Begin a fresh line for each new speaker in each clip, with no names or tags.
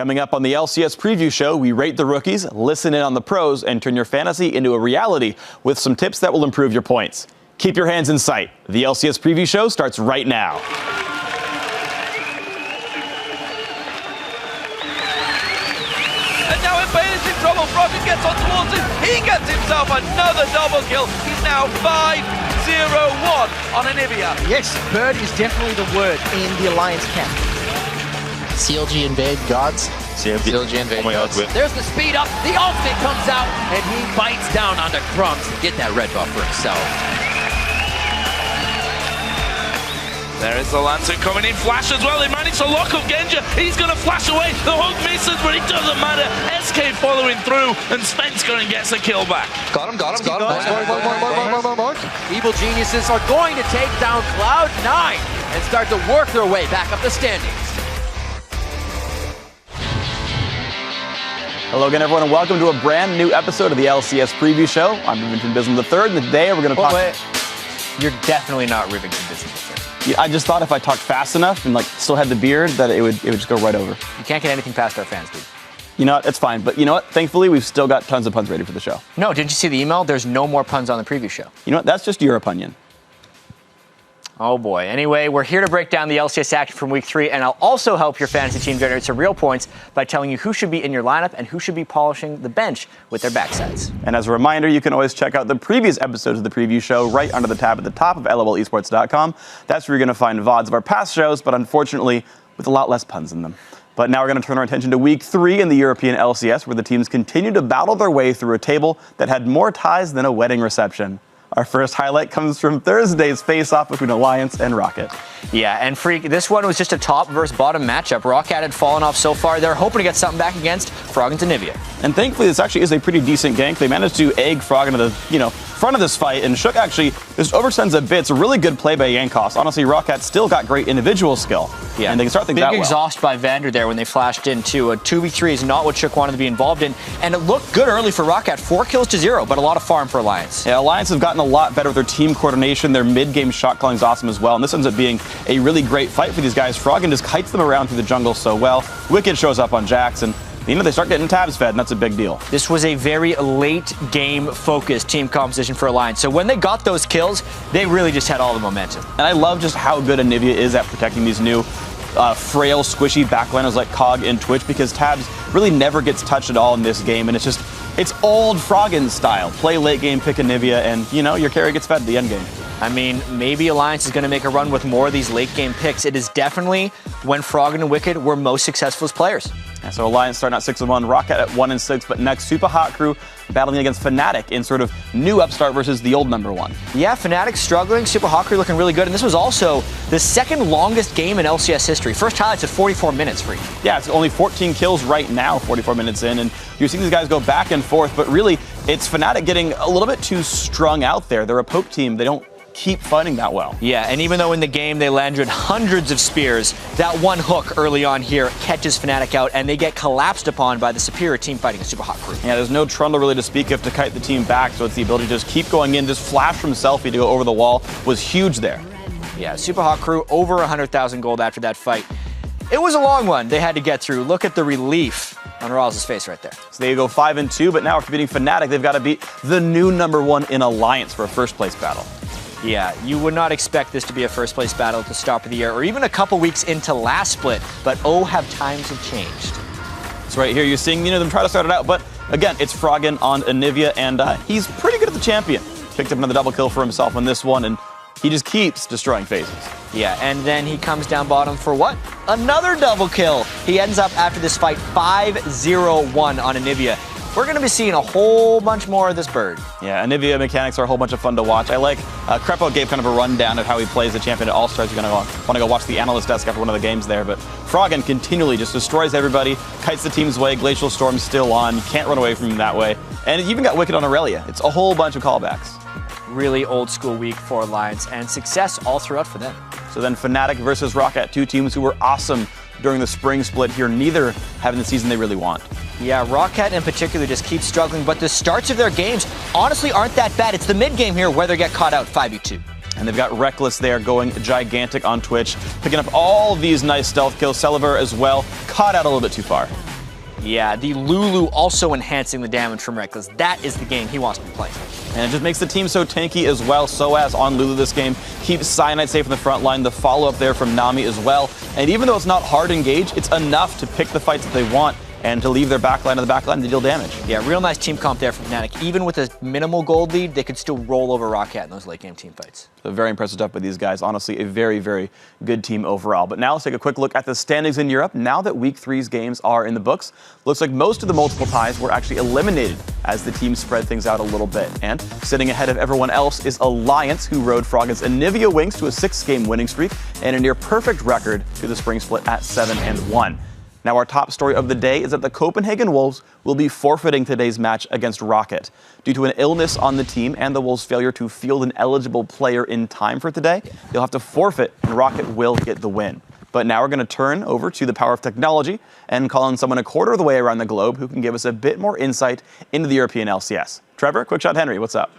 Coming up on the LCS preview show, we rate the rookies, listen in on the pros, and turn your fantasy into a reality with some tips that will improve your points. Keep your hands in sight. The LCS preview show starts right now.
And now Mbappe is in trouble. Froggen gets on towards him. He gets himself another double kill. He's now 5-0-1 on Anivia.
Yes, Bird is definitely the word in the Alliance camp.
CLG invade gods.
CLG invade gods.
There's the speed up. The ultimate comes out, and he bites down onto Crumbs to get that red buff for himself.
There is the Lancer coming in, flash as well. They managed to lock up Genja. He's going to flash away. The hook misses, but it doesn't matter. SK following through, and Spence going and gets the kill back.
Got him.
More.
Evil Geniuses are going to take down Cloud9 and start to work their way back up the standings.
Hello again, everyone, and welcome to a brand new episode of the LCS preview show. I'm Rivington Bism III, and today we're going to talk...
You're definitely not Rivington Bism III.
Yeah, I just thought if I talked fast enough and still had the beard, that it would just go right over.
You can't get anything past our fans, dude.
You know what? It's fine. But you know what? Thankfully, we've still got tons of puns ready for the show.
No, didn't you see the email? There's no more puns on the preview show.
You know what? That's just your opinion.
Oh boy. Anyway, we're here to break down the LCS action from week 3, and I'll also help your fantasy team generate some real points by telling you who should be in your lineup and who should be polishing the bench with their backsides.
And as a reminder, you can always check out the previous episodes of the preview show right under the tab at the top of lolesports.com. That's where you're going to find VODs of our past shows, but unfortunately, with a lot less puns in them. But now we're going to turn our attention to week 3 in the European LCS, where the teams continue to battle their way through a table that had more ties than a wedding reception. Our first highlight comes from Thursday's face-off between Alliance and Rocket.
Yeah, and Freak, this one was just a top versus bottom matchup. Rocket had fallen off so far. They're hoping to get something back against Froggen to Nivea.
And thankfully, this actually is a pretty decent gank. They managed to egg Froggen to the, front of this fight, and Shook actually just oversends a bit. It's a really good play by Yankos. Honestly, Rocket still got great individual skill.
Yeah,
and they can start things out well.
Big exhaust by Vander there when they flashed in, too. A 2v3 is not what Shook wanted to be involved in, and it looked good early for Rocket. 4 kills to 0, but a lot of farm for Alliance.
Yeah, Alliance have gotten a lot better with their team coordination. Their mid-game shot calling is awesome as well, and this ends up being a really great fight for these guys. Froggen just kites them around through the jungle so well. Wicked shows up on Jax, and they start getting tabs fed, and that's a big deal.
This was a very late game focused team composition for Alliance. So when they got those kills, they really just had all the momentum.
And I love just how good Anivia is at protecting these new frail, squishy backliners like Cog and Twitch, because tabs really never gets touched at all in this game, and it's old Froggen style. Play late game, pick Anivia, and your carry gets fed at the end game.
I mean, maybe Alliance is going to make a run with more of these late game picks. It is definitely when Froggen and Wicked were most successful as players.
Yeah, so Alliance starting at 6-1, Rocket at 1-6, but next Super Hot Crew battling against Fnatic in sort of new upstart versus the old number 1.
Yeah, Fnatic struggling, Super Hot Crew looking really good, and this was also the second longest game in LCS history. First highlights at 44 minutes for you.
Yeah, it's only 14 kills right now, 44 minutes in, and you're seeing these guys go back and forth, but really, it's Fnatic getting a little bit too strung out there. They're a poke team. They don't keep fighting that well.
Yeah, and even though in the game they landed hundreds of spears, that one hook early on here catches Fnatic out, and they get collapsed upon by the superior team fighting a Super Hot Crew.
Yeah, there's no Trundle really to speak of to kite the team back, so it's the ability to just keep going in, just flash from selfie to go over the wall was huge there.
Yeah, Super Hot Crew over 100,000 gold after that fight. It was a long one they had to get through. Look at the relief on Rawls' face right there.
So they go 5-2, but now after beating Fnatic, they've got to beat the new number 1 in Alliance for a first place battle.
Yeah, you would not expect this to be a first place battle at the start of the year or even a couple weeks into last split, but have times have changed.
So right here you're seeing them try to start it out, but again, it's Froggen on Anivia, and he's pretty good at the champion. Picked up another double kill for himself on this one, and he just keeps destroying phases.
Yeah, and then he comes down bottom for what? Another double kill. He ends up after this fight 5-0-1 on Anivia. We're going to be seeing a whole bunch more of this bird.
Yeah, Anivia mechanics are a whole bunch of fun to watch. I like, Crepo gave kind of a rundown of how he plays the champion at All-Stars. You're going to want to go watch the analyst desk after one of the games there. But Froggen continually just destroys everybody, kites the team's way, Glacial Storm's still on, you can't run away from him that way. And you even got Wicked on Aurelia. It's a whole bunch of callbacks.
Really old school week for Alliance, and success all throughout for them.
So then Fnatic versus Rocket, two teams who were awesome during the spring split here, neither having the season they really want.
Yeah, Rocket in particular just keeps struggling, but the starts of their games honestly aren't that bad. It's the mid game here where they get caught out 5v2.
And they've got Reckless there going gigantic on Twitch, picking up all these nice stealth kills. Celiver as well, caught out a little bit too far.
Yeah, the Lulu also enhancing the damage from Reckless. That is the game he wants to be playing.
And it just makes the team so tanky as well. Soaz on Lulu this game keeps Cyanide safe in the front line. The follow-up there from Nami as well. And even though it's not hard to engage, it's enough to pick the fights that they want and to leave their backline to the backline to deal damage.
Yeah, real nice team comp there from Fnatic. Even with a minimal gold lead, they could still roll over Roccat in those late-game team fights.
So very impressive stuff with these guys. Honestly, a very, very good team overall. But now let's take a quick look at the standings in Europe. Now that Week 3's games are in the books, looks like most of the multiple ties were actually eliminated as the teams spread things out a little bit. And sitting ahead of everyone else is Alliance, who rode Froggen's Anivia Wings to a 6-game winning streak and a near-perfect record through the spring split at 7-1. Now, our top story of the day is that the Copenhagen Wolves will be forfeiting today's match against Rocket. Due to an illness on the team and the Wolves' failure to field an eligible player in time for today, they'll have to forfeit, and Rocket will get the win. But now we're going to turn over to the power of technology and call in someone a quarter of the way around the globe who can give us a bit more insight into the European LCS. Trevor, Quick Shot Henry, what's up?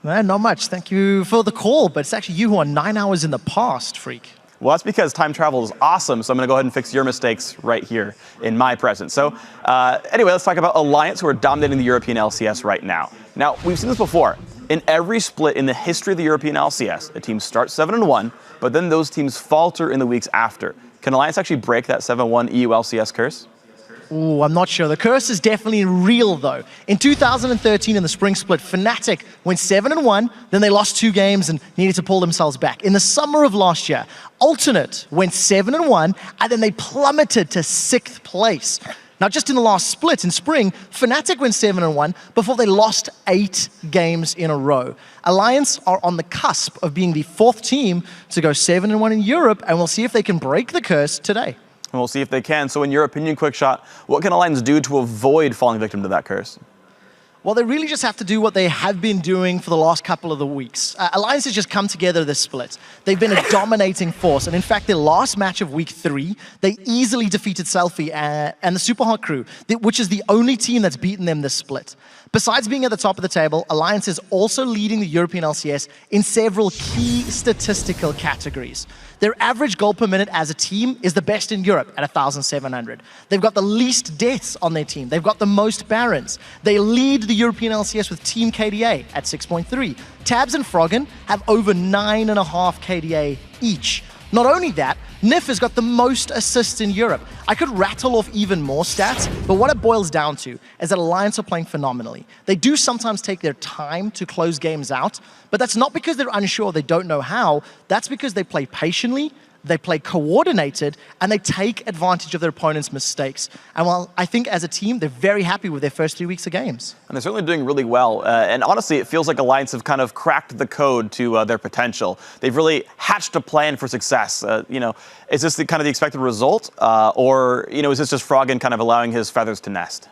Not much. Thank you for the call, but it's actually you who are 9 hours in the past, freak.
Well, that's because time travel is awesome, so I'm going to go ahead and fix your mistakes right here in my presence. So anyway, let's talk about Alliance, who are dominating the European LCS right now. Now, we've seen this before. In every split in the history of the European LCS, a team starts 7-1, but then those teams falter in the weeks after. Can Alliance actually break that 7-1 EU LCS curse?
Ooh, I'm not sure. The curse is definitely real, though. In 2013, in the spring split, Fnatic went 7-1, then they lost 2 games and needed to pull themselves back. In the summer of last year, Alternate went 7-1, and then they plummeted to 6th place. Now, just in the last split in spring, Fnatic went 7-1 before they lost 8 games in a row. Alliance are on the cusp of being the 4th team to go 7-1 in Europe, and we'll see if they can break the curse today.
And we'll see if they can. So in your opinion, Quick Shot, what can Alliance do to avoid falling victim to that curse?
Well, they really just have to do what they have been doing for the last couple of the weeks. Alliance has just come together this split. They've been a dominating force, and in fact, their last match of Week 3, they easily defeated Selfie and the Super Hot Crew, which is the only team that's beaten them this split. Besides being at the top of the table, Alliance is also leading the European LCS in several key statistical categories. Their average goal per minute as a team is the best in Europe at 1,700. They've got the least deaths on their team. They've got the most Barons. They lead the European LCS with Team KDA at 6.3. Tabs and Froggen have over 9.5 KDA each. Not only that, Nif has got the most assists in Europe. I could rattle off even more stats, but what it boils down to is that Alliance are playing phenomenally. They do sometimes take their time to close games out, but that's not because they're unsure, they don't know how. That's because they play patiently, they play coordinated, and they take advantage of their opponent's mistakes. And while I think as a team, they're very happy with their first 3 weeks of games.
And they're certainly doing really well. And honestly, it feels like Alliance have kind of cracked the code to their potential. They've really hatched a plan for success. Is this kind of the expected result? Or is this just Froggen kind of allowing his feathers to nest?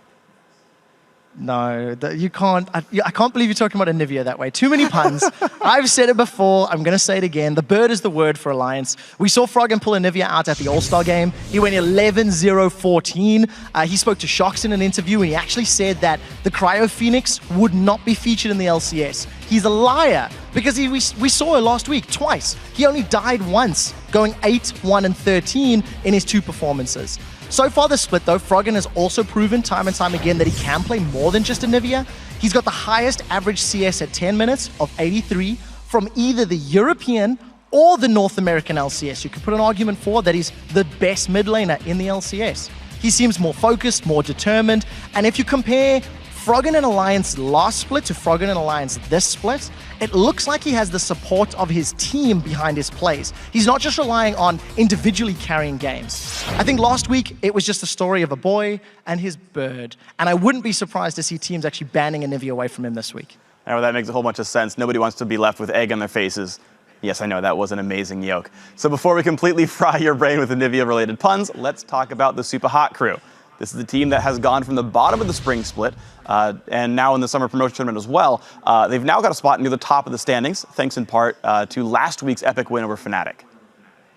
No, you can't. I can't believe you're talking about Anivia that way. Too many puns. I've said it before. I'm going to say it again. The bird is the word for Alliance. We saw Froggen pull Anivia out at the All-Star game. He went 11-0-14. He spoke to Shox in an interview, and he actually said that the Cryo Phoenix would not be featured in the LCS. He's a liar because we saw it last week twice. He only died once, going 8-1-13 in his 2 performances. So far this split, though, Froggen has also proven time and time again that he can play more than just Anivia. He's got the highest average CS at 10 minutes of 83 from either the European or the North American LCS. You could put an argument for that he's the best mid laner in the LCS. He seems more focused, more determined, and if you compare Froggen and Alliance last split to Froggen and Alliance this split, it looks like he has the support of his team behind his plays. He's not just relying on individually carrying games. I think last week, it was just the story of a boy and his bird, and I wouldn't be surprised to see teams actually banning Anivia away from him this week.
I know that makes a whole bunch of sense. Nobody wants to be left with egg on their faces. Yes, I know, that was an amazing yoke. So before we completely fry your brain with Anivia-related puns, let's talk about the Super Hot Crew. This is the team that has gone from the bottom of the spring split and now in the summer promotion tournament as well. They've now got a spot near the top of the standings, thanks in part to last week's epic win over Fnatic.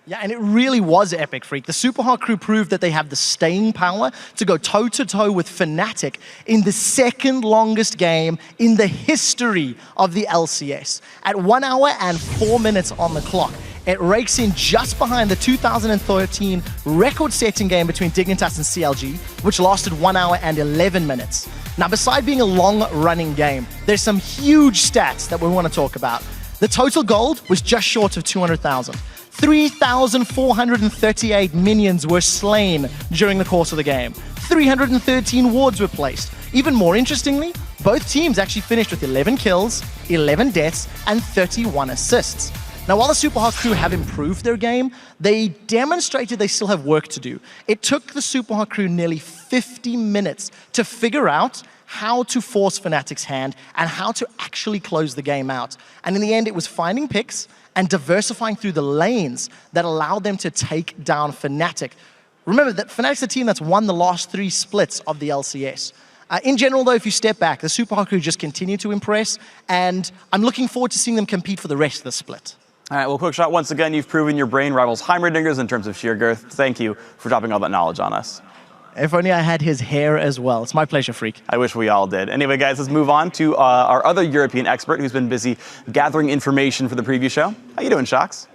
Yeah, and it really was epic, Freak. The Super Hot crew proved that they have the staying power to go toe-to-toe with Fnatic in the second longest game in the history of the LCS. At 1 hour and 4 minutes on the clock, it rakes in just behind the 2013 record-setting game between Dignitas and CLG, which lasted 1 hour and 11 minutes. Now, beside being a long-running game, there's some huge stats that we want to talk about. The total gold was just short of 200,000. 3,438 minions were slain during the course of the game. 313 wards were placed. Even more interestingly, both teams actually finished with 11 kills, 11 deaths, and 31 assists. Now, while the Super Hot crew have improved their game, they demonstrated they still have work to do. It took the Super Hot crew nearly 50 minutes to figure out how to force Fnatic's hand and how to actually close the game out. And in the end, it was finding picks and diversifying through the lanes that allowed them to take down Fnatic. Remember that Fnatic's the team that's won the last 3 splits of the LCS. In general, though, if you step back, the Super Hot crew just continue to impress, and I'm looking forward to seeing them compete for the rest of the split.
All right, well, Quick Shot, once again, you've proven your brain rivals Heimerdinger's in terms of sheer girth. Thank you for dropping all that knowledge on us.
If only I had his hair as well. It's my pleasure, Freak.
I wish we all did. Anyway, guys, let's move on to our other European expert who's been busy gathering information for the preview show. How you doing, Shox?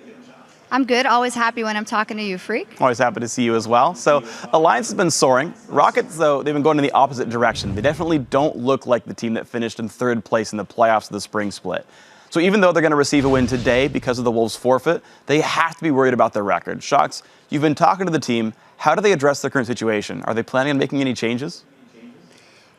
I'm good. Always happy when I'm talking to you, Freak.
Always happy to see you as well. So, Alliance has been soaring. Rockets, though, they've been going in the opposite direction. They definitely don't look like the team that finished in 3rd place in the playoffs of the spring split. So even though they're going to receive a win today because of the Wolves' forfeit, they have to be worried about their record. Shox, you've been talking to the team. How do they address their current situation? Are they planning on making any changes?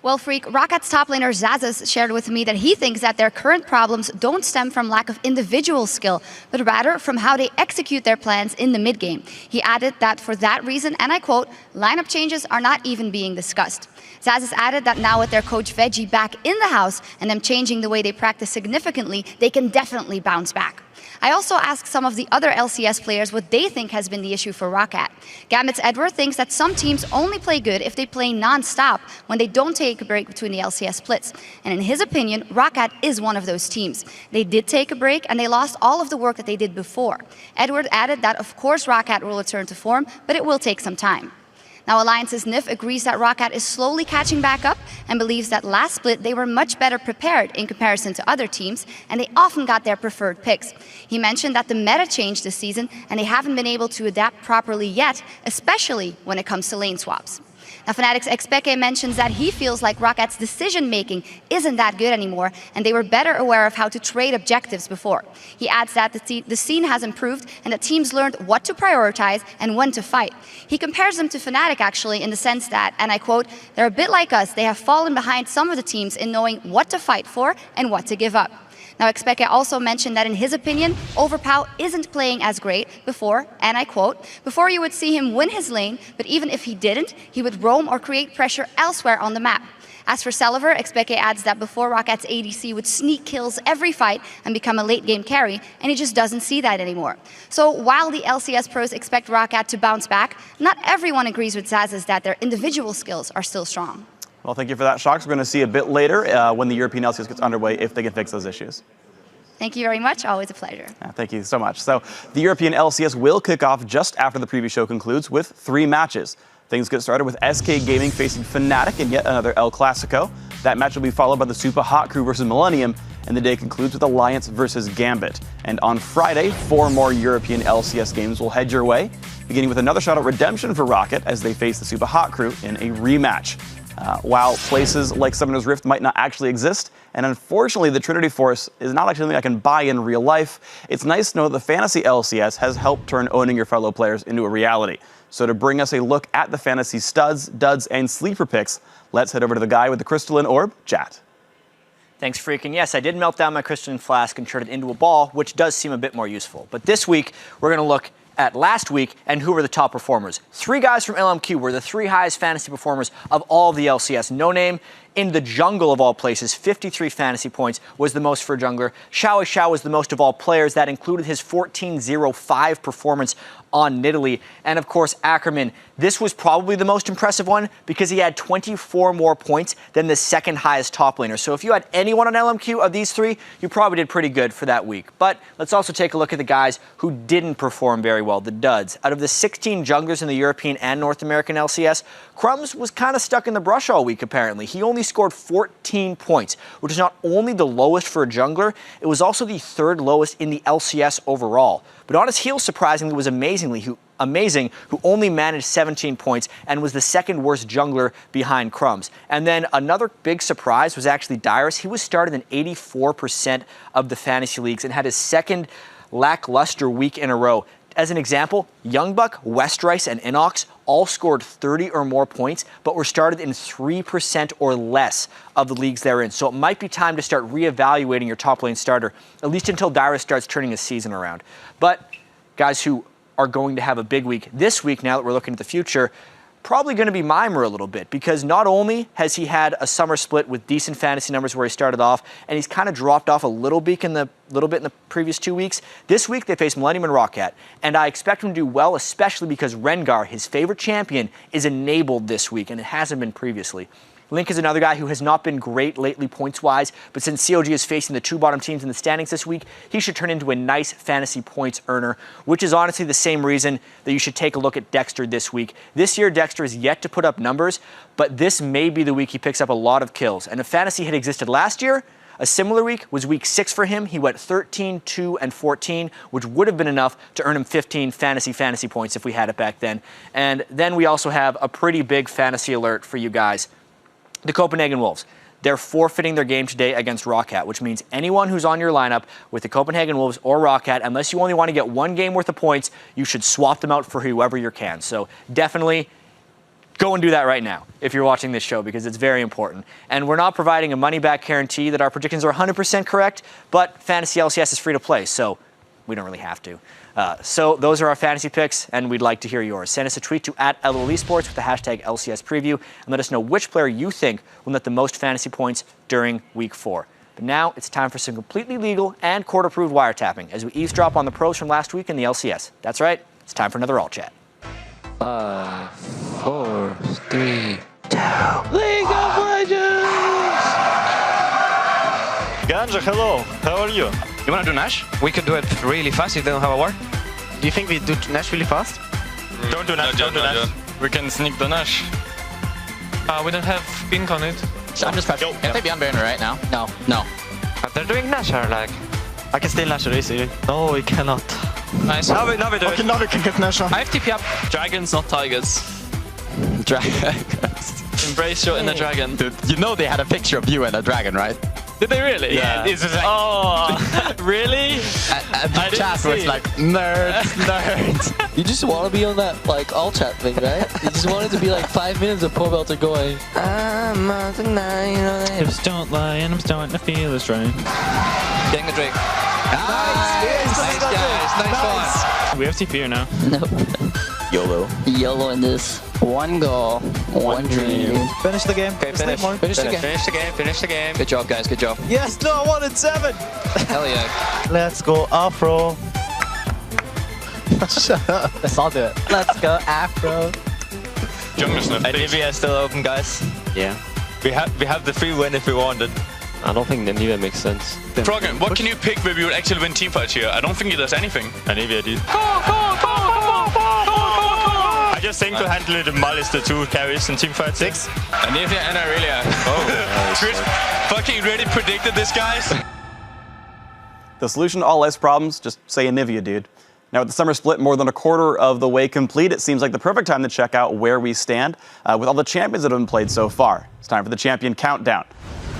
Well, Freak, Rocket's top laner Zazas shared with me that he thinks that their current problems don't stem from lack of individual skill, but rather from how they execute their plans in the mid-game. He added that for that reason, and I quote, lineup changes are not even being discussed. Zazas added that now with their coach Veggie back in the house and them changing the way they practice significantly, they can definitely bounce back. I also asked some of the other LCS players what they think has been the issue for Rocket. Gambit's Edward thinks that some teams only play good if they play non-stop when they don't take a break between the LCS splits. And in his opinion, Rocket is one of those teams. They did take a break and they lost all of the work that they did before. Edward added that of course Rocket will return to form, but it will take some time. Now, Alliance's Nif agrees that Rocket is slowly catching back up and believes that last split they were much better prepared in comparison to other teams, and they often got their preferred picks. He mentioned that the meta changed this season, and they haven't been able to adapt properly yet, especially when it comes to lane swaps. Now, Fnatic's Xpeke mentions that he feels like Rocket's decision-making isn't that good anymore, and they were better aware of how to trade objectives before. He adds that the scene has improved and that teams learned what to prioritize and when to fight. He compares them to Fnatic, actually, in the sense that, and I quote, they're a bit like us. They have fallen behind some of the teams in knowing what to fight for and what to give up. Now, Xpeke also mentioned that in his opinion, Overpow isn't playing as great before, and I quote, before you would see him win his lane, but even if he didn't, he would roam or create pressure elsewhere on the map. As for Celiver, Xpeke adds that before Rocket's ADC would sneak kills every fight and become a late game carry, and he just doesn't see that anymore. So while the LCS pros expect Rocket to bounce back, not everyone agrees with Zazas that their individual skills are still strong.
Well, thank you for that, Shox. We're going to see a bit later when the European LCS gets underway if they can fix those issues.
Thank you very much. Always a pleasure.
Yeah, thank you so much. So the European LCS will kick off just after the preview show concludes with 3 matches. Things get started with SK Gaming facing Fnatic in yet another El Clasico. That match will be followed by the Super Hot Crew versus Millennium, and the day concludes with Alliance versus Gambit. And on Friday, 4 more European LCS games will head your way, beginning with another shot at redemption for Rocket as they face the Super Hot Crew in a rematch. While places like Summoner's Rift might not actually exist, and unfortunately the Trinity Force is not actually something I can buy in real life, it's nice to know that the Fantasy LCS has helped turn owning your fellow players into a reality. So to bring us a look at the Fantasy studs, duds, and sleeper picks, let's head over to the guy with the crystalline orb, Jat.
Thanks, Freak. And yes, I did melt down my crystalline flask and turn it into a ball, which does seem a bit more useful. But this week, we're going to look at last week and who were the top performers. 3 guys from LMQ were the 3 highest fantasy performers of all of the LCS. No Name In the jungle of all places, 53 fantasy points was the most for a jungler. Xiao was the most of all players. That included his 14-0-5 performance on Nidalee. And of course, Ackerman, this was probably the most impressive one because he had 24 more points than the second highest top laner. So if you had anyone on LMQ of these three, you probably did pretty good for that week. But let's also take a look at the guys who didn't perform very well, the duds. Out of the 16 junglers in the European and North American LCS, Crumbs was kind of stuck in the brush all week, apparently. He only scored 14 points, which is not only the lowest for a jungler, it was also the third lowest in the LCS overall. But on his heels, surprisingly, was Amazing, who only managed 17 points and was the second worst jungler behind Crumbs. And then another big surprise was actually Dyrus. He was started in 84% of the fantasy leagues and had his second lackluster week in a row. As an example, Youngbuck, Westrice, and Inox all scored 30 or more points, but were started in 3% or less of the leagues they're in. So it might be time to start reevaluating your top lane starter, at least until Dyrus starts turning his season around. But guys who are going to have a big week this week, now that we're looking at the future, probably going to be Mimer a little bit, because not only has he had a summer split with decent fantasy numbers where he started off, and he's kind of dropped off a little bit in the previous 2 weeks. This week they face Millennium and Roccat, and I expect him to do well, especially because Rengar, his favorite champion, is enabled this week, and it hasn't been previously. Link is another guy who has not been great lately points-wise, but since COG is facing the two bottom teams in the standings this week, he should turn into a nice fantasy points earner, which is honestly the same reason that you should take a look at Dexter this week. This year, Dexter is yet to put up numbers, but this may be the week he picks up a lot of kills. And if fantasy had existed last year, a similar week was week 6 for him. He went 13, 2, and 14, which would have been enough to earn him 15 fantasy points if we had it back then. And then we also have a pretty big fantasy alert for you guys. The Copenhagen Wolves. They're forfeiting their game today against Roccat, which means anyone who's on your lineup with the Copenhagen Wolves or Roccat, unless you only want to get one game worth of points, you should swap them out for whoever you can. So definitely go and do that right now if you're watching this show, because it's very important. And we're not providing a money-back guarantee that our predictions are 100% correct, but Fantasy LCS is free to play, so we don't really have to. So those are our fantasy picks, and we'd like to hear yours. Send us a tweet to @LOLesports with the hashtag LCS preview, and let us know which player you think will net the most fantasy points during week 4. But now it's time for some completely legal and court-approved wiretapping as we eavesdrop on the pros from last week in the LCS. That's right, it's time for another All Chat.
5, 4, 3, 2.
League of Legends!
Ganja, hello. How are you?
You wanna do Nash?
We can do it really fast if they don't have a ward.
Do you think we do Nash really fast?
Don't do Nash, don't do Nash. We can sneak the Nash.
We don't have pink on it.
So I'm just pressing. Can I play Beyond Barrier right now? No. No.
But they're doing Nash, are like.
I can steal Nash easily. No, we cannot.
Nice.
Now we do it.
Now we can get Nash.
I have TP up.
Dragons, not tigers.
Dragons.
Embrace your inner dragon.
Dude, you know they had a picture of you and a dragon, right?
Did they really?
Yeah. It's just like,
oh, really?
And the chat was like, nerds.
You just want to be on that like all chat thing, right? You just want it to be like 5 minutes of Pro Belter going. I'm out tonight, you know.
Hips don't lie and I'm starting to feel this right.
Getting the Drake.
Nice,
Nice guys, nice one.
We have TP here now.
Nope.
YOLO.
YOLO in this. One goal, one dream.
Finish the game.
Okay, finish the game. Good job, guys, good job.
Yes, no, 1 and 7.
Hell yeah.
Let's go Afro.
Shut up. Let's all do it.
Let's go Afro.
Nivea is still open, guys.
Yeah.
We have the free win if we want it.
I don't think Nivea makes sense.
Froggen, what can you pick where we would actually win teamfights here? I don't think he does anything.
Nivea did. I just think to handle it, Mal is the 2 carries in teamfight 6.
Nivea and Aurelia. Oh, Chris fucking really predicted this, guys.
The solution to all life's problems, just say Anivia, dude. Now, with the summer split more than a quarter of the way complete, it seems like the perfect time to check out where we stand with all the champions that have been played so far. It's time for the champion countdown.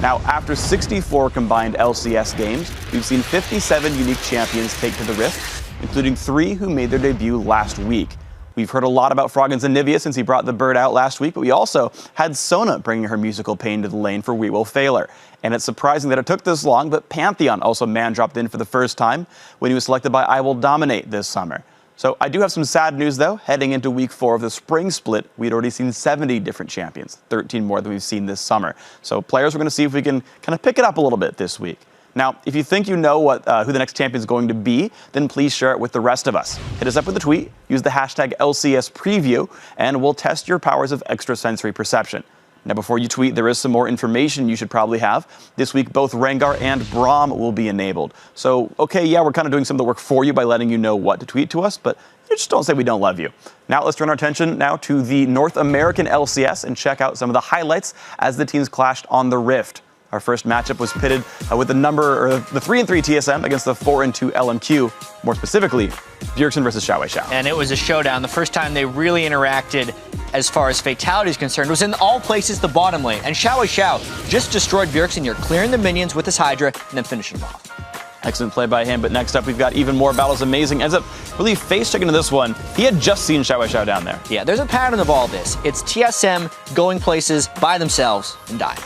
Now, after 64 combined LCS games, we've seen 57 unique champions take to the Rift, including 3 who made their debut last week. We've heard a lot about Froggen's Anivia since he brought the bird out last week, but we also had Sona bringing her musical pain to the lane for We Will Fail Her. And it's surprising that it took this long, but Pantheon also man-dropped in for the first time when he was selected by I Will Dominate this summer. So I do have some sad news, though. Heading into week 4 of the spring split, we'd already seen 70 different champions, 13 more than we've seen this summer. So players, we're going to see if we can kind of pick it up a little bit this week. Now, if you think you know who the next champion is going to be, then please share it with the rest of us. Hit us up with a tweet, use the hashtag LCS preview, and we'll test your powers of extrasensory perception. Now, before you tweet, there is some more information you should probably have. This week, both Rengar and Braum will be enabled. So, okay, yeah, we're kind of doing some of the work for you by letting you know what to tweet to us, but just don't say we don't love you. Now, let's turn our attention now to the North American LCS and check out some of the highlights as the teams clashed on the Rift. Our first matchup was pitted with the 3-3 TSM against the 4-2 LMQ, more specifically, Bjergsen versus Xiao.
And it was a showdown. The first time they really interacted as far as fatality is concerned was in all places the bottom lane. And Xiao just destroyed Bjergsen here, clearing the minions with his Hydra and then finishing him off.
Excellent play by him, but next up we've got even more battles. Amazing. Ends up really face-checking to this one. He had just seen Xiao down there.
Yeah, there's a pattern of all this. It's TSM going places by themselves and dying.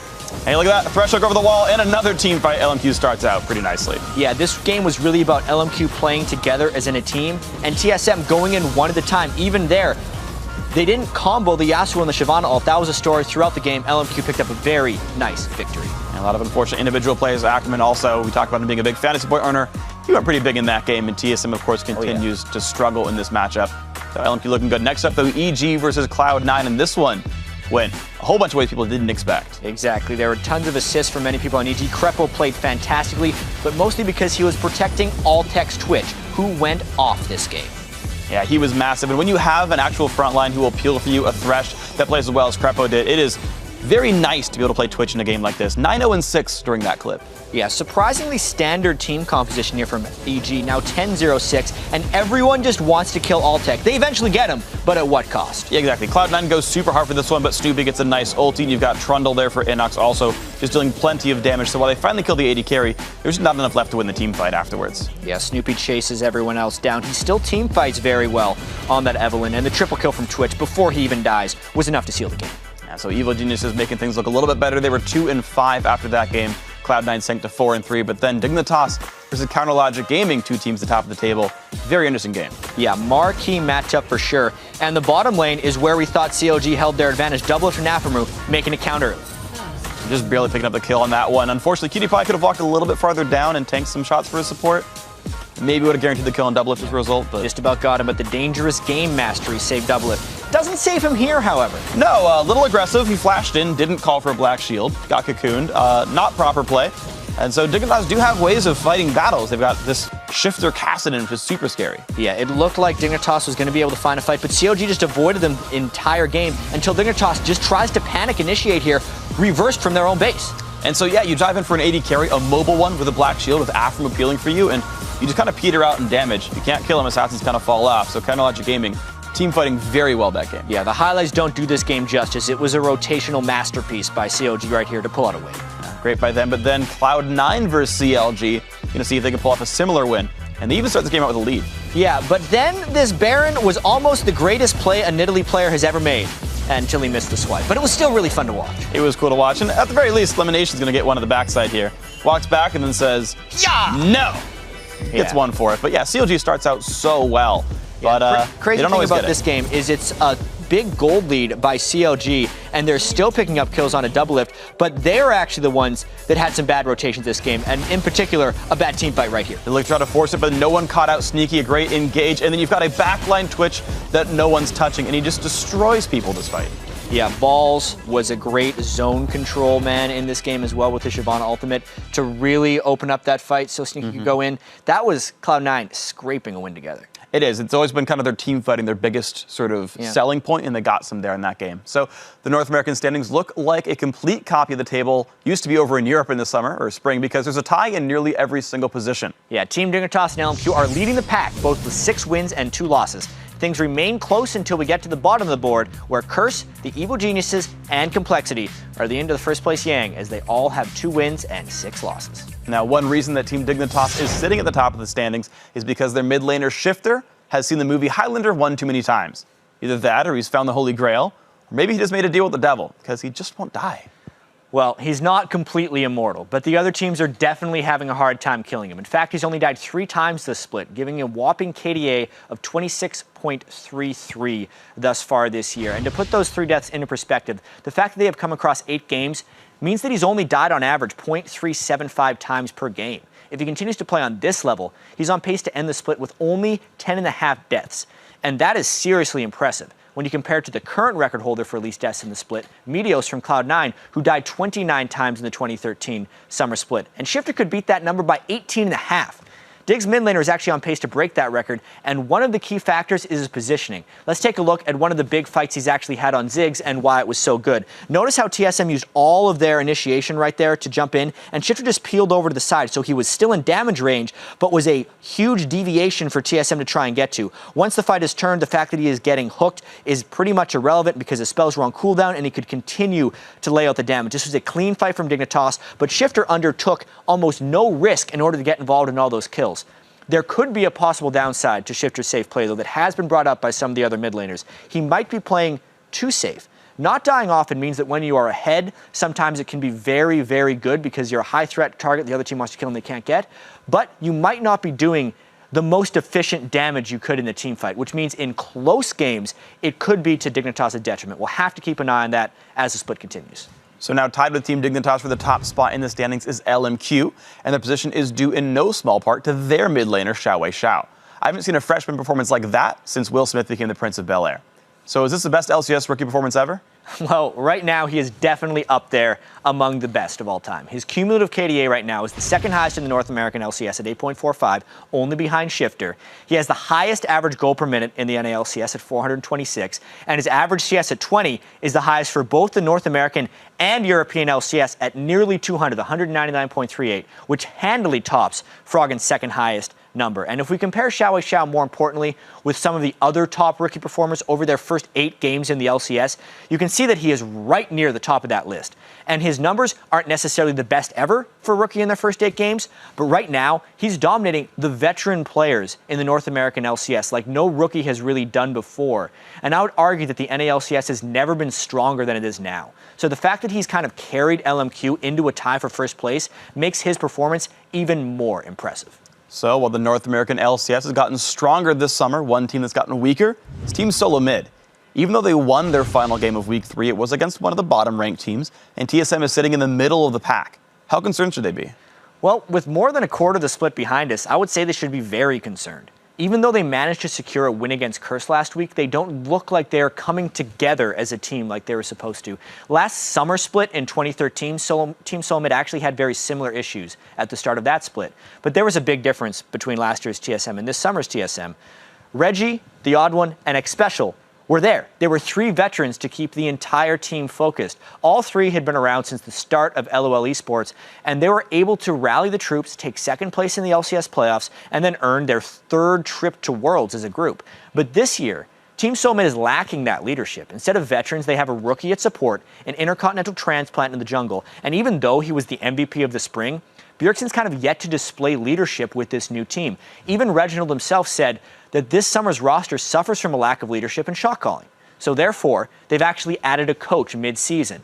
Hey, look at that. Threshold over the wall, and another team fight. LMQ starts out pretty nicely.
Yeah, this game was really about LMQ playing together as in a team, and TSM going in one at a time. Even there, they didn't combo the Yasuo and the Shyvana ult. That was a story throughout the game. LMQ picked up a very nice victory.
And a lot of unfortunate individual plays. Ackerman also, we talked about him being a big fantasy point earner. He went pretty big in that game, and TSM, of course, continues to struggle in this matchup. So LMQ looking good. Next up, though, EG versus Cloud9, and this one went a whole bunch of ways people didn't expect.
Exactly. There were tons of assists from many people on EG. Krepo played fantastically, but mostly because he was protecting Altec's Twitch, who went off this game.
Yeah, he was massive. And when you have an actual frontline who will peel for you, a Thresh that plays as well as Krepo did, it is very nice to be able to play Twitch in a game like this. 9-0-6 during that clip.
Yeah, surprisingly standard team composition here from EG, now 10-0-6, and everyone just wants to kill Altec. They eventually get him, but at what cost?
Yeah, exactly. Cloud9 goes super hard for this one, but Snoopy gets a nice ulti, and you've got Trundle there for Inox also, just dealing plenty of damage. So while they finally kill the AD carry, there's not enough left to win the team fight afterwards.
Yeah, Snoopy chases everyone else down. He still team fights very well on that Evelynn, and the triple kill from Twitch before he even dies was enough to seal the game.
Yeah, so Evil Genius is making things look a little bit better. They were 2-5 after that game. Cloud9 sank to 4-3, but then Dignitas versus Counterlogic Gaming, two teams at the top of the table. Very interesting game.
Yeah, marquee matchup for sure. And the bottom lane is where we thought CLG held their advantage. Double it from Nafamu, making a counter.
Just barely picking up the kill on that one. Unfortunately, Cutie Pie could have walked a little bit farther down and tanked some shots for his support. Maybe would have guaranteed the kill on Doublelift as a result, but
just about got him, but the dangerous game mastery saved Doublelift. Doesn't save him here, however.
No, a little aggressive. He flashed in, didn't call for a black shield, got cocooned. Not proper play. And so Dignitas do have ways of fighting battles. They've got this Shifter Kassadin, which is super scary.
Yeah, it looked like Dignitas was going to be able to find a fight, but COG just avoided them the entire game until Dignitas just tries to panic initiate here, reversed from their own base.
And so, yeah, you dive in for an AD carry, a mobile one with a black shield with Afram appealing for you, and you just kind of peter out in damage. You can't kill him, assassins kind of fall off. So Counterlogic Gaming, team fighting very well that game.
Yeah, the highlights don't do this game justice. It was a rotational masterpiece by COG right here to pull out a win.
Great by them, but then Cloud9 versus CLG, gonna see if they can pull off a similar win. And they even start the game out with a lead.
Yeah, but then this Baron was almost the greatest play a Nidalee player has ever made until he missed the swipe. But it was still really fun to watch.
It was cool to watch, and at the very least, Lemonation's gonna get one on the backside here. Walks back and then says,
yeah,
no! Gets one for it. But yeah, CLG starts out so well.
Yeah,
but
crazy thing about this game is it's a big gold lead by CLG, and they're still picking up kills on a double lift, but they're actually the ones that had some bad rotations this game, and in particular, a bad team fight right here.
They look to try to force it, but no one caught out Sneaky, a great engage, and then you've got a backline Twitch that no one's touching, and he just destroys people this fight.
Yeah, Balls was a great zone control man in this game as well with the Shyvana ultimate to really open up that fight so Sneaky could go in. That was Cloud9 scraping a win together.
It is. It's always been kind of their team fighting, their biggest sort of selling point, and they got some there in that game. So the North American standings look like a complete copy of the table used to be over in Europe in the summer or spring because there's a tie in nearly every single position.
Yeah, Team Dignitas and LMQ are leading the pack, both with 6 wins and 2 losses. Things remain close until we get to the bottom of the board, where Curse, the Evil Geniuses, and Complexity are the end of the first place Yang, as they all have 2 wins and 6 losses.
Now, one reason that Team Dignitas is sitting at the top of the standings is because their mid laner Shifter has seen the movie Highlander one too many times. Either that, or he's found the Holy Grail, or maybe he just made a deal with the devil, because he just won't die.
Well, he's not completely immortal, but the other teams are definitely having a hard time killing him. In fact, he's only died 3 times this split, giving a whopping KDA of 26.33 thus far this year. And to put those 3 deaths into perspective, the fact that they have come across 8 games means that he's only died on average 0.375 times per game. If he continues to play on this level, he's on pace to end the split with only 10.5 deaths. And that is seriously impressive when you compare it to the current record holder for least deaths in the split, Meteos from Cloud9, who died 29 times in the 2013 summer split. And Shifter could beat that number by 18.5. Dig's mid laner is actually on pace to break that record, and one of the key factors is his positioning. Let's take a look at one of the big fights he's actually had on Ziggs and why it was so good. Notice how TSM used all of their initiation right there to jump in, and Shifter just peeled over to the side, so he was still in damage range, but was a huge deviation for TSM to try and get to. Once the fight is turned, the fact that he is getting hooked is pretty much irrelevant because his spells were on cooldown and he could continue to lay out the damage. This was a clean fight from Dignitas, but Shifter undertook almost no risk in order to get involved in all those kills. There could be a possible downside to Shifter's safe play, though, that has been brought up by some of the other mid laners. He might be playing too safe. Not dying often means that when you are ahead, sometimes it can be very, very good because you're a high threat target the other team wants to kill and they can't get. But you might not be doing the most efficient damage you could in the team fight, which means in close games, it could be to Dignitas' detriment. We'll have to keep an eye on that as the split continues.
So now tied with Team Dignitas for the top spot in the standings is LMQ, and their position is due in no small part to their mid laner, Xiaowei Xiao. I haven't seen a freshman performance like that since Will Smith became the Prince of Bel-Air. So is this the best LCS rookie performance ever?
Well, right now he is definitely up there among the best of all time. His cumulative KDA right now is the second highest in the North American LCS at 8.45, only behind Shifter. He has the highest average goal per minute in the NALCS at 426, and his average CS at 20 is the highest for both the North American and European LCS at nearly 200, 199.38, which handily tops Froggen's second highest number. And if we compare Xiaowei Xiao, more importantly, with some of the other top rookie performers over their first 8 games in the LCS, you can see that he is right near the top of that list. And his numbers aren't necessarily the best ever for a rookie in their first 8 games, but right now, he's dominating the veteran players in the North American LCS like no rookie has really done before. And I would argue that the NALCS has never been stronger than it is now. So the fact that he's kind of carried LMQ into a tie for first place makes his performance even more impressive.
So while the North American LCS has gotten stronger this summer, one team that's gotten weaker is Team Solo Mid. Even though they won their final game of Week 3, it was against one of the bottom-ranked teams, and TSM is sitting in the middle of the pack. How concerned should they be?
Well, with more than a quarter of the split behind us, I would say they should be very concerned. Even though they managed to secure a win against Curse last week, they don't look like they're coming together as a team like they were supposed to. Last summer split in 2013, Team Solo Mid actually had very similar issues at the start of that split. But there was a big difference between last year's TSM and this summer's TSM. Reggie, the Odd One, and X-Special were there. There were 3 veterans to keep the entire team focused. All 3 had been around since the start of LOL Esports, and they were able to rally the troops, take second place in the LCS playoffs, and then earn their 3rd trip to Worlds as a group. But this year, Team Solo Mid is lacking that leadership. Instead of veterans, they have a rookie at support, an intercontinental transplant in the jungle, and even though he was the MVP of the spring, Bjergsen's kind of yet to display leadership with this new team. Even Reginald himself said that this summer's roster suffers from a lack of leadership and shot calling. So therefore, they've actually added a coach mid-season.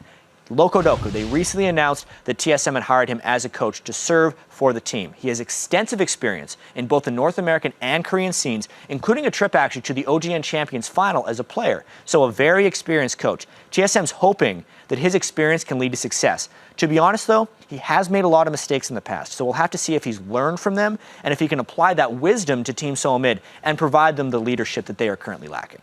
Lokodoku, they recently announced that TSM had hired him as a coach to serve for the team. He has extensive experience in both the North American and Korean scenes, including a trip actually to the OGN Champions final as a player. So a very experienced coach. TSM's hoping that his experience can lead to success. To be honest though, he has made a lot of mistakes in the past, so we'll have to see if he's learned from them and if he can apply that wisdom to Team Solo Mid and provide them the leadership that they are currently lacking.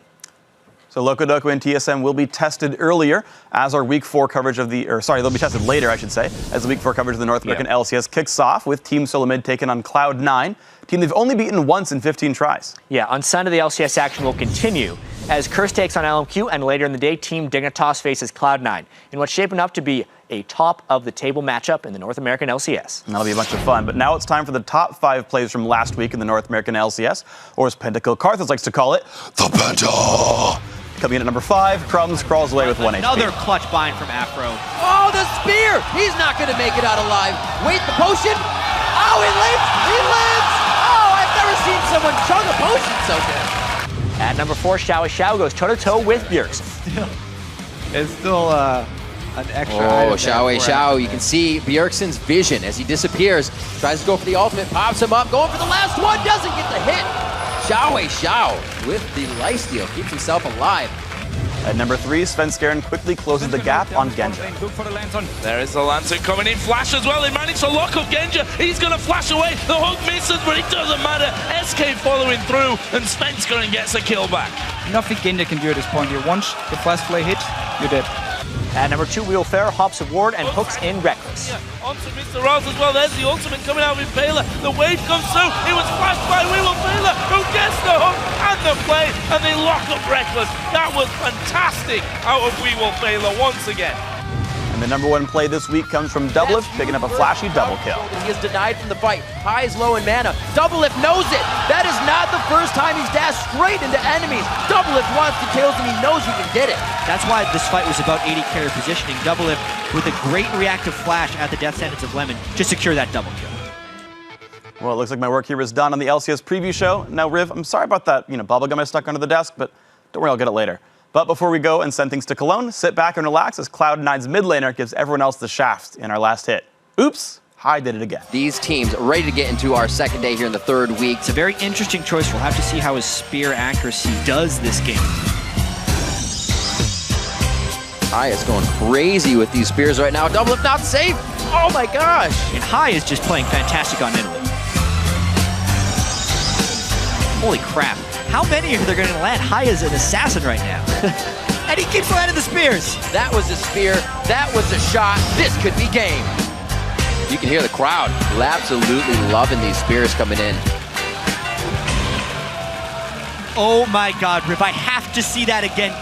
So Lokodoku and TSM will be tested earlier as our Week 4 coverage of the, they'll be tested later, I should say, as the Week 4 coverage of the North American LCS kicks off with Team Solo Mid taking on Cloud9, team they've only beaten once in 15 tries.
Yeah, on Sunday the LCS action will continue as Curse takes on LMQ, and later in the day, Team Dignitas faces Cloud9 in what's shaping up to be a top-of-the-table matchup in the North American LCS.
And that'll be a bunch of fun. But now it's time for the top 5 plays from last week in the North American LCS, or as Pentakill Karthus likes to call it, the Penta! Coming in at number 5, Crumbs crawls away with 1 HP.
Another clutch bind from Afro. Oh, the spear! He's not going to make it out alive. Wait, the potion? Oh, he lives! He lives! Oh, I've never seen someone chug a potion so good.
At number 4, Xiaowei Xiao goes toe-to-toe with Bjergsen.
It's still
an extra
Oh, Xiao. You can see Bjergsen's vision as he disappears. Tries to go for the ultimate, pops him up, going for the last one, doesn't get the hit. Xiao with the lifesteal, keeps himself alive.
At number 3, Svenskeren quickly closes the gap on Genja.
There is the Lancer coming in, flash as well. They managed to lock up Genja. He's going to flash away. The hook misses, but it doesn't matter. SK following through, and Svenskeren gets a kill back.
Nothing Genja can do at this point here. Once the flash play hits, you're dead.
At number 2, Ro4 hops aboard and hooks in Reckless.
Onto Mr. Ross as well. There's the ultimate coming out with Baylor. The wave comes through. It was flashed by Baylor, who gets the hook and the play, and they lock up Reckless. That was fantastic out of Baylor once again.
And the number 1 play this week comes from Doublelift, picking up a flashy double kill.
He is denied from the fight. High is low in mana. Doublelift knows it. That is not the first time he's dashed straight into enemies. Doublelift wants the kills, and he knows he can get it.
That's why this fight was about AD carry positioning. Doublelift with a great reactive flash at the death sentence of Lemon to secure that double kill.
Well, it looks like my work here is done on the LCS preview show. Now, Riv, I'm sorry about that, bubblegum I stuck under the desk, but don't worry, I'll get it later. But before we go and send things to Cologne, sit back and relax as Cloud9's mid laner gives everyone else the shaft in our last hit. Oops, Hai did it again.
These teams ready to get into our second day here in the 3rd week.
It's a very interesting choice. We'll have to see how his spear accuracy does this game.
Hai is going crazy with these spears right now. Doublelift not safe. Oh my gosh.
And Hai is just playing fantastic on Italy. Holy crap. How many are they going to land? Hai is an assassin right now. And he keeps landing the spears.
That was a spear. That was a shot. This could be game. You can hear the crowd absolutely loving these spears coming in.
Oh my God, Rip, I have to see that again.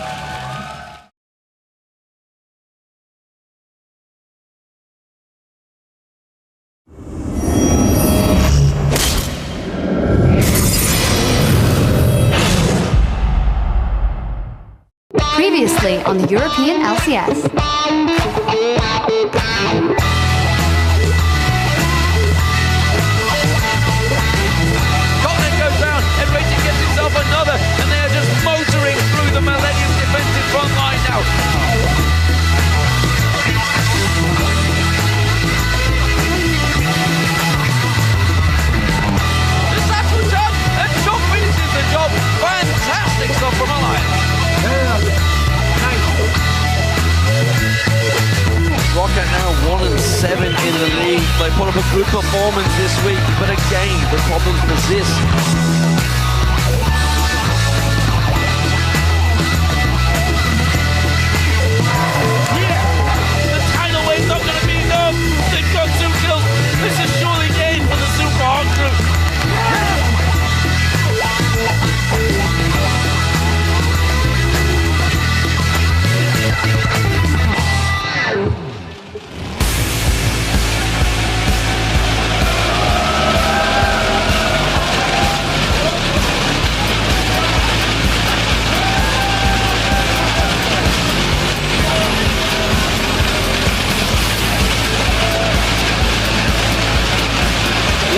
Previously on the European LCS.
Colin goes down, and Racing gets himself another, and they are just motoring through the Millennium defensive front line now. The Saffron jump, and Chuck finishes the job. Fantastic stuff from Alliance. Rocket now 1-7 in the league. They put up a good performance this week, but again, the problems persist. Yeah! The tidal wave's not going to be enough. They've got 2 kills. This is surely game for the Super Hawk group.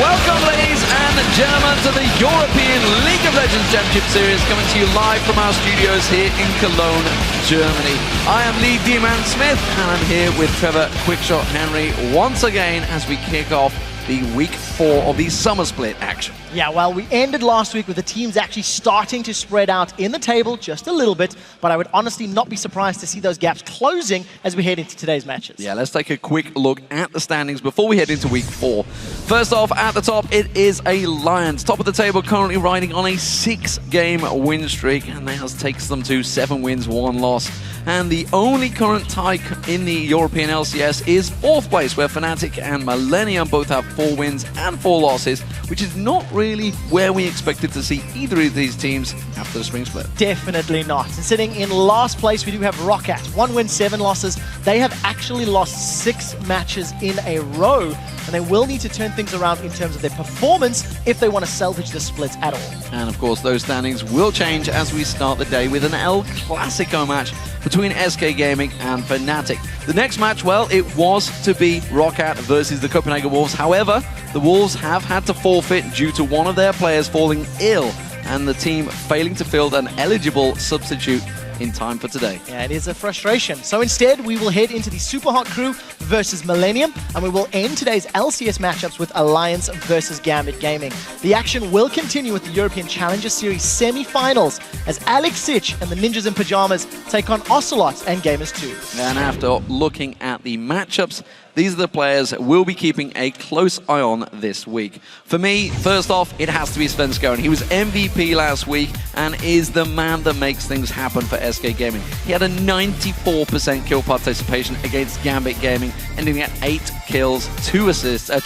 Welcome, ladies and gentlemen, to the European League of Legends Championship Series, coming to you live from our studios here in Cologne, Germany. I am Lee D-Man Smith, and I'm here with Trevor Quickshot Henry once again as we kick off the week 4 of the summer split action.
Yeah, well, we ended last week with the teams actually starting to spread out in the table just a little bit, but I would honestly not be surprised to see those gaps closing as we head into today's matches.
Yeah, let's take a quick look at the standings before we head into week 4. First off, at the top, it is Alliance. Top of the table, currently riding on a 6-game win streak, and that takes them to 7 wins, 1 loss. And the only current tie in the European LCS is 4th place, where Fnatic and Millennium both have 4 wins and 4 losses, which is not really where we expected to see either of these teams after the spring split.
Definitely not. And sitting in last place, we do have Rocket. 1 win, 7 losses. They have actually lost 6 matches in a row, and they will need to turn things around in terms of their performance if they want to salvage the splits at all.
And of course, those standings will change as we start the day with an El Clasico match between SK Gaming and Fnatic. The next match, well, it was to be Rocket versus the Copenhagen Wolves. However, the Wolves have had to forfeit due to one of their players falling ill and the team failing to field an eligible substitute in time for today.
Yeah, it is a frustration. So instead, we will head into the Super Hot Crew versus Millennium, and we will end today's LCS matchups with Alliance versus Gambit Gaming. The action will continue with the European Challenger Series semi-finals as Alex Sitch and the Ninjas in Pajamas take on Ocelot and Gamers 2.
And after looking at the matchups, these are the players we'll be keeping a close eye on this week. For me, first off, it has to be Svenska. He was MVP last week and is the man that makes things happen for SK Gaming. He had a 94% kill participation against Gambit Gaming, ending at 8 kills, 2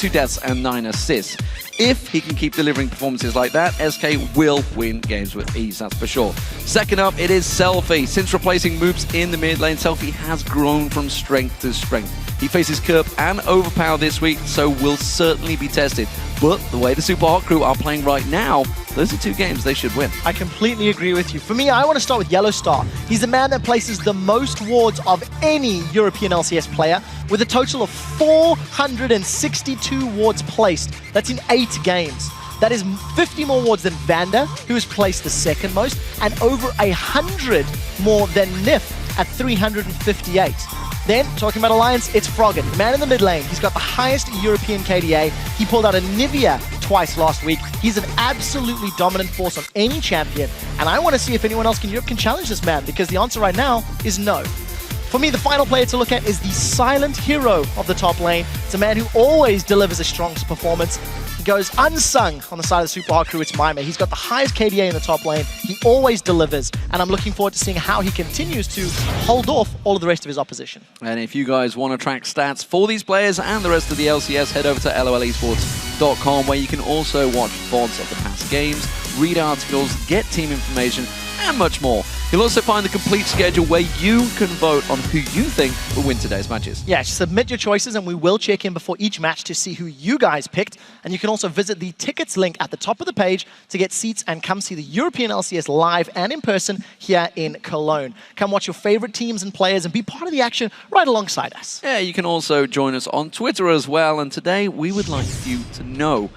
deaths, and 9 assists. If he can keep delivering performances like that, SK will win games with ease, that's for sure. Second up, it is Selfie. Since replacing Moops in the mid lane, Selfie has grown from strength to strength. He faces Kerp and Overpower this week, so will certainly be tested. But the way the Super Hot Crew are playing right now, those are 2 games they should win.
I completely agree with you. For me, I want to start with Yellow Star. He's the man that places the most wards of any European LCS player, with a total of 462 wards placed. That's in 8 games. That is 50 more wards than Vander, who has placed the second most, and over 100 more than Nif at 358. Then, talking about Alliance, it's Froggen, the man in the mid lane. He's got the highest European KDA. He pulled out a Nivea twice last week. He's an absolutely dominant force on any champion. And I want to see if anyone else in Europe can challenge this man, because the answer right now is no. For me, the final player to look at is the silent hero of the top lane. It's a man who always delivers a strong performance. He goes unsung on the side of the Super Hot Crew. It's Mime. He's got the highest KDA in the top lane. He always delivers, and I'm looking forward to seeing how he continues to hold off all of the rest of his opposition.
And if you guys want to track stats for these players and the rest of the LCS, head over to lolesports.com, where you can also watch VODs of the past games, read articles, get team information, and much more. You'll also find the complete schedule where you can vote on who you think will win today's matches.
Yeah, submit your choices and we will check in before each match to see who you guys picked. And you can also visit the tickets link at the top of the page to get seats and come see the European LCS live and in person here in Cologne. Come watch your favorite teams and players and be part of the action right alongside us.
Yeah, you can also join us on Twitter as well. And today we would like you to know,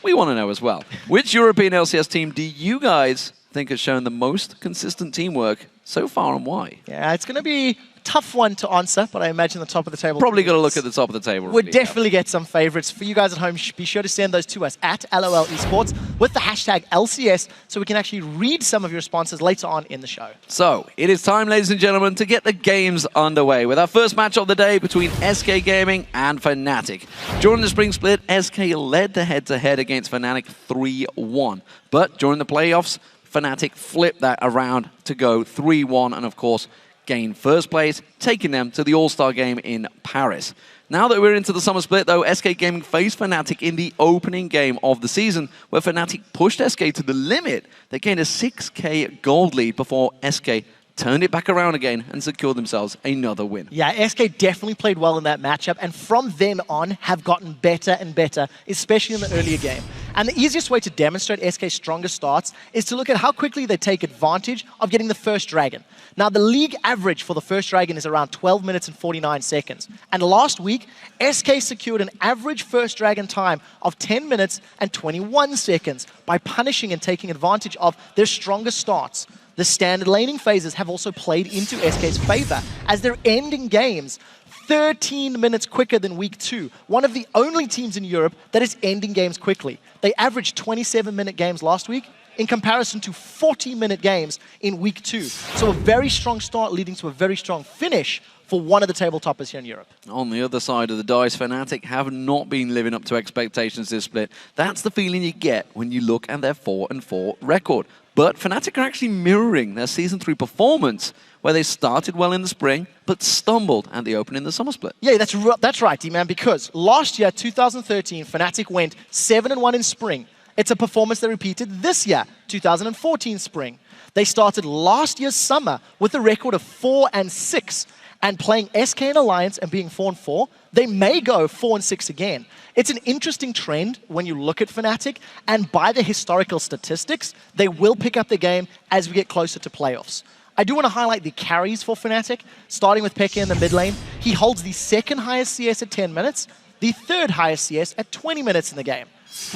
we want to know as well, which European LCS team do you guys think has shown the most consistent teamwork so far and why?
Yeah, it's going to be a tough one to answer, but I imagine the top of the table.
Probably got to look at the top of the table.
We'll definitely get some favorites. For you guys at home, be sure to send those to us at LOL Esports with the hashtag LCS so we can actually read some of your responses later on in the show.
So, it is time, ladies and gentlemen, to get the games underway with our first match of the day between SK Gaming and Fnatic. During the spring split, SK led the head-to-head against Fnatic 3-1. But during the playoffs, Fnatic flipped that around to go 3-1 and, of course, gain first place, taking them to the All-Star game in Paris. Now that we're into the summer split, though, SK Gaming faced Fnatic in the opening game of the season, where Fnatic pushed SK to the limit. They gained a 6k gold lead before SK turned it back around again and secured themselves another win.
Yeah, SK definitely played well in that matchup, and from then on have gotten better and better, especially in the earlier game. And the easiest way to demonstrate SK's strongest starts is to look at how quickly they take advantage of getting the first dragon. Now, the league average for the first dragon is around 12 minutes and 49 seconds. And last week, SK secured an average first dragon time of 10 minutes and 21 seconds by punishing and taking advantage of their strongest starts. The standard laning phases have also played into SK's favor as they're ending games 13 minutes quicker than week 2. One of the only teams in Europe that is ending games quickly. They averaged 27-minute games last week in comparison to 40-minute games in week 2. So a very strong start leading to a very strong finish for one of the table toppers here in Europe.
On the other side of the dice, Fnatic have not been living up to expectations this split. That's the feeling you get when you look at their 4-4 record. But Fnatic are actually mirroring their Season 3 performance, where they started well in the spring, but stumbled at the open in the summer split.
Yeah, that's right, D-Man, because last year, 2013, Fnatic went 7-1 in spring. It's a performance they repeated this year, 2014 spring. They started last year's summer with a record of 4-6, and playing SK and Alliance and being 4-4, they may go 4-6 again. It's an interesting trend when you look at Fnatic, and by the historical statistics, they will pick up the game as we get closer to playoffs. I do want to highlight the carries for Fnatic, starting with Pekka in the mid lane. He holds the second highest CS at 10 minutes, the third highest CS at 20 minutes in the game.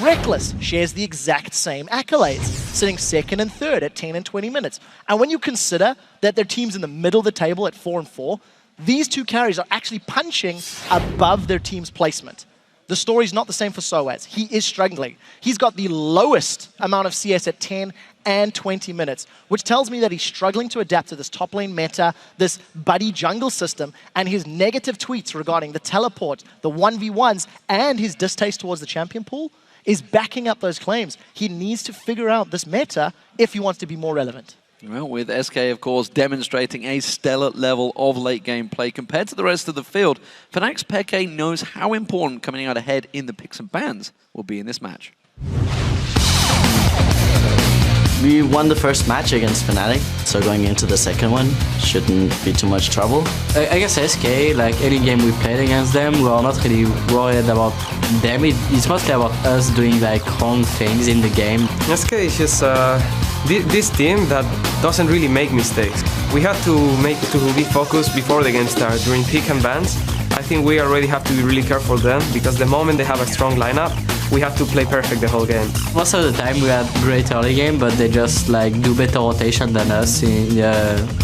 Reckless shares the exact same accolades, sitting 2nd and 3rd at 10 and 20 minutes. And when you consider that their team's in the middle of the table at 4 and 4, these two carries are actually punching above their team's placement. The story's not the same for Soaz. He is struggling. He's got the lowest amount of CS at 10 and 20 minutes, which tells me that he's struggling to adapt to this top lane meta, this buddy jungle system, and his negative tweets regarding the teleport, the 1v1s, and his distaste towards the champion pool is backing up those claims. He needs to figure out this meta if he wants to be more relevant.
Well, with SK, of course, demonstrating a stellar level of late-game play compared to the rest of the field, Fnatic's Peke knows how important coming out ahead in the picks and bans will be in this match.
We won the first match against Fnatic, so going into the second one shouldn't be too much trouble.
I guess SK, like any game we played against them, we're not really worried about them. It's mostly about us doing like wrong things in the game.
SK is just this team that doesn't really make mistakes. We have to be focused before the game starts. During pick and bans, I think we already have to be really careful then, because the moment they have a strong lineup, we have to play perfect the whole game.
Most of the time we had great early game, but they just like do better rotation than us in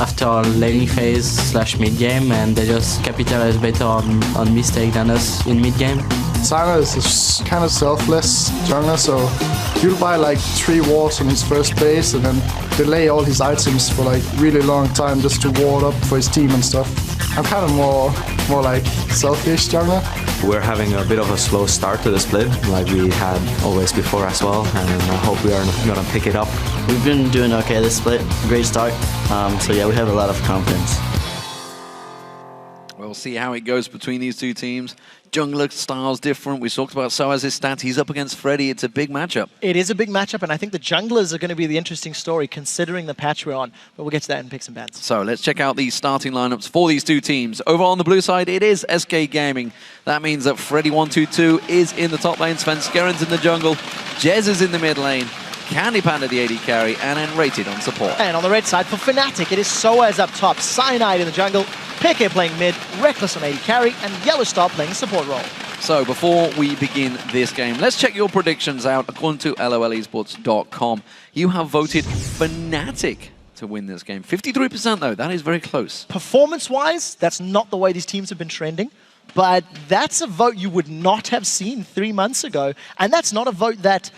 after laning phase / mid game, and they just capitalize better on mistake than us in mid game.
Sana is kind of selfless jungler, so he'll buy like 3 wards on his first base and then delay all his items for like really long time just to ward up for his team and stuff. I'm kind of more like selfish jungler.
We're having a bit of a slow start to the split, like we had always before as well, and I hope we are going to pick it up.
We've been doing okay this split, great start, so yeah, we have a lot of confidence.
We'll see how it goes between these two teams. Jungler style's different. We talked about Soaz's stats. He's up against Freddy. It's a big matchup.
It is a big matchup, and I think the junglers are going to be the interesting story considering the patch we're on. But we'll get to that in picks and bans.
So let's check out the starting lineups for these two teams. Over on the blue side, it is SK Gaming. That means that Freddy122 is in the top lane, Svenskeren's in the jungle, Jez is in the mid lane, Candy Panda the AD carry, and then Rated on support.
And on the red side for Fnatic, it is Soaz up top, Cyanide in the jungle, Peke playing mid, Reckless on AD carry, and Yellowstar playing support role.
So before we begin this game, let's check your predictions out according to lolesports.com. You have voted Fnatic to win this game. 53% though, that is very close.
Performance-wise, that's not the way these teams have been trending, but that's a vote you would not have seen 3 months ago, and that's not a vote that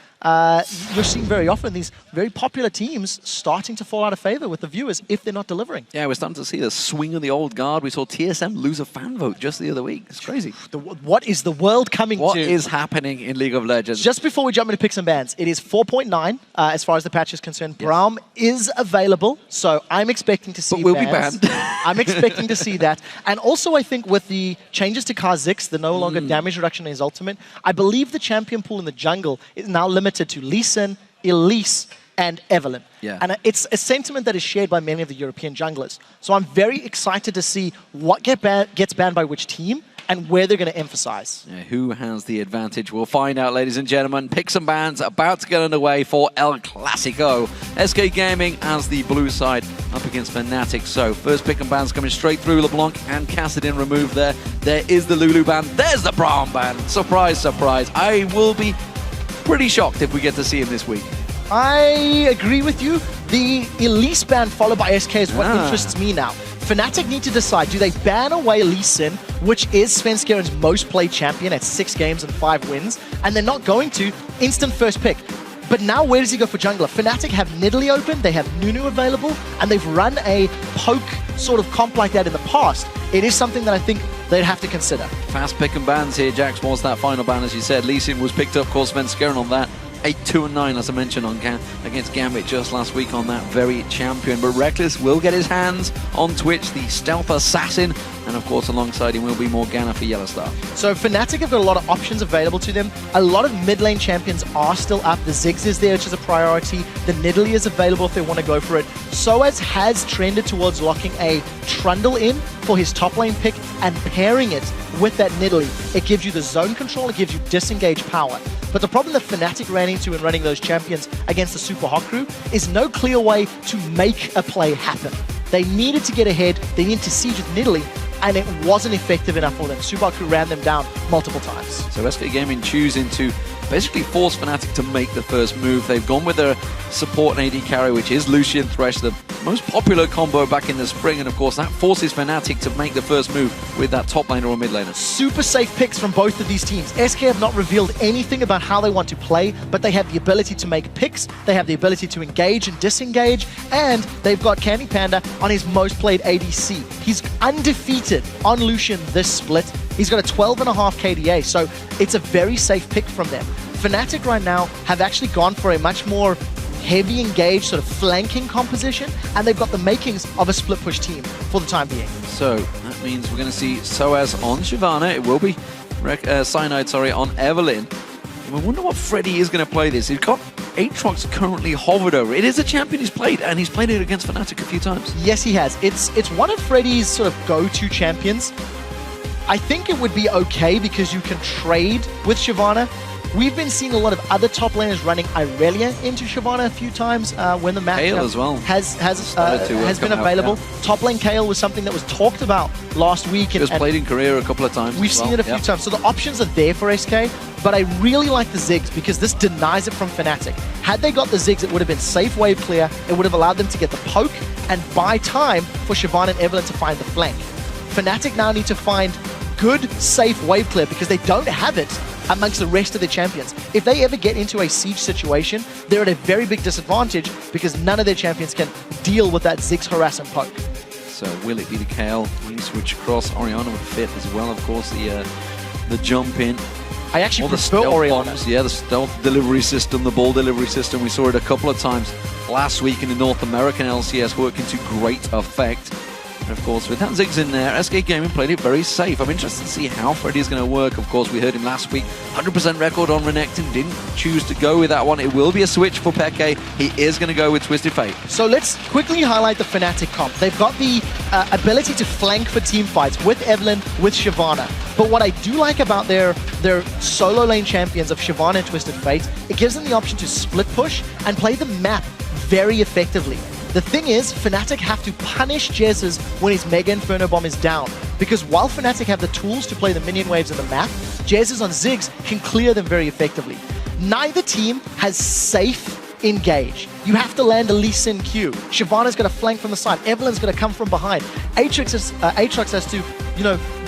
you're seeing very often. These very popular teams starting to fall out of favor with the viewers if they're not delivering.
Yeah, we're starting to see the swing of the old guard. We saw TSM lose a fan vote just the other week. It's crazy.
What is the world coming to?
What is happening in League of Legends?
Just before we jump into picks and bans, it is 4.9 as far as the patch is concerned. Yes. Braum is available, so I'm expecting to see
But we'll be banned.
I'm expecting to see that. And also I think with the changes to Kha'Zix, the no longer damage reduction in his ultimate, I believe the champion pool in the jungle is now limited to Lee Sin, Elise, and Evelyn.
Yeah.
And it's a sentiment that is shared by many of the European junglers. So I'm very excited to see what gets banned by which team and where they're going to emphasize.
Yeah, who has the advantage? We'll find out, ladies and gentlemen. Picks and bans about to get underway for El Clasico. SK Gaming as the blue side up against Fnatic. So first pick and bans coming straight through. LeBlanc and Kassadin removed there. There is the Lulu ban. There's the Braum ban. Surprise, surprise. I will be pretty shocked if we get to see him this week.
I agree with you. The Elise ban followed by SK is what interests me now. Fnatic need to decide, do they ban away Lee Sin, which is Svenskeren's most played champion at 6 games and 5 wins, and they're not going to, instant first pick. But now where does he go for jungler? Fnatic have Nidalee open, they have Nunu available, and they've run a poke sort of comp like that in the past. It is something that I think they'd have to consider. Fast
pick and bans here. Jax was that final ban, as you said. Lee Sin was picked up, of course, Svenskeren on that. 8-2-9, as I mentioned, on against Gambit just last week on that very champion. But Reckless will get his hands on Twitch, the stealth assassin, and of course alongside him will be Morgana for Yellowstar.
So Fnatic have got a lot of options available to them. A lot of mid lane champions are still up. The Ziggs is there, which is a priority. The Nidalee is available if they want to go for it. Soaz has trended towards locking a Trundle in for his top lane pick and pairing it with that Nidalee. It gives you the zone control, it gives you disengage power. But the problem that Fnatic ran into in running those champions against the Super Hot crew is no clear way to make a play happen. They needed to get ahead, they needed to siege with Nidalee, and it wasn't effective enough for them. Super Hot crew ran them down multiple times.
So SK Gaming choosing to basically force Fnatic to make the first move. They've gone with their support and AD carry, which is Lucian Thresh, the most popular combo back in the spring, and of course that forces Fnatic to make the first move with that top laner or mid laner.
Super safe picks from both of these teams. SK have not revealed anything about how they want to play, but they have the ability to make picks, they have the ability to engage and disengage, and they've got Candy Panda on his most played ADC. He's undefeated on Lucian this split. He's got a 12.5 KDA, so it's a very safe pick from them. Fnatic right now have actually gone for a much more heavy engaged sort of flanking composition, and they've got the makings of a split push team for the time being.
So that means we're going to see Soaz on Shyvana. It will be Cyanide, on Evelynn. And we wonder what Freddy is going to play this. He's got Aatrox currently hovered over. It is a champion he's played, and he's played it against Fnatic a few times.
Yes, he has. It's one of Freddy's sort of go-to champions. I think it would be okay because you can trade with Shyvana. We've been seeing a lot of other top laners running Irelia into Shyvana a few times when the match
Kayle as well
has been available. Top lane Kayle was something that was talked about last week.
It was played in career a couple of times.
We've seen it a few times. So the options are there for SK, but I really like the Ziggs because this denies it from Fnatic. Had they got the Ziggs, it would have been safe wave clear. It would have allowed them to get the poke and buy time for Shyvana and Evelynn to find the flank. Fnatic now need to find good, safe wave clear because they don't have it amongst the rest of the champions. If they ever get into a siege situation, they're at a very big disadvantage because none of their champions can deal with that Ziggs harass and poke.
So will it be the Kayle? We switch across. Orianna would fit as well, of course, the jump in.
I actually prefer Orianna.
Bombs. Yeah, the stealth delivery system, the ball delivery system. We saw it a couple of times last week in the North American LCS, working to great effect. And of course, with that Ziggs in there, SK Gaming played it very safe. I'm interested to see how Freddy's going to work. Of course, we heard him last week. 100% record on Renekton. Didn't choose to go with that one. It will be a switch for Peke. He is going to go with Twisted Fate.
So let's quickly highlight the Fnatic comp. They've got the ability to flank for team fights with Evelynn, with Shyvana. But what I do like about their solo lane champions of Shyvana and Twisted Fate, it gives them the option to split push and play the map very effectively. The thing is, Fnatic have to punish Jezz when his Mega Inferno Bomb is down, because while Fnatic have the tools to play the minion waves in the map, Jezz on Ziggs can clear them very effectively. Neither team has safe engage. You have to land a Lee Sin Q. Shyvana's got to flank from the side. Evelynn's got to come from behind. Aatrox has to,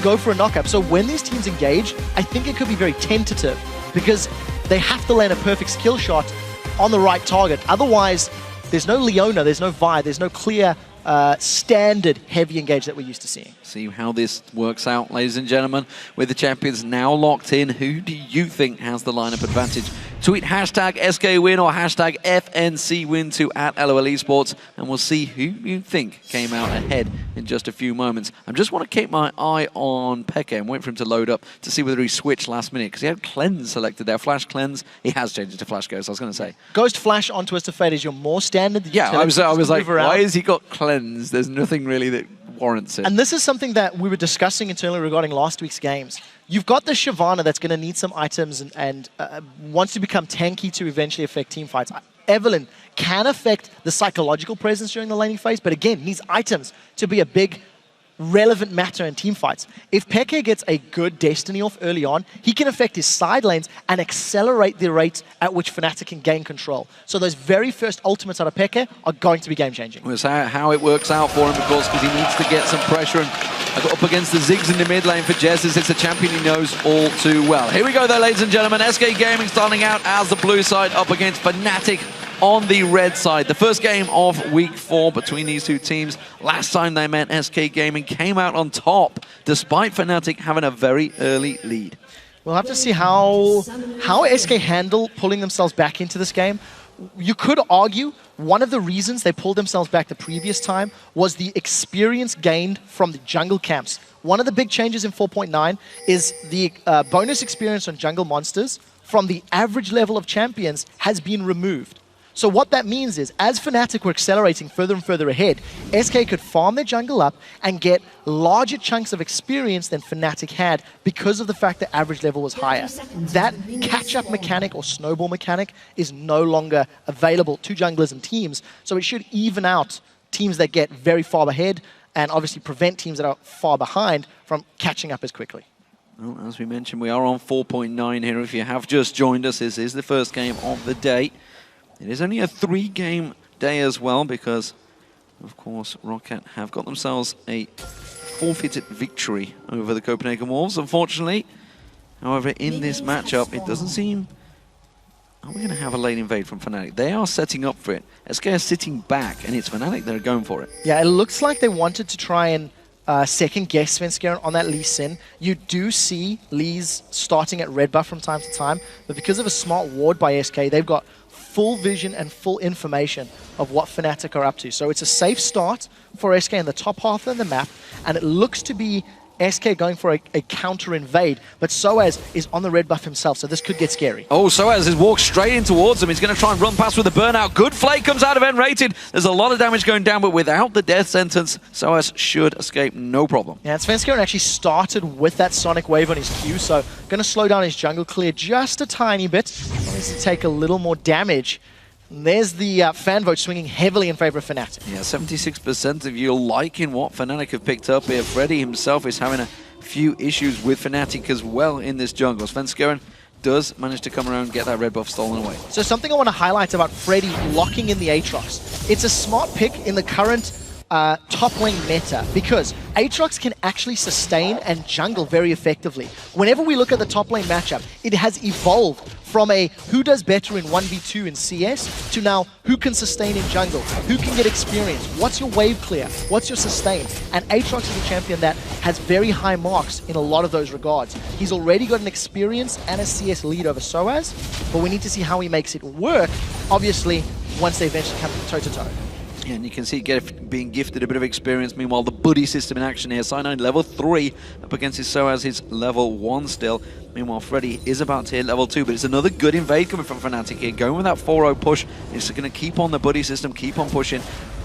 go for a knockup. So when these teams engage, I think it could be very tentative because they have to land a perfect skill shot on the right target. Otherwise, there's no Leona, there's no Vi, there's no clear standard heavy engage that we're used to seeing.
See how this works out, ladies and gentlemen. With the champions now locked in, who do you think has the lineup advantage? Tweet hashtag SKWin or hashtag FNCWin to @LOL Esports, and we'll see who you think came out ahead in just a few moments. I just want to keep my eye on Peke and wait for him to load up to see whether he switched last minute, because he had Cleanse selected there. Flash Cleanse, he has changed it to Flash Ghost, I was going to say.
Ghost Flash on Twisted Fate is your more standard.
Yeah, I was like, why has he got Cleanse? There's nothing really that warrants it.
And this is something that we were discussing internally regarding last week's games. You've got the Shyvana that's going to need some items and wants to become tanky to eventually affect team fights. Evelynn can affect the psychological presence during the laning phase, but again, needs items to be a big, relevant matter in team fights. If Peke gets a good Destiny off early on, he can affect his side lanes and accelerate the rate at which Fnatic can gain control. So those very first ultimates out of Peke are going to be game-changing.
Well, it's how it works out for him, of course, because he needs to get some pressure and up against the Ziggs in the mid lane for Jezz. It's a champion he knows all too well. Here we go though, ladies and gentlemen. SK Gaming starting out as the blue side up against Fnatic on the red side. The first game of Week 4 between these two teams. Last time they met, SK Gaming came out on top, despite Fnatic having a very early lead.
We'll have to see how SK handle pulling themselves back into this game. You could argue one of the reasons they pulled themselves back the previous time was the experience gained from the jungle camps. One of the big changes in 4.9 is the bonus experience on jungle monsters from the average level of champions has been removed. So what that means is, as Fnatic were accelerating further and further ahead, SK could farm their jungle up and get larger chunks of experience than Fnatic had because of the fact that average level was higher. That catch-up mechanic or snowball mechanic is no longer available to junglers and teams, so it should even out teams that get very far ahead and obviously prevent teams that are far behind from catching up as quickly.
Well, as we mentioned, we are on 4.9 here. If you have just joined us, this is the first game of the day. It is only a 3-game day as well because, of course, Rocket have got themselves a forfeited victory over the Copenhagen Wolves, unfortunately. However, in this matchup, it doesn't seem... Are we going to have a late invade from Fnatic? They are setting up for it. SK is sitting back, and it's Fnatic that are going for it.
Yeah, it looks like they wanted to try and second-guess Svenskeren on that Lee Sin. You do see Lee's starting at red buff from time to time, but because of a smart ward by SK, they've got full vision and full information of what Fnatic are up to. So it's a safe start for SK in the top half of the map, and it looks to be SK going for a counter-invade, but Soaz is on the red buff himself, so this could get scary.
Oh, Soaz has walked straight in towards him. He's going to try and run past with a burnout. Good flake comes out of N-rated. There's a lot of damage going down, but without the death sentence, Soaz should escape no problem.
Yeah, and Svenskeren actually started with that Sonic Wave on his Q, so going to slow down his jungle clear just a tiny bit. Needs to take a little more damage. And there's the fan vote swinging heavily in favor of Fnatic.
Yeah, 76% of you liking what Fnatic have picked up here. Freddy himself is having a few issues with Fnatic as well in this jungle. Svenskeren does manage to come around and get that red buff stolen away.
So something I want to highlight about Freddy locking in the Aatrox. It's a smart pick in the current top lane meta because Aatrox can actually sustain and jungle very effectively. Whenever we look at the top lane matchup, it has evolved from a who does better in 1v2 in CS to now who can sustain in jungle, who can get experience, what's your wave clear, what's your sustain. And Aatrox is a champion that has very high marks in a lot of those regards. He's already got an experience and a CS lead over Soaz, but we need to see how he makes it work, obviously, once they eventually come toe-to-toe.
Yeah, and you can see being gifted a bit of experience. Meanwhile, the buddy system in action here. Cyanide level 3 up against his Soaz, his level 1 still. Meanwhile, Freddy is about to hit level 2, but it's another good invade coming from Fnatic here. Going with that 4-0 push. It's going to keep on the buddy system, keep on pushing.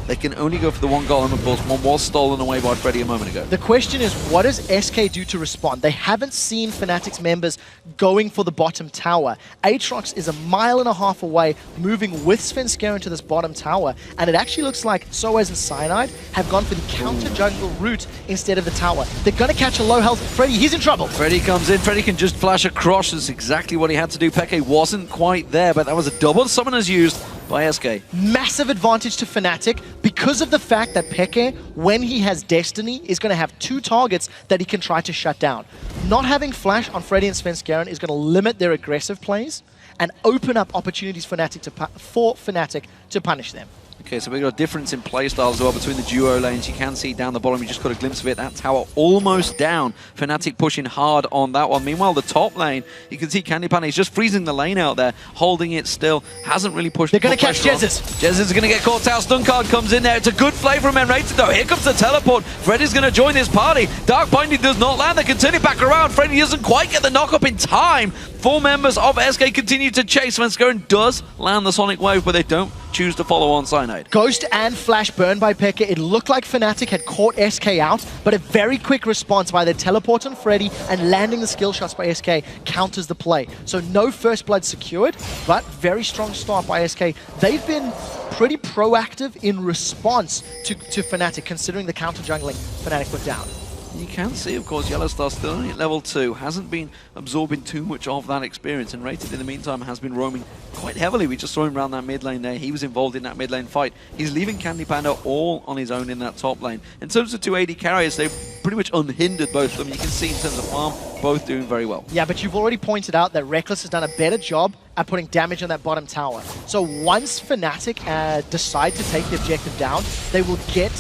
They can only go for the one golem, of course. One was stolen away by Freddy a moment ago.
The question is, what does SK do to respond? They haven't seen Fnatic's members going for the bottom tower. Aatrox is 1.5 miles away, moving with Svenskeren to this bottom tower, and it actually looks like Soaz and Cyanide have gone for the counter-jungle route instead of the tower. They're going to catch a low-health Freddy. He's in trouble.
Freddy comes in. Freddy can just flash across. That's exactly what he had to do. Peke wasn't quite there, but that was a double summoners used by SK.
Massive advantage to Fnatic because of the fact that Peke, when he has Destiny, is going to have 2 targets that he can try to shut down. Not having Flash on Freddy and Svenskeren is going to limit their aggressive plays and open up opportunities for Fnatic to punish them.
Okay, so we've got a difference in playstyle as well between the duo lanes. You can see down the bottom, you just got a glimpse of it. That tower almost down. Fnatic pushing hard on that one. Meanwhile, the top lane, you can see Candy Pan is just freezing the lane out there, holding it still. Hasn't really pushed.
They're going to catch Jesus.
Jesus is going to get caught out. Stun card comes in there. It's a good play from N-rated though. Here comes the teleport. Freddy's going to join this party. Dark Binding does not land. They can turn it back around. Freddy doesn't quite get the knock up in time. 4 members of SK continue to chase. Svenskeren does land the Sonic Wave, but they don't choose to follow on Cyanide.
Ghost and Flash burned by Peke. It looked like Fnatic had caught SK out, but a very quick response by the teleport on Freddy and landing the skill shots by SK counters the play. So no first blood secured, but very strong start by SK. They've been pretty proactive in response to Fnatic, considering the counter jungling Fnatic put down.
You can see, of course, Yellowstar still only at level 2, hasn't been absorbing too much of that experience, and Rated in the meantime has been roaming quite heavily. We just saw him around that mid lane there. He was involved in that mid lane fight. He's leaving Candy Panda all on his own in that top lane. In terms of 280 carriers, they've pretty much unhindered both of them. You can see in terms of farm, both doing very well.
Yeah, but you've already pointed out that Reckless has done a better job at putting damage on that bottom tower. So once Fnatic decide to take the objective down, they will get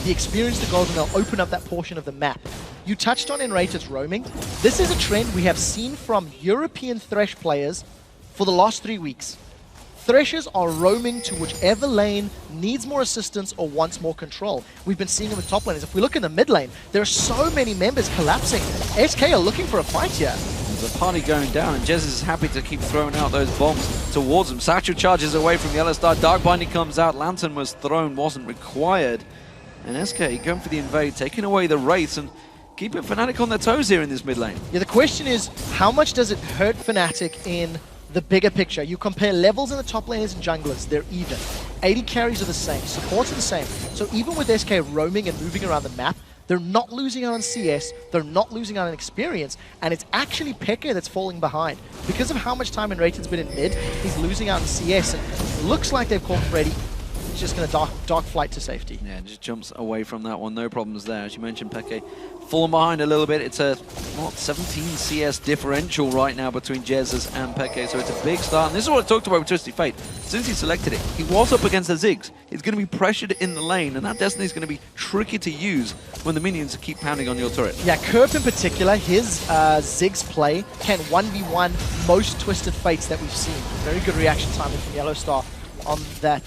the experience to gold and they'll open up that portion of the map. You touched on N-Rated's roaming. This is a trend we have seen from European Thresh players for the last 3 weeks. Threshers are roaming to whichever lane needs more assistance or wants more control. We've been seeing it with top laners. If we look in the mid lane, there are so many members collapsing. SK are looking for a fight here.
There's a party going down, and Jez is happy to keep throwing out those bombs towards him. Satchel charges away from Yellowstar. Dark Binding comes out. Lantern was thrown, wasn't required. And SK going for the invade, taking away the Wraiths and keeping Fnatic on their toes here in this mid lane.
Yeah, the question is, how much does it hurt Fnatic in the bigger picture? You compare levels in the top laners and junglers, they're even. 80 carries are the same, supports are the same. So even with SK roaming and moving around the map, They're not losing out on CS, they're not losing out on experience, and it's actually Peke that's falling behind. Because of how much time Enrated's been in mid, he's losing out on CS, and it looks like they've caught Freddy. He's just going to dark flight to safety.
Yeah, just jumps away from that one, no problems there. As you mentioned, Peke falling behind a little bit. It's a 17 CS differential right now between Jesus and Peke, so it's a big start. And this is what I talked about with Twisted Fate. As soon as he selected it, he was up against the Ziggs. He's going to be pressured in the lane, and that Destiny is going to be tricky to use when the minions keep pounding on your turret.
Yeah, Kerp in particular, his Ziggs play can 1v1 most Twisted Fates that we've seen. Very good reaction timing from Yellow Star on that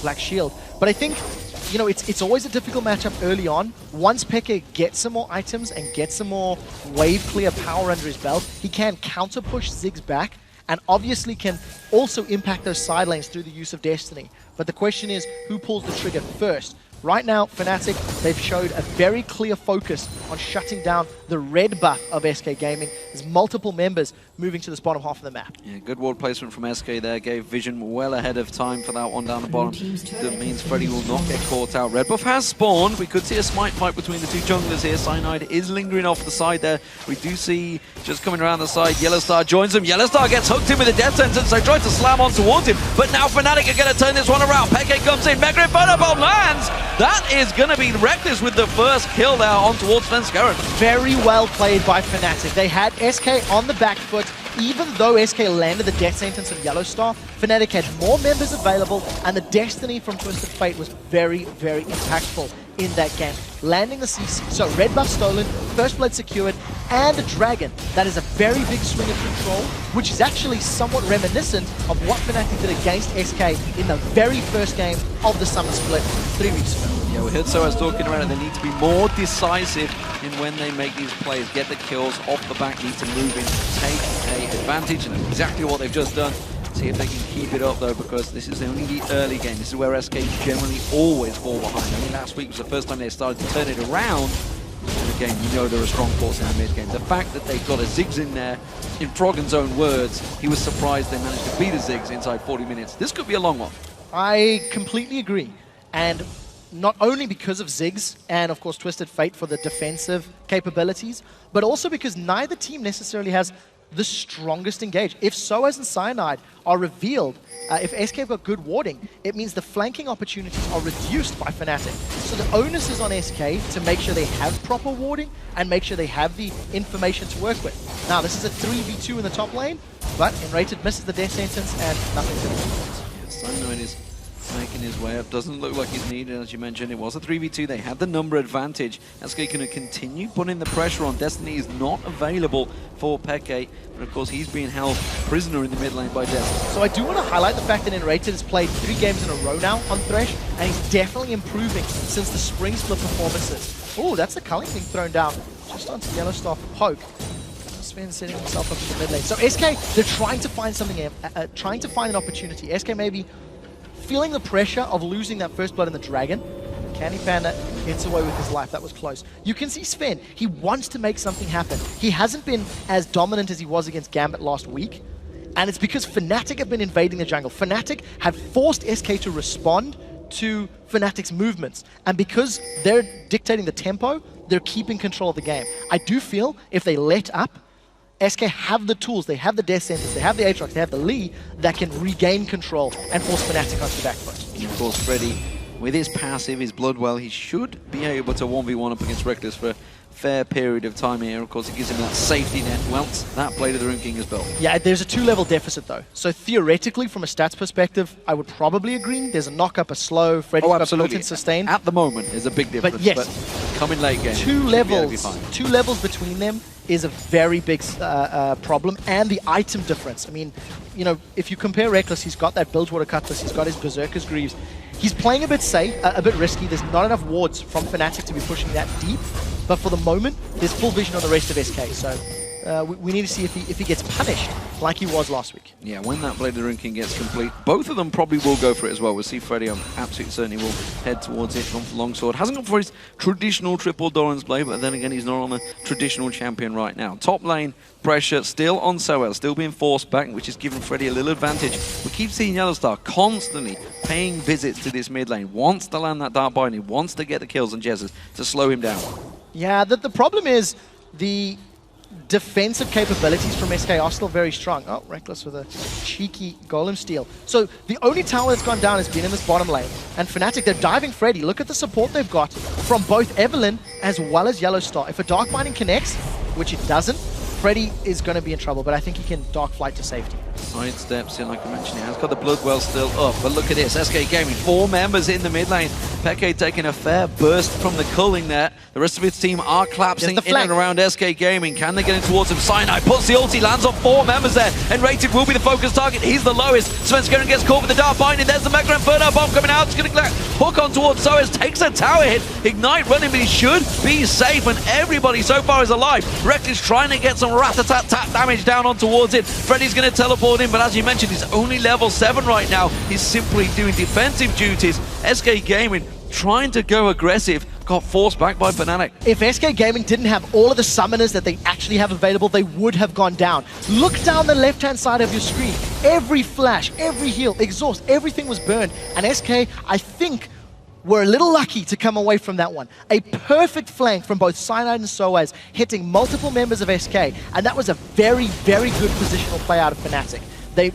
Black Shield. But I think, you know, it's always a difficult matchup early on. Once Peke gets some more items and gets some more wave clear power under his belt, he can counter push Ziggs back and obviously can also impact those side lanes through the use of Destiny. But the question is, who pulls the trigger first? Right now, Fnatic, they've showed a very clear focus on shutting down the red buff of SK Gaming. There's multiple members moving to this bottom half of the map.
Yeah, good ward placement from SK there. Gave Vision well ahead of time for that one down the bottom. That means Freddy will not get caught out. Red buff has spawned. We could see a smite fight between the two junglers here. Cyanide is lingering off the side there. We do see just coming around the side, Yellow Star joins him. Yellow Star gets hooked in with a death sentence. They try to slam on towards him, but now Fnatic are going to turn this one around. Peke comes in. Mega Inferno Bomb lands. That is going to be Reckless with the first kill there on towards Svenskeren.
Very well played by Fnatic. They had SK on the back foot. Even though SK landed the death sentence on Yellow Star, Fnatic had more members available, and the Destiny from Twisted Fate was very, very impactful in that game. Landing the CC, so red buff stolen, first blood secured, and a dragon. That is a very big swing of control, which is actually somewhat reminiscent of what Fnatic did against SK in the very first game of the summer split 3 weeks ago.
Yeah, we heard Soaz talking about it. They need to be more decisive in when they make these plays. Get the kills off the back, need to move in, take an advantage, and that's exactly what they've just done. See if they can keep it up though, because this is only the early game. This is where SK generally always fall behind. I mean, last week was the first time they started to turn it around. And again, you know they're a strong force in the mid game. The fact that they've got a Ziggs in there, in Froggen's own words, he was surprised they managed to beat a Ziggs inside 40 minutes. This could be a long one.
I completely agree. And not only because of Ziggs and, of course, Twisted Fate for the defensive capabilities, but also because neither team necessarily has the strongest engage. If Soaz and Cyanide are revealed, if SK have got good warding, it means the flanking opportunities are reduced by Fnatic. So the onus is on SK to make sure they have proper warding and make sure they have the information to work with. Now, this is a 3v2 in the top lane, but Enrated misses the death sentence and nothing to do.
Cyanide is making his way up. Doesn't look like he's needed, as you mentioned. It was a 3v2. They had the number advantage. SK going to continue putting the pressure on. Destiny is not available for Peke, but of course he's being held prisoner in the mid lane by Destiny.
So I do want to highlight the fact that Enrated has played 3 games in a row now on Thresh, and he's definitely improving since the spring split performances. Oh, that's the culling being thrown down just onto Yellow Star for poke. Sven setting himself up in the mid lane. So SK, they're trying to find something, trying to find an opportunity. SK maybe feeling the pressure of losing that first blood in the dragon. Candy Panda gets away with his life. That was close. You can see Sven, he wants to make something happen. He hasn't been as dominant as he was against Gambit last week, and it's because Fnatic have been invading the jungle. Fnatic have forced SK to respond to Fnatic's movements, and because they're dictating the tempo, they're keeping control of the game. I do feel if they let up, SK have the tools, they have the death sentence, they have the Aatrox, they have the Lee that can regain control and force Fnatic onto the back foot.
And of course, Freddy, with his passive, his Bloodwell, he should be able to 1v1 up against Reckless for a fair period of time here. Of course, it gives him that safety net once that Blade of the Rune King is built.
Yeah, there's a 2-level deficit though. So theoretically, from a stats perspective, I would probably agree. There's a knock-up, a slow, Freddy's got built-in sustain.
At the moment, there's a big difference.
But yes,
but coming late game,
2 levels between them is a very big problem, and the item difference. I mean, you know, if you compare Reckless, he's got that Bilgewater Cutlass, he's got his Berserker's Greaves. He's playing a bit safe, a bit risky. There's not enough wards from Fnatic to be pushing that deep, but for the moment, there's full vision on the rest of SK, so we need to see if he gets punished like he was last week.
Yeah, when that Blade of the Ruined King gets complete, both of them probably will go for it as well. We'll see Freddy, I'm absolutely certain he will head towards it, gone for Longsword. Hasn't gone for his traditional triple Doran's Blade, but then again, he's not on a traditional champion right now. Top lane, pressure still on Soel, still being forced back, which is giving Freddy a little advantage. We keep seeing Yellowstar constantly paying visits to this mid lane, wants to land that Dark Binding, wants to get the kills on Jesus to slow him down.
Yeah, the problem is the defensive capabilities from SK are still very strong. Oh, Reckless with a cheeky Golem steal. So the only tower that's gone down has been in this bottom lane. And Fnatic, they're diving Freddy. Look at the support they've got from both Evelynn as well as Yellowstar. If a Dark Binding connects, which it doesn't, Freddy is going to be in trouble, but I think he can Dark Flight to safety.
Side steps in, like I mentioned, he has got the Bloodwell still up, but look at this, SK Gaming, 4 members in the mid lane. Peke taking a fair burst from the culling there. The rest of his team are collapsing in and around SK Gaming. Can they get in towards him? Cyanide puts the ulti, lands on 4 members there, and Rated will be the focus target. He's the lowest. Svenskeren gets caught with the Dark Binding. There's the Mega Inferno bomb coming out. It's going to hook on towards Soez, takes a tower hit. Ignite running, but he should be safe, and everybody so far is alive. Reckless trying to get some rat-a-tat-tat damage down on towards it. Freddy's going to teleport in, but as you mentioned, he's only level 7 right now. He's simply doing defensive duties. SK Gaming trying to go aggressive, got forced back by Fnatic.
If SK Gaming didn't have all of the summoners that they actually have available, they would have gone down. Look down the left-hand side of your screen. Every flash, every heal, exhaust, everything was burned. And SK, I think, were a little lucky to come away from that one. A perfect flank from both Cyanide and Soaz, hitting multiple members of SK, and that was a very, very good positional play out of Fnatic. They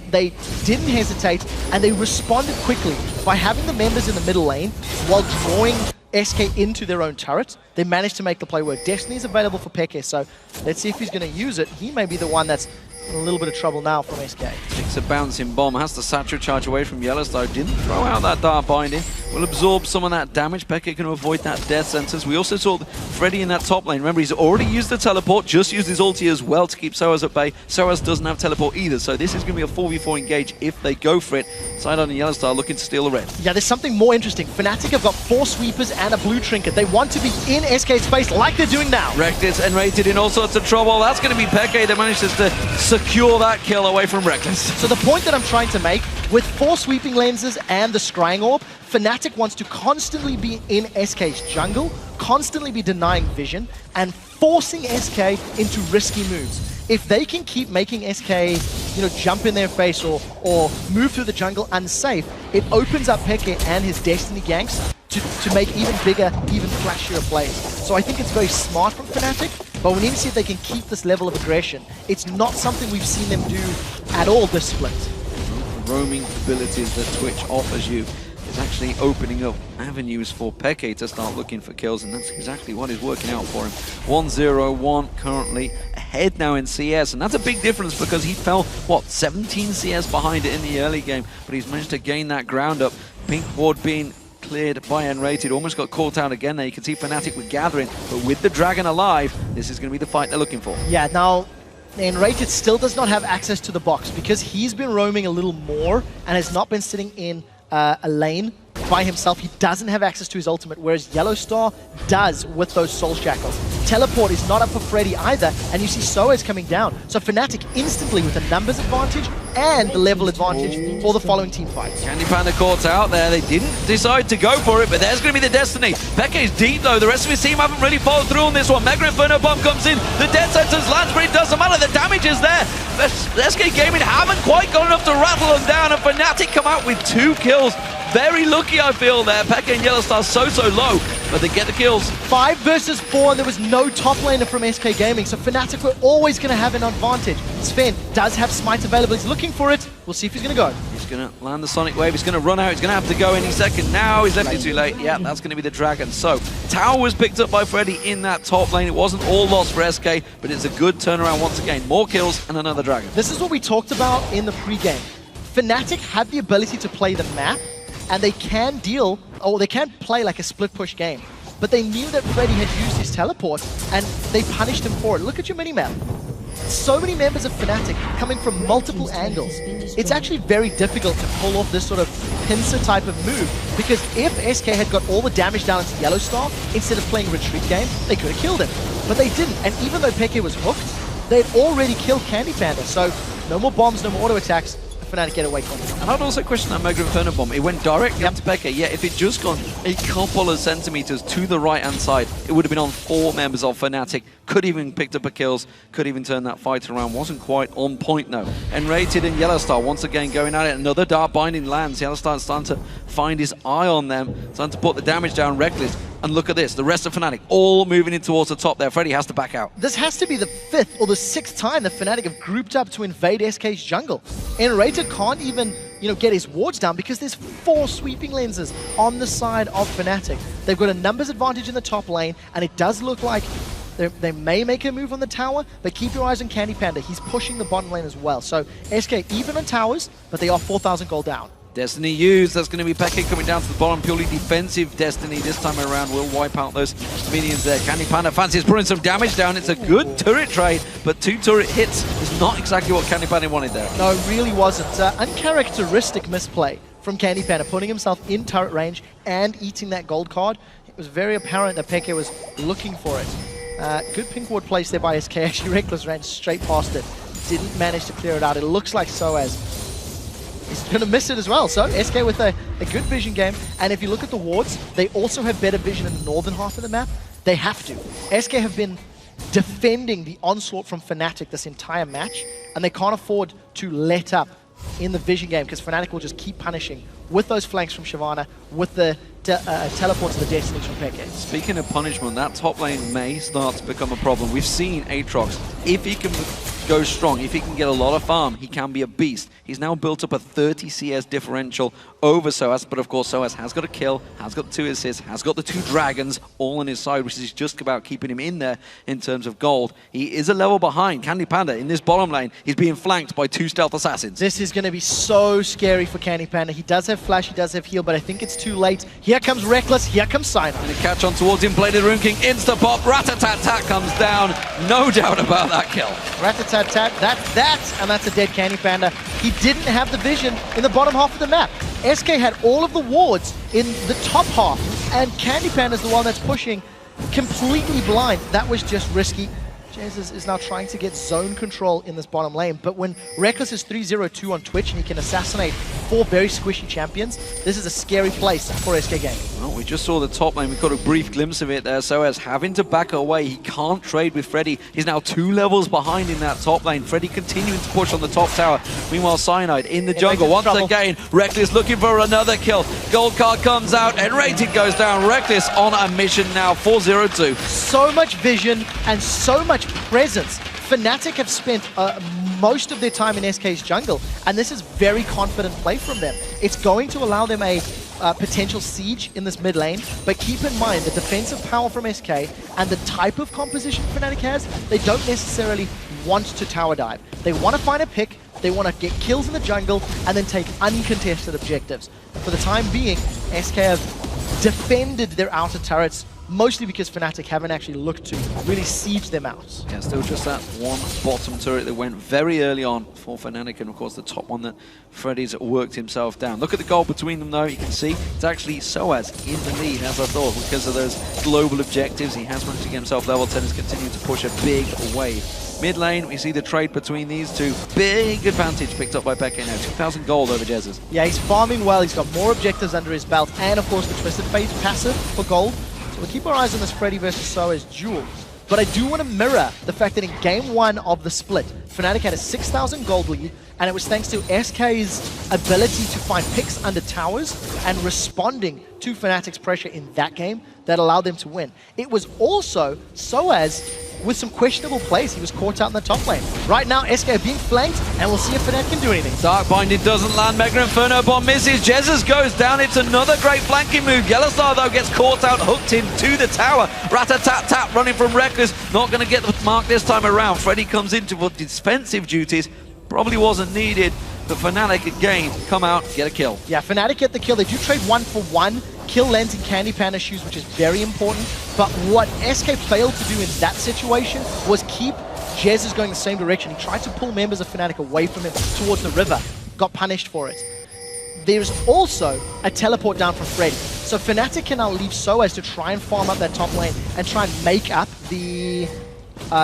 didn't hesitate, and they responded quickly by having the members in the middle lane while drawing SK into their own turret. They managed to make the play work. Destiny is available for Peke, so let's see if he's going to use it. He may be the one that's in a little bit of trouble now from SK.
Takes a bouncing bomb, has the Satchel charge away from Yellowstar, didn't throw out that Dark Binding, will absorb some of that damage. Peke can avoid that death sentence. We also saw Freddy in that top lane. Remember, he's already used the teleport, just used his ulti as well to keep Soaz at bay. Soaz doesn't have teleport either, so this is going to be a 4v4 engage if they go for it. Sidon and Yellowstar looking to steal the red.
Yeah, there's something more interesting. Fnatic have got 4 sweepers and a blue trinket. They want to be in SK's space like they're doing now.
Reckless and Rated in all sorts of trouble. That's going to be Peke that manages to secure that kill away from Reckless.
So the point that I'm trying to make, with 4 sweeping lenses and the Scrying Orb, Fnatic wants to constantly be in SK's jungle, constantly be denying vision, and forcing SK into risky moves. If they can keep making SK, jump in their face or move through the jungle unsafe, it opens up Peke and his Destiny ganks to make even bigger, even flashier plays. So I think it's very smart from Fnatic, but we need to see if they can keep this level of aggression. It's not something we've seen them do at all this split.
Roaming abilities that Twitch offers you is actually opening up avenues for Peke to start looking for kills, and that's exactly what is working out for him. 1-0-1 currently ahead now in CS, and that's a big difference because he fell, 17 CS behind it in the early game, but he's managed to gain that ground up. Pink ward being cleared by Unrated, almost got caught out again there. You can see Fnatic were gathering, but with the Dragon alive, this is going to be the fight they're looking for.
Yeah, now Unrated still does not have access to the box because he's been roaming a little more and has not been sitting in a lane by himself. He doesn't have access to his ultimate, whereas Yellowstar does with those Soul Shackles. Teleport is not up for Freddy either, and you see Soaz coming down. So Fnatic instantly with a numbers advantage and the level advantage for the following team fights.
Candy Panda caught out there. They didn't decide to go for it, but there's going to be the Destiny. Peke is deep though. The rest of his team haven't really followed through on this one. Mega Inferno bomb comes in. The death sentence lands, but it doesn't matter. The damage is there. SK Gaming haven't quite got enough to rattle them down, and Fnatic come out with 2 kills. Very lucky, I feel, there. Peke and Yellowstar so low, but they get the kills.
5 versus 4, and there was no top laner from SK Gaming, so Fnatic were always going to have an advantage. Sven does have Smite available. He's looking for it. We'll see if he's going to go.
He's going to land the Sonic Wave. He's going to run out. He's going to have to go any second. Now he's left it too late. Yeah, that's going to be the Dragon. So, Tower was picked up by Freddy in that top lane. It wasn't all lost for SK, but it's a good turnaround once again. More kills and another Dragon.
This is what we talked about in the pre-game. Fnatic have the ability to play the map, and they can they can play like a split push game. But they knew that Freddy had used his teleport, and they punished him for it. Look at your minimap. So many members of Fnatic coming from multiple angles. It's actually very difficult to pull off this sort of pincer type of move, because if SK had got all the damage down into Yellowstar, instead of playing retreat game, they could have killed him. But they didn't, and even though Peke was hooked, they'd already killed Candy Panda. So no more bombs, no more auto attacks. Fnatic get away from it.
And I'd also question that Mega Inferno Bomb. It went directly up to Peke, yet if it just gone a couple of centimeters to the right-hand side, it would have been on 4 members of Fnatic. Could even picked up a kills, could even turn that fight around. Wasn't quite on point though. Enrated and Yellowstar once again going at it. Another Dark Binding lands. Yellowstar starting to find his eye on them, starting to put the damage down. Reckless. And look at this, the rest of Fnatic all moving in towards the top there. Freddy has to back out.
This has to be the 5th or the 6th time that Fnatic have grouped up to invade SK's jungle. Enrated can't even, get his wards down because there's 4 sweeping lenses on the side of Fnatic. They've got a numbers advantage in the top lane, and it does look like they may make a move on the tower, but keep your eyes on Candy Panda. He's pushing the bottom lane as well. So SK even on towers, but they are 4,000 gold down.
Destiny used. That's going to be Peke coming down to the bottom. Purely defensive Destiny this time around will wipe out those minions there. Candy Panda fancies putting some damage down. It's a good turret trade, but 2 turret hits is not exactly what Candy Panda wanted there.
No, it really wasn't. Uncharacteristic misplay from Candy Panda, putting himself in turret range and eating that gold card. It was very apparent that Peke was looking for it. Good pink ward place there by SK. Actually, Reckless ran straight past it. Didn't manage to clear it out. It looks like Soaz is going to miss it as well. So SK with a good vision game. And if you look at the wards, they also have better vision in the northern half of the map. They have to. SK have been defending the onslaught from Fnatic this entire match, and they can't afford to let up in the vision game because Fnatic will just keep punishing with those flanks from Shyvana, with the teleport to the Destinies from Peke.
Speaking of punishment, that top lane may start to become a problem. We've seen Aatrox, if he can go strong, if he can get a lot of farm, he can be a beast. He's now built up a 30 CS differential over Soaz, but of course Soaz has got a kill, has got 2 assists, has got the 2 dragons all on his side, which is just about keeping him in there in terms of gold. He is a level behind. Candy Panda in this bottom lane, he's being flanked by 2 stealth assassins.
This is going to be so scary for Candy Panda. He does have flash, he does have heal, but I think it's too late. Here comes Reckless, here comes Cyanide.
And a catch on towards him, Bladed Rune King, insta-pop, Rat-a-tat-tat comes down. No doubt about that kill.
Rat-a-tat-tat, that's that, and that's a dead Candy Panda. He didn't have the vision in the bottom half of the map. SK had all of the wards in the top half, and Candy Panda's the one that's pushing completely blind. That was just risky. Jez is now trying to get zone control in this bottom lane, but when Reckless is 3-0-2 on Twitch and he can assassinate 4 very squishy champions, this is a scary place for SK Gaming.
Well, we just saw the top lane. We got a brief glimpse of it there. Soaz having to back away. He can't trade with Freddy. He's now 2 levels behind in that top lane. Freddy continuing to push on the top tower. Meanwhile, Cyanide in the jungle. Once again, Reckless looking for another kill. Gold card comes out and Rated goes down. Reckless on a mission now, 4-0-2.
So much vision and so much presence. Fnatic have spent most of their time in SK's jungle, and this is very confident play from them. It's going to allow them a potential siege in this mid lane, but keep in mind the defensive power from SK and the type of composition Fnatic has, they don't necessarily want to tower dive. They want to find a pick, they want to get kills in the jungle, and then take uncontested objectives. For the time being, SK have defended their outer turrets, mostly because Fnatic haven't actually looked to really siege them out.
Yeah, still just that one bottom turret that went very early on for Fnatic, and of course the top one that Freddy's worked himself down. Look at the goal between them though, you can see it's actually Soaz in the lead, as I thought, because of those global objectives. He has managed to get himself level 10, is continuing to push a big wave. Mid lane, we see the trade between these two. Big advantage picked up by Peke now, 2,000 gold over Jez's.
Yeah, he's farming well, he's got more objectives under his belt, and of course the Twisted Fate passive for gold. We'll keep our eyes on this Freddy versus Soaz duel. But I do want to mirror the fact that in game 1 of the split, Fnatic had a 6,000 gold lead, and it was thanks to SK's ability to find picks under towers and responding to Fnatic's pressure in that game that allowed them to win. It was also Soaz with some questionable plays. He was caught out in the top lane. Right now, SK are being flanked, and we'll see if Fnatic can do anything.
Dark Binding doesn't land. Mega Inferno Bomb misses. Jesus goes down. It's another great flanking move. Yellowstar, though, gets caught out, hooked in to the tower. Rat-a-tat-tat running from Reckless. Not going to get the mark this time around. Freddy comes into for defensive duties. Probably wasn't needed. The Fnatic again come out, get a kill.
Yeah, Fnatic get the kill. They do trade 1-for-1. Kill lands in Candy Panda shoes, which is very important. But what SK failed to do in that situation was keep Jez going the same direction. He tried to pull members of Fnatic away from him towards the river. Got punished for it. There's also a teleport down from Freddy. So Fnatic can now leave Soaz to try and farm up that top lane and try and make up the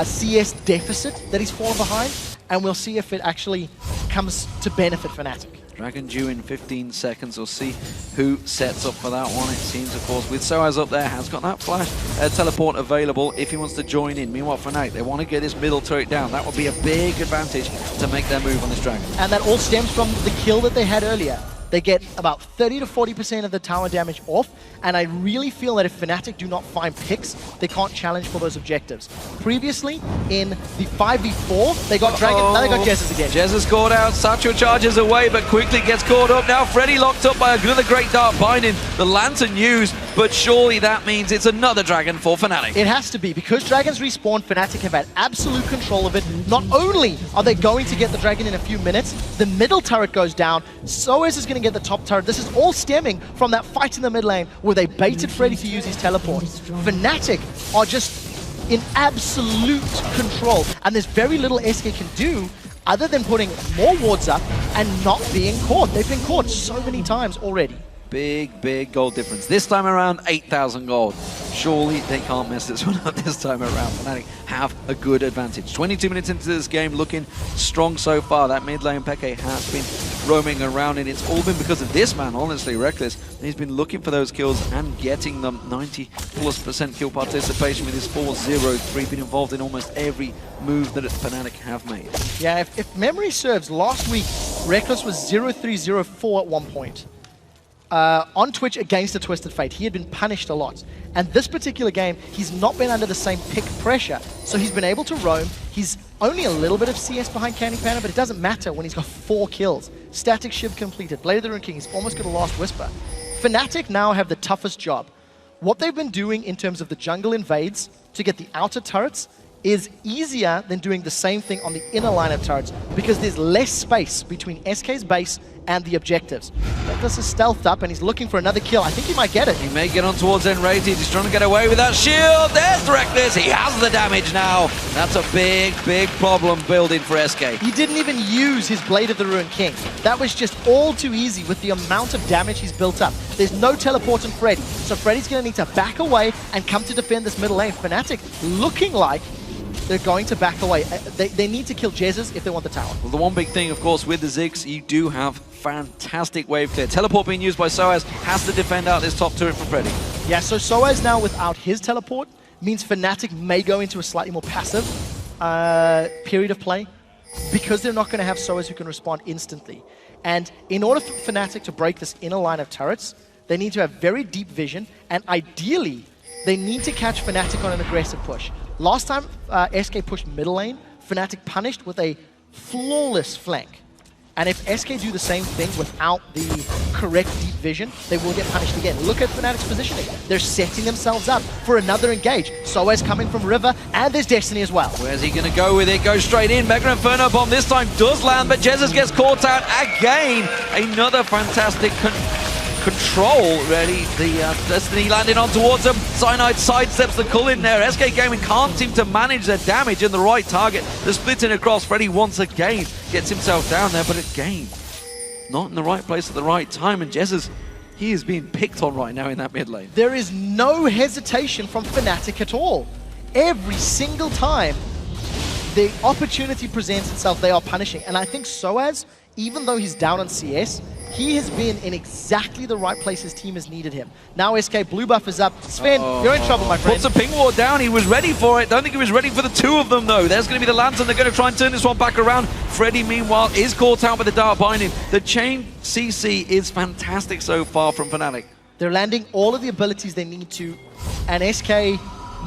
CS deficit that he's fallen behind, and we'll see if it actually comes to benefit Fnatic.
Dragon due in 15 seconds. We'll see who sets up for that one. It seems, of course, with Soaz up there, has got that flash teleport available if he wants to join in. Meanwhile, Fnatic, they want to get this middle turret down. That would be a big advantage to make their move on this Dragon.
And that all stems from the kill that they had earlier. They get about 30 to 40% of the tower damage off, and I really feel that if Fnatic do not find picks, they can't challenge for those objectives. Previously, in the 5v4, they got Dragon, now they got Jesus again.
Jesus caught out, Satchel charges away, but quickly gets caught up. Now Freddy locked up by another great dart binding. The Lantern used, but surely that means it's another Dragon for Fnatic.
It has to be, because Dragons respawn, Fnatic have had absolute control of it. Not only are they going to get the Dragon in a few minutes, the middle turret goes down, Soaz is going to get the top turret. This is all stemming from that fight in the mid lane where they baited Freddy to use his teleport. Fnatic are just in absolute control, and there's very little SK can do other than putting more wards up and not being caught. They've been caught so many times already.
Big, big gold difference. This time around, 8,000 gold. Surely they can't mess this one up this time around. Fnatic have a good advantage. 22 minutes into this game, looking strong so far. That mid lane Peke has been roaming around, and it's all been because of this man, honestly, Reckless. He's been looking for those kills and getting them. 90+% kill participation with his 4-0-3. Been involved in almost every move that Fnatic have made.
Yeah, if memory serves, last week, Reckless was 0-3-0-4 at one point. On Twitch against a Twisted Fate. He had been punished a lot. And this particular game, he's not been under the same pick pressure. So he's been able to roam. He's only a little bit of CS behind Candy Panda, but it doesn't matter when he's got 4 kills. Static Shiv completed. Blade of the Rune King, he's almost got a Last Whisper. Fnatic now have the toughest job. What they've been doing in terms of the jungle invades to get the outer turrets is easier than doing the same thing on the inner line of turrets because there's less space between SK's base and the objectives. Reckless is stealthed up and he's looking for another kill. I think he might get it.
He may get on towards Enrated. He's trying to get away with that shield. There's Reckless. He has the damage now. That's a big, big problem building for SK.
He didn't even use his Blade of the Ruined King. That was just all too easy with the amount of damage he's built up. There's no teleport on Freddy, so Freddy's going to need to back away and come to defend this middle lane. Fnatic looking like they're going to back away. They need to kill Jesus if they want the tower.
Well, the one big thing, of course, with the Ziggs, you do have fantastic wave clear. Teleport being used by Soaz has to defend out this top turret for Freddy.
Yeah, so Soaz now without his teleport means Fnatic may go into a slightly more passive period of play because they're not going to have Soaz who can respond instantly. And in order for Fnatic to break this inner line of turrets, they need to have very deep vision, and ideally, they need to catch Fnatic on an aggressive push. Last time SK pushed middle lane, Fnatic punished with a flawless flank. And if SK do the same thing without the correct deep vision, they will get punished again. Look at Fnatic's positioning. They're setting themselves up for another engage. Soaz coming from River, and there's Destiny as well.
Where's he going to go with it? Goes straight in. Mega Inferno Bomb this time does land, but Jesus gets caught out again. Another fantastic control, really. The Destiny landing on towards them. Cyanide sidesteps the cull in there. SK Gaming can't seem to manage their damage in the right target. They're splitting across. Freddy once again gets himself down there, but again, not in the right place at the right time. And Jesus, he is being picked on right now in that mid lane.
There is no hesitation from Fnatic at all. Every single time the opportunity presents itself, they are punishing. And I think Soaz, even though he's down on CS, he has been in exactly the right place his team has needed him. Now SK blue buff is up. Sven, you're in trouble, my friend.
Puts a ping ward down. He was ready for it. Don't think he was ready for the two of them, though. There's going to be the Lantern. They're going to try and turn this one back around. Freddy, meanwhile, is caught out by the Dart Binding. The chain CC is fantastic so far from Fnatic.
They're landing all of the abilities they need to, and SK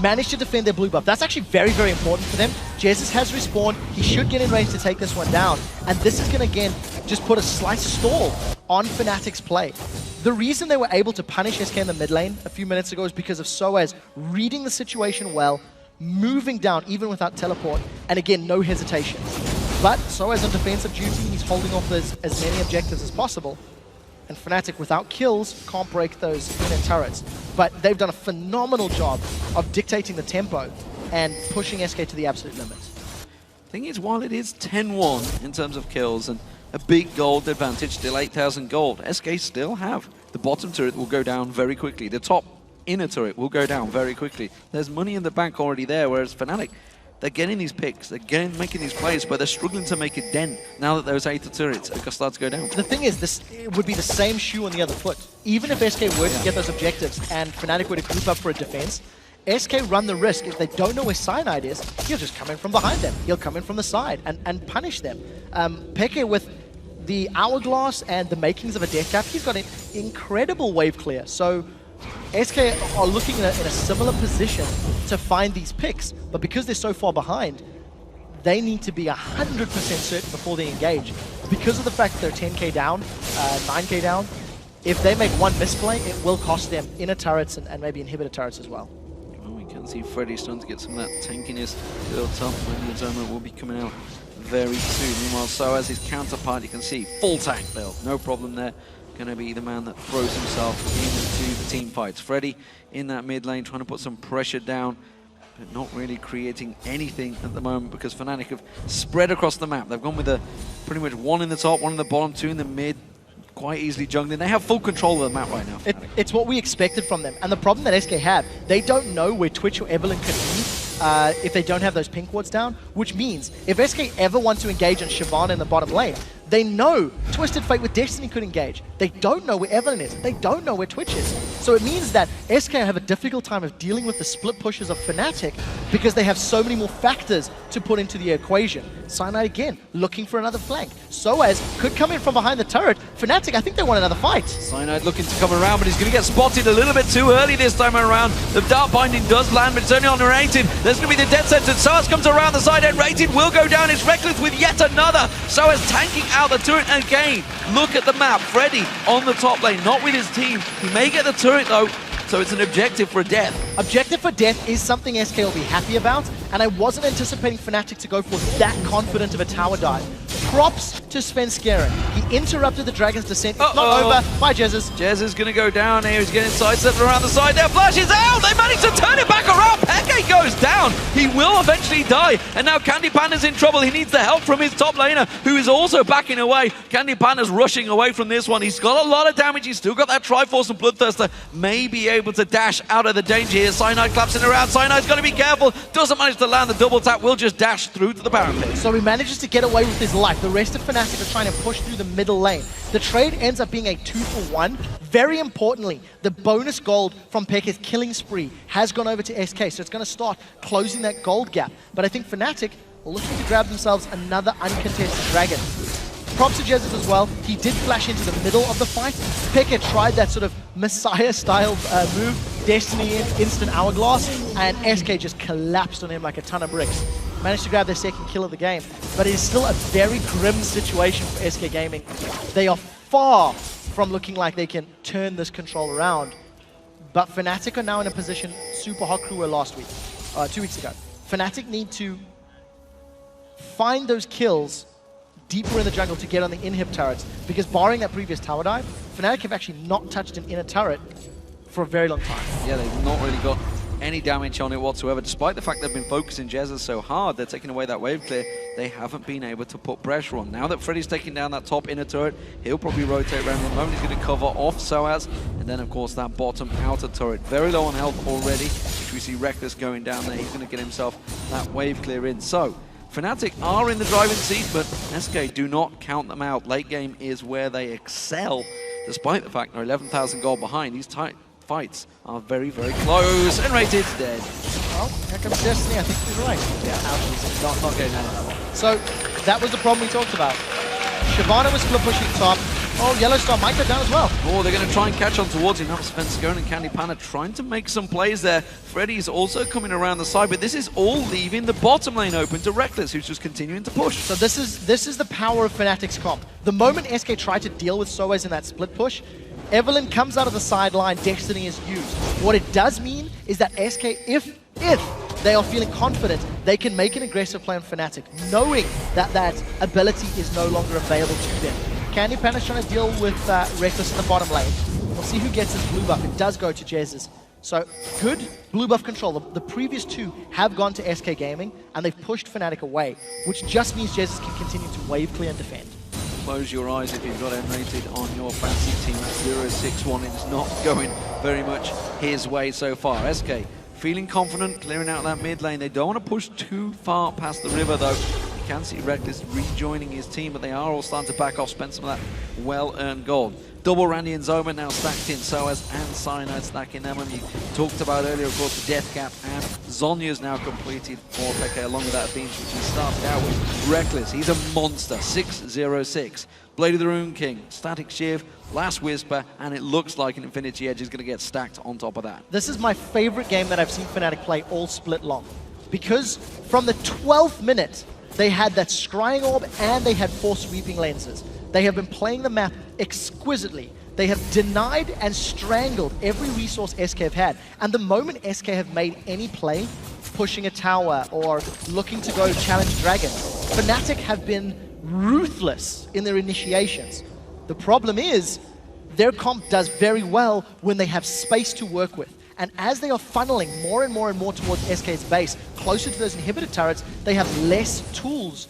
managed to defend their blue buff. That's actually very, very important for them. Jesus has respawned. He should get in range to take this one down. And this is going to, again, just put a slight stall on Fnatic's play. The reason they were able to punish SK in the mid lane a few minutes ago is because of Soaz reading the situation well, moving down even without teleport, and again, no hesitation. But Soaz on defensive duty, he's holding off as many objectives as possible. And Fnatic, without kills, can't break those inner turrets. But they've done a phenomenal job of dictating the tempo and pushing SK to the absolute limits.
Thing is, while it is 10-1 in terms of kills and a big gold advantage, still 8,000 gold, SK still have. The bottom turret will go down very quickly. The top inner turret will go down very quickly. There's money in the bank already there, whereas Fnatic, they're getting these picks, they're making these plays, but they're struggling to make a dent now that those 8 turrets are starting to go down.
The thing is, it would be the same shoe on the other foot. Even if SK were to get those objectives and Fnatic were to group up for a defense, SK run the risk, if they don't know where Cyanide is, he'll just come in from behind them. He'll come in from the side and punish them. Peke with the Hourglass and the makings of a Death Cap, he's got an incredible wave clear. So SK are looking in a similar position to find these picks, but because they're so far behind, they need to be 100% certain before they engage. Because of the fact that they're 10k down, 9k down, if they make one misplay, it will cost them inner turrets and maybe inhibitor turrets as well.
Well, we can see Freddy starting to get some of that tankiness built up, when the Zoma will be coming out very soon. Meanwhile, so as his counterpart, you can see full tank build, no problem there. Going to be the man that throws himself into the team fights. Freddy in that mid lane trying to put some pressure down, but not really creating anything at the moment because Fnatic have spread across the map. They've gone with pretty much one in the top, one in the bottom, 2 in the mid, quite easily jungling. They have full control of the map right now.
It's what we expected from them. And the problem that SK have, they don't know where Twitch or Evelyn could be if they don't have those pink wards down, which means if SK ever want to engage on Shyvana in the bottom lane, they know Twisted Fate with Destiny could engage. They don't know where Evelyn is. They don't know where Twitch is. So it means that SK have a difficult time of dealing with the split pushes of Fnatic because they have so many more factors to put into the equation. Cyanide again, looking for another flank. Soaz could come in from behind the turret. Fnatic, I think they want another fight.
Cyanide looking to come around, but he's going to get spotted a little bit too early this time around. The Dark Binding does land, but it's only on Rated. There's going to be the death sentence. Soaz comes around the side end. Rated will go down. It's Reckless with yet another. Soaz tanking out the turret again. Look at the map. Freddy on the top lane, not with his team. He may get the turret though, so it's an objective for death.
Objective for death is something SK will be happy about, and I wasn't anticipating Fnatic to go for that confident of a tower dive. Props to Sven Skeren. He interrupted the Dragon's descent. It's not over. Bye, Jezus.
Jez is going to go down here. He's getting sidestepped around the side there. Flash is out. They managed to turn it back around. Peke goes down. He will eventually die. And now Candy Panda's in trouble. He needs the help from his top laner, who is also backing away. Candy Panda's rushing away from this one. He's got a lot of damage. He's still got that Triforce and Bloodthirster. May be able to dash out of the danger here. Cyanide collapsing around. Cyanide's got to be careful. Doesn't manage to land the double tap. Will just dash through to the parapet.
So he manages to get away with his life. The rest of Fnatic are trying to push through the middle lane. The trade ends up being a 2-for-1. Very importantly, the bonus gold from Peke's killing spree has gone over to SK, so it's going to start closing that gold gap. But I think Fnatic are looking to grab themselves another uncontested dragon. Props to Jesus as well. He did flash into the middle of the fight. Peke tried that sort of Messiah-style move, Destiny in, instant Hourglass, and SK just collapsed on him like a ton of bricks. Managed to grab their second kill of the game, but it is still a very grim situation for SK Gaming. They are far from looking like they can turn this control around, but Fnatic are now in a position Super Hot Crew were last week, 2 weeks ago. Fnatic need to find those kills deeper in the jungle to get on the inhib turrets, because barring that previous tower dive, Fnatic have actually not touched an inner turret for a very long time.
Yeah, they've not really got any damage on it whatsoever. Despite the fact they've been focusing Jesus so hard, they're taking away that wave clear, they haven't been able to put pressure on. Now that Freddy's taking down that top inner turret, he'll probably rotate around. In the moment he's going to cover off Soaz, and then of course that bottom outer turret. Very low on health already, which we see Reckless going down there. He's going to get himself that wave clear in. So Fnatic are in the driving seat, but SK do not count them out. Late game is where they excel, despite the fact they're 11,000 gold behind. These tight fights are very, very close, and Rated dead.
Well, here comes Destiny. I think he's right.
Yeah, not getting out.
So that was the problem we talked about. Shyvana was split pushing top. Oh, Yellowstar might go down as well.
Oh, they're going to try and catch on towards him. Now Sven Skeren and Candy Panda trying to make some plays there. Freddy's also coming around the side, but this is all leaving the bottom lane open to Reckless, who's just continuing to push.
So this is the power of Fnatic's comp. The moment SK tried to deal with Soaz in that split push, Evelyn comes out of the sideline, Destiny is used. What it does mean is that SK, if they are feeling confident, they can make an aggressive play on Fnatic, knowing that that ability is no longer available to them. Candy Panda's trying to deal with Reckless in the bottom lane. We'll see who gets this blue buff. It does go to Jesus. So good blue buff control. The previous two have gone to SK Gaming, and they've pushed Fnatic away, which just means Jesus can continue to wave clear and defend.
Close your eyes if you've got M-rated on your fantasy team. 0-6-1 is not going very much his way so far. SK feeling confident, clearing out that mid lane. They don't want to push too far past the river, though. You can see Reckless rejoining his team, but they are all starting to back off, spend some of that well-earned gold. Double Randy and Zoma now stacked in, Soaz and Cyanide stacking them. And you talked about earlier, of course, the Death Cap, and Zonya's now completed for Peke, along with that Beams, which he started out with. Reckless, he's a monster, 6-0-6. Blade of the Rune King, Static Shiv, Last Whisper, and it looks like an Infinity Edge is going to get stacked on top of that.
This is my favorite game that I've seen Fnatic play all split long. Because from the 12th minute, they had that Scrying Orb and they had 4 sweeping lenses. They have been playing the map exquisitely. They have denied and strangled every resource SK have had. And the moment SK have made any play, pushing a tower or looking to go challenge Dragon, Fnatic have been ruthless in their initiations. The problem is, their comp does very well when they have space to work with. And as they are funneling more and more and more towards SK's base, closer to those inhibitor turrets, they have less tools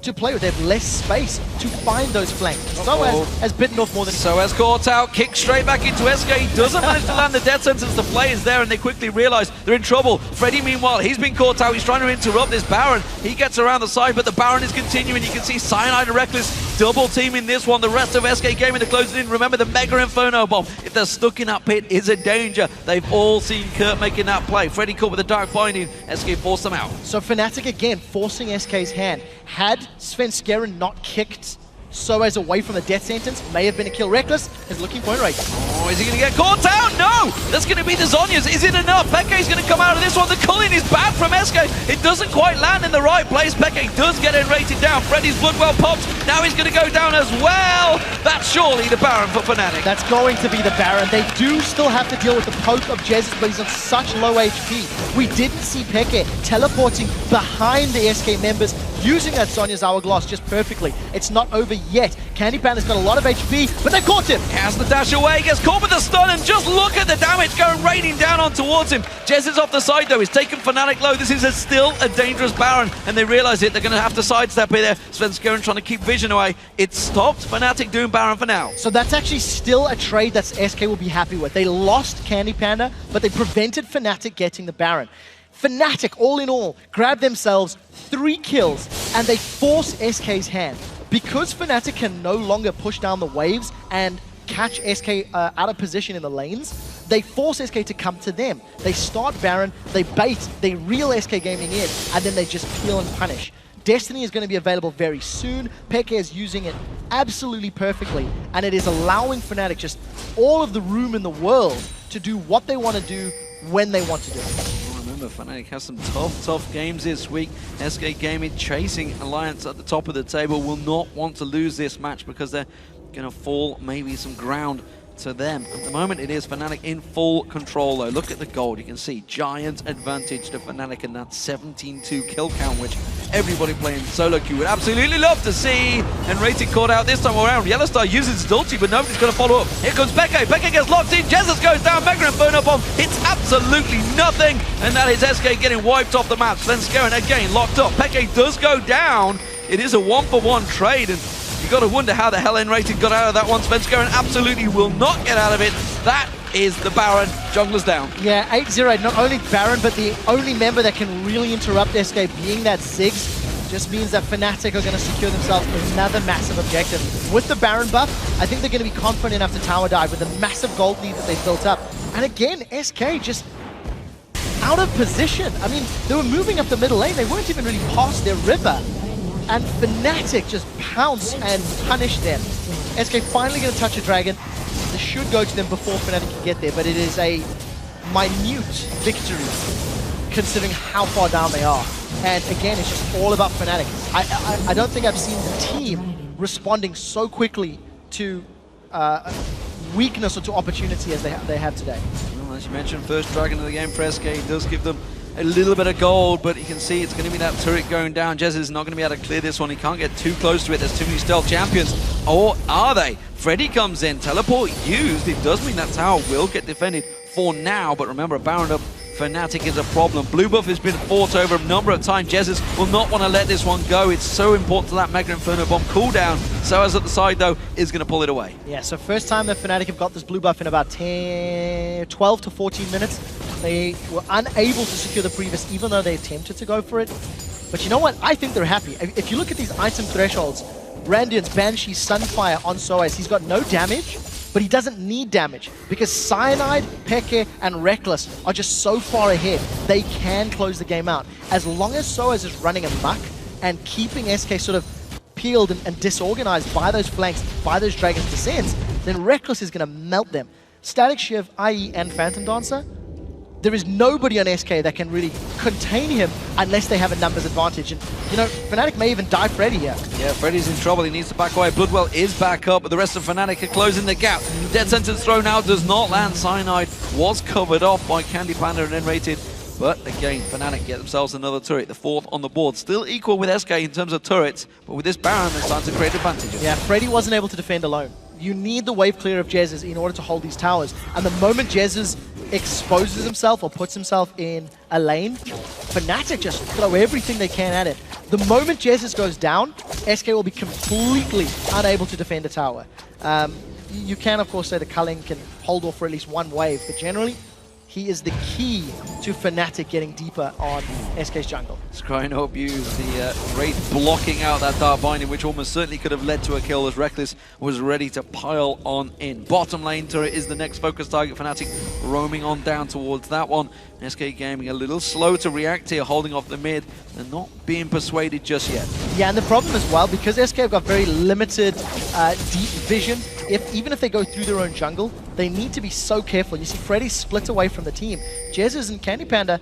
to play with. They have less space to find those flanks. Soaz has bitten off more than...
Soaz caught out, kicked straight back into SK. He doesn't manage to land the death sentence. The play is there, and they quickly realize they're in trouble. Freddy, meanwhile, he's been caught out. He's trying to interrupt this Baron. He gets around the side, but the Baron is continuing. You can see Cyanide and Reckless double teaming this one. The rest of SK gaming to close it in. Remember, the Mega Inferno Bomb, if they're stuck in that pit, is a danger. They've all seen Kurt making that play. Freddy caught with the Dark Binding. SK forced them out.
So Fnatic again forcing SK's hand. Had Svenskeren not kicked Soaz away from the death sentence, may have been a kill. Reckless is looking for it right.
Oh, is he going to get caught out? No! That's going to be the Zonyas. Is it enough? Peke's going to come out of this one. The culling is bad from SK. It doesn't quite land in the right place. Peke does get rated down. Freddy's Bloodwell pops. Now he's going to go down as well. That's surely the Baron for Fnatic.
That's going to be the Baron. They do still have to deal with the poke of Jesus, but he's on such low HP. We didn't see Peke teleporting behind the SK members, using that Sonya's Hourglass just perfectly. It's not over yet. Candy Panda's got a lot of HP, but they caught him.
Has the dash away, gets caught with the stun, and just look at the damage going raining down on towards him. Jez is off the side though, he's taken Fnatic low. This is still a dangerous Baron, and they realize it. They're going to have to sidestep here. Svenskeren trying to keep Vision away. It stopped Fnatic doing Baron for now.
So that's actually still a trade that SK will be happy with. They lost Candy Panda, but they prevented Fnatic getting the Baron. Fnatic, all in all, grab themselves 3 kills, and they force SK's hand. Because Fnatic can no longer push down the waves and catch SK out of position in the lanes, they force SK to come to them. They start Baron, they bait, they reel SK Gaming in, and then they just kill and punish. Destiny is going to be available very soon. Peke is using it absolutely perfectly, and it is allowing Fnatic just all of the room in the world to do what they want to do when they want to do it.
Remember, Fnatic has some tough games this week. SK Gaming chasing Alliance at the top of the table, will not want to lose this match because they're going to fall maybe some ground to them. At the moment, it is Fnatic in full control, though. Look at the gold. You can see giant advantage to Fnatic in that 17-2 kill count, which everybody playing solo queue would absolutely love to see. And Rated caught out this time around. Yellowstar uses his ulti, but nobody's going to follow up. Here comes Peke. Peke gets locked in. Jesus goes down. Mega Inferno Bomb hits absolutely nothing. And that is SK getting wiped off the map. Svenskeren again locked up. Peke does go down. It is a 1-for-1 trade, and you got to wonder how the hell N-Rated got out of that one. Svenskeren absolutely will not get out of it. That is the Baron. Jungler's down.
Yeah, 8-0, not only Baron, but the only member that can really interrupt SK being that Ziggs, just means that Fnatic are going to secure themselves another massive objective. With the Baron buff, I think they're going to be confident enough to tower dive with the massive gold lead that they've built up. And again, SK just out of position. I mean, they were moving up the middle lane. They weren't even really past their river. And Fnatic just pounce and punish them. SK finally going to touch a dragon. This should go to them before Fnatic can get there, but it is a minute victory considering how far down they are. And again, it's just all about Fnatic. I don't think I've seen the team responding so quickly to weakness or to opportunity as they have today.
Well, as you mentioned, first dragon of the game for SK does give them a little bit of gold, but you can see it's going to be that turret going down. Jez is not going to be able to clear this one. He can't get too close to it. There's too many stealth champions. Or are they? Freddy comes in. Teleport used. It does mean that tower will get defended for now, but remember, a Baron up Fnatic is a problem. Blue buff has been fought over a number of times. Jesus will not want to let this one go. It's so important to that Mega Inferno Bomb cooldown. Soaz at the side, though, is going to pull it away.
Yeah, so first time that Fnatic have got this blue buff in about 12 to 14 minutes. They were unable to secure the previous, even though they attempted to go for it. But you know what? I think they're happy. If you look at these item thresholds, Randian's Banshee, Sunfire on Soaz, he's got no damage, but he doesn't need damage because Cyanide, Peke, and Reckless are just so far ahead, they can close the game out. As long as Soaz is running amok and keeping SK sort of peeled and disorganized by those flanks, by those Dragon's Descents, then Reckless is going to melt them. Static Shiv, IE, and Phantom Dancer, there is nobody on SK that can really contain him unless they have a numbers advantage. And, you know, Fnatic may even die Freddy here.
Yeah, Freddy's in trouble. He needs to back away. Bloodwell is back up, but the rest of Fnatic are closing the gap. Dead Sentence thrown out does not land. Cyanide was covered off by Candy Panda and N-rated. But again, Fnatic get themselves another turret, the 4th on the board. Still equal with SK in terms of turrets, but with this Baron, they're starting to create advantages.
Yeah, Freddy wasn't able to defend alone. You need the wave clear of Jezz's in order to hold these towers. And the moment Jezz's exposes himself or puts himself in a lane, Fnatic just throw everything they can at it. The moment Jezz's goes down, SK will be completely unable to defend a tower. You can, of course, say the Culling can hold off for at least one wave, but generally, he is the key to Fnatic getting deeper on SK's jungle.
Skynope used the Wraith blocking out that Dark Binding, which almost certainly could have led to a kill as Reckless was ready to pile on in. Bottom lane turret is the next focus target. Fnatic roaming on down towards that one. SK Gaming a little slow to react here, holding off the mid and not being persuaded just yet.
Yeah, and the problem as well, because SK have got very limited deep vision, even if they go through their own jungle, they need to be so careful. You see Freddy split away from the team. Jezz's and Candy Panda,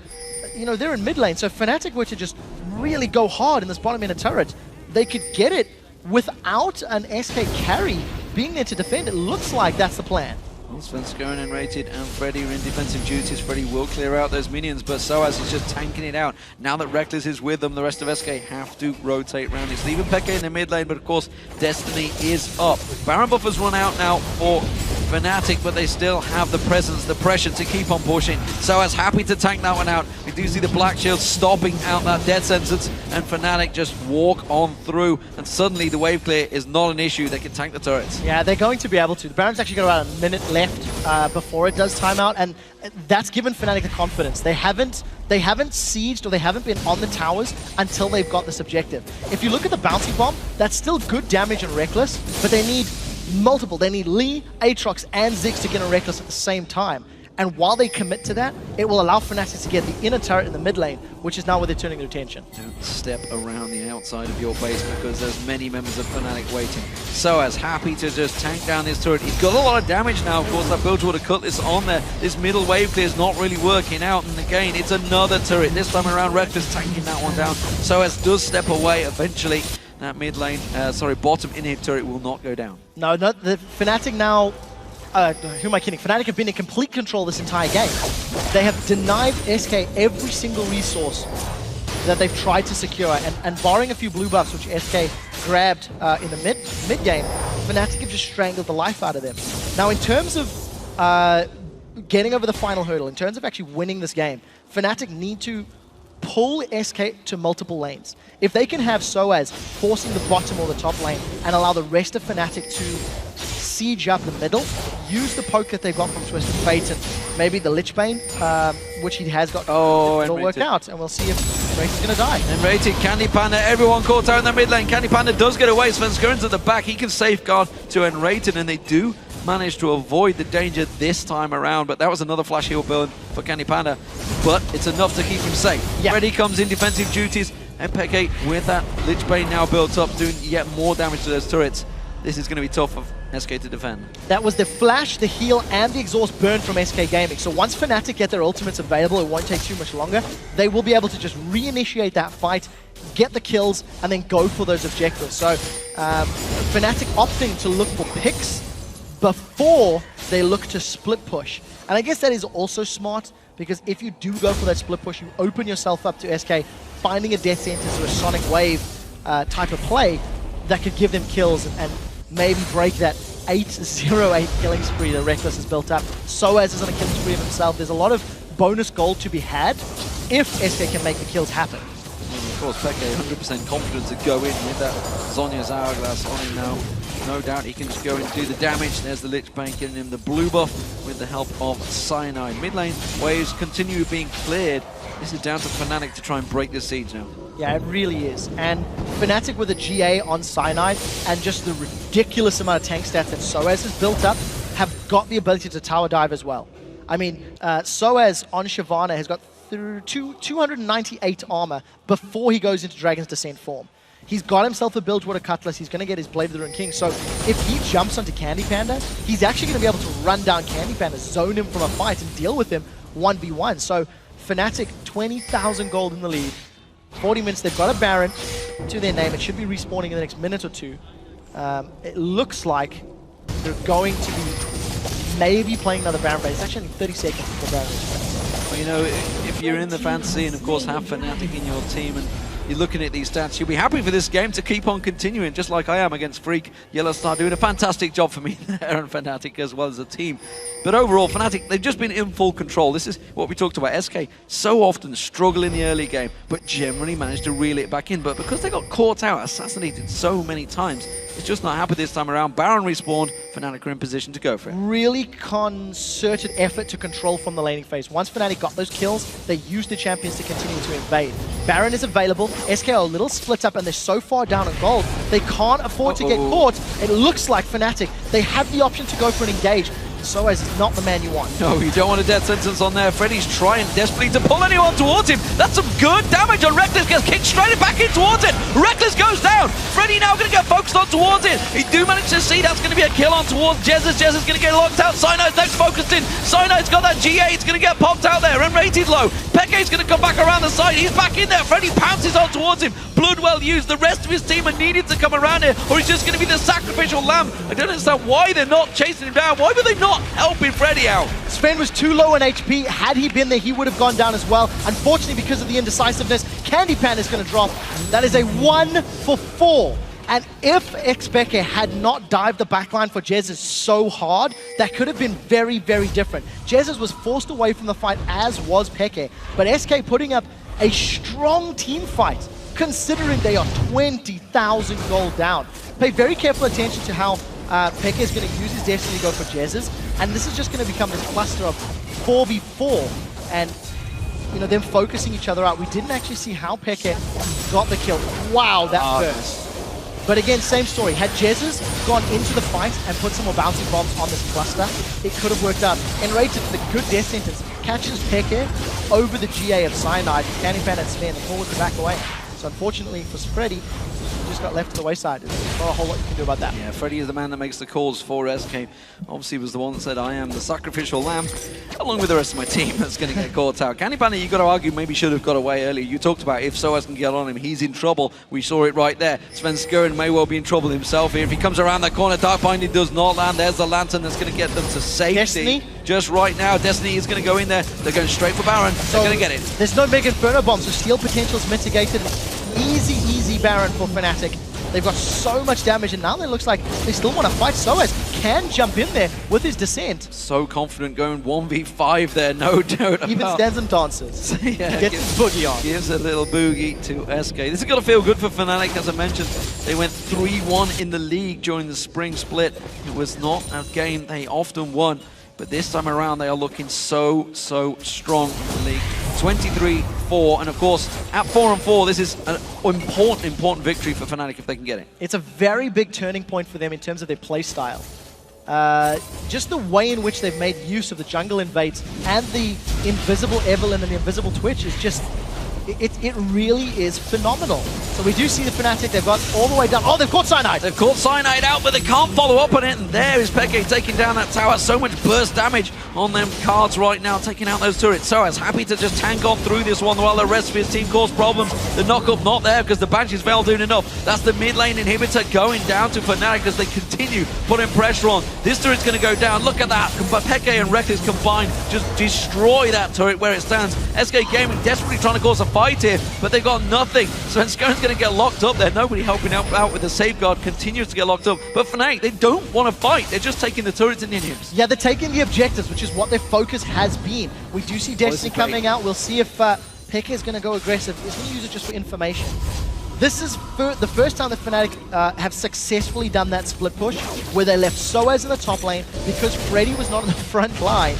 you know, they're in mid lane, so if Fnatic were to just really go hard in this bottom end of turret, they could get it without an SK carry being there to defend. It looks like that's the plan.
Well, Svenska and N-rated and Freddy are in defensive duties. Freddy will clear out those minions, but Soaz is just tanking it out. Now that Reckless is with them, the rest of SK have to rotate around. It's leaving Peke in the mid lane, but of course, Destiny is up. Baron buffers run out now for Fnatic, but they still have the presence, the pressure to keep on pushing. Soaz happy to tank that one out. We do see the Black Shield stopping out that Death Sentence, and Fnatic just walk on through, and suddenly the wave clear is not an issue. They can tank the turrets.
Yeah, they're going to be able to. The Baron's actually got about a minute left before it does timeout, and that's given Fnatic the confidence. They haven't sieged or they haven't been on the towers until they've got this objective. If you look at the bouncy bomb, that's still good damage and Reckless, but they need multiple. They need Lee, Aatrox, and Ziggs to get a Reckless at the same time. And while they commit to that, it will allow Fnatic to get the inner turret in the mid lane, which is now where they're turning their attention.
Don't step around the outside of your base because there's many members of Fnatic waiting. Soaz happy to just tank down his turret. He's got a lot of damage now. Of course, that Bilgewater Cutlass on there. This middle wave clear is not really working out. And again, it's another turret. This time around, Reckless tanking that one down. Soaz does step away eventually. That mid lane, bottom inhib turret will not go down.
No, the Fnatic now... who am I kidding? Fnatic have been in complete control this entire game. They have denied SK every single resource that they've tried to secure, and barring a few blue buffs, which SK grabbed in the mid game, Fnatic have just strangled the life out of them. Now, in terms of getting over the final hurdle, in terms of actually winning this game, Fnatic need to pull SK to multiple lanes. If they can have Soaz forcing the bottom or the top lane and allow the rest of Fnatic to siege up the middle, use the poke that they've got from Twisted Fate and maybe the Lich Bane, which he has got. It'll work out, and we'll see if Wraith is going to die.
N-rated, Candy Panda, everyone caught out in the mid lane. Candy Panda does get away. Svenskern's at the back. He can safeguard to N-rated, and they do manage to avoid the danger this time around, but that was another flash heal burn for Candy Panda, but it's enough to keep him safe. Yeah. Freddy comes in defensive duties, and Peke with that Lich Bane now built up, doing yet more damage to those turrets. This is going to be tough for SK to defend.
That was the flash, the heal, and the exhaust burn from SK Gaming. So once Fnatic get their ultimates available, it won't take too much longer. They will be able to just reinitiate that fight, get the kills, and then go for those objectives. So Fnatic opting to look for picks before they look to split push. And I guess that is also smart, because if you do go for that split push, you open yourself up to SK finding a Death Sentence or a Sonic Wave type of play that could give them kills and maybe break that 8-0-8 killing spree that Reckless has built up. Soaz is on a killing spree of himself. There's a lot of bonus gold to be had if SK can make the kills happen.
Of course, Peke 100% confident to go in with that Zhonya's Hourglass on him now. no doubt he can just go and do the damage. There's the Lich Bane getting him the blue buff with the help of Cyanide. Mid lane waves continue being cleared. This is down to Fnatic to try and break the siege now.
Yeah, it really is. And Fnatic with a GA on Cyanide and just the ridiculous amount of tank stats that Soaz has built up have got the ability to tower dive as well. I mean, Soaz on Shyvana has got through 298 armor before he goes into Dragon's Descent form. He's got himself a Bilgewater Cutlass. He's going to get his Blade of the Ruined King. So if he jumps onto Candy Panda, he's actually going to be able to run down Candy Panda, zone him from a fight, and deal with him 1v1. So Fnatic, 20,000 gold in the lead. 40 minutes, they've got a Baron to their name. It should be respawning in the next minute or two. It looks like they're going to be maybe playing another Baron phase. It's actually 30 seconds before Baron is.
Well, you know, if you're in the fantasy and of course have Fnatic in your team and you're looking at these stats, you'll be happy for this game to keep on continuing, just like I am against Freak. Yellowstar doing a fantastic job for me there and Fnatic as well as a team. But overall, Fnatic, they've just been in full control. This is what we talked about. SK so often struggle in the early game, but generally manage to reel it back in. But because they got caught out, assassinated so many times, it's just not happened this time around. Baron respawned, Fnatic are in position to go for it.
Really concerted effort to control from the laning phase. Once Fnatic got those kills, they used the champions to continue to invade. Baron is available. SK are a little split up and they're so far down on gold, they can't afford to get caught. It looks like Fnatic, they have the option to go for an engage. Soaz is not the man you want.
No, you don't want a death sentence on there. Freddy's trying desperately to pull anyone towards him. That's some good damage on Reckless. Gets kicked straight back in towards it. Reckless goes down. Freddy now going to get focused on towards it. He do manage to see that's going to be a kill on towards Jezza's. Jezza's going to get locked out. Cyanide's next focused in. Cyanide's got that GA. It's going to get popped out there and rated low. Peke's going to come back around the side. He's back in there. Freddy pounces on towards him. Blood well used. The rest of his team are needed to come around here, or he's just going to be the sacrificial lamb. I don't understand why they're not chasing him down. Why were they not helping Freddy out?
Sven was too low on HP. Had he been there, he would have gone down as well. Unfortunately, because of the indecisiveness, Candy Pan is going to drop. That is a 1 for 4. And if Xpeke had not dived the backline for Jezz so hard, that could have been very, very different. Jezz was forced away from the fight, as was Peke. But SK putting up a strong team fight, considering they are 20,000 gold down. Pay very careful attention to how Peke is going to use his Destiny to go for Jezz's, and this is just going to become this cluster of 4v4, and you know, them focusing each other out. We didn't actually see how Peke got the kill. Wow, that burst. But again, same story. Had Jezz's gone into the fight and put some more bouncing bombs on this cluster, it could have worked out. Enrated with a good death sentence, catches Peke over the GA of Cyanide. Candy Pan and Sven, forward to back away. So unfortunately for Freddy, he just got left to the wayside. There's not a whole lot you can do about that.
Yeah, Freddy is the man that makes the calls for SK. Obviously was the one that said, I am the sacrificial lamb, along with the rest of my team that's going to get caught out. Candy Panda, you got to argue, maybe should have got away earlier. You talked about if Soaz can get on him, he's in trouble. We saw it right there. Sven Skuren may well be in trouble himself here. If he comes around that corner, Dark Binding does not land. There's the Lantern that's going to get them to safety.
Destiny?
Just right now, Destiny is going to go in there. They're going straight for Baron. They're going to get it.
There's no big Inferno Bomb, so steal potential is mitigated. Easy Baron for Fnatic. They've got so much damage, and now it looks like they still want to fight. Soaz can jump in there with his Descent.
So confident going 1v5 there, no doubt about.
Even stands and dances.
Yeah,
gets his boogie on.
Gives a little boogie to SK. This has got to feel good for Fnatic, as I mentioned. They went 3-1 in the league during the spring split. It was not a game they often won, but this time around they are looking so strong in the league. 23-4, and of course, at 4-4, this is an important victory for Fnatic if they can get it.
It's a very big turning point for them in terms of their play style. Just the way in which they've made use of the jungle invades and the invisible Evelynn and the invisible Twitch is just, it really is phenomenal. So we do see the Fnatic, they've got all the way down. Oh, they've caught Cyanide!
They've caught Cyanide out, but they can't follow up on it, and there is Peke taking down that tower. So much burst damage on them cards right now, taking out those turrets. Soaz happy to just tank on through this one while the rest of his team cause problems. The knock-up not there because the Banshee's Veil doing enough. That's the mid lane inhibitor going down to Fnatic as they continue putting pressure on. This turret's going to go down. Look at that. Peke and Reckless combined just destroy that turret where it stands. SK Gaming desperately trying to cause a fight here, but they've got nothing. So Sven's going to get locked up there. Nobody helping out with the safeguard. Continues to get locked up. But Fnatic, they don't want to fight. They're just taking the turrets and minions.
Yeah, they're taking the objectives, which is what their focus has been. We do see Destiny coming out. We'll see if Peke is going to go aggressive. He's going to use it just for information. This is the first time that Fnatic have successfully done that split push, where they left Soaz in the top lane because Freddy was not in the front line.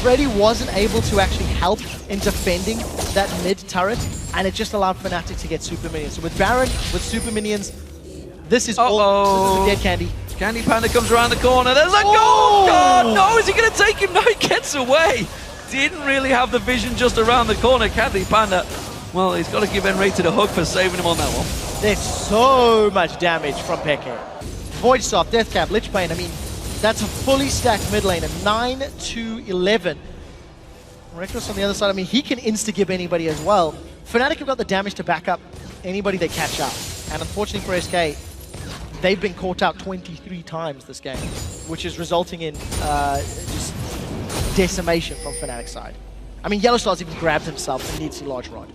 Freddy wasn't able to actually help in defending that mid turret, and it just allowed Fnatic to get super minions. So with Baron, with super minions, this is all dead Candy.
Candy Panda comes around the corner. There's a goal! God, no, is he going to take him? No, he gets away. Didn't really have the vision just around the corner. Candy Panda, well, he's got to give N-Rated a hug for saving him on that one.
There's so much damage from Peke. Void Soft, Deathcap, Lich Bane, I mean, that's a fully stacked mid lane, a 9-11. Reckless on the other side, I mean, he can insta-gib anybody as well. Fnatic have got the damage to back up anybody they catch up. And unfortunately for SK, they've been caught out 23 times this game, which is resulting in just decimation from Fnatic's side. I mean, Yellowstar's even grabbed himself and needs a large rod.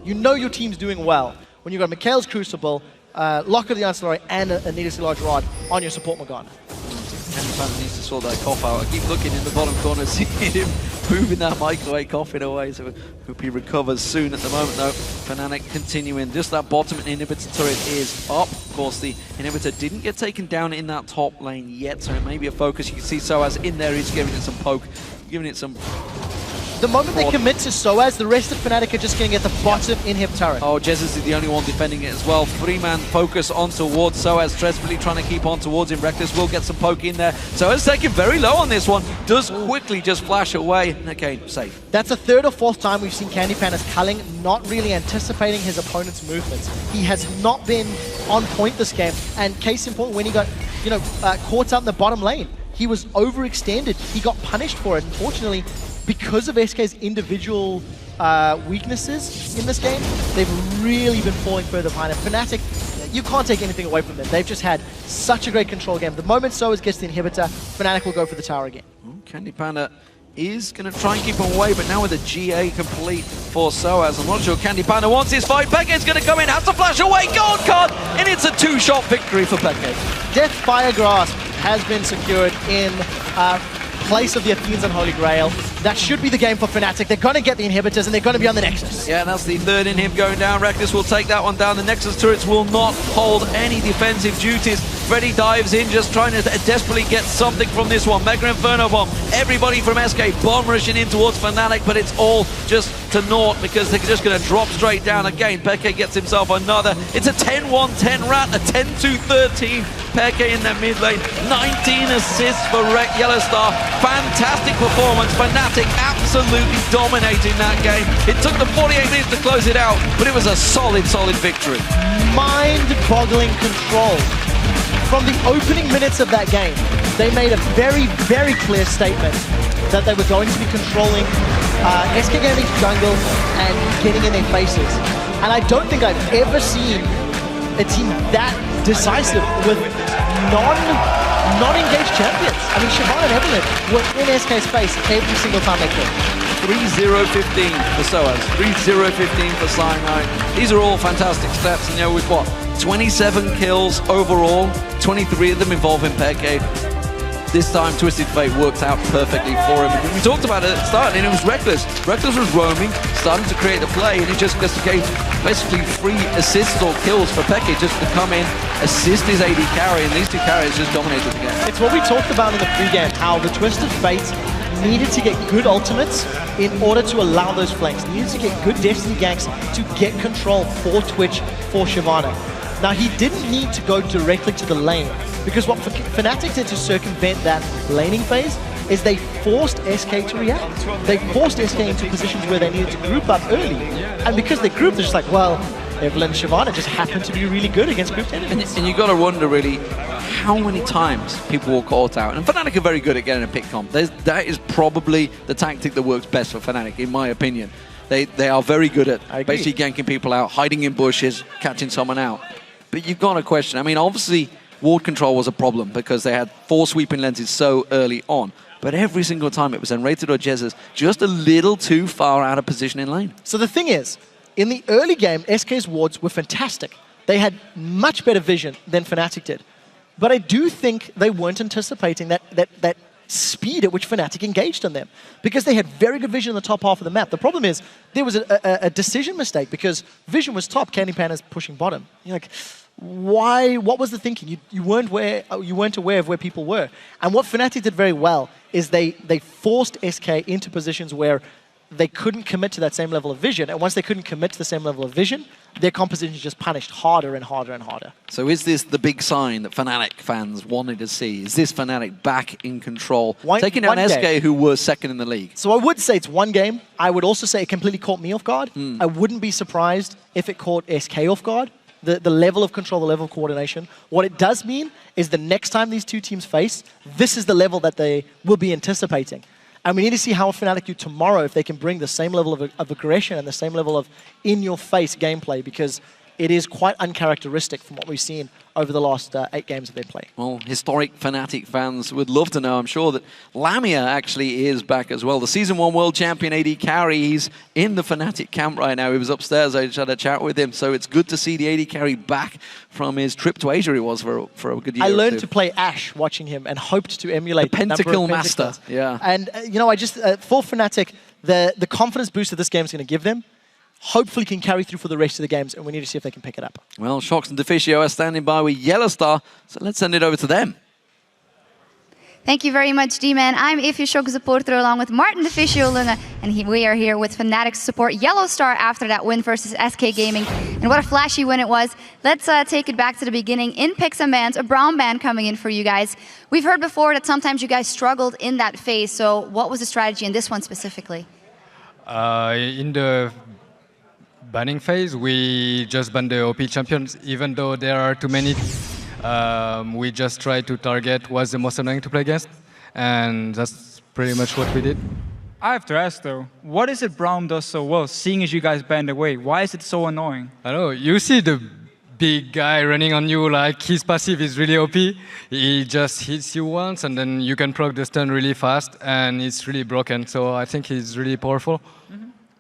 You know your team's doing well when you've got Mikhail's Crucible, Locker the Ancillary, and a needlessly large rod on your support Morgana.
Candy Panda needs to sort that cough out. I keep looking in the bottom corner, seeing him moving that microwave coughing away, so hope he recovers soon. At the moment, though, Fnatic continuing. Just that bottom inhibitor turret is up. Of course, the inhibitor didn't get taken down in that top lane yet, so it may be a focus. You can see Soaz in there. He's giving it some poke, giving it some...
The moment they commit to Soaz, the rest of Fnatic are just going to get the bottom inhib turret.
Oh, Jesus is the only one defending it as well. Three-man focus on towards Soaz, desperately trying to keep on towards him. Reckless will get some poke in there. Soaz taken very low on this one. Does quickly just flash away. Okay, safe.
That's the third or fourth time we've seen Candy Panda's culling not really anticipating his opponent's movements. He has not been on point this game. And case in point, when he got, caught up in the bottom lane, he was overextended. He got punished for it. Unfortunately, because of SK's individual weaknesses in this game, they've really been falling further behind. And Fnatic, you can't take anything away from them. They've just had such a great control game. The moment Soaz gets the inhibitor, Fnatic will go for the tower again.
Candy Panda is going to try and keep him away, but now with a GA complete for Soaz, I'm not sure Candy Panda wants his fight. Peke's going to come in, has to flash away, gold card, and it's a two-shot victory for Peke.
Death Fire Grasp has been secured in place of the Athene's Unholy Grail. That should be the game for Fnatic. They're going to get the inhibitors and they're going to be on the Nexus.
Yeah, and that's the third inhib going down. Reckless will take that one down. The Nexus turrets will not hold any defensive duties. Freddy dives in, just trying to desperately get something from this one. Mega Inferno Bomb. Everybody from SK bomb rushing in towards Fnatic, but it's all just to naught because they're just going to drop straight down again. Peke gets himself another. It's a 10-1-10 rat, a 10-2-13. Peke in the mid lane. 19 assists for Yellowstar. Fantastic performance. Fnatic absolutely dominating that game. It took them 48 minutes to close it out, but it was a solid victory.
Mind-boggling control. From the opening minutes of that game, they made a very, very clear statement that they were going to be controlling SK Gaming's jungle and getting in their faces. And I don't think I've ever seen a team that decisive with non-engaged champions. I mean, Shyvana and Evelyn were in SK's face every single time they could.
3-0-15 for Soaz, 3-0-15 for Cyanide. These are all fantastic stats, and with what? 27 kills overall, 23 of them involving Peke. This time, Twisted Fate worked out perfectly for him. We talked about it at the start, and it was Reckless. Reckless was roaming, starting to create the play, and it just gave basically 3 assists or kills for Peke just to come in, assist his AD carry, and these two carries just dominated the game.
It's what we talked about in the pregame, how the Twisted Fate needed to get good ultimates in order to allow those flanks. Needed to get good Destiny ganks to get control for Twitch, for Shyvana. Now, he didn't need to go directly to the lane, because what Fnatic did to circumvent that laning phase is they forced SK to react. They forced SK into positions where they needed to group up early. And because they grouped, they're just like, well, Evelyn and Shyvana just happen to be really good against grouped enemies.
And you got to wonder, really, how many times people were caught out. And Fnatic are very good at getting a pick comp. That is probably the tactic that works best for Fnatic, in my opinion. They are very good at basically ganking people out, hiding in bushes, catching someone out. But you've got a question. I mean, obviously, ward control was a problem because they had 4 sweeping lenses so early on. But every single time it was N-Rated or Jesus just a little too far out of position in lane.
So the thing is, in the early game, SK's wards were fantastic. They had much better vision than Fnatic did. But I do think they weren't anticipating that speed at which Fnatic engaged on them, because they had very good vision in the top half of the map. The problem is there was a decision mistake, because vision was top, Candy Panda's pushing bottom. You're like, why? What was the thinking? You weren't aware of where people were. And what Fnatic did very well is they forced SK into positions where they couldn't commit to that same level of vision. And once they couldn't commit to the same level of vision, their composition just punished harder and harder and harder.
So is this the big sign that Fnatic fans wanted to see? Is this Fnatic back in control, taking down SK, who were second in the league?
So I would say it's one game. I would also say it completely caught me off guard. I wouldn't be surprised if it caught SK off guard. The level of control, the level of coordination. What it does mean is the next time these two teams face, this is the level that they will be anticipating. And we need to see how Fnatic do tomorrow, if they can bring the same level of aggression and the same level of in-your-face gameplay, because it is quite uncharacteristic from what we've seen over the last 8 games that they play.
Well, historic Fnatic fans would love to know, I'm sure, that Lamia actually is back as well. The Season 1 World Champion AD carry, he's in the Fnatic camp right now. He was upstairs, I just had a chat with him. So it's good to see the AD carry back from his trip to Asia he was for a good year.
I learned to play Ashe watching him and hoped to emulate
the Pentakill Master.
Yeah. And, you know, I just, for Fnatic, the confidence boost that this game is going to give them, hopefully can carry through for the rest of the games, and we need to see if they can pick it up.
Well, Shox and Deficio are standing by with Yellowstar, so let's send it over to them.
Thank you very much, D-Man. I'm EUCS supporter along with Martin Deficio Luna, and we are here with Fnatic's support Yellowstar after that win versus SK Gaming. And what a flashy win it was. Let's take it back to the beginning. In picks and bans, a brown ban coming in for you guys. We've heard before that sometimes you guys struggled in that phase, so what was the strategy in this one specifically?
In the banning phase, we just ban the OP champions, even though there are too many. We just try to target what's the most annoying to play against, and that's pretty much what we did.
I have to ask though, what is it Braum does so well, seeing as you guys banned away? Why is it so annoying?
I don't know, you see the big guy running on you, like his passive is really OP. He just hits you once and then you can proc the stun really fast, and it's really broken, so I think he's really powerful.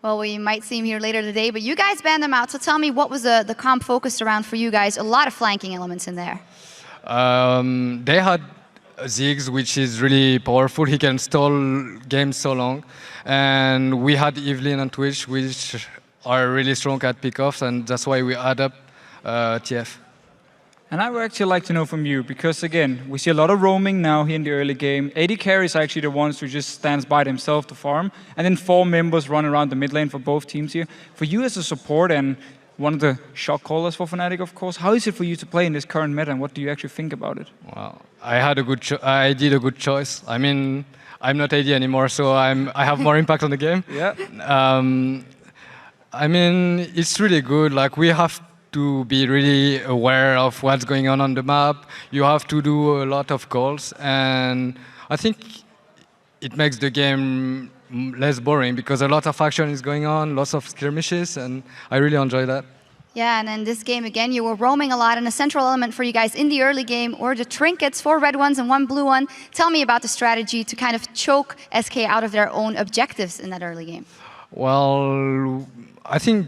Well, we might see him here later today, but you guys banned them out. So tell me, what was the comp focused around for you guys? A lot of flanking elements in there.
They had Ziggs, which is really powerful. He can stall games so long. And we had Evelyn and Twitch, which are really strong at pickoffs, and that's why we add up TF.
And I would actually like to know from you, because again, we see a lot of roaming now here in the early game. AD carries are actually the ones who just stands by themselves to farm, and then 4 members run around the mid lane for both teams here. For you as a support and one of the shot callers for Fnatic, of course, how is it for you to play in this current meta, and what do you actually think about it?
Well, I did a good choice. I mean, I'm not AD anymore, so I have more impact on the game.
Yeah.
I mean, it's really good. Like, we have to be really aware of what's going on the map. You have to do a lot of calls, and I think it makes the game less boring because a lot of action is going on, lots of skirmishes, and I really enjoy that.
Yeah, and in this game again, you were roaming a lot, and a central element for you guys in the early game were the trinkets, 4 red ones and 1 blue one. Tell me about the strategy to kind of choke SK out of their own objectives in that early game.
Well, I think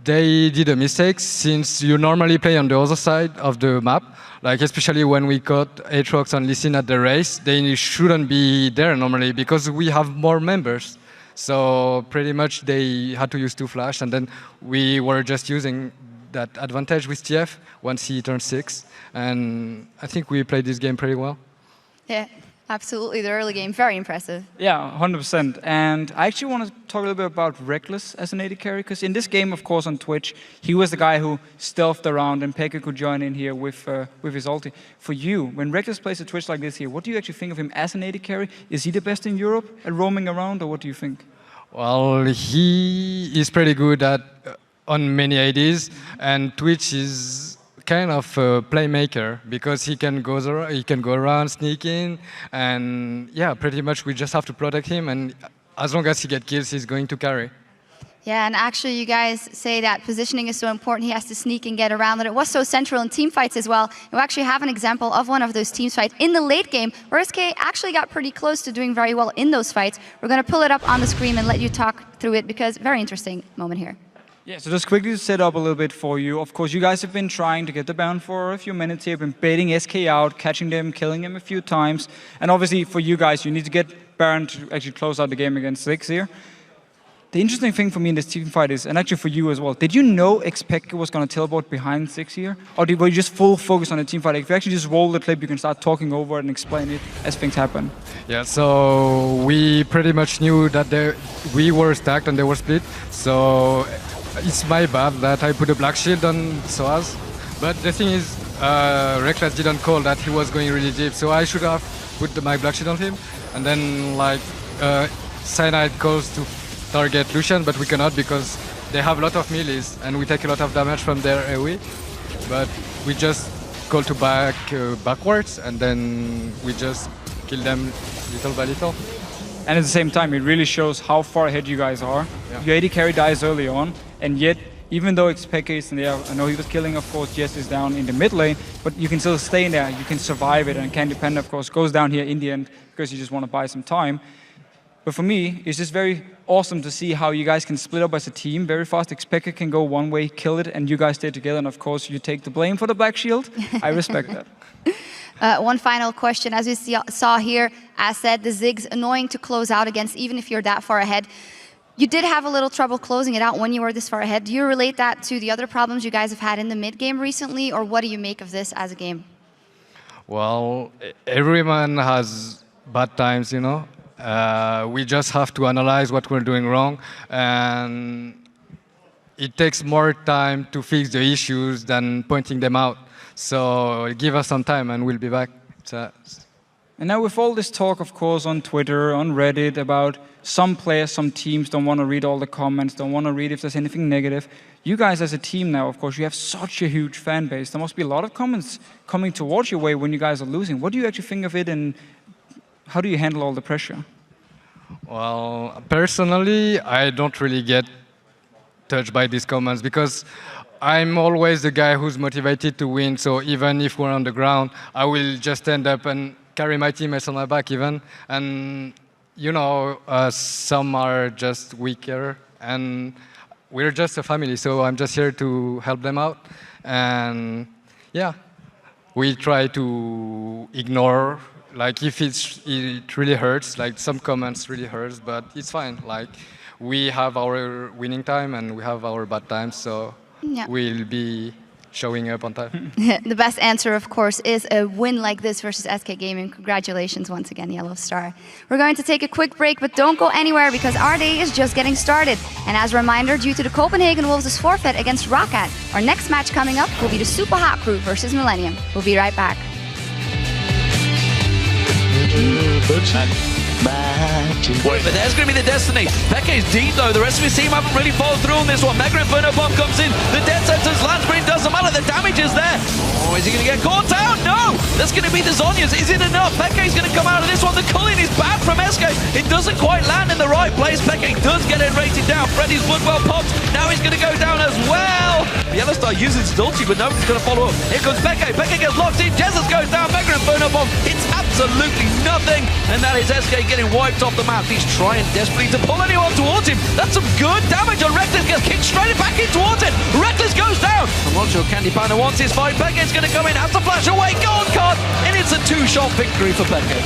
they did a mistake, since you normally play on the other side of the map. Like, especially when we caught Aatrox and Lee Sin at the race, they shouldn't be there normally because we have more members. So pretty much they had to use 2 flash, and then we were just using that advantage with TF once he turned 6. And I think we played this game pretty well.
Yeah, absolutely. The early game, very impressive.
Yeah, 100%. And I actually want to talk a little bit about Reckless as an AD carry, because in this game, of course, on Twitch, he was the guy who stealthed around, and Pekka could join in here with his ulti. For you, when Reckless plays a Twitch like this here, what do you actually think of him as an AD carry? Is he the best in Europe at roaming around, or what do you think?
Well, he is pretty good at on many ADs, and Twitch is kind of a playmaker because he can go around, sneak in, and yeah, pretty much we just have to protect him, and as long as he gets kills, he's going to carry.
Yeah, and actually you guys say that positioning is so important, he has to sneak and get around, and it was so central in team fights as well. We actually have an example of one of those team fights in the late game, where SK actually got pretty close to doing very well in those fights. We're going to pull it up on the screen and let you talk through it, because very interesting moment here.
Yeah, so just quickly to set up a little bit for you. Of course, you guys have been trying to get the Baron for a few minutes here, been baiting SK out, catching them, killing them a few times. And obviously, for you guys, you need to get Baron to actually close out the game against Six here. The interesting thing for me in this team fight is, and actually for you as well, did you know Xpeke was going to teleport behind Six here? Or were you just full focus on the team fight? Like, if you actually just roll the clip, you can start talking over it and explain it as things happen.
Yeah, so we pretty much knew that we were stacked and they were split. So it's my bad that I put a black shield on Soaz. But the thing is, Reckless didn't call that he was going really deep. So I should have put my black shield on him. And then like Cyanide calls to target Lucian, but we cannot because they have a lot of melees and we take a lot of damage from their AoE. But we just call to backwards and then we just kill them little by little.
And at the same time, it really shows how far ahead you guys are.
Yeah.
Your AD carry dies early on, and yet, even though Xpeke is in there, I know he was killing, of course, Jess is down in the mid lane, but you can still stay in there, you can survive it, and Candy Panda, of course, goes down here in the end because you just want to buy some time. But for me, it's just very awesome to see how you guys can split up as a team very fast. Xpeke can go one way, kill it, and you guys stay together, and of course, you take the blame for the black shield. I respect that.
One final question. As we saw here, as said, the Zig's annoying to close out against, even if you're that far ahead. You did have a little trouble closing it out when you were this far ahead. Do you relate that to the other problems you guys have had in the mid game recently, or what do you make of this as a game?
Well, everyone has bad times, you know. We just have to analyze what we're doing wrong, and it takes more time to fix the issues than pointing them out. So give us some time and we'll be back.
And now with all this talk, of course, on Twitter, on Reddit, about some players, some teams don't want to read all the comments, don't want to read if there's anything negative. You guys as a team now, of course, you have such a huge fan base. There must be a lot of comments coming towards your way when you guys are losing. What do you actually think of it, and how do you handle all the pressure?
Well, personally, I don't really get touched by these comments because I'm always the guy who's motivated to win. So even if we're on the ground, I will just stand up and carry my teammates on my back even. And, you know, some are just weaker. And we're just a family, so I'm just here to help them out. And, yeah, we try to ignore. Like, if it really hurts, like some comments really hurts, but it's fine. Like, we have our winning time and we have our bad times, so
yeah.
We'll be showing up on time.
The best answer, of course, is a win like this versus SK Gaming. Congratulations once again, Yellow Star. We're going to take a quick break, but don't go anywhere because our day is just getting started. And as a reminder, due to the Copenhagen Wolves' forfeit against Rocket, our next match coming up will be the Super Hot Crew versus Millennium. We'll be right back.
But there's going to be the destiny. Peke's deep though. The rest of his team haven't really followed through on this one. Mega Inferno Bomb comes in. The death sentence lands, but it doesn't matter. The damage is there. Oh, is he going to get caught down? No! That's going to be the Zhonya's. Is it enough? Peke's going to come out of this one. The culling is bad from SK. It doesn't quite land in the right place. Peke does get it rated down. Freddy's Woodwell pops. Now he's going to go down as well. Yellowstar uses his ulti, but nobody's going to follow up. Here comes Peke. Peke gets locked in. Jesus goes down. Mega Inferno Bomb. It's absolutely nothing. And that is SK getting wiped off the map. He's trying desperately to pull anyone towards him. That's some good damage on Reckless. Gets kicked straight back in towards it. Reckless goes down. I'm not sure Candy Panda wants his fight. Peke's going to come in. Has to flash away. Gold card. And it's a two-shot victory for Peke.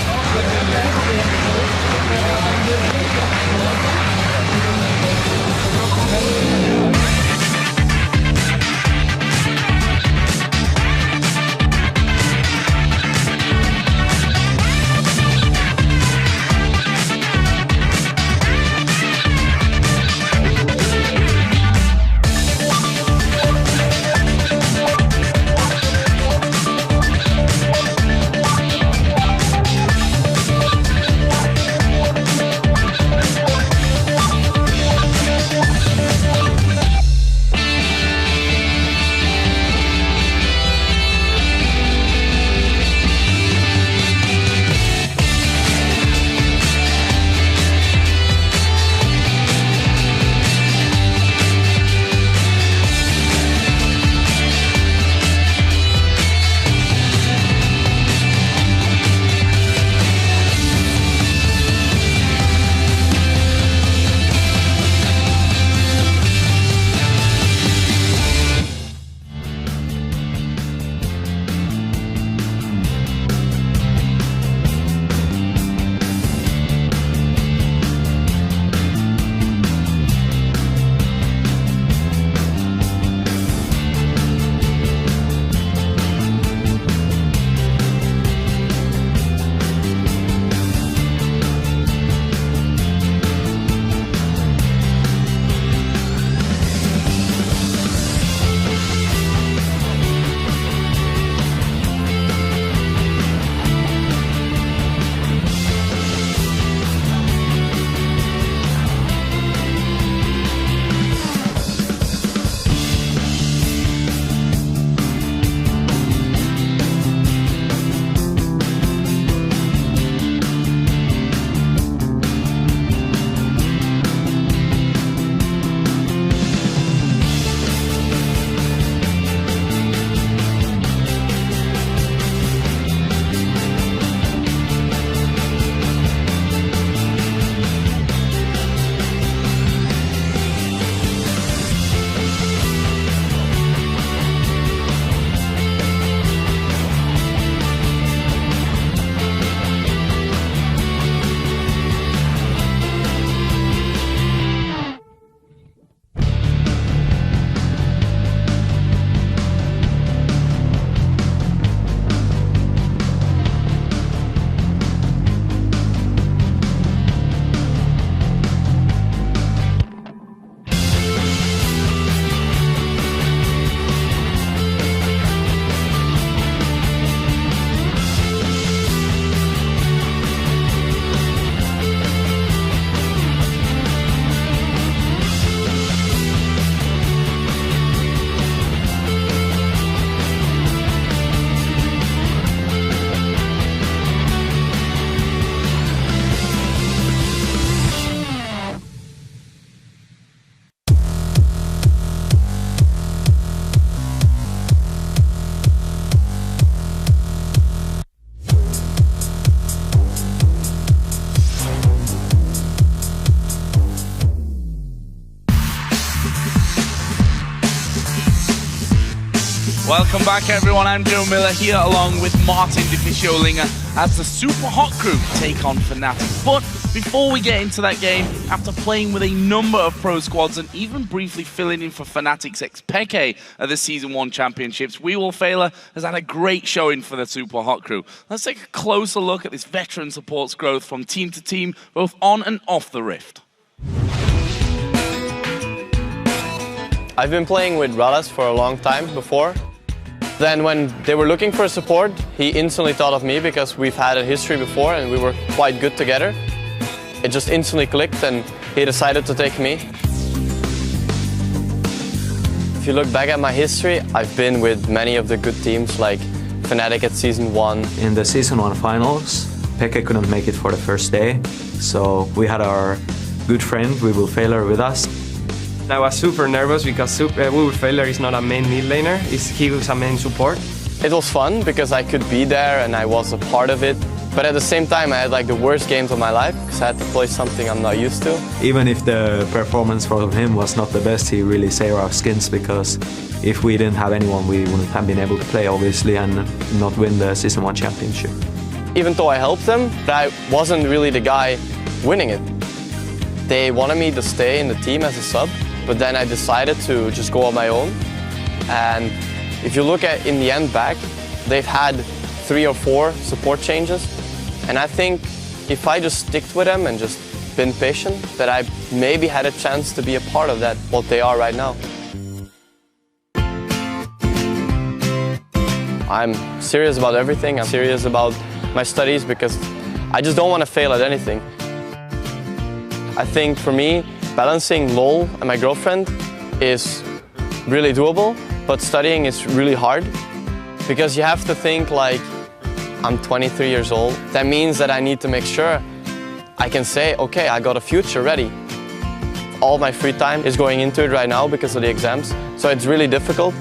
Welcome back, everyone. I'm Joe Miller here along with Martin Defisciolinger as the Super Hot Crew take on Fnatic. But before we get into that game, after playing with a number of pro squads and even briefly filling in for Fnatic's ex-Peke at the Season 1 Championships, WeWillFailer has had a great showing for the Super Hot Crew. Let's take a closer look at this veteran support's growth from team to team, both on and off the Rift.
I've been playing with Ralas for a long time before. Then when they were looking for support, he instantly thought of me because we've had a history before and we were quite good together. It just instantly clicked and he decided to take me. If you look back at my history, I've been with many of the good teams like Fnatic at Season 1.
In the Season 1 finals, Peke couldn't make it for the first day, so we had our good friend WeWillFailer with us.
I was super nervous because WeWillFailer is not a main mid laner, he was a main support.
It was fun because I could be there and I was a part of it. But at the same time, I had like the worst games of my life because I had to play something I'm not used to.
Even if the performance from him was not the best, he really saved our skins because if we didn't have anyone, we wouldn't have been able to play, obviously, and not win the Season 1 championship.
Even though I helped them, I wasn't really the guy winning it. They wanted me to stay in the team as a sub, but then I decided to just go on my own. And if you look at in the end back, they've had 3 or 4 support changes. And I think if I just sticked with them and just been patient, that I maybe had a chance to be a part of that, what they are right now. I'm serious about everything. I'm serious about my studies because I just don't want to fail at anything. I think for me, balancing LoL and my girlfriend is really doable, but studying is really hard because you have to think like, I'm 23 years old. That means that I need to make sure I can say, okay, I got a future ready. All my free time is going into it right now because of the exams, so it's really difficult.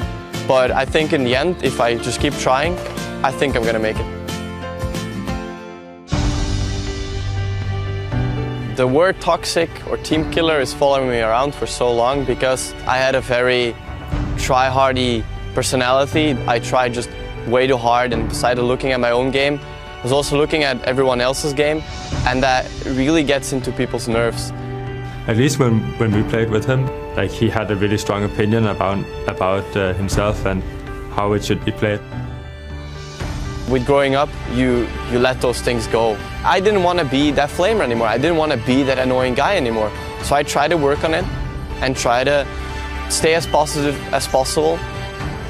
But I think in the end, if I just keep trying, I think I'm gonna make it. The word toxic or team killer is following me around for so long because I had a very try-hardy personality. I tried just way too hard, and besides looking at my own game, I was also looking at everyone else's game, and that really gets into people's nerves.
At least when we played with him, like he had a really strong opinion about himself and how it should be played.
With growing up, you let those things go. I didn't want to be that flamer anymore. I didn't want to be that annoying guy anymore. So I tried to work on it and try to stay as positive as possible.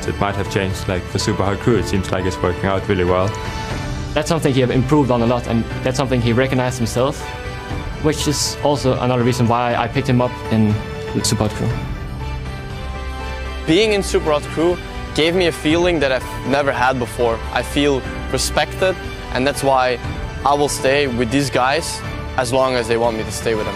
It might have changed, like the Super Hot Crew, it seems like it's working out really well.
That's something he have improved on a lot, and that's something he recognized himself, which is also another reason why I picked him up in Super Hot Crew.
Being in Super Hot Crew gave me a feeling that I've never had before. I feel respected, and that's why I will stay with these guys as long as they want me to stay with them.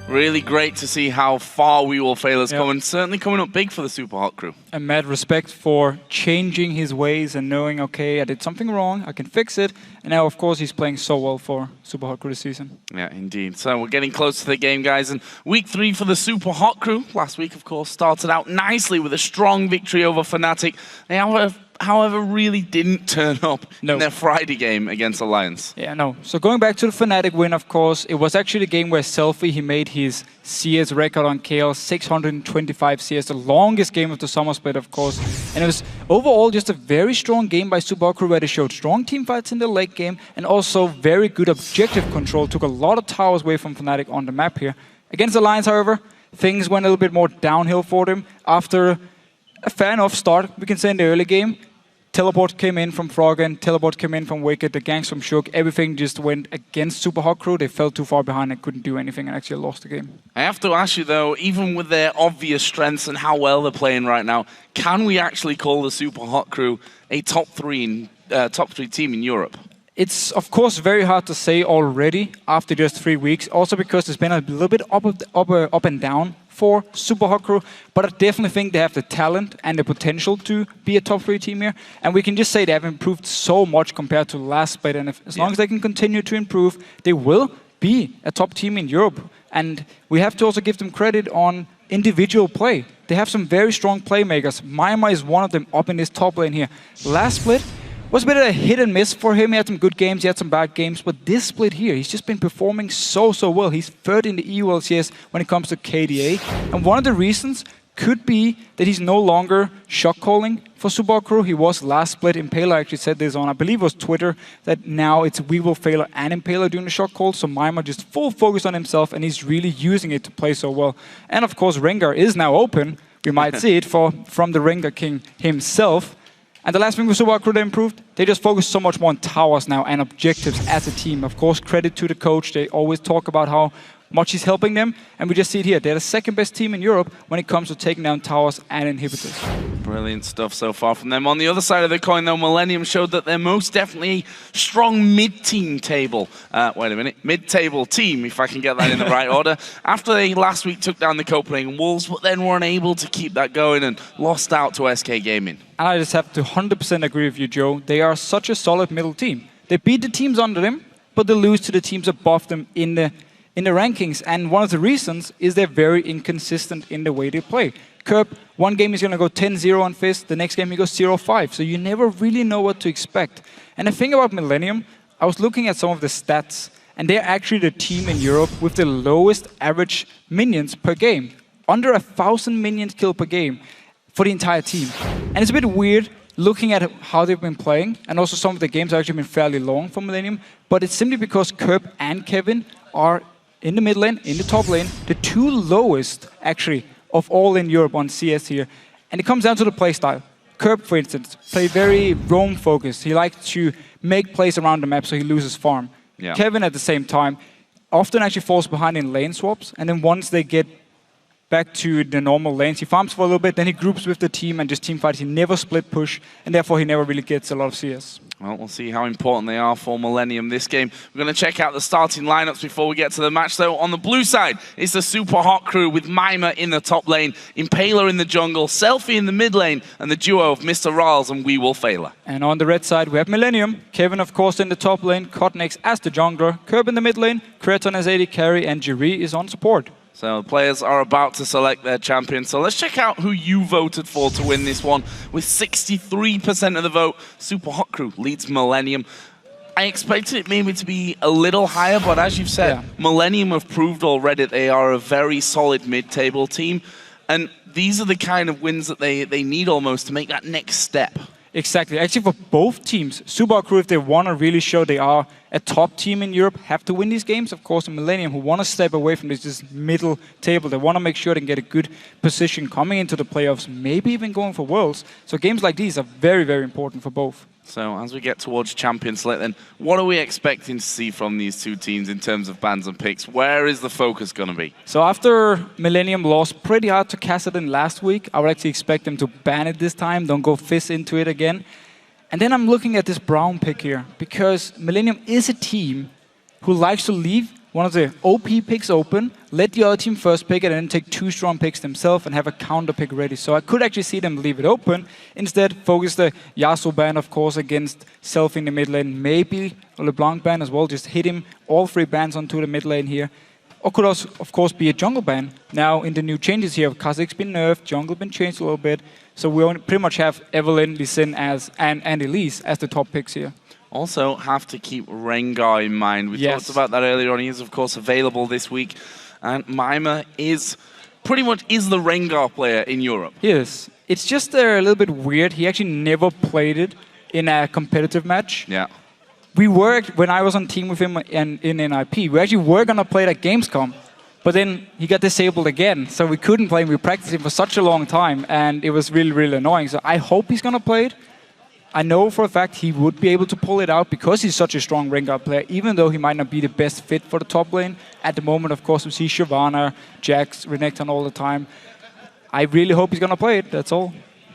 Really great to see how far WeWillFailer's come, and certainly coming up big for the Super Hot Crew.
And mad respect for changing his ways and knowing, okay, I did something wrong, I can fix it. And now, of course, he's playing so well for Super Hot Crew this season.
Yeah, indeed. So we're getting close to the game, guys. And week 3 for the Super Hot Crew. Last week, of course, started out nicely with a strong victory over Fnatic. They, however, really didn't turn up in their Friday game against Alliance.
Yeah, no. So going back to the Fnatic win, of course, it was actually the game where Selfie, he made his CS record on KL, 625 CS, the longest game of the summer split, of course. And it was overall just a very strong game by Super Hot Crew, where they showed strong team fights in the late game and also very good objective control, took a lot of towers away from Fnatic on the map here. Against Alliance, however, things went a little bit more downhill for them. After a fair enough start, we can say, in the early game, Teleport came in from Froggen, Teleport came in from Wicked, the ganks from Shook, everything just went against Super Hot Crew. They fell too far behind and couldn't do anything and actually lost the game.
I have to ask you though, even with their obvious strengths and how well they're playing right now, can we actually call the Super Hot Crew a top 3 team in Europe?
It's, of course, very hard to say already after just 3 weeks, also because there's been a little bit up and down for Super Hot Crew, but I definitely think they have the talent and the potential to be a top 3 team here. And we can just say they have improved so much compared to last split, and as long as they can continue to improve, they will be a top team in Europe. And we have to also give them credit on individual play. They have some very strong playmakers. Mima is one of them up in this top lane here. Last split was a bit of a hit and miss for him. He had some good games, he had some bad games, but this split here, he's just been performing so well. He's third in the EU LCS when it comes to KDA, and one of the reasons could be that he's no longer shot calling for Subaru. He was last split. Impaler actually said this on, I believe it was Twitter, that now it's Weevil, Phaler, and Impaler doing the shot call. So Mima just full focus on himself, and he's really using it to play so well. And of course, Rengar is now open. We might see it from the Rengar King himself. And the last thing with Subaru they improved, they just focus so much more on towers now and objectives as a team. Of course, credit to the coach. They always talk about how much he's helping them, and we just see it here. They're the second best team in Europe when it comes to taking down towers and inhibitors.
Brilliant stuff so far from them. On the other side of the coin, though, Millennium showed that they're most definitely a strong mid-team table. Wait a minute, mid-table team, if I can get that in the right order. After they last week took down the Copenhagen Wolves, but then weren't able to keep that going and lost out to SK Gaming.
And I just have to 100% agree with you, Joe. They are such a solid middle team. They beat the teams under them, but they lose to the teams above them in the rankings, and one of the reasons is they're very inconsistent in the way they play. Kerb, one game he's going to go 10-0 on Fizz, the next game he goes 0-5, so you never really know what to expect. And the thing about Millennium, I was looking at some of the stats, and they're actually the team in Europe with the lowest average minions per game. Under 1,000 minions killed per game for the entire team. And it's a bit weird looking at how they've been playing, and also some of the games have actually been fairly long for Millennium, but it's simply because Kerb and Kevin are in the mid lane, in the top lane, the two lowest, actually, of all in Europe on CS here. And it comes down to the playstyle. Kerb, for instance, play very roam-focused. He likes to make plays around the map so he loses farm.
Yeah.
Kevin, at the same time, often actually falls behind in lane swaps, and then once they get back to the normal lanes, he farms for a little bit, then he groups with the team and just team fights. He never split push, and therefore he never really gets a lot of CS.
Well, we'll see how important they are for Millennium this game. We're going to check out the starting lineups before we get to the match, though. On the blue side, it's the Super Hot crew with Mima in the top lane, Impaler in the jungle, Selfie in the mid lane, and the duo of Mr. Riles and Weevil Phaler.
And on the red side, we have Millennium. Kevin, of course, in the top lane, Cotnex as the jungler, Kerb in the mid lane, Kreton as AD carry, and Jiri is on support.
So the players are about to select their champion. So let's check out who you voted for to win this one. With 63% of the vote, Super Hot Crew leads Millennium. I expected it maybe to be a little higher, but as you've said, Millennium have proved already that they are a very solid mid-table team. And these are the kind of wins that they need almost to make that next step.
Exactly. Actually, for both teams, Subaru, if they want to really show they are a top team in Europe, have to win these games. Of course, the Millennium, who want to step away from this middle table, they want to make sure they can get a good position coming into the playoffs, maybe even going for Worlds. So games like these are very, very important for both.
So as we get towards Champion Select, then, what are we expecting to see from these two teams in terms of bans and picks? Where is the focus going to be?
So after Millennium lost pretty hard to Kassadin last week, I would actually expect them to ban it this time, don't go Fizz into it again. And then I'm looking at this Brown pick here, because Millennium is a team who likes to leave one of the OP picks open, let the other team first pick it, and then take two strong picks themselves and have a counter pick ready. So I could actually see them leave it open. Instead, focus the Yasuo ban, of course, against Selfie in the mid lane. Maybe a LeBlanc ban as well. Just hit him all three bans onto the mid lane here. Or could also, of course, be a jungle ban. Now, in the new changes here, Kha'Zix's been nerfed, jungle been changed a little bit. So we only pretty much have Evelynn, Lee Sin and Elise as the top picks here.
Also have to keep Rengar in mind. We talked about that earlier on. He is, of course, available this week. And Mima is pretty much the Rengar player in Europe.
He is. It's just a little bit weird. He actually never played it in a competitive match.
Yeah.
We worked, when I was on team with him in NIP, we actually were going to play it at Gamescom. But then he got disabled again, so we couldn't play him. We practiced him for such a long time, and it was really, really annoying. So I hope he's going to play it. I know for a fact he would be able to pull it out because he's such a strong Rengar player, even though he might not be the best fit for the top lane. At the moment, of course, we see Shyvana, Jax, Renekton all the time. I really hope he's going to play it, that's all.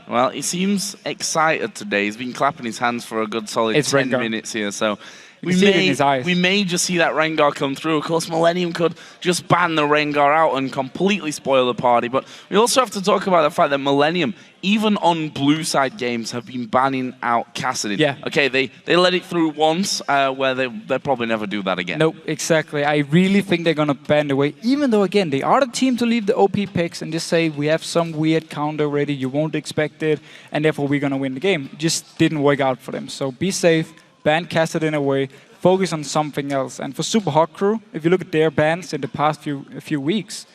Well, he seems excited today. He's been clapping his hands for a good solid 10 minutes here, so
You can see it in his eyes.
We may just see that Rengar come through. Of course, Millennium could just ban the Rengar out and completely spoil the party. But we also have to talk about the fact that Millennium, even on blue side games, have been banning out Kassadin.
Yeah.
Okay, they let it through once, where they'll probably never do that again.
Nope, exactly. I really think they're going to ban away, even though, again, they are the team to leave the OP picks and just say, we have some weird counter ready, you won't expect it, and therefore we're going to win the game. It just didn't work out for them. So be safe, ban Kassadin away, focus on something else. And for Super Hot Crew, if you look at their bans in the past few weeks,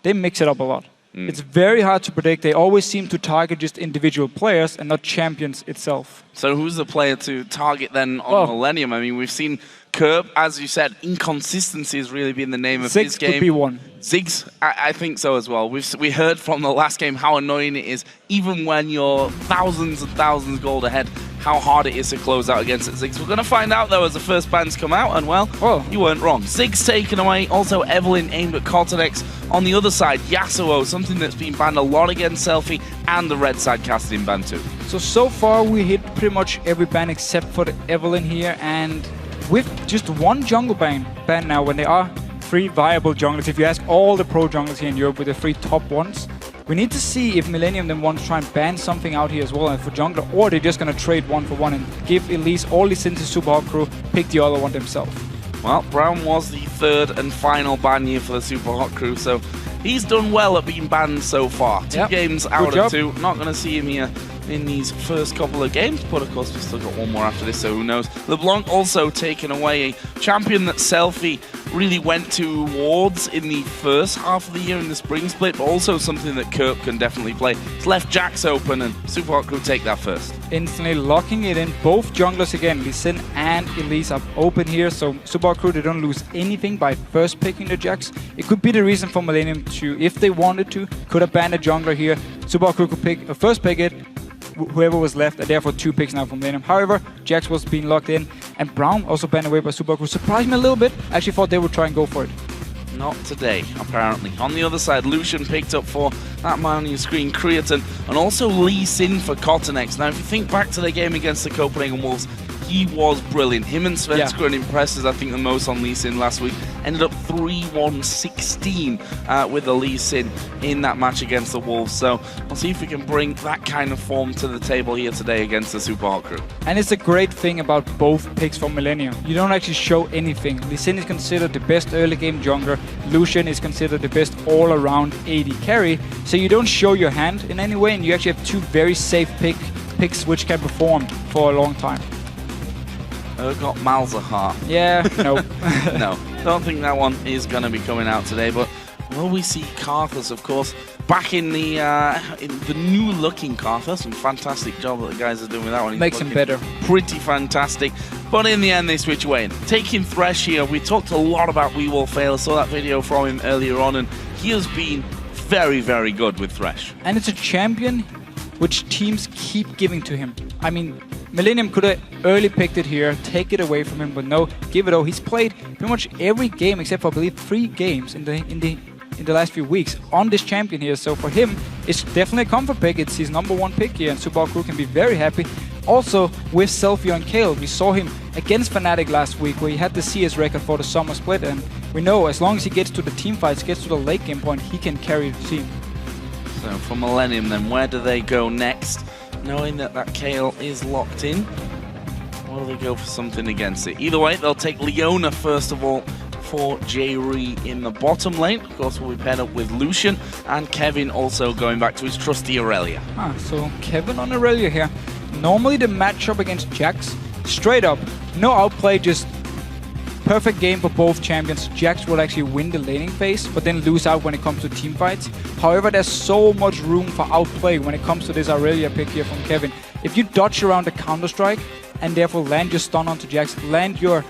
they mix it up a lot. It's very hard to predict. They always seem to target just individual players and not champions itself.
So who's the player to target then on Millennium? I mean, we've seen Curb, as you said, inconsistency has really been the name of his game.
Ziggs could be one.
Ziggs, I think so as well. We heard from the last game how annoying it is, even when you're thousands and thousands gold ahead, how hard it is to close out against Ziggs. We're going to find out, though, as the first bans come out, and, well, you weren't wrong. Ziggs taken away, also Evelyn aimed at Cortex. On the other side, Yasuo, something that's been banned a lot against Selfie, and the red side Kassadin ban too.
So far, we hit pretty much every ban except for the Evelyn here, and with just one jungle ban now, when there are 3 viable junglers, if you ask all the pro junglers here in Europe with the 3 top ones, we need to see if Millennium then wants to try and ban something out here as well and for jungler, or they're just going to trade 1 for 1 and give Elise all Lee Sin to Super Hot Crew, pick the other one themselves.
Well, Brown was the 3rd and final ban here for the Super Hot Crew, so he's done well at being banned so far. 2 games out of 2. Not going to see him here in these first couple of games, but of course we've still got 1 more after this, so who knows. LeBlanc also taken away, a champion that Selfie really went towards in the first half of the year in the spring split, but also something that Kirk can definitely play. It's left Jax open, and Super Hot Crew take that first.
Instantly locking it in. Both junglers again, Lee Sin and Elise are open here, so Super Hot Crew, they don't lose anything by first picking the Jax. It could be the reason for Millennium to, if they wanted to, could have banned a jungler here. Super Hot Crew could first pick it, whoever was left, and therefore 2 picks now from Millennium. However, Jax was being locked in, and Brown also banned away by Super Hot Crew. Surprised me a little bit. I actually thought they would try and go for it.
Not today, apparently. On the other side, Lucian picked up for that man on your screen, Creaton, and also Lee Sin for Cottonex. Now, if you think back to the game against the Copenhagen Wolves, he was brilliant. Him and Svenskeren impressed us, I think, the most on Lee Sin last week. Ended up 3-1-16 with the Lee Sin in that match against the Wolves. So we'll see if we can bring that kind of form to the table here today against the Super Hot Crew.
And it's a great thing about both picks from Millennium. You don't actually show anything. Lee Sin is considered the best early game jungler. Lucian is considered the best all-around AD carry. So you don't show your hand in any way, and you actually have 2 very safe picks which can perform for a long time.
Got Malzahar.
Yeah, no.
No, don't think that one is going to be coming out today, but will we see Karthus, of course, back in the new-looking Karthus? Some fantastic job that the guys are doing with that one.
Makes him better.
Pretty fantastic. But in the end, they switch away. Taking Thresh here, we talked a lot about We Will Fail. I saw that video from him earlier on, and he has been very, very good with Thresh.
And it's a champion which teams keep giving to him. I mean, Millennium could have early picked it here, take it away from him, but no, give it all. He's played pretty much every game except for, I believe, 3 games in the last few weeks on this champion here. So for him, it's definitely a comfort pick. It's his #1 pick here, and Super Hot Crew can be very happy. Also, with Selfie on Kale, we saw him against Fnatic last week, where he had the CS record for the summer split, and we know as long as he gets to the team fights, gets to the late game point, he can carry the team.
So for Millennium then, where do they go next? Knowing that Kale is locked in, or do they go for something against it? Either way, they'll take Leona first of all for J-Ree in the bottom lane. Of course, we'll be paired up with Lucian, and Kevin also going back to his trusty Aurelia.
So Kevin on Aurelia here. Normally the matchup against Jax, straight up, no outplay, just perfect game for both champions. Jax will actually win the laning phase, but then lose out when it comes to team fights. However, there's so much room for outplay when it comes to this Aurelia pick here from Kevin. If you dodge around the counter-strike and therefore land your stun onto Jax, land your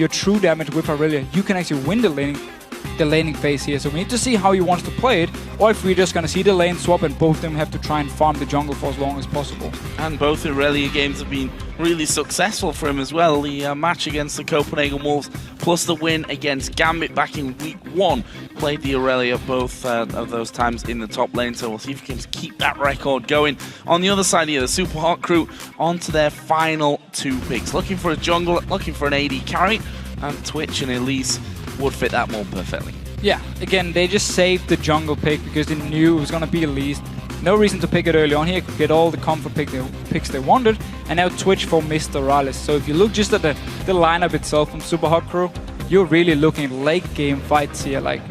true damage with Aurelia, you can actually win the laning phase here. So we need to see how he wants to play it, or if we're just going to see the lane swap and both of them have to try and farm the jungle for as long as possible.
And both Aurelia games have been really successful for him as well. The match against the Copenhagen Wolves plus the win against Gambit back in week 1. Played the Aurelia both of those times in the top lane, so we'll see if he can keep that record going. On the other side here, the Super Hot crew on to their final 2 picks. Looking for a jungle, looking for an AD carry, and Twitch and Elise would fit that mold perfectly.
Yeah, again, they just saved the jungle pick because they knew it was going to be Elise. No reason to pick it early on here, could get all the comfort picks they wanted, and now Twitch for Mr. Rallis. So if you look just at the lineup itself from Super Hot Crew, you're really looking at late game fights here. Like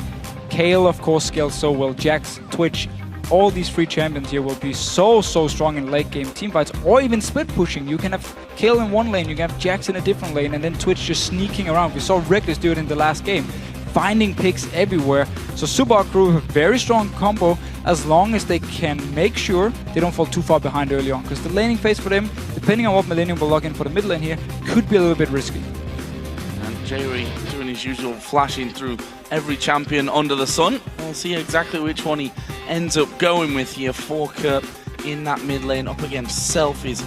Kale, of course, scales so well, Jax, Twitch, all these 3 champions here will be so strong in late game team fights, or even split pushing. You can have Kale in one lane, you can have Jax in a different lane, and then Twitch just sneaking around. We saw Reckless do it in the last game, finding picks everywhere. So Super Hot Crew have a very strong combo as long as they can make sure they don't fall too far behind early on, because the laning phase for them, depending on what Millennium will log in for the mid lane here, could be a little bit risky.
And Jerry doing his usual flashing through every champion under the sun. We'll see exactly which one he ends up going with here for Kerp in that mid lane up against Selfie's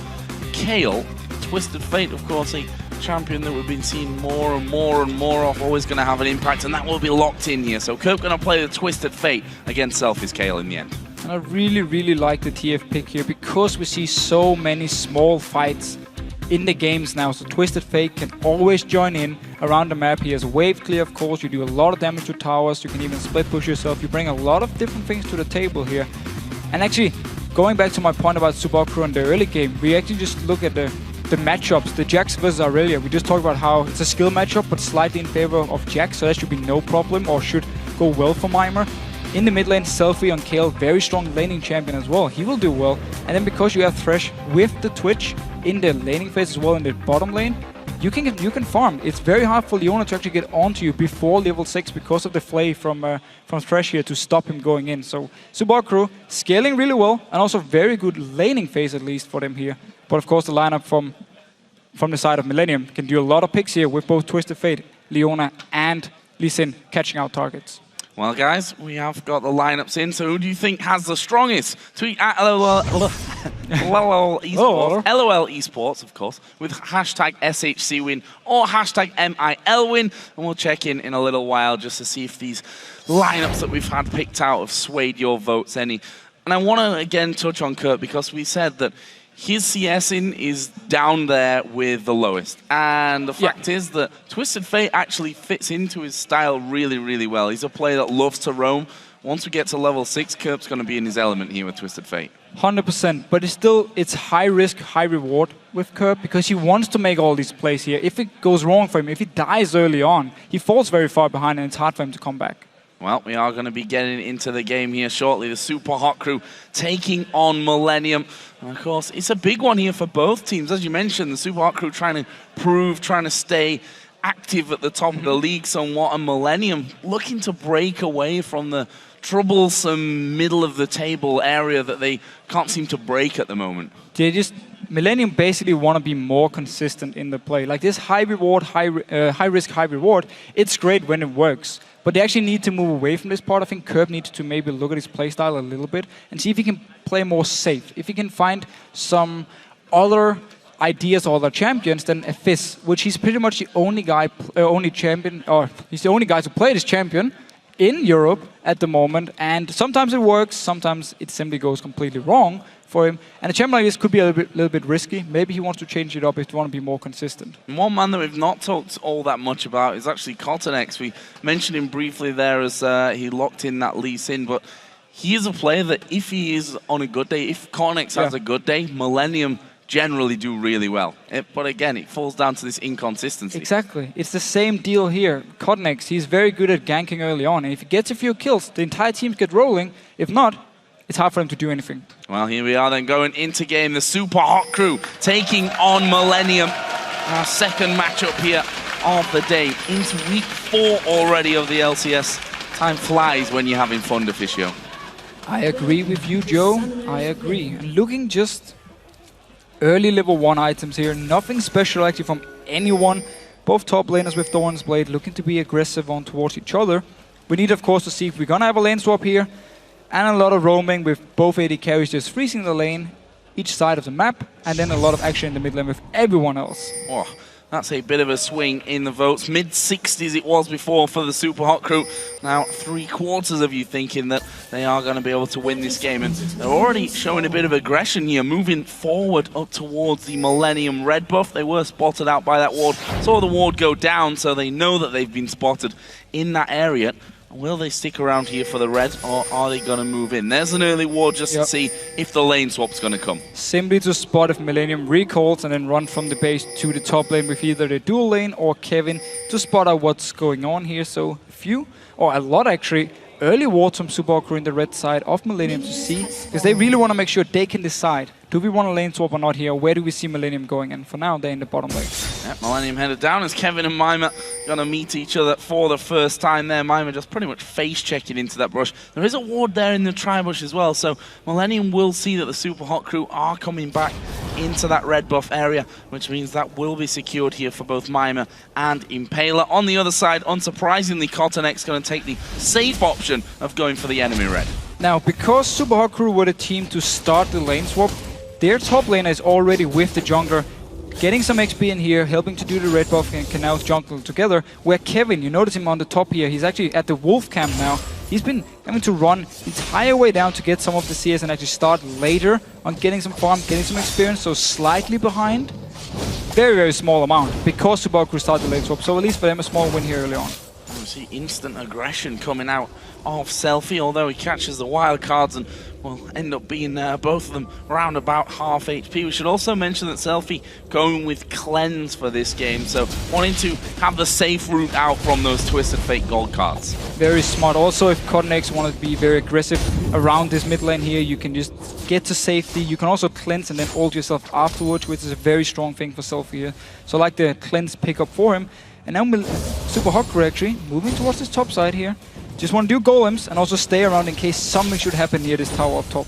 Kale. Twisted Fate, of course, a champion that we've been seeing more and more of, always going to have an impact, and that will be locked in here. So Kerp going to play the Twisted Fate against Selfie's Kale in the end.
And I really like the TF pick here because we see so many small fights in the games now. So Twisted Fate can always join in around the map. He has wave clear, of course. You do a lot of damage to towers. You can even split push yourself. You bring a lot of different things to the table here. And actually, going back to my point about Super Hot Crew in the early game, we actually just look at the matchups, the Jax versus Aurelia. We just talked about how it's a skill matchup, but slightly in favor of Jax, so that should be no problem, or should go well for Mimer. In the mid lane, Selfie on Kale, very strong laning champion as well. He will do well. And then because you have Thresh with the Twitch in the laning phase as well in the bottom lane, you can farm. It's very hard for Leona to actually get onto you before level 6 because of the flay from Thresh here to stop him going in. So Super Hot Crew scaling really well, and also very good laning phase at least for them here. But of course the lineup from the side of Millennium can do a lot of picks here with both Twisted Fate, Leona and Lee Sin catching out targets.
Well, guys, we have got the lineups in, so who do you think has the strongest? Tweet at LOL Esports, of course, with hashtag SHCWin or hashtag MILWin, and we'll check in a little while just to see if these lineups that we've had picked out have swayed your votes any. And I want to again touch on Kurt, because we said that his CSing is down there with the lowest. And the fact is that Twisted Fate actually fits into his style really well. He's a player that loves to roam. Once we get to level 6, Kerp's going to be in his element here with Twisted Fate.
100%, but it's high risk, high reward with Kerp, because he wants to make all these plays here. If it goes wrong for him, if he dies early on, he falls very far behind and it's hard for him to come back.
Well, we are going to be getting into the game here shortly. The Super Hot Crew taking on Millennium. And of course, it's a big one here for both teams. As you mentioned, the Super Hot Crew trying to stay active at the top of the league somewhat, and Millennium looking to break away from the troublesome middle of the table area that they can't seem to break at the moment.
Millennium basically want to be more consistent in the play. Like this high reward, high risk, high reward, it's great when it works. But they actually need to move away from this part. I think Kerp needs to maybe look at his playstyle a little bit and see if he can play more safe. If he can find some other ideas or other champions than a Fizz, which he's pretty much the only guy, he's the only guy to play this champion in Europe at the moment. And sometimes it works, sometimes it simply goes completely wrong for him. And a champion like this could be a little bit risky. Maybe he wants to change it up if he wants to be more consistent.
One man that we've not talked all that much about is actually Cottonex. We mentioned him briefly there as he locked in that Lee Sin, but he is a player that if he is on a good day, if Cottonex has a good day, Millennium generally do really well. But again, it falls down to this inconsistency.
Exactly. It's the same deal here. Cottonex, he's very good at ganking early on, and if he gets a few kills, the entire team get rolling. If not, it's hard for him to do anything.
Well, here we are then going into game. The Super Hot Crew taking on Millennium. Our second matchup here of the day. Into week 4 already of the LCS. Time flies when you're having fun, Deficio.
I agree with you, Joe. I agree. And looking just early level 1 items here. Nothing special actually from anyone. Both top laners with Thorn's Blade looking to be aggressive on towards each other. We need, of course, to see if we're going to have a lane swap here. And a lot of roaming with both AD carries just freezing the lane, each side of the map, and then a lot of action in the mid lane with everyone else.
Oh, That's a bit of a swing in the votes. Mid-60s it was before for the Super Hot Crew. Now 3/4 of you thinking that they are going to be able to win this game. And they're already showing a bit of aggression here, moving forward up towards the Millennium red buff. They were spotted out by that ward. Saw the ward go down, so they know that they've been spotted in that area. Will they stick around here for the red, or are they going to move in? There's an early ward just to see if the lane swap's going to come.
Simply to spot if Millennium recalls and then run from the base to the top lane with either the dual lane or Kevin to spot out what's going on here. So a lot actually, early wards from Super Hot Crew in the red side of Millennium to see, because they really want to make sure they can decide, do we want a lane swap or not here? Where do we see Millennium going? And for now, they're in the bottom lane.
Yep, Millennium headed down as Kevin and Mima going to meet each other for the first time there. Mima just pretty much face-checking into that brush. There is a ward there in the tri-bush as well, so Millennium will see that the Super Hot Crew are coming back into that red buff area, which means that will be secured here for both Mima and Impaler. On the other side, unsurprisingly, Cottonx going to take the safe option of going for the enemy red.
Now, because Super Hot Crew were the team to start the lane swap, their top laner is already with the jungler, getting some XP in here, helping to do the red buff and can now jungle together. Where Kevin, you notice him on the top here, he's actually at the wolf camp now. He's been having to run the entire way down to get some of the CS and actually start later on getting some farm, getting some experience, so slightly behind. Very, very small amount, because Super Hot Crew started the lane swap, so at least for them a small win here early on.
We see instant aggression coming out of Selfie, although he catches the wild cards and will end up being both of them around about half HP. We should also mention that Selfie going with Cleanse for this game, so wanting to have the safe route out from those Twisted Fate gold cards.
Very smart. Also, if Cottonx want to be very aggressive around this mid lane here, you can just get to safety. You can also cleanse and then ult yourself afterwards, which is a very strong thing for Selfie here. So I like the cleanse pickup for him. And now Super Hot Crew actually moving towards this top side here. Just want to do golems and also stay around in case something should happen near this tower up top.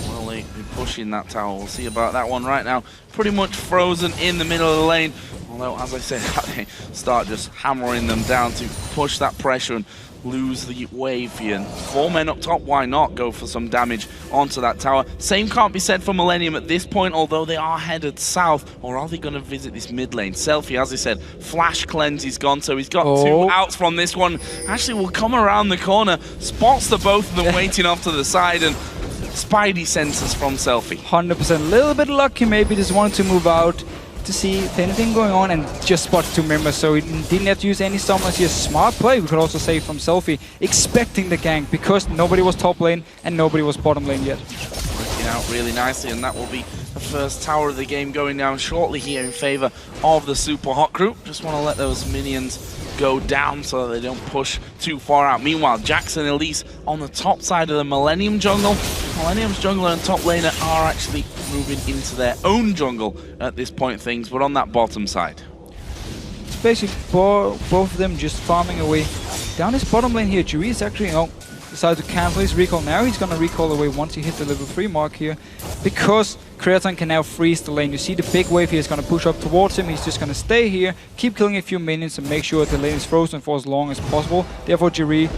Well, they're pushing that tower. We'll see about that one right now. Pretty much frozen in the middle of the lane. Although, as I said, they start just hammering them down to push that pressure and lose the wave here. And 4 men up top, why not go for some damage onto that tower? Same can't be said for Millennium at this point, although they are headed south. Or are they going to visit this mid lane? Selfie, as I said, flash cleanse is gone, so he's got 2 outs from this one. Actually will come around the corner, spots the both of them waiting off to the side, and Spidey senses from Selfie.
100%. A little bit lucky, maybe just wanted to move out to see if anything going on and just spotted 2 members, so he didn't have to use any summons here. Smart play, we could also say from Selfie, expecting the gank because nobody was top lane and nobody was bottom lane yet.
Working out really nicely, and that will be the first tower of the game going down shortly here in favor of the Super Hot Crew. Just want to let those minions go down so that they don't push too far out. Meanwhile, Jackson and Elise on the top side of the Millennium jungle. Millennium's jungler and top laner are actually moving into their own jungle at this point of things, but on that bottom side.
It's basically both of them just farming away. Down his bottom lane here, Juri is actually decided to cancel his recall. Now he's going to recall away once he hit the level 3 mark here, because Creaton can now freeze the lane. You see the big wave here is going to push up towards him. He's just going to stay here, keep killing a few minions and make sure the lane is frozen for as long as possible. Therefore Jiri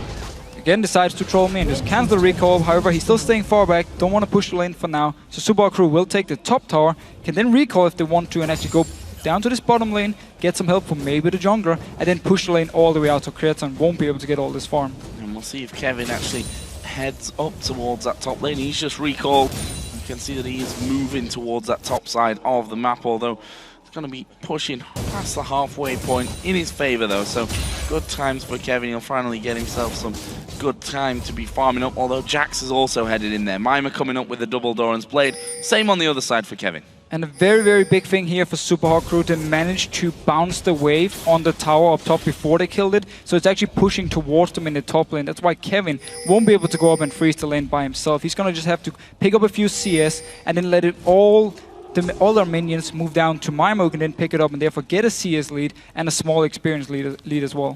again decides to troll me and just cancel the recall. However, he's still staying far back, don't want to push the lane for now. So Super Hot Crew will take the top tower, can then recall if they want to and actually go down to this bottom lane, get some help from maybe the jungler, and then push the lane all the way out so Creaton won't be able to get all this farm.
And we'll see if Kevin actually heads up towards that top lane. He's just recalled. You can see that he is moving towards that top side of the map, although it's going to be pushing past the halfway point in his favor though, so good times for Kevin. He'll finally get himself some good time to be farming up, although Jax is also headed in there. Mima coming up with a double Doran's Blade. Same on the other side for Kevin.
And a very, very big thing here for Super Hot Crew, to manage to bounce the wave on the tower up top before they killed it. So it's actually pushing towards them in the top lane. That's why Kevin won't be able to go up and freeze the lane by himself. He's going to just have to pick up a few CS and then let it all their minions move down to Mima, who can then pick it up and therefore get a CS lead and a small experience lead as well.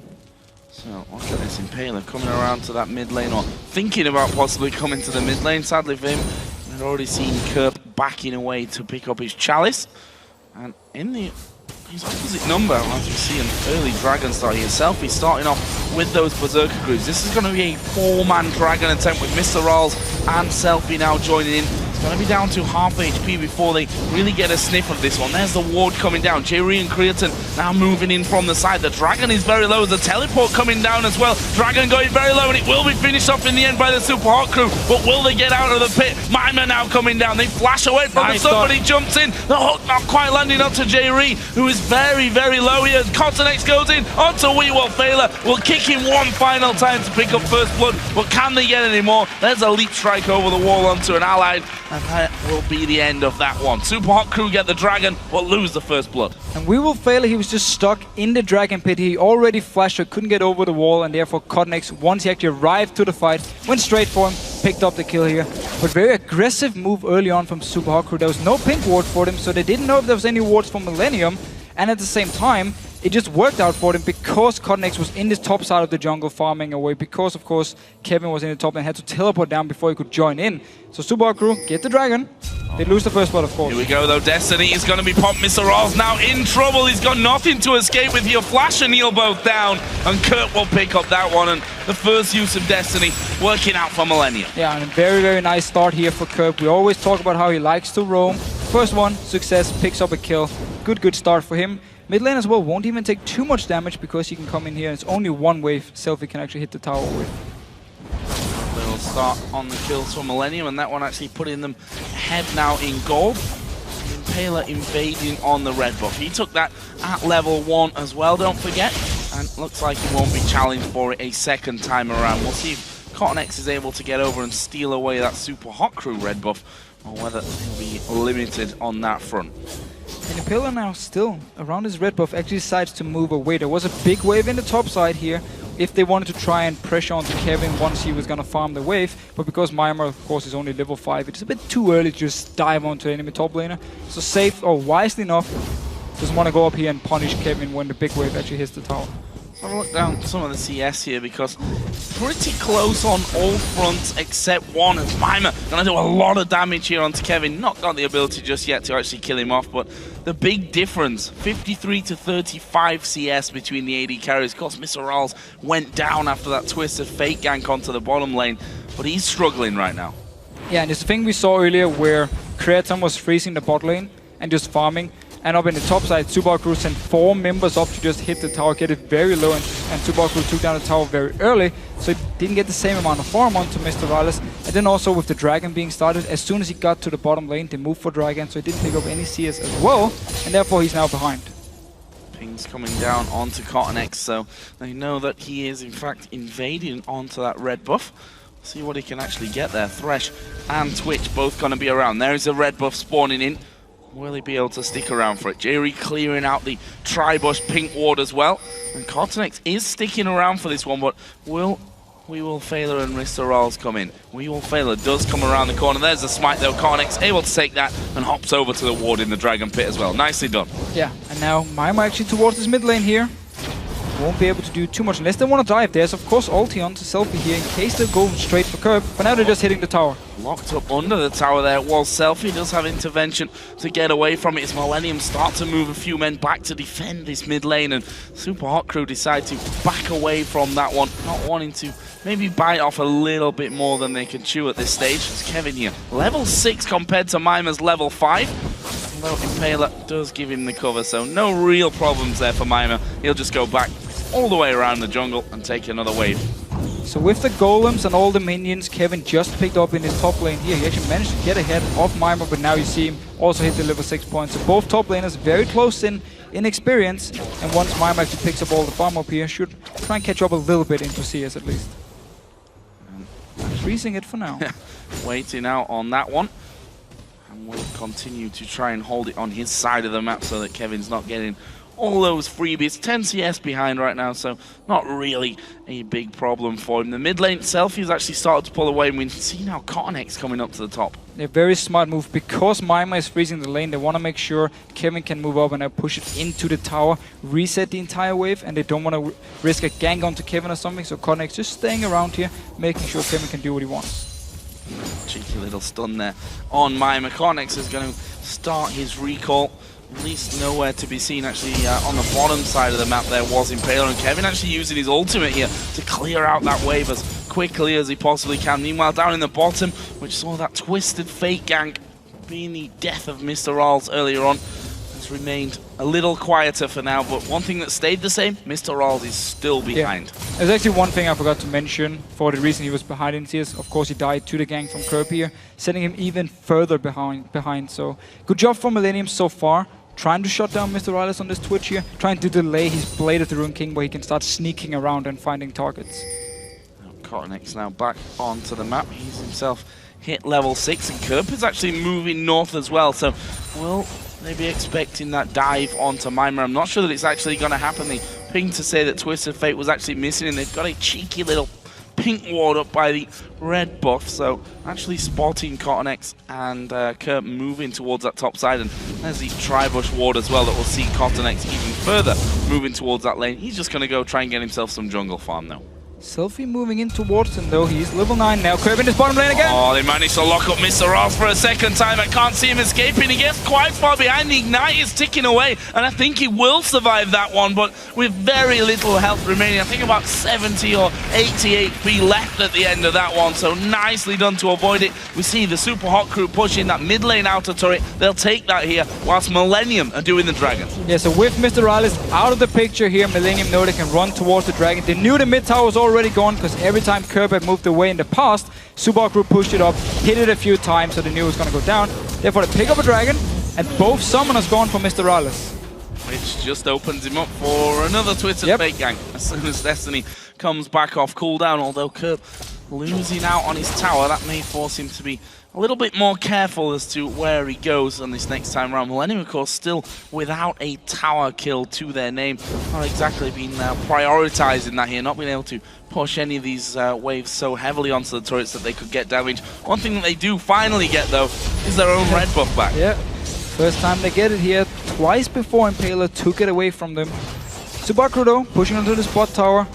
So look at this Impaler coming around to that mid lane, or thinking about possibly coming to the mid lane. Sadly for him, we've already seen Kerp backing away to pick up his Chalice. And in his opposite number, as you see an early Dragon start here, Selfie starting off with those Berserker crews. This is going to be a 4-man Dragon attempt with Mr. Rolls and Selfie now joining in. Gonna be down to half HP before they really get a sniff of this one. There's the ward coming down. Jerry and Creaton now moving in from the side. The Dragon is very low. The teleport coming down as well. Dragon going very low, and it will be finished off in the end by the Super Hot crew. But will they get out of the pit? Mima now coming down. They flash away from the sun, but he jumps in. The hook not quite landing onto Jerry, who is very, very low here. Cottonex goes in onto Failure. Will kick him one final time to pick up first blood, but can they get any more? There's a leap strike over the wall onto an allied, and that will be the end of that one. Super Hot crew get the Dragon, but lose the first blood.
And Failure, he was just stuck in the Dragon pit. He already flashed, so couldn't get over the wall, and therefore Cottonex, once he actually arrived to the fight, went straight for him, picked up the kill here. But very aggressive move early on from Super Hot crew. There was no pink ward for them, so they didn't know if there was any wards for Millennium, and at the same time, it just worked out for them because Cottonex was in this top side of the jungle farming away, because of course Kevin was in the top and had to teleport down before he could join in. So Super Hot crew get the Dragon. They lose the first blood, of course.
Here we go though, Destiny is going to be popped. Mr. Rolls now in trouble. He's got nothing to escape with here. Flash and Neil both down, and Kurt will pick up that one, and the first use of Destiny working out for Millennium.
Yeah, and a very, very nice start here for Kurt. We always talk about how he likes to roam. First one, success, picks up a kill. Good start for him. Mid lane as well won't even take too much damage because he can come in here. It's only one wave Selfie can actually hit the tower with.
Little start on the kills for Millennium, and that one actually putting them ahead now in gold. Impaler invading on the red buff. He took that at level 1 as well, don't forget. And looks like he won't be challenged for it a second time around. We'll see if Cottonex is able to get over and steal away that Super Hot crew red buff, or whether he'll be limited on that front.
And Impaler now still around his red buff actually decides to move away. There was a big wave in the top side here if they wanted to try and pressure onto Kevin once he was going to farm the wave. But because Myanmar, of course, is only level 5, it's a bit too early to just dive onto enemy top laner. So safe, or wisely enough, doesn't want to go up here and punish Kevin when the big wave actually hits the tower.
Have a look down some of the CS here, because pretty close on all fronts except one, and Mima gonna do a lot of damage here onto Kevin. Not got the ability just yet to actually kill him off, but the big difference, 53 to 35 CS between the AD carries. Of course, Mr. Ralls went down after that twisted fake gank onto the bottom lane, but he's struggling right now.
Yeah, and it's the thing we saw earlier where Creaton was freezing the bot lane and just farming. And up in the top side, Super Hot crew sent 4 members up to just hit the tower, get it very low, and Super Hot crew took down the tower very early, so it didn't get the same amount of farm onto Mr. Vilas. And then also with the Dragon being started, as soon as he got to the bottom lane, they moved for Dragon, so he didn't pick up any CS as well, and therefore he's now behind.
Ping's coming down onto Cottonex, so they know that he is in fact invading onto that red buff. See what he can actually get there. Thresh and Twitch both going to be around. There is a red buff spawning in. Will he be able to stick around for it? Jerry clearing out the Tribush pink ward as well. And Cottonex is sticking around for this one, but will Failure and Mr. Rolls come in? Failure does come around the corner. There's the smite though. Cottonex able to take that and hops over to the ward in the Dragon Pit as well. Nicely done.
Yeah, and now Mima actually towards his mid lane here. Won't be able to do too much unless they want to dive. There's of course ulti onto Selfie here in case they're going straight for Curb. For now they're just hitting the tower.
Locked up under the tower there was Selfie. Does have intervention to get away from it as Millennium start to move a few men back to defend this mid lane, and Super Hot crew decide to back away from that one, not wanting to maybe bite off a little bit more than they can chew at this stage. It's Kevin here, level 6 compared to Mima's level 5. Although Impaler does give him the cover, so no real problems there for Mima. He'll just go back all the way around the jungle and take another wave.
So with the golems and all the minions Kevin just picked up in his top lane here, he actually managed to get ahead of Mima, but now you see him also hit the level 6 points. So both top laners very close in experience, and once Mima actually picks up all the farm up here, should try and catch up a little bit into CS at least. Freezing it for now.
Waiting out on that one. And will continue to try and hold it on his side of the map so that Kevin's not getting all those freebies. 10 CS behind right now, so not really a big problem for him. The mid lane itself, he's actually started to pull away, and we see now Cottonex coming up to the top.
A very smart move. Because Mima is freezing the lane, they want to make sure Kevin can move up and push it into the tower, reset the entire wave, and they don't want to risk a gank onto Kevin or something, so Cottonex just staying around here, making sure Kevin can do what he wants.
Cheeky little stun there on Mima. Cottonex is going to start his recall. At least nowhere to be seen actually on the bottom side of the map there was Impaler, and Kevin actually using his ultimate here to clear out that wave as quickly as he possibly can. Meanwhile, down in the bottom, which saw that Twisted Fate gank being the death of Mr. Ralls earlier on, has remained a little quieter for now. But one thing that stayed the same, Mr. Ralls is still behind.
Yeah. There's actually one thing I forgot to mention for the reason he was behind in CS. Of course, he died to the gank from Kerb here, sending him even further behind. So good job from Millennium so far. Trying to shut down Mr. Rallis on this Twitch here, trying to delay his Blade of the Rune King where he can start sneaking around and finding targets.
Cottonix now back onto the map. He's himself hit level 6, and Kerb is actually moving north as well. So will they be expecting that dive onto Mimir? I'm not sure that it's actually going to happen. They pinged to say that Twisted Fate was actually missing, and they've got a cheeky little pink ward up by the red buff, so actually spotting Cottonix and Kerb moving towards that top side, and there's the Tribush ward as well that will see Cottonix even further moving towards that lane. He's just going to go try and get himself some jungle farm though.
Selfie moving in towards him though, he's level 9 now. Kerb in his bottom lane again.
Oh, they managed to lock up Mr. Ross for a second time. I can't see him escaping. He gets quite far behind. The Ignite is ticking away, and I think he will survive that one, but with very little health remaining. I think about 70 or 80 HP left at the end of that one, so nicely done to avoid it. We see the Super Hot crew pushing that mid lane outer turret. They'll take that here, whilst Millennium are doing the Dragon.
Yeah, so with Mr. Rallis out of the picture here, Millennium know they can run towards the Dragon. They knew the mid tower was already gone, because every time Kerb had moved away in the past, Super Group pushed it up, hit it a few times, so they knew it was going to go down. Therefore, they pick up a Dragon, and both summoners gone for Mr. Rallis.
Which just opens him up for another Twisted Fate gang as soon as Destiny comes back off cooldown, although Kerb losing out on his tower, that may force him to be a little bit more careful as to where he goes on this next time around. Millennium, of course, still without a tower kill to their name. Not exactly been prioritizing that here, not being able to push any of these waves so heavily onto the turrets that they could get damage. One thing that they do finally get, though, is their own red buff back.
Yeah, first time they get it here. Twice before Impaler took it away from them. Subaru, though, pushing onto the spot tower.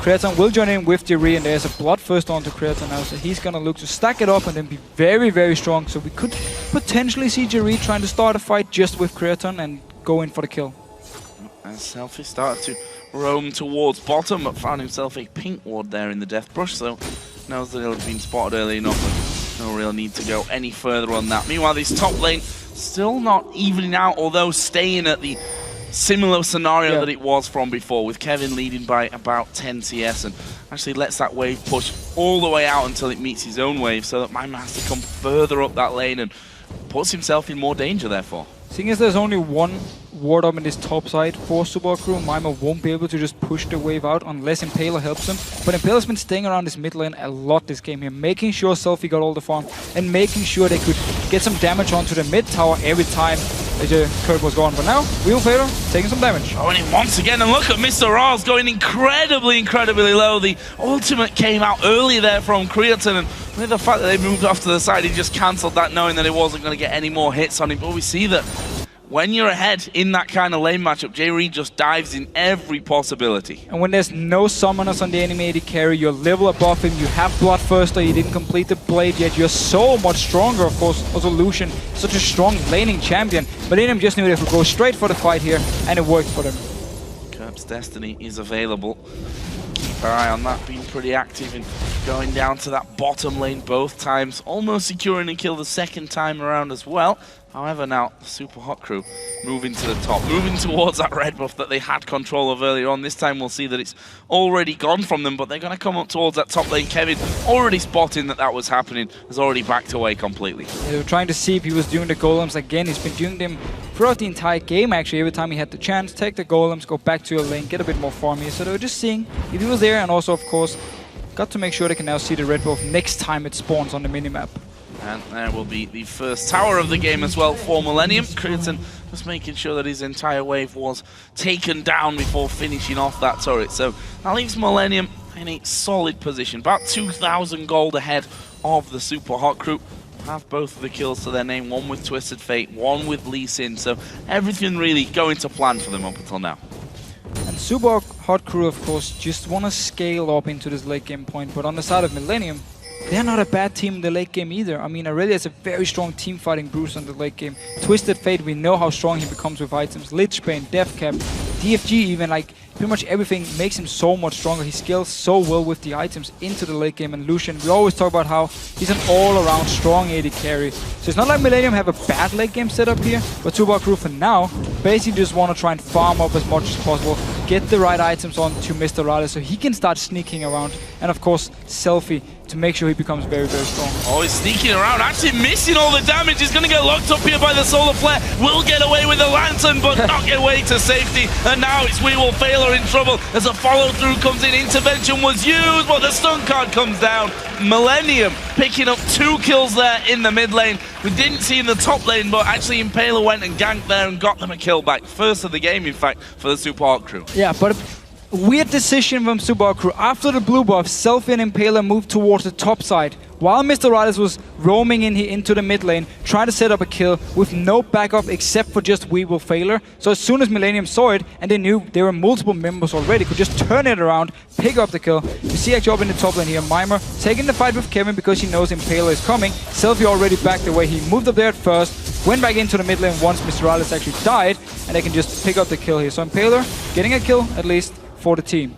Creaton will join in with Jerry, and there's a Bloodthirst onto Creaton now, so he's gonna look to stack it up and then be very, very strong. So we could potentially see Jerry trying to start a fight just with Creaton and go in for the kill.
As Selfie started to roam towards bottom, but found himself a pink ward there in the Death Brush, so knows that he'll have been spotted early enough, and no real need to go any further on that. Meanwhile, this top lane still not evening out, although staying at the similar scenario that it was from before, with Kevin leading by about 10 CS, and actually lets that wave push all the way out until it meets his own wave, so that Mimir has to come further up that lane and puts himself in more danger, therefore.
Seeing as there's only one ward up in this top side for Subaru, Mimir won't be able to just push the wave out unless Impaler helps him. But Impaler's been staying around this mid lane a lot this game here, making sure Selfie got all the farm and making sure they could get some damage onto the mid tower every time the Kerb was gone. But now, Wheelfader taking some damage.
Oh, and once again, and look at Mr. Rals going incredibly low. The ultimate came out early there from Creaton, and with the fact that they moved off to the side, he just cancelled that, knowing that it wasn't going to get any more hits on him. But we see that when you're ahead in that kind of lane matchup, J Reed just dives in every possibility.
And when there's no summoners on the enemy AD carry, you're level above him, you have Bloodthirster, you didn't complete the Blade yet, you're so much stronger, of course. Also Lucian, such a strong laning champion. Millennium just knew they could go straight for the fight here, and it worked for them.
Kerb's Destiny is available. Keep our eye on that, being pretty active and going down to that bottom lane both times, almost securing a kill the second time around as well. However, now the Super Hot crew moving to the top, moving towards that red buff that they had control of earlier on. This time we'll see that it's already gone from them, but they're going to come up towards that top lane. Kevin, already spotting that was happening, has already backed away completely.
Yeah, they were trying to see if he was doing the golems again. He's been doing them throughout the entire game, actually. Every time he had the chance, take the golems, go back to your lane, get a bit more farm here. So they were just seeing if he was there, and also, of course, got to make sure they can now see the red buff next time it spawns on the minimap.
And there will be the first tower of the game as well for Millennium. Creaton just making sure that his entire wave was taken down before finishing off that turret. So that leaves Millennium in a solid position. About 2,000 gold ahead of the Super Hot crew. Have both of the kills to their name, one with Twisted Fate, one with Lee Sin. So everything really going to plan for them up until now.
And Super Hot crew, of course, just want to scale up into this late game point. But on the side of Millennium, they're not a bad team in the late game either. I mean, Aurelia is a very strong team fighting Bruce in the late game. Twisted Fate, we know how strong he becomes with items. Lich Bane, Deathcap, DFG even, like, pretty much everything makes him so much stronger. He scales so well with the items into the late game. And Lucian, we always talk about how he's an all-around strong AD carry. So it's not like Millennium have a bad late game setup here, but Super Crew for now basically just want to try and farm up as much as possible, get the right items on to Mr. Raleigh so he can start sneaking around. And of course, Selfie to make sure he becomes very, very strong.
Oh, he's sneaking around, actually missing all the damage. He's going to get locked up here by the Solar Flare. Will get away with the Lantern, but not get away to safety. And now it's We Will Failure in trouble as a follow-through comes in. Intervention was used, but the stun card comes down. Millennium picking up 2 kills there in the mid lane. We didn't see in the top lane, but actually Impaler went and ganked there and got them a kill back. First of the game, in fact, for the Super Hawk crew.
Yeah, but weird decision from Super Crew. After the blue buff, Selfie and Impaler moved towards the top side, while Mr. Riders was roaming in here into the mid lane, trying to set up a kill with no backup except for just We Will Failure. So as soon as Millennium saw it, and they knew there were multiple members already, could just turn it around, pick up the kill. You see actually up in the top lane here, Mimer taking the fight with Kevin because he knows Impaler is coming. Selfie already backed away. He moved up there at first, went back into the mid lane once Mr. Riders actually died, and they can just pick up the kill here. So Impaler getting a kill at least for the team.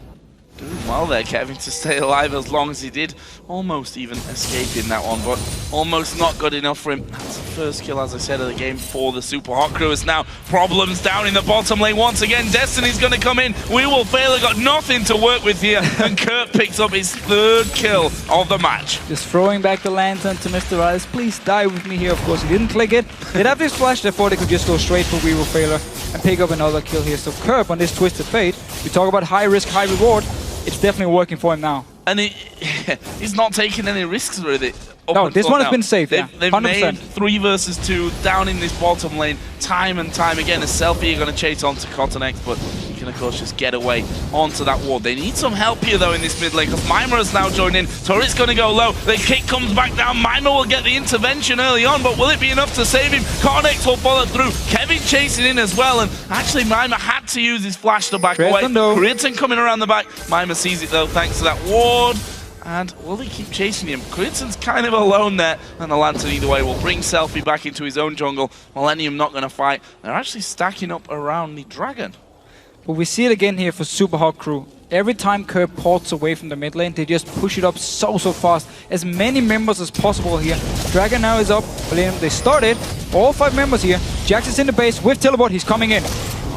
Doing well there, Kevin, to stay alive as long as he did. Almost even escaping that one, but almost not good enough for him. That's the first kill, as I said, of the game for the Super Hot Crew. It's now problems down in the bottom lane once again. Destiny's going to come in. We Will Fail. Got nothing to work with here, and Kurt picks up his 3rd kill of the match.
Just throwing back the Lantern to Mr. Rice. Please die with me here. Of course, he didn't click it. They'd have this flash, therefore they could just go straight for We Will Failure and pick up another kill here. So Curb on this Twisted Fate, we talk about high risk, high reward. It's definitely working for him now.
And he's not taking any risks with it.
No, this one has been safe.
They've made 3 versus 2 down in this bottom lane time and time again. As Selfie are going to chase onto Cotton X, but he can of course just get away onto that ward. They need some help here though in this mid lane because Mimer has now joined in. Turret's going to go low. The kick comes back down. Mimer will get the intervention early on, but will it be enough to save him? Cotton X will follow through. Kevin chasing in as well, and actually Mimer had to use his flash to back away. Creighton coming around the back. Mimer sees it though thanks to that ward. And will they keep chasing him? Creighton's kind of alone there, and the Lantern either way will bring Selfie back into his own jungle. Millennium not going to fight. They're actually stacking up around the Dragon.
But we see it again here for Super Hot Crew. Every time Kerr ports away from the mid lane, they just push it up so fast. As many members as possible here. Dragon now is up. They started. All 5 members here. Jax is in the base with teleport. He's coming in.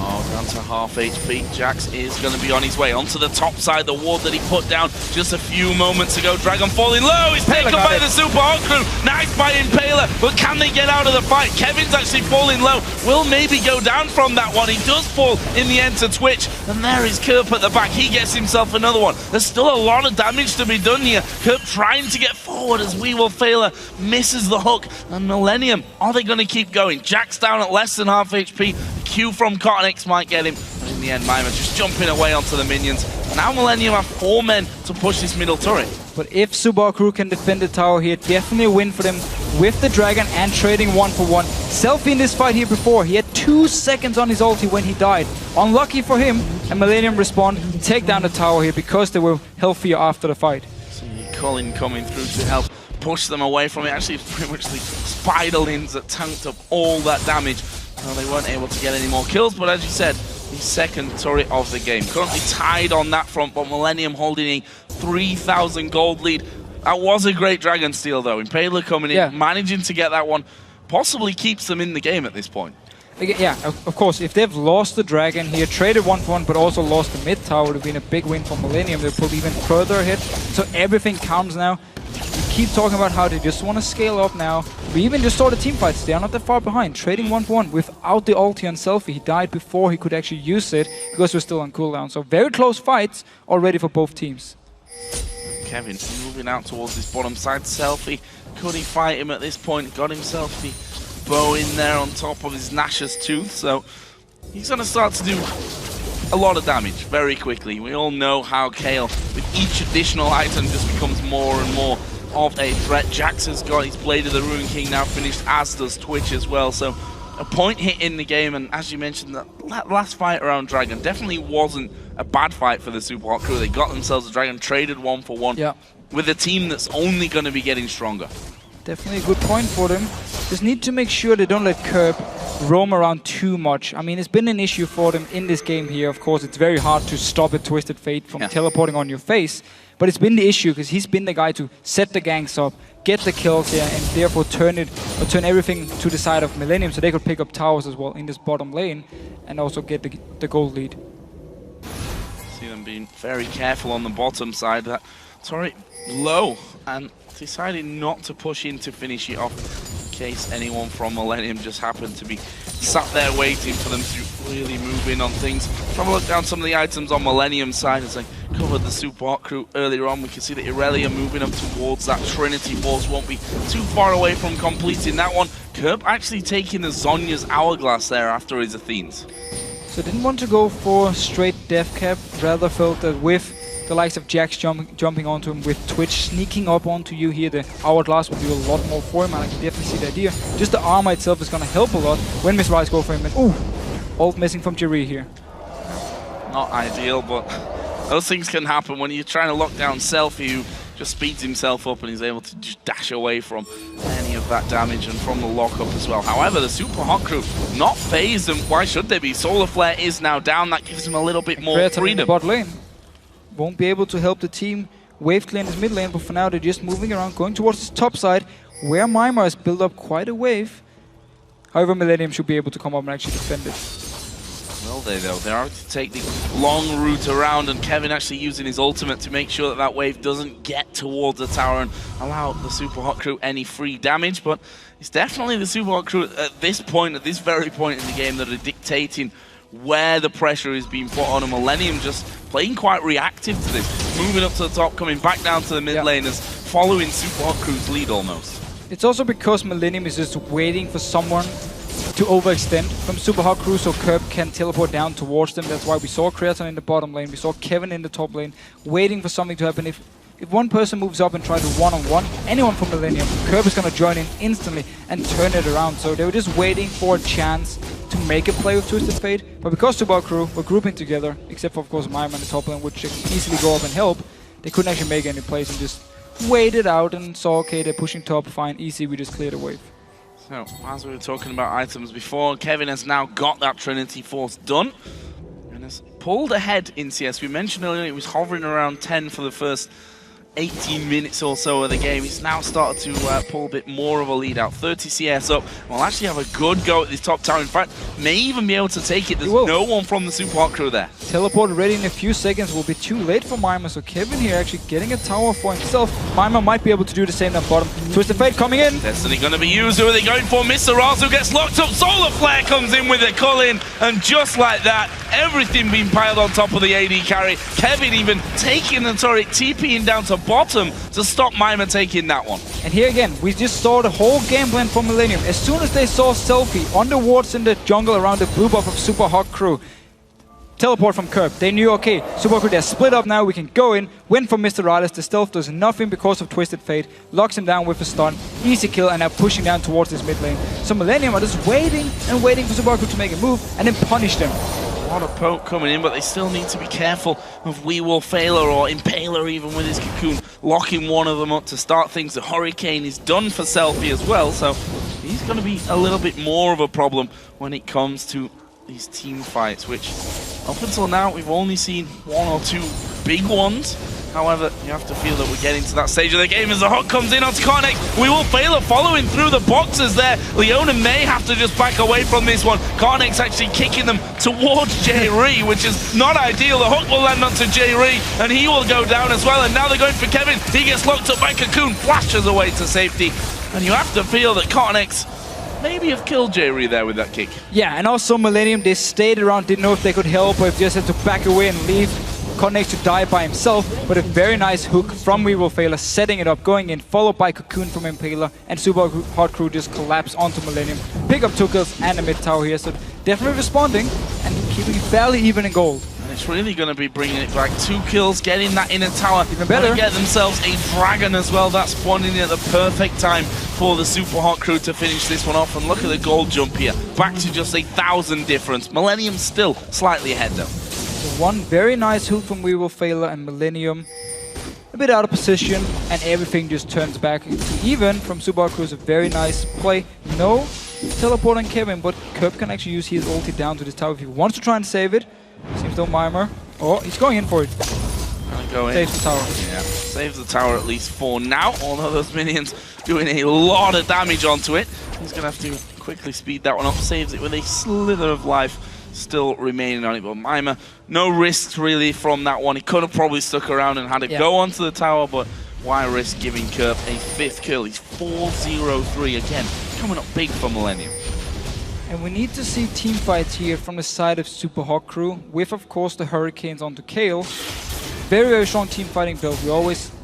Oh, down to half HP. Jax is going to be on his way onto the top side. The ward that he put down just a few moments ago. Dragon falling low. He's taken by the Super Hot Crew. Nice by Impaler. But can they get out of the fight? Kevin's actually falling low. Will maybe go down from that one. He does fall in the end to Twitch. And there is Kerp at the back. He gets himself another one. There's still a lot of damage to be done here. Kerp trying to get forward as We Will Failure misses the hook. And Millennium, are they going to keep going? Jax down at less than half HP. Q from Cotton X might get him. But in the end, Mimer just jumping away onto the minions. Now Millennium have 4 men to push this middle turret.
But if Subaru can defend the tower here, definitely a win for them with the Dragon and trading 1-for-1. Selfie in this fight here before, he had 2 seconds on his ulti when he died. Unlucky for him, and Millennium respond, take down the tower here because they were healthier after the fight.
See Colin coming through to help push them away from it. Actually, it's pretty much the Spiderlings that tanked up all that damage. Well, they weren't able to get any more kills, but as you said, the 2nd turret of the game. Currently tied on that front, but Millennium holding a 3,000 gold lead. That was a great Dragon steal, though. Impaler coming in, managing to get that one, possibly keeps them in the game at this point.
Yeah, of course, if they've lost the Dragon here, traded 1-for-1, but also lost the mid tower, it would have been a big win for Millennium. They'll pull even further ahead, so everything counts now. We keep talking about how they just want to scale up now. We even just saw the team fights. They are not that far behind. Trading 1-for-1 without the ulti on Selfie. He died before he could actually use it because we're still on cooldown. So very close fights already for both teams.
Kevin moving out towards this bottom side. Selfie, could he fight him at this point? Got himself the bow in there on top of his Nash's tooth. So he's going to start to do a lot of damage very quickly. We all know how Kale, with each additional item, just becomes more and more of a threat. Jax has got his Blade of the Ruin King now finished, as does Twitch as well. So a point hit in the game, and as you mentioned, that last fight around Dragon definitely wasn't a bad fight for the Super Hot Crew. They got themselves a Dragon, traded 1-for-1 with a team that's only going to be getting stronger.
Definitely a good point for them. Just need to make sure they don't let Kerb roam around too much. I mean, it's been an issue for them in this game here. Of course, it's very hard to stop a Twisted Fate from teleporting on your face, but it's been the issue because he's been the guy to set the ganks up, get the kills here, and therefore turn everything to the side of Millennium so they could pick up towers as well in this bottom lane and also get the gold lead.
See them being very careful on the bottom side. That turret low and decided not to push in to finish it off in case anyone from Millennium just happened to be sat there waiting for them to really move in on things. Have a look down some of the items on Millennium's side as they covered the Super Hot Crew earlier on. We can see the Irelia moving up towards that Trinity Force. Won't be too far away from completing that one. Kerb actually taking the Zhonya's Hourglass there after his Athenes.
So didn't want to go for straight death cap, rather felt that with the likes of Jax jumping onto him, with Twitch sneaking up onto you here, the Hourglass will do a lot more for him, and I can definitely see the idea. Just the armor itself is going to help a lot when Miss Rise go for him, and ooh, ult missing from Jerry here.
Not ideal, but those things can happen when you're trying to lock down Selfie, who just speeds himself up and is able to just dash away from any of that damage and from the lockup as well. However, the Super Hot Crew not phased, and why should they be? Solar Flare is now down. That gives him a little bit more freedom.
Bot lane won't be able to help the team wave clear in his mid lane, but for now they're just moving around, going towards this top side, where Mimar has built up quite a wave. However, Millennium should be able to come up and actually defend it.
Will they though? They're out to take the long route around, and Kevin actually using his ultimate to make sure that that wave doesn't get towards the tower and allow the Super Hot Crew any free damage. But it's definitely the Super Hot Crew at this point, at this very point in the game, that are dictating where the pressure is being put on, and Millennium just playing quite reactive to this, moving up to the top, coming back down to the mid laners, following Super Hot Crew's lead almost.
It's also because Millennium is just waiting for someone to overextend from Super Hot Crew so Kerb can teleport down towards them. That's why we saw Creaton in the bottom lane, we saw Kevin in the top lane, waiting for something to happen. If one person moves up and tries to one-on-one anyone from Millennium, Kerb is going to join in instantly and turn it around. So they were just waiting for a chance to make a play with Twisted Fate. But because Super Hot Crew were grouping together, except for of course Mime in the top lane, which can easily go up and help, they couldn't actually make any plays and just waited out and saw, okay, they're pushing top, fine, easy, we just cleared the wave.
So, as we were talking about items before, Kevin has now got that Trinity Force done and has pulled ahead in CS. We mentioned earlier it was hovering around 10 for the first 18 minutes or so of the game. He's now started to pull a bit more of a lead out. 30 CS up. We'll actually have a good go at this top tower. In fact, may even be able to take it. There's no one from the Super Hot Crew there.
Teleport ready in a few seconds will be too late for Mima, so Kevin here actually getting a tower for himself. Mima might be able to do the same at bottom. Twisted Fate coming in.
Destiny going to be used. Who are they going for? Mr. Razu gets locked up. Solar Flare comes in with a call-in, and just like that, everything being piled on top of the AD carry. Kevin even taking the turret, TPing down to bottom to stop Mima taking that one.
And here again, we just saw the whole game plan from Millennium. As soon as they saw Selfie on the wards in the jungle around the blue buff of Super Hot Crew, teleport from Kerb. They knew, okay, Super Hot Crew, they're split up now, we can go in, win from Mr. Rales. The stealth does nothing because of Twisted Fate, locks him down with a stun, easy kill, and now pushing down towards this mid lane. So Millennium are just waiting and waiting for Super Hot Crew to make a move and then punish them.
A lot of poke coming in, but they still need to be careful of We Will Failer or Impaler even with his Cocoon, locking one of them up to start things. The Hurricane is done for Selfie as well, so he's going to be a little bit more of a problem when it comes to these team fights, which up until now we've only seen one or two big ones. However, you have to feel that we're getting to that stage of the game as the Hawk comes in onto Karnak. We Will Fail following through the boxes there. Leona may have to just back away from this one. Karnak's actually kicking them towards J-Ree, which is not ideal. The Hook will land onto J-Ree, and he will go down as well. And now they're going for Kevin. He gets locked up by Cocoon, flashes away to safety. And you have to feel that Karnak's maybe have killed J-Ree there with that kick.
Yeah, and also Millennium, they stayed around, didn't know if they could help or if they just had to back away and leave. Karnak to die by himself, but a very nice hook from We Will Fail, setting it up, going in, followed by Cocoon from Impaler, and Super Hot Crew just collapse onto Millennium. Pick up 2 kills and a mid tower here, so definitely responding and keeping it fairly even in gold.
And it's really going to be bringing it back. 2 kills, getting that inner tower.
Even better.
Gonna get themselves a dragon as well. That's spawning in at the perfect time for the Super Hot Crew to finish this one off. And look at the gold jump here. Back to just 1,000 difference. Millennium still slightly ahead though.
One very nice hook from We Will Fail, and Millennium a bit out of position, and everything just turns back into even from Super Hot Crew's a very nice play. No teleport on Kevin, but Kerb can actually use his ulti down to this tower if he wants to try and save it. Seems no Mimer. Oh, he's going in for it.
Go in.
Saves the tower.
Yeah, saves the tower at least for now, although those minions doing a lot of damage onto it. He's going to have to quickly speed that one up, saves it with a slither of life still remaining on it. But Mimer, no risks really from that one. He could have probably stuck around and had it go onto the tower, but why risk giving Kerb a 5th kill? He's 4-0-3 again, coming up big for Millennium.
And we need to see team fights here from the side of Super Hawk Crew, with of course the Hurricanes onto Kale. Very, very strong team fighting build.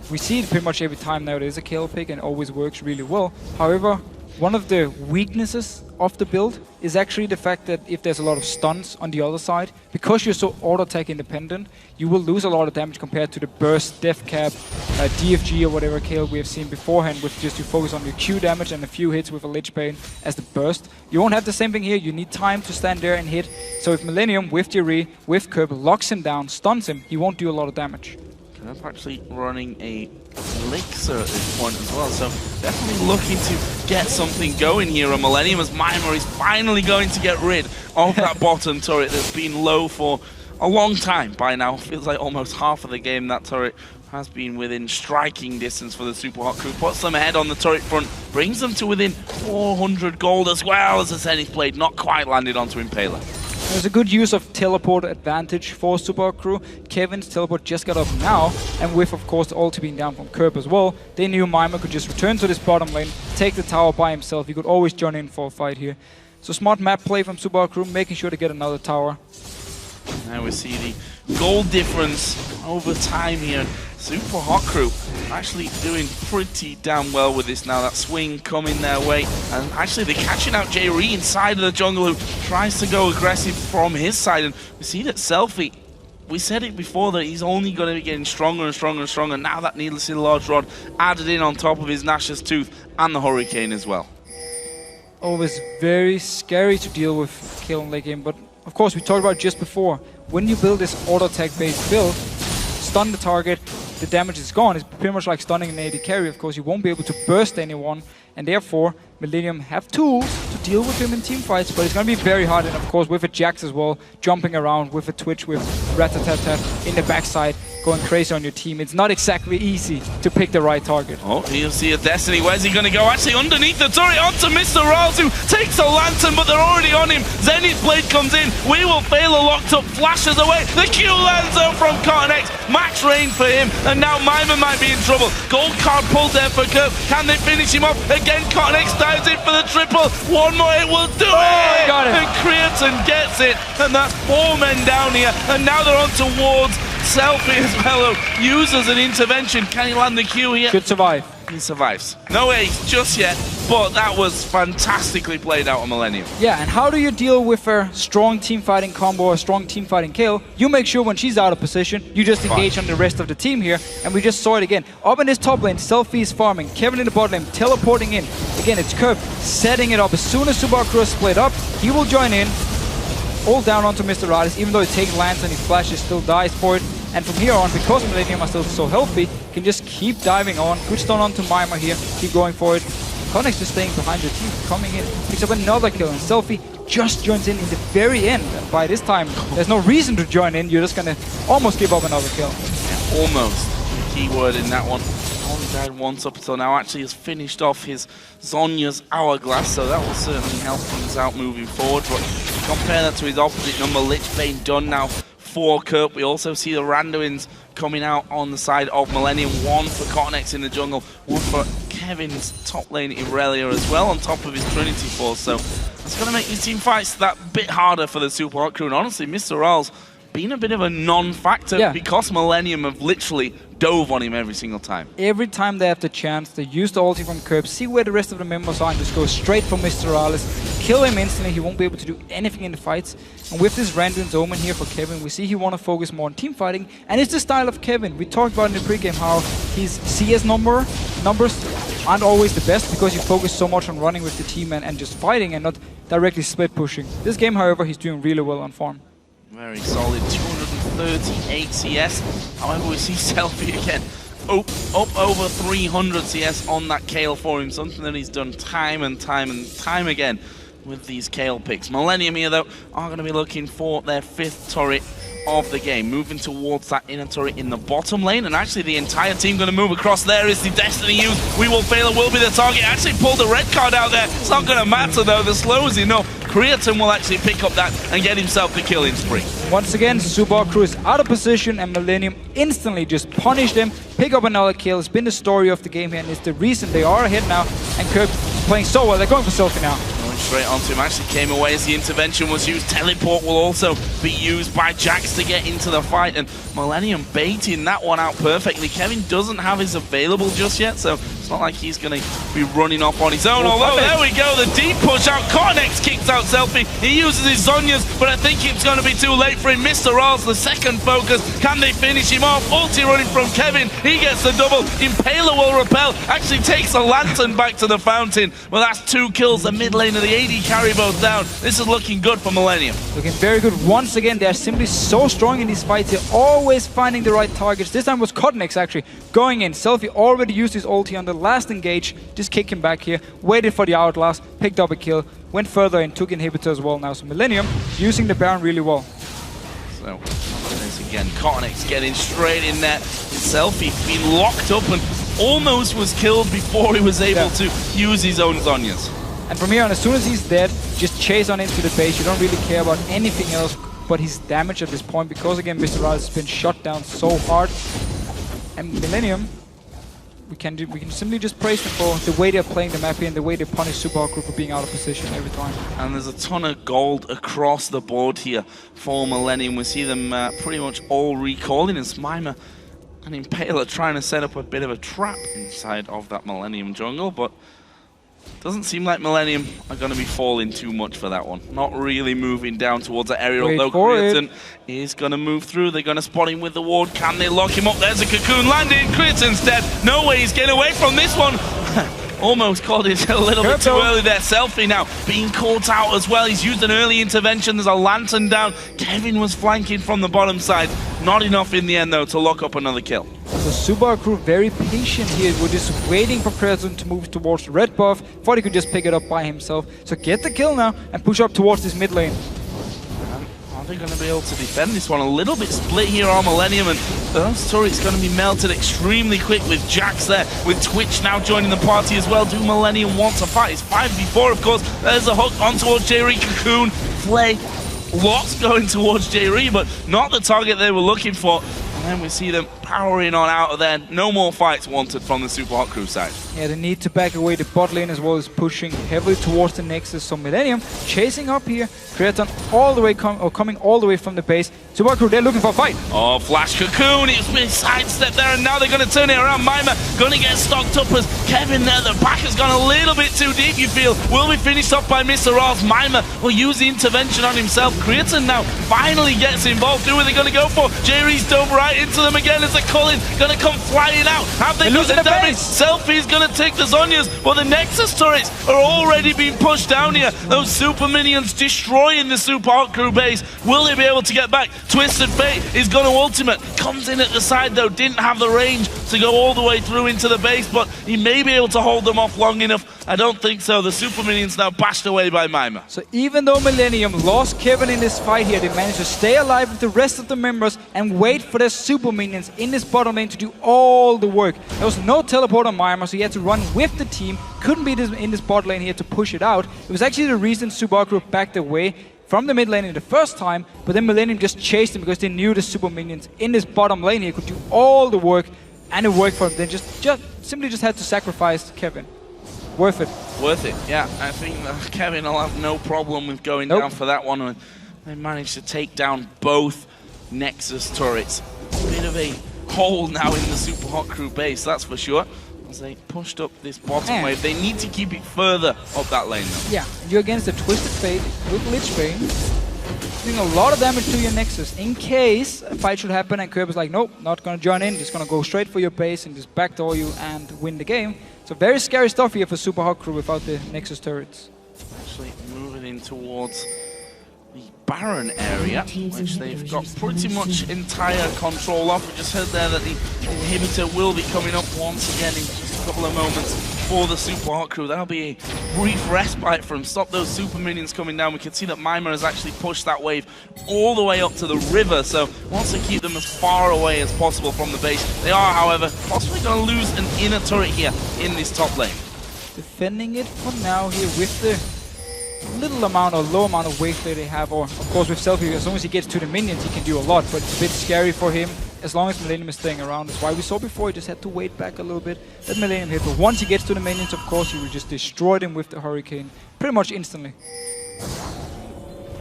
We see it pretty much every time now. There is a Kale pick and it always works really well. However, one of the weaknesses of the build is actually the fact that if there's a lot of stuns on the other side, because you're so auto-attack independent, you will lose a lot of damage compared to the burst, death cap, DFG or whatever Kale we have seen beforehand, with just you focus on your Q damage and a few hits with a Lich Bane as the burst. You won't have the same thing here. You need time to stand there and hit. So if Millennium with Jerry, with Kerb, locks him down, stuns him, he won't do a lot of damage.
Kerb actually running a Elixir at this point as well, so definitely looking to get something going here on Millennium, as Mimer is finally going to get rid of that bottom turret that's been low for a long time by now. Feels like almost half of the game that turret has been within striking distance for the Super Hot Crew. Puts them ahead on the turret front, brings them to within 400 gold, as well as the Zenith Blade not quite landed onto Impaler.
There's a good use of teleport advantage for Super Hawk Crew. Kevin's teleport just got up now, and with of course the ulti being down from Kerb as well, they knew Mimer could just return to this bottom lane, take the tower by himself. He could always join in for a fight here. So smart map play from Super Hawk Crew, making sure to get another tower.
Now we see the gold difference over time here. Super Hot Crew actually doing pretty damn well with this now. That swing coming their way, and actually they're catching out J-Ree inside of the jungle, who tries to go aggressive from his side. And we see that Selfie, we said it before, that he's only going to be getting stronger and stronger and stronger. Now that needlessly large rod added in on top of his Nash's Tooth and the Hurricane as well.
Always very scary to deal with Kale in late game, but of course we talked about just before, when you build this auto-attack based build, stun the target, the damage is gone. It's pretty much like stunning an AD carry. Of course, you won't be able to burst anyone, and therefore Millennium have tools to deal with him in team fights, but it's going to be very hard. And of course, with a Jax as well, jumping around with a Twitch with Rat-a-tat-tat in the backside, going crazy on your team, it's not exactly easy to pick the right target.
Oh, he'll see a Destiny. Where's he going to go? Actually, underneath the turret, onto Mr. Riles, who takes a Lantern, but they're already on him. Zenith Blade comes in. We will fail a locked up, flashes away. The Q lands out from Cotton X. Max range for him, and now Mimer might be in trouble. Gold card pulled there for Kerb. Can they finish him off? Again, Cotton X dives in for the triple. One more, it will do it!
Got it.
And Creaton gets it, and that's 4 men down here, and now they're on towards Selfie as well. Uses an intervention. Can he land the Q here?
Should survive.
He survives. No ace just yet, but that was fantastically played out on Millennium.
Yeah, and how do you deal with a strong team fighting combo or strong team fighting kill? You make sure when she's out of position, you just engage on the rest of the team here, and we just saw it again. Up in this top lane, Selfie is farming, Kevin in the bot lane, teleporting in. Again, it's Kerb setting it up. As soon as Super Crew split up, he will join in. All down onto Mr. Radis, even though he takes lands and he flashes, still dies for it. And from here on, because Millennium are still so healthy, can just keep diving on. Good stun onto Mimer here, keep going for it. Connex just staying behind the team, coming in, picks up another kill, and Selfie just joins in the very end. And by this time, there's no reason to join in, you're just gonna almost give up another kill.
Yeah, almost. The key word in that one. Only died once up until now, actually has finished off his Zhonya's Hourglass, so that will certainly help things out moving forward. But compare that to his opposite number, Lich Bane done now for Kerb. We also see the Randuins coming out on the side of Millennium. One for Cottonex in the jungle, one for Kevin's top lane Irelia as well, on top of his Trinity Force. So it's going to make these team fights that bit harder for the Super Hot Crew. And honestly, Mr. Riles been a bit of a non-factor because Millennium have literally dove on him every single time.
Every time they have the chance, they use the ulti from Kerb, see where the rest of the members are, and just go straight for Mr. Alice, kill him instantly. He won't be able to do anything in the fights. And with this Randuin's Omen here for Kevin, we see he want to focus more on team fighting, and it's the style of Kevin. We talked about in the pregame how his CS numbers aren't always the best because you focus so much on running with the team and just fighting and not directly split pushing. This game, however, he's doing really well on farm.
Very solid, 238 CS. However, we see Selfie again up over 300 CS on that Kale for him, something that he's done time and time again. with these Kale picks. Millennium here, though, are going to be looking for their 5th turret of the game, moving towards that inner turret in the bottom lane, and actually the entire team going to move across there is the Destiny use. We will fail, it will be the target. Actually pulled the red card out there. It's not going to matter though, the slow is enough. Creatine will actually pick up that and get himself the killing spree.
Once again, Super Crew is out of position and Millennium instantly just punished him, pick up another kill. It's been the story of the game here and it's the reason they are ahead now, and Kirk is playing so well. They're going for Selfie now.
Straight onto him, actually came away as the intervention was used. Teleport will also be used by Jax to get into the fight, and Millennium baiting that one out perfectly. Kevin doesn't have his available just yet, so it's not like he's going to be running off on his own. Although, there we go, the deep push out. Cornex kicks out Selfie. He uses his Zonias, but I think it's going to be too late for him. Mr. Rals, the second focus. Can they finish him off? Ulti running from Kevin. He gets the double. Impaler will repel. Actually takes a lantern back to the fountain. Well, that's 2 kills. The mid lane of the AD carry both down. This is looking good for Millennium.
Looking very good once again. They're simply so strong in these fights. They're always finding the right targets. This time was Cotnex actually going in. Selfie already used his ulti on the last engage. Just kick him back here. Waited for the Outlast. Picked up a kill. Went further and took inhibitor as well now. So Millennium using the Baron really well.
So, this again. Cotnex getting straight in there. Selfie being locked up and almost was killed before he was able to use his own Zonias.
And from here on, as soon as he's dead, just chase on into the base. You don't really care about anything else but his damage at this point, because again, Mr. Rals has been shot down so hard. And Millennium, we can simply just praise them for the way they're playing the map here and the way they punish Super Hot Crew for being out of position every time.
And there's a ton of gold across the board here for Millennium. We see them pretty much all recalling as Mima and Impaler trying to set up a bit of a trap inside of that Millennium jungle, but doesn't seem like Millennium are going to be falling too much for that one. Not really moving down towards that area, although Creatine is going to move through. They're going to spot him with the ward. Can they lock him up? There's a cocoon landing. Creatine's dead. No way he's getting away from this one. Almost caught it a little bit too early there. Selfie now being caught out as well. He's used an early intervention. There's a lantern down. Kevin was flanking from the bottom side. Not enough in the end, though, to lock up another kill.
So Super Crew very patient here. We're just waiting for Creatine to move towards the red buff. Thought he could just pick it up by himself. So get the kill now and push up towards this mid lane.
Are they going to be able to defend this one? A little bit split here on Millennium, and those turrets going to be melted extremely quick with Jax there, with Twitch now joining the party as well. Do Millennium want to fight? It's 5v4, of course. There's a hook on towards Jerry, Cocoon, Flay. Lots going towards Jerry, but not the target they were looking for. And then we see them powering on out of there. No more fights wanted from the Super Hot Crew side.
Yeah, they need to back away the bot lane as well as pushing heavily towards the Nexus. So Millennium chasing up here. Creatine all the way coming all the way from the base. Super Crew, they're looking for a fight.
Oh, Flash Cocoon, it's been sidestepped there, and now they're going to turn it around. Mima going to get stocked up as Kevin there. The back has gone a little bit too deep, you feel. Will be finished off by Mr. Rals. Mima will use the intervention on himself. Creatine now finally gets involved. Who are they going to go for? Jerry's dove right into them again as the Cullen going to come flying out. Have they got the damage? Selfie's going to take the Zonias, but the Nexus turrets are already being pushed down here. Those super minions destroying the Super Hot Crew base. Will they be able to get back? Twisted Fate is going to ultimate. Comes in at the side though, didn't have the range to go all the way through into the base, but he may be able to hold them off long enough. I don't think so. The super minions now bashed away by Mima.
So even though Millennium lost Kevin in this fight here, they managed to stay alive with the rest of the members and wait for their super minions in this bottom lane to do all the work. There was no teleport on Mima, so he had to run with the team. Couldn't be in this bot lane here to push it out. It was actually the reason Super Hot Crew backed away from the mid lane in the first time, but then Millennium just chased him because they knew the super minions in this bottom lane here could do all the work, and it worked for them. They simply had to sacrifice Kevin. Worth it.
Worth it, yeah. I think Kevin will have no problem with going down for that one. They managed to take down both Nexus turrets. A bit of a hole now in the Super Hot Crew base, that's for sure. As they pushed up this bottom wave, they need to keep it further up that lane though.
Yeah, you're against the Twisted Fate with Lich Bane, doing a lot of damage to your Nexus. In case a fight should happen and Kirby's like, nope, not gonna join in, just gonna go straight for your base and just backdoor you and win the game. So very scary stuff here for Super Hot Crew without the Nexus turrets.
Actually moving in towards the Baron area, which they've got pretty much entire control of. We just heard there that the inhibitor will be coming up once again in just a couple of moments. for the Super Hot Crew. That'll be a brief respite for him. Stop those super minions coming down. We can see that Mima has actually pushed that wave all the way up to the river, so wants to keep them as far away as possible from the base. They are, however, possibly going to lose an inner turret here in this top lane.
Defending it for now here with the little amount or low amount of wave play they have, or of course with Selfie, as long as he gets to the minions he can do a lot, but it's a bit scary for him as long as Millennium is staying around. That's why we saw before he just had to wait back a little bit, let Millennium hit, but once he gets to the minions, of course, he will just destroy them with the Hurricane pretty much instantly.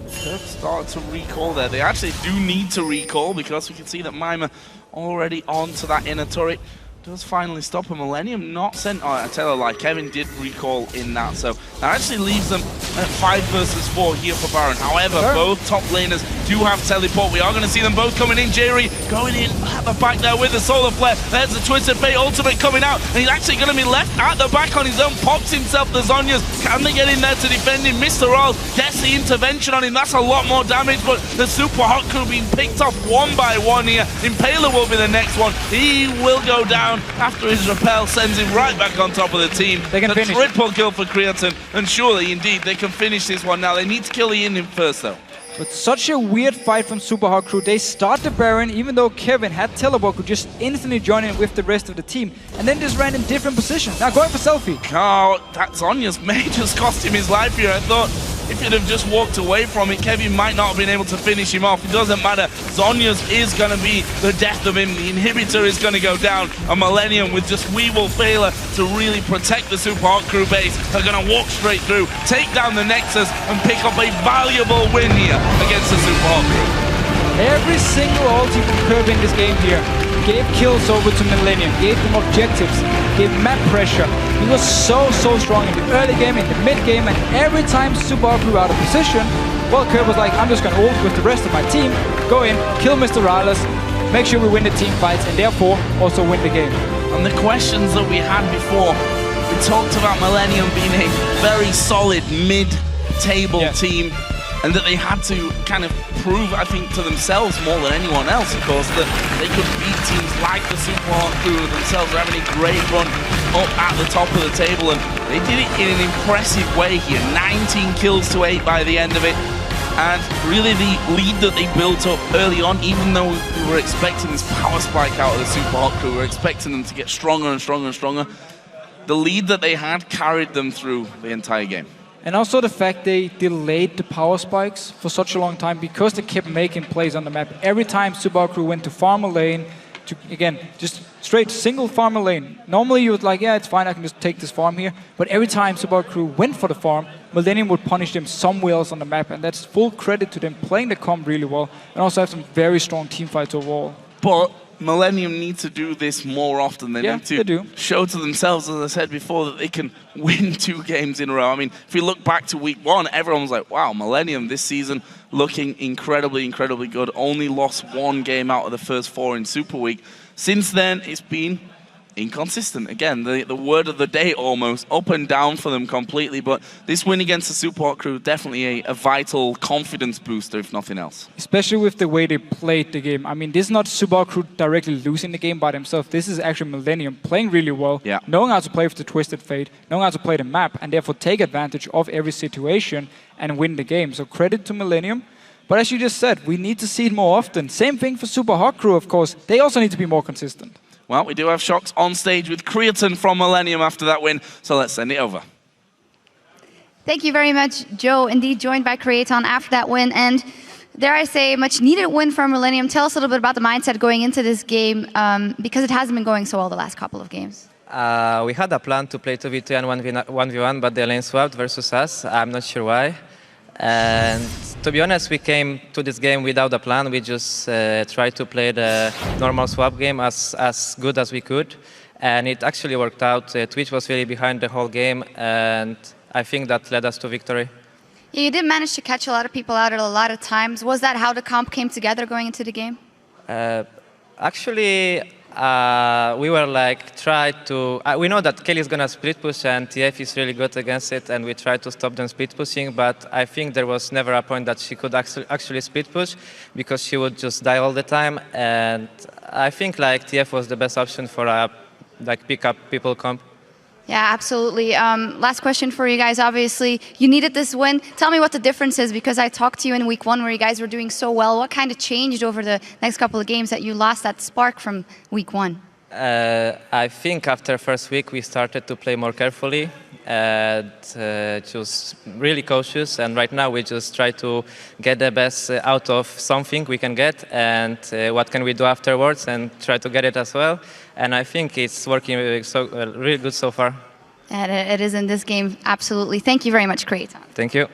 They've started to recall there. They actually do need to recall because we can see that Mima already onto that inner turret. Does finally stop a Millennium, not sent. Oh, I tell a lie, Kevin did recall in that, so that actually leaves them at 5 versus 4 here for Baron. However, both top laners do have teleport. We are going to see them both coming in. Jerry going in at the back there with the Solar Flare. There's the Twisted Fate ultimate coming out, and he's actually going to be left at the back on his own. Pops himself the Zhonya's. Can they get in there to defend him? Mr. Rolls gets the intervention on him. That's a lot more damage, but the Super Hot Crew being picked off one by one here. Impaler will be the next one. He will go down after his repel sends him right back on top of the team.
They can finish.
Triple kill for Creatine, and surely indeed they can finish this one now. They need to kill the Indian first though.
But such a weird fight from Super Hot Crew. They start the Baron, even though Kevin had teleport, could just instantly join in with the rest of the team, and then just ran in different positions. Now going for Selfie.
Oh, that Zhonya's may just cost him his life here. I thought if he'd have just walked away from it, Kevin might not have been able to finish him off. It doesn't matter. Zhonya's is going to be the death of him. The inhibitor is going to go down. A Millennium with just Weevil Failure to really protect the Super Hot Crew base. They're going to walk straight through, take down the Nexus, and pick up a valuable win here against the Super Hot Crew.
Every single ulti from Kirby in this game here gave kills over to Millennium, gave them objectives, gave map pressure. He was so strong in the early game, in the mid game, and every time Super Hot Crew out of position, well, Kirby was like, I'm just gonna ult with the rest of my team, go in, kill Mr. Rylus, make sure we win the team fights, and therefore also win the game.
And the questions that we had before, we talked about Millennium being a very solid mid-table team, and that they had to kind of prove, I think, to themselves more than anyone else, of course, that they could beat teams like the Super Hot Crew themselves. They're having a great run up at the top of the table, and they did it in an impressive way here. 19 kills to 8 by the end of it, and really the lead that they built up early on, even though we were expecting this power spike out of the Super Hot Crew, we were expecting them to get stronger and stronger and stronger, the lead that they had carried them through the entire game.
And also the fact they delayed the power spikes for such a long time because they kept making plays on the map. Every time Super Hot Crew went to farm a lane, to, again, just straight single farm a lane. Normally you would like, yeah, it's fine, I can just take this farm here. But every time Super Hot Crew went for the farm, Millennium would punish them somewhere else on the map. And that's full credit to them playing the comp really well and also have some very strong team fights overall.
But Millennium need to do this more often. They need to show to themselves, as I said before, that they can win 2 games in a row. I mean, if we look back to week 1, everyone was like, wow, Millennium this season looking incredibly good. Only lost 1 game out of the first 4 in Super Week. Since then, it's been inconsistent. Again, the word of the day almost, up and down for them completely, but this win against the Super Hot Crew, definitely a vital confidence booster, if nothing else.
Especially with the way they played the game. I mean, this is not Super Hot Crew directly losing the game by themselves. This is actually Millennium playing really well, knowing how to play with the Twisted Fate, knowing how to play the map, and therefore take advantage of every situation and win the game. So credit to Millennium. But as you just said, we need to see it more often. Same thing for Super Hot Crew, of course. They also need to be more consistent.
Well, we do have Shocks on stage with Creatine from Millennium after that win, so let's send it over.
Thank you very much, Joe. Indeed, joined by Creatine after that win, and dare I say, much needed win for Millennium. Tell us a little bit about the mindset going into this game, because it hasn't been going so well the last couple of games.
We had a plan to play 2v2 and 1v1, but the lane swapped versus us. I'm not sure why. And to be honest, we came to this game without a plan. We just tried to play the normal swap game as good as we could. And it actually worked out. Twitch was really behind the whole game, and I think that led us to victory.
Yeah, you did manage to catch a lot of people out at a lot of times. Was that how the comp came together going into the game?
Actually, we were like, we know that Kelly's gonna split push and TF is really good against it, and we tried to stop them split pushing, but I think there was never a point that she could actually split push because she would just die all the time, and I think like TF was the best option for a like pick up people comp.
Yeah, absolutely. Last question for you guys. Obviously, you needed this win. Tell me what the difference is, because I talked to you in week 1 where you guys were doing so well. What kind of changed over the next couple of games that you lost that spark from week 1?
I think after first week we started to play more carefully and just really cautious, and right now we just try to get the best out of something we can get, and what can we do afterwards and try to get it as well. And I think it's working really good so far.
And it is in this game, absolutely. Thank you very much, Creighton.
Thank you.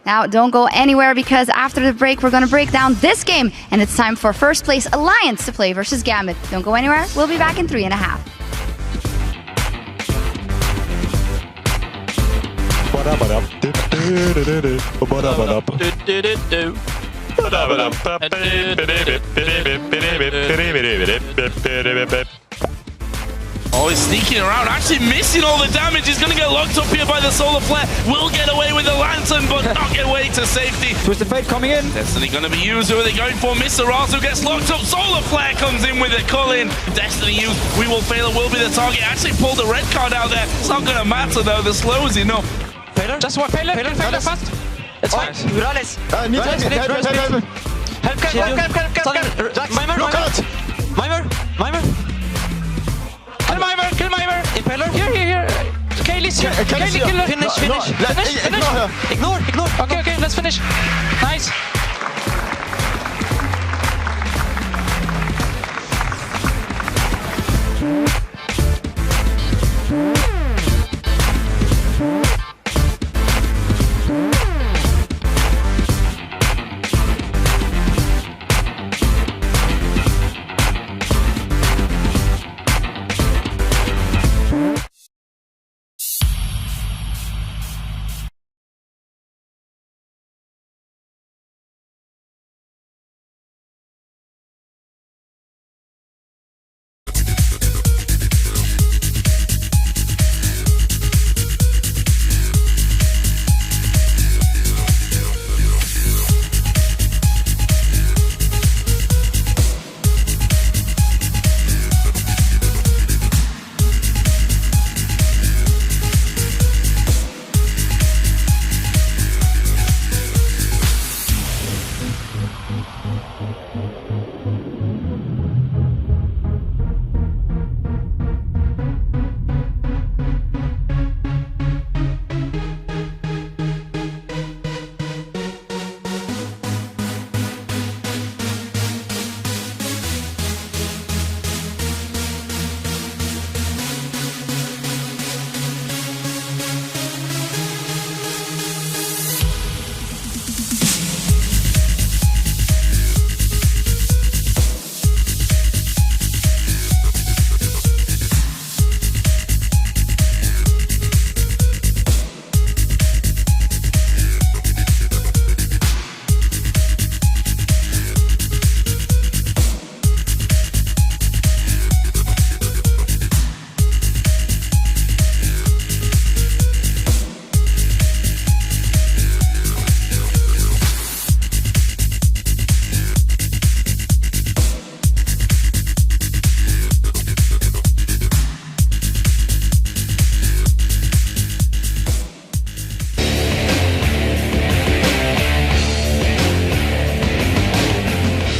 Now, don't go anywhere, because after the break, we're going to break down this game, and it's time for first place Alliance to play versus Gambit. Don't go anywhere. We'll be back in 3.5.
Oh, he's sneaking around, actually missing all the damage. He's going to get locked up here by the Solar Flare. Will get away with the Lantern, but not get away to safety.
Twisted Fate coming in.
Destiny going to be used. Who are they going for? Mr. Ro4 gets locked up. Solar Flare comes in with it. Call in. Destiny used. We will fail. It will be the target. Actually pulled a red card out there. It's not going to matter, though. The slow is enough.
Failure? Just one failure. Failure fast. It's fine. Rales. Help. Mimer. Kill Mimer. Impaler. Here. Kaylee's here. Kaylee, kill her. Finish. Ignore. Okay, let's finish. Nice.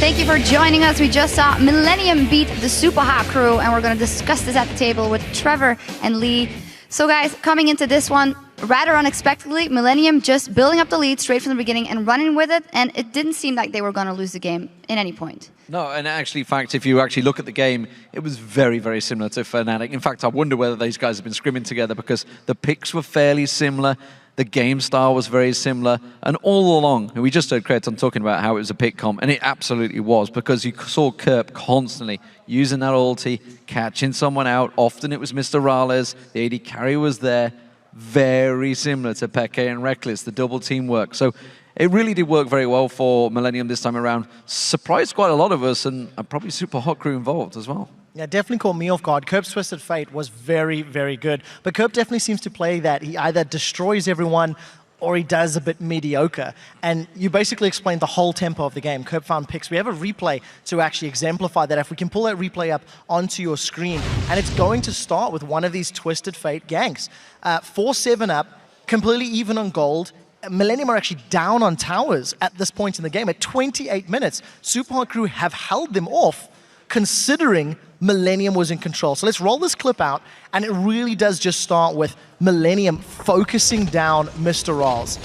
Thank you for joining us. We just saw Millennium beat the Super Hot crew, and we're going to discuss this at the table with Trevor and Lee. So guys, coming into this one, rather unexpectedly, Millennium just building up the lead straight from the beginning and running with it, and it didn't seem like they were going to lose the game in any point.
No, and actually, in fact, if you actually look at the game, it was very, very similar to Fnatic. In fact, I wonder whether these guys have been scrimming together, because the picks were fairly similar, the game style was very similar, and all along, we just heard Creighton talking about how it was a pick comp, and it absolutely was, because you saw Kerp constantly using that ulti, catching someone out. Often it was Mr. Rales, the AD carry was there, very similar to Peke and Reckless, the double teamwork. So it really did work very well for Millennium this time around. Surprised quite a lot of us, and probably Super Hot crew involved as well.
Yeah, definitely caught me off guard. Kerp's Twisted Fate was very, very good. But Kerp definitely seems to play that he either destroys everyone or he does a bit mediocre. And you basically explained the whole tempo of the game. Curb found picks. We have a replay to actually exemplify that. If we can pull that replay up onto your screen, and it's going to start with one of these Twisted Fate ganks. 4-7 up, completely even on gold. Millennium are actually down on towers at this point in the game. At 28 minutes, Super Hot Crew have held them off, considering Millennium was in control. So let's roll this clip out, and it really does just start with Millennium focusing down Mr. Rawls.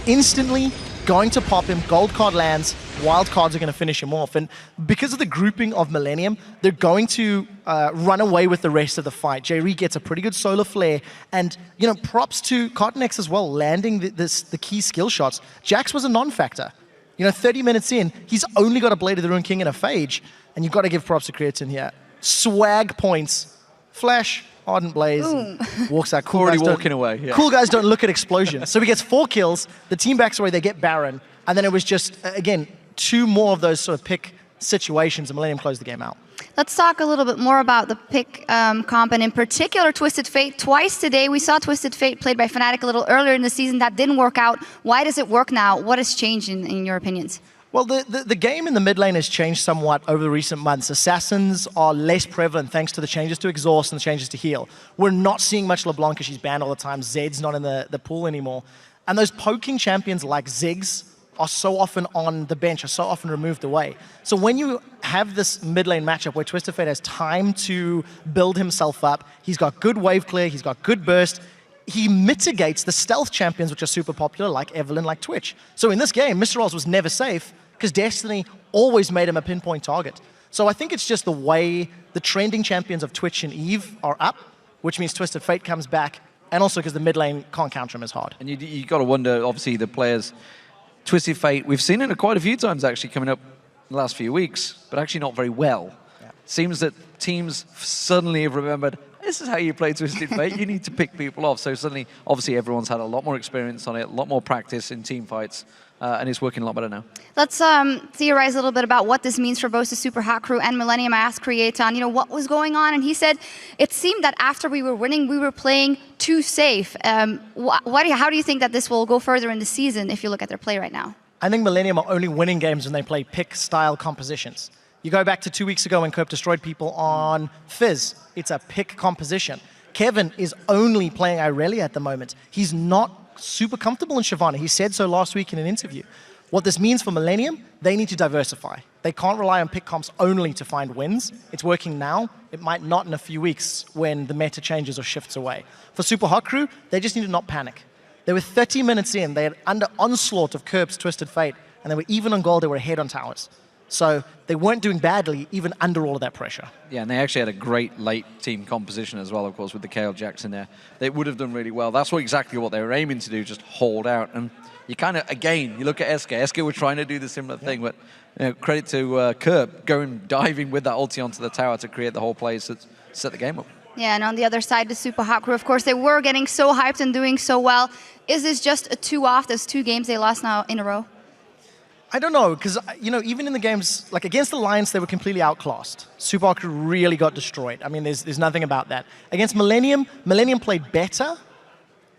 Instantly going to pop him, gold card lands, wild cards are going to finish him off. And because of the grouping of Millennium, they're going to run away with the rest of the fight. J-Ree gets a pretty good solar flare, and props to Cottonex as well, landing the key skill shots. Jax was a non-factor. 30 minutes in, he's only got a Blade of the Ruined King and a Phage, and you've got to give props to Creatine here. Swag points. Flash, Ardent Blaze, walks out. Cool
Already
guys
walking away. Yeah.
Cool guys don't look at explosions. So he gets 4 kills, the team backs away, they get Baron, and then it was just, again, 2 more of those sort of pick situations, and Millennium closed the game out.
Let's talk a little bit more about the pick comp, and in particular Twisted Fate. Twice today we saw Twisted Fate played by Fnatic a little earlier in the season. That didn't work out. Why does it work now? What has changed in your opinions?
Well, the game in the mid lane has changed somewhat over the recent months. Assassins are less prevalent thanks to the changes to Exhaust and the changes to Heal. We're not seeing much LeBlanc because she's banned all the time. Zed's not in the pool anymore. And those poking champions like Ziggs are so often on the bench, are so often removed away. So when you have this mid lane matchup where Twisted Fate has time to build himself up, he's got good wave clear, he's got good burst, he mitigates the stealth champions which are super popular like Evelynn, like Twitch. So in this game, Mr. Rawls was never safe because Destiny always made him a pinpoint target. So I think it's just the way the trending champions of Twitch and Eve are up, which means Twisted Fate comes back, and also because the mid lane can't counter him as hard.
And you got to wonder, obviously, the players, Twisted Fate, we've seen it quite a few times actually coming up in the last few weeks, but actually not very well. Yeah. Seems that teams suddenly have remembered, this is how you play Twisted Fate, you need to pick people off. So suddenly, obviously, everyone's had a lot more experience on it, a lot more practice in team fights, and it's working a lot better now.
Let's theorize a little bit about what this means for both the Super Hot Crew and Millennium. I asked Creaton, what was going on, and he said it seemed that after we were winning, we were playing too safe. How do you think that this will go further in the season if you look at their play right now?
I think Millennium are only winning games when they play pick-style compositions. You go back to 2 weeks ago when Kerp destroyed people on Fizz. It's a pick composition. Kevin is only playing Irelia at the moment. He's not super comfortable in Shyvana. He said so last week in an interview. What this means for Millennium, they need to diversify. They can't rely on pick comps only to find wins. It's working now. It might not in a few weeks when the meta changes or shifts away. For Super Hot Crew, they just need to not panic. They were 30 minutes in. They had under onslaught of Kerp's Twisted Fate, and they were even on gold. They were ahead on towers. So they weren't doing badly, even under all of that pressure.
Yeah, and they actually had a great late team composition as well, of course, with the KL Jackson there. They would have done really well. That's exactly what they were aiming to do, just hold out. And you kind of, again, you look at SK. SK were trying to do the similar thing, but credit to Kerp diving with that ulti onto the tower to create the whole play, to set the game up.
Yeah, and on the other side, the Super Hot Crew, of course, they were getting so hyped and doing so well. Is this just a 2-off? There's 2 games they lost now in a row?
I don't know, because even in the games, like against Alliance, they were completely outclassed. Super Hot Crew really got destroyed. I mean, there's nothing about that. Against Millennium played better,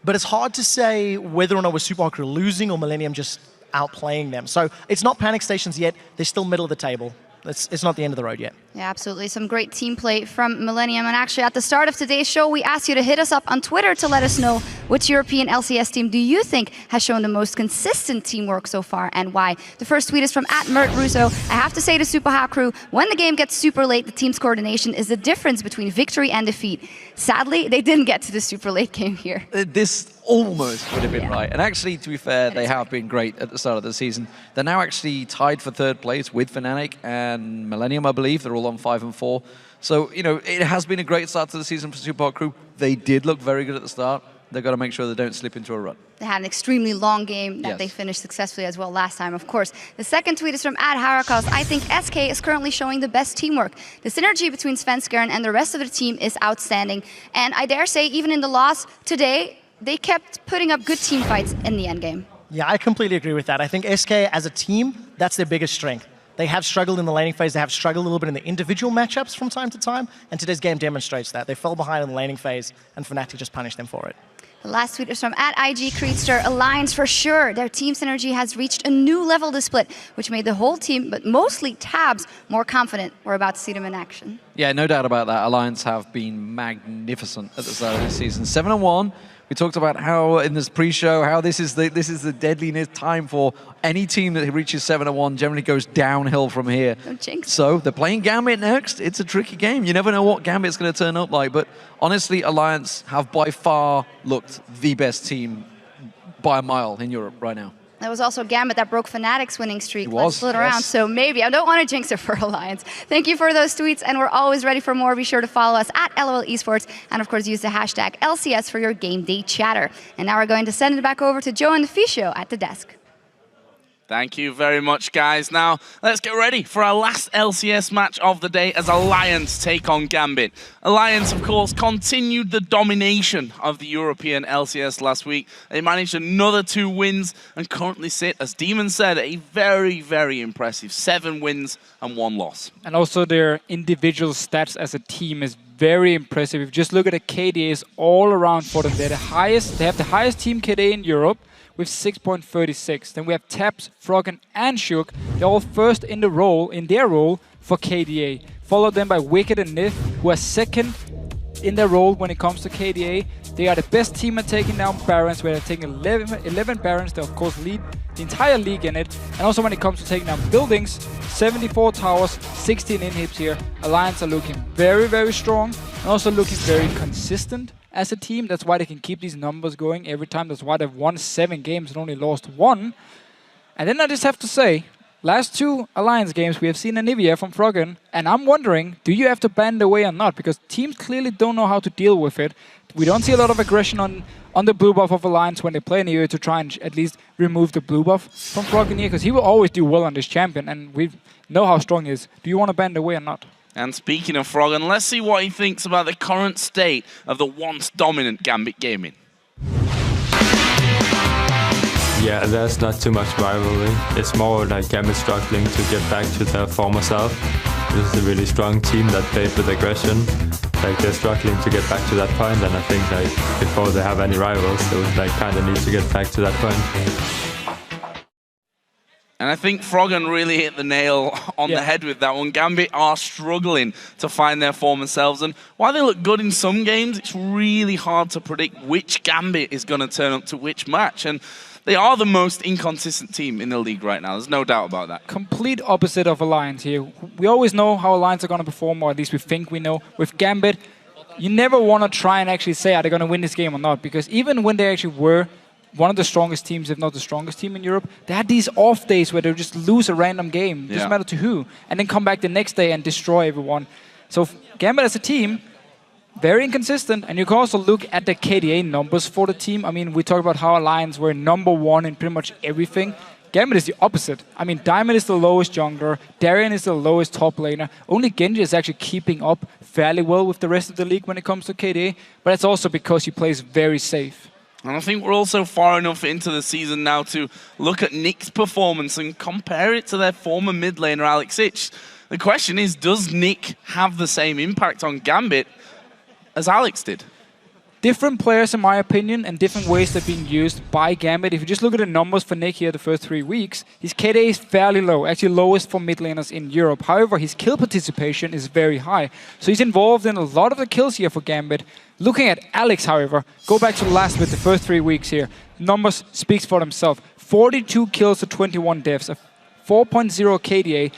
but it's hard to say whether or not was Super Hot Crew losing or Millennium just outplaying them. So it's not panic stations yet. They're still middle of the table. It's not the end of the road yet.
Yeah, absolutely. Some great team play from Millennium. And actually, at the start of today's show, we asked you to hit us up on Twitter to let us know which European LCS team do you think has shown the most consistent teamwork so far and why. The first tweet is from @MertRusso. I have to say to Super Hot Crew, when the game gets super late, the team's coordination is the difference between victory and defeat. Sadly, they didn't get to the super late game here.
This almost would have been right. And actually, to be fair, they have been great at the start of the season. They're now actually tied for 3rd place with Fnatic and Millennium, I believe. They're all on 5 and 4. So, it has been a great start to the season for Super Hot Crew. They did look very good at the start. They've got to make sure they don't slip into a rut.
They had an extremely long game that they finished successfully as well last time, of course. The second tweet is from @Harakos. I think SK is currently showing the best teamwork. The synergy between Svenskeren and the rest of the team is outstanding. And I dare say, even in the loss today, they kept putting up good team fights in the endgame.
Yeah, I completely agree with that. I think SK as a team, that's their biggest strength. They have struggled in the laning phase. They have struggled a little bit in the individual matchups from time to time. And today's game demonstrates that. They fell behind in the laning phase, and Fnatic just punished them for it.
The last tweet is from @IG_Creedster. Alliance for sure. Their team synergy has reached a new level this split, which made the whole team, but mostly Tabs, more confident. We're about to see them in action.
Yeah, no doubt about that. Alliance have been magnificent at the start of this season. 7-1. We talked about how in this pre-show how this is the deadliness time for any team that reaches 7-1 generally goes downhill from here.
Don't jinx.
So they're playing Gambit next. It's a tricky game. You never know what Gambit's going to turn up like. But honestly, Alliance have by far looked the best team by a mile in Europe right now.
That was also Gambit that broke Fnatic's winning streak.
It was,
split around, so maybe. I don't want to jinx it for Alliance. Thank you for those tweets, and we're always ready for more. Be sure to follow us at LOL Esports, and of course use the hashtag LCS for your game day chatter. And now we're going to send it back over to Joe and the Fisho at the desk.
Thank you very much, guys. Now, let's get ready for our last LCS match of the day as Alliance take on Gambit. Alliance, of course, continued the domination of the European LCS last week. They managed another 2 wins and currently sit, as Demon said, a very, very impressive 7 wins and 1 loss.
And also their individual stats as a team is very impressive. If you just look at the KDAs all around for them, they have the highest team KDA in Europe, with 6.36. Then we have Taps, Froggen, and Shook. They're all first in their role for KDA. Followed then by Wicked and Nith, who are second in their role when it comes to KDA. They are the best team at taking down Barons, where they're taking 11 Barons. They of course lead the entire league in it. And also when it comes to taking down buildings, 74 towers, 16 inhibs here. Alliance are looking very, very strong and also looking very consistent as a team. That's why they can keep these numbers going every time. That's why they've won 7 games and only lost 1. And then I just have to say, last 2 Alliance games, we have seen Anivia from Froggen, and I'm wondering, do you have to ban the way or not? Because teams clearly don't know how to deal with it. We don't see a lot of aggression on the blue buff of Alliance when they play Anivia to try and at least remove the blue buff from Froggen here, because he will always do well on this champion, and we know how strong he is. Do you want to ban the way or not?
And speaking of Froggen, let's see what he thinks about the current state of the once dominant Gambit gaming.
Yeah, there's not too much rivalry. It's more like Gambit struggling to get back to their former self. This is a really strong team that played with aggression. Like they're struggling to get back to that point, and I think like before they have any rivals, they would like kind of need to get back to that point.
And I think Froggen really hit the nail on the head with that one. Gambit are struggling to find their former selves. And while they look good in some games, it's really hard to predict which Gambit is going to turn up to which match. And they are the most inconsistent team in the league right now. There's no doubt about that.
Complete opposite of Alliance here. We always know how Alliance are going to perform, or at least we think we know. With Gambit, you never want to try and actually say, are they going to win this game or not? Because even when they actually were one of the strongest teams, if not the strongest team in Europe, they had these off days where they just lose a random game, doesn't matter to who, and then come back the next day and destroy everyone. So Gambit as a team, very inconsistent, and you can also look at the KDA numbers for the team. I mean, we talk about how Alliance were #1 in pretty much everything. Gambit is the opposite. I mean, Diamond is the lowest jungler, Darien is the lowest top laner. Only Genji is actually keeping up fairly well with the rest of the league when it comes to KDA, but it's also because he plays very safe.
And I think we're also far enough into the season now to look at Nick's performance and compare it to their former mid laner, Alex Ich. The question is, does Nick have the same impact on Gambit as Alex did?
Different players, in my opinion, and different ways they're being used by Gambit. If you just look at the numbers for Nick here the first 3 weeks, his KDA is fairly low, actually lowest for mid laners in Europe. However, his kill participation is very high. So he's involved in a lot of the kills here for Gambit. Looking at Alex, however, go back to last week, the first 3 weeks here. Numbers speaks for themselves. 42 kills to 21 deaths, a 4.0 KDA.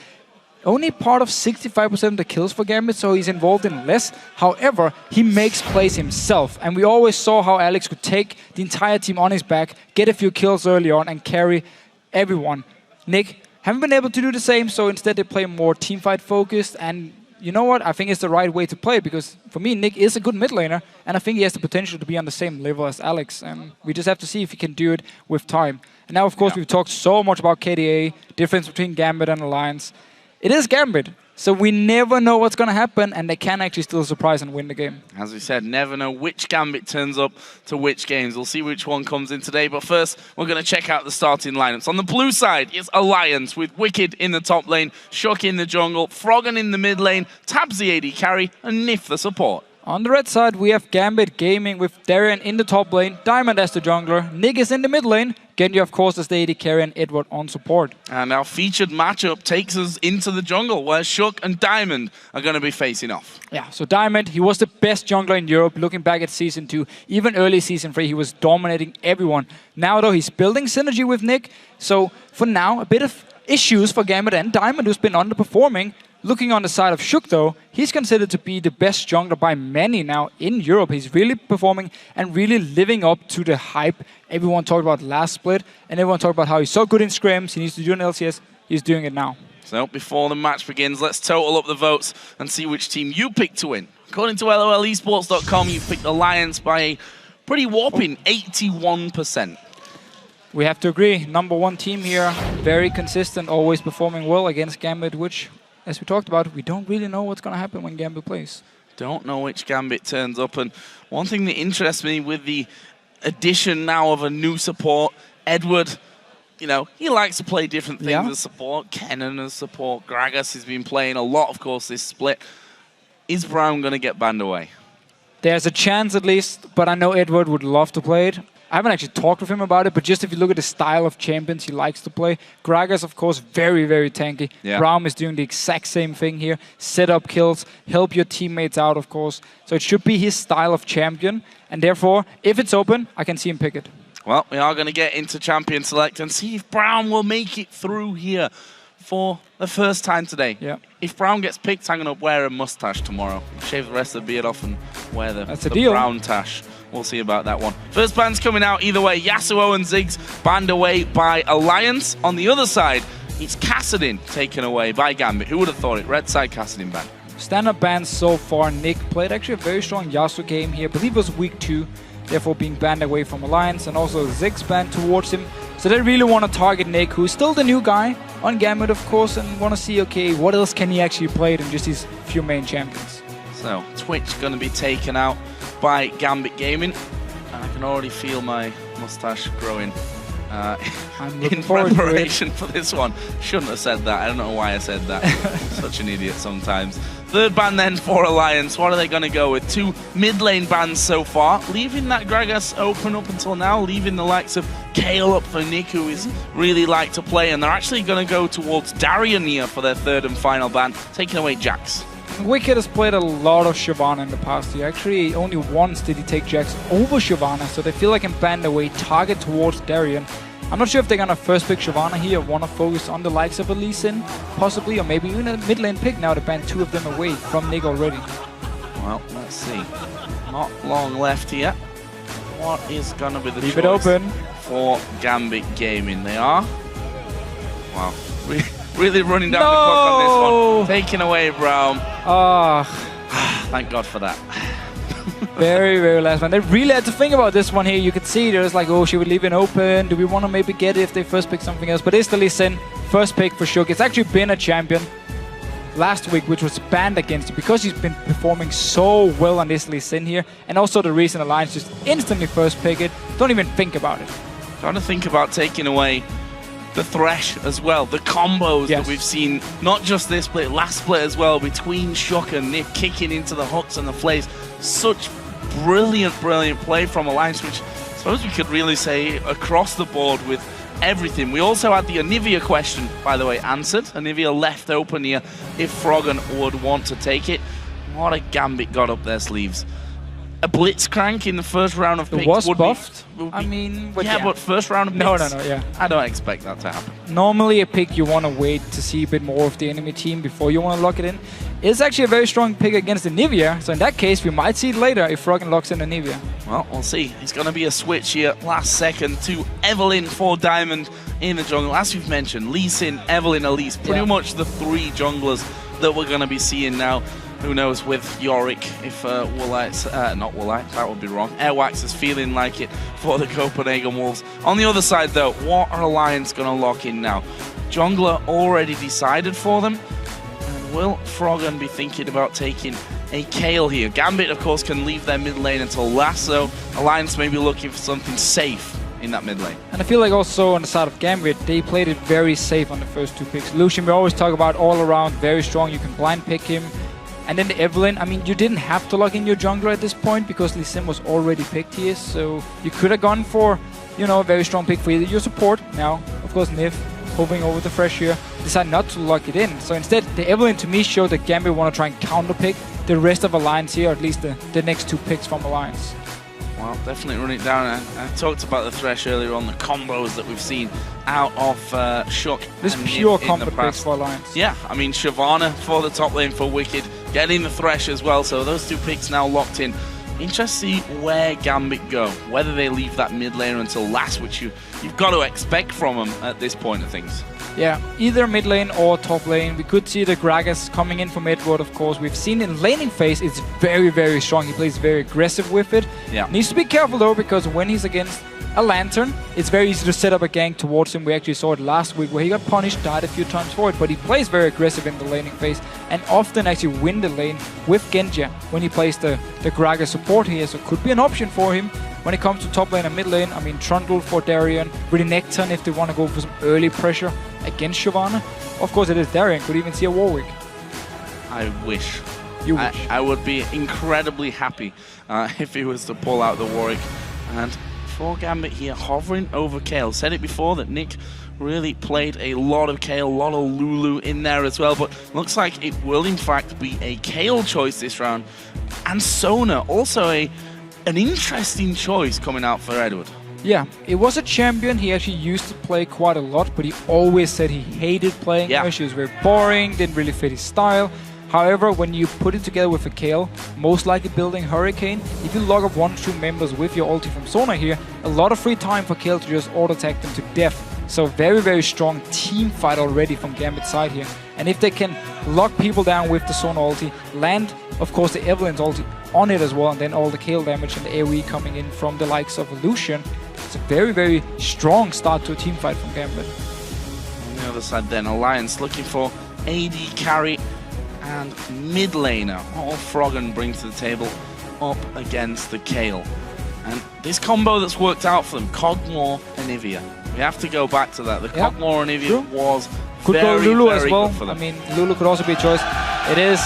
Only part of 65% of the kills for Gambit, so he's involved in less. However, he makes plays himself. And we always saw how Alex could take the entire team on his back, get a few kills early on, and carry everyone. Nick haven't been able to do the same, so instead they play more teamfight focused. And you know what? I think it's the right way to play, because for me, Nick is a good mid laner, and I think he has the potential to be on the same level as Alex. And we just have to see if he can do it with time. And now, of course, we've talked so much about KDA, difference between Gambit and Alliance. It is Gambit, so we never know what's going to happen, and they can actually still surprise and win the game.
As we said, never know which Gambit turns up to which games. We'll see which one comes in today, but first, we're going to check out the starting lineups. On the blue side, it's Alliance with Wicked in the top lane, Shook in the jungle, Froggen in the mid lane, Tabs the AD carry, and Nif the support.
On the red side, we have Gambit Gaming with Darien in the top lane, Diamond as the jungler, Nick is in the mid lane, Genji, of course, as the AD carry, and Edward on support.
And our featured matchup takes us into the jungle, where Shook and Diamond are going to be facing off.
Yeah, so Diamond, he was the best jungler in Europe, looking back at Season 2, even early Season 3, he was dominating everyone. Now, though, he's building synergy with Nick, so for now, a bit of issues for Gambit and Diamond, who's been underperforming. Looking on the side of Shook, though, he's considered to be the best jungler by many now in Europe. He's really performing and really living up to the hype everyone talked about last split, and everyone talked about how he's so good in scrims, he needs to do an LCS, he's doing it now.
So before the match begins, let's total up the votes and see which team you picked to win. According to LOLesports.com, you picked Alliance by a pretty whopping 81%.
We have to agree, #1 team here, very consistent, always performing well against Gambit, which, as we talked about, we don't really know what's going to happen when Gambit plays.
Don't know which Gambit turns up. And one thing that interests me with the addition now of a new support, Edward, you know, he likes to play different things as support. Kennen as support. Gragas has been playing a lot, of course, this split. Is Brown going to get banned away?
There's a chance at least, but I know Edward would love to play it. I haven't actually talked with him about it, but just if you look at the style of champions he likes to play, Gragas, of course, very, very tanky.
Yeah.
Braum is doing the exact same thing here. Set up kills, help your teammates out, of course. So it should be his style of champion, and therefore, if it's open, I can see him pick it.
Well, we are going to get into Champion Select and see if Brown will make it through here for the first time today.
Yeah.
If Brown gets picked, I'm going to wear a mustache tomorrow. Shave the rest of the beard off and wear the
deal.
Brown tash. We'll see about that one. First ban's coming out either way. Yasuo and Ziggs banned away by Alliance. On the other side, it's Kassadin taken away by Gambit. Who would have thought it? Red side Kassadin banned.
Stand-up bans so far. Nick played actually a very strong Yasuo game here. I believe it was week 2, therefore being banned away from Alliance, and also Ziggs banned towards him. So they really want to target Nick, who's still the new guy on Gambit, of course, and want to see, okay, what else can he actually play than just these few main champions.
So Twitch going to be taken out by Gambit Gaming, and I can already feel my mustache growing in preparation for this one. Shouldn't have said that. I don't know why I said that. Such an idiot sometimes. Third ban then for Alliance. What are they going to go with? 2 mid lane bans so far, leaving that Gragas open up until now, leaving the likes of Kale up for Nick, who is really like to play, and they're actually going to go towards Darien here for their third and final ban, taking away Jax.
Wicked has played a lot of Shyvana in the past year. Actually, only once did he take Jax over Shyvana, so they feel like can band away, target towards Darien. I'm not sure if they're going to first pick Shyvana here, want to focus on the likes of a Lee Sin, possibly, or maybe even a mid lane pick now to ban 2 of them away from Nick already.
Well, let's see. Not long left here. What is going to be the
Leave
choice
it open
for Gambit Gaming? They are... Wow. Really running down the clock on this one. Taking away Brown. Thank God for that.
Very, very last one. They really had to think about this one here. You could see there's like, oh, should we leave it open? Do we want to maybe get it if they first pick something else? But it's the Lee Sin, first pick for Shook. It's actually been a champion last week, which was banned against him because he's been performing so well on this Lee Sin here. And also the reason Alliance just instantly first pick it. Don't even think about it.
Trying to think about taking away the Thresh as well, the combos that we've seen, not just this split, last split as well, between Shook and Nick kicking into the hooks and the flays. Such brilliant, brilliant play from Alliance, which I suppose we could really say across the board with everything. We also had the Anivia question, by the way, answered. Anivia left open here if Froggen would want to take it. What a Gambit got up their sleeves. A Blitzcrank in the first round of picks
was
would
buffed.
Be,
I mean, but
but first round of
No,
picks?
yeah.
I don't expect that to happen.
Normally a pick you want to wait to see a bit more of the enemy team before you want to lock it in. It's actually a very strong pick against Anivia, so in that case we might see it later if Froggen locks in Anivia.
Well, we'll see. It's going to be a switch here last second to Evelynn for Diamond in the jungle. As we've mentioned, Lee Sin, Evelynn, Elise, pretty much the 3 junglers that we're going to be seeing now. Who knows with Yorick if Woolite's, not Woolite, that would be wrong. Airwax is feeling like it for the Copenhagen Wolves. On the other side though, what are Alliance going to lock in now? Jungler already decided for them. And will Froggen be thinking about taking a Kale here? Gambit of course can leave their mid lane until last, so Alliance may be looking for something safe in that mid lane.
And I feel like also on the side of Gambit, they played it very safe on the first 2 picks. Lucian, we always talk about all around, very strong, you can blind pick him. And then the Evelynn, I mean, you didn't have to lock in your jungler at this point because Lee Sin was already picked here. So you could have gone for, you know, a very strong pick for your support. Now, of course, Nif, hoping over the fresh here, decided not to lock it in. So instead, the Evelynn to me showed that Gambit want to try and counter pick the rest of Alliance here, or at least the next 2 picks from Alliance.
Well, definitely run it down. I talked about the Thresh earlier on, the combos that we've seen out of Shook.
This pure combo picks for Alliance.
Yeah, I mean, Shyvana for the top lane for Wicked, getting the Thresh as well, so those 2 picks now locked in. Interesting to see where Gambit go, whether they leave that mid lane until last, which you've got to expect from them at this point of things.
Yeah, either mid lane or top lane. We could see the Gragas coming in from Edward, of course. We've seen in laning phase, it's very, very strong. He plays very aggressive with it.
Yeah.
Needs to be careful though, because when he's against a Lantern, it's very easy to set up a gank towards him. We actually saw it last week where he got punished, died a few times for it, but he plays very aggressive in the laning phase and often actually win the lane with Genja when he plays the Gragas support here. So it could be an option for him when it comes to top lane and mid lane. I mean, Trundle for Darien, really Necton if they want to go for some early pressure against Shyvana. Of course, it is Darien. Could even see a Warwick.
I wish.
You wish.
I would be incredibly happy if he was to pull out the Warwick. And for Gambit here, hovering over Kayle. Said it before that Nick really played a lot of Kayle, a lot of Lulu in there as well, but looks like it will in fact be a Kayle choice this round. And Sona, also an interesting choice coming out for Edward.
Yeah, it was a champion he actually used to play quite a lot, but he always said he hated playing her. She was very boring, didn't really fit his style. However, when you put it together with a Kayle, most likely building Hurricane, if you log up 1-2 members with your ulti from Sona here, a lot of free time for Kayle to just auto-attack them to death. So very, very strong team fight already from Gambit's side here. And if they can lock people down with the Sona ulti, land, of course, the Evelynn's ulti on it as well, and then all the Kayle damage and the AoE coming in from the likes of Illusion, it's a very, very strong start to a team fight from Gambit.
On the other side then, Alliance looking for AD carry and mid laner. All Froggen brings to the table up against the Kayle. And this combo that's worked out for them, Kog'Maw and Anivia. We have to go back to that. The Kog'Maw and Anivia was
could
very,
go Lulu
very
as well.
good for them.
I mean, Lulu could also be a choice. It is,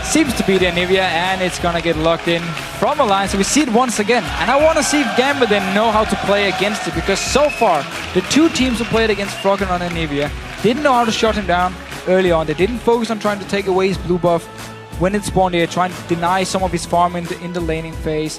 seems to be the Anivia, and it's gonna get locked in from Alliance. So we see it once again. And I want to see if Gambit then know how to play against it, because so far, the 2 teams who played against Froggen and Anivia didn't know how to shut him down early on. They didn't focus on trying to take away his blue buff when it spawned here, trying to deny some of his farm in the laning phase,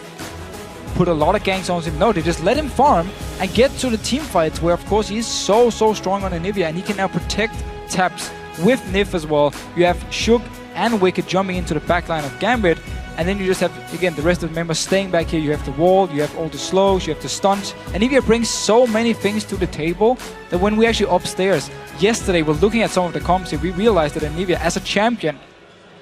put a lot of ganks on him. No, they just let him farm and get to the team fights where, of course, he's so strong on Anivia, and he can now protect taps with Nif as well. You have Shook and Wicked jumping into the backline of Gambit, and then you just have, again, the rest of the members staying back here. You have the wall, you have all the slows, you have the stunts. Anivia brings so many things to the table that when we actually upstairs, yesterday, we're looking at some of the comps here, we realized that Anivia, as a champion,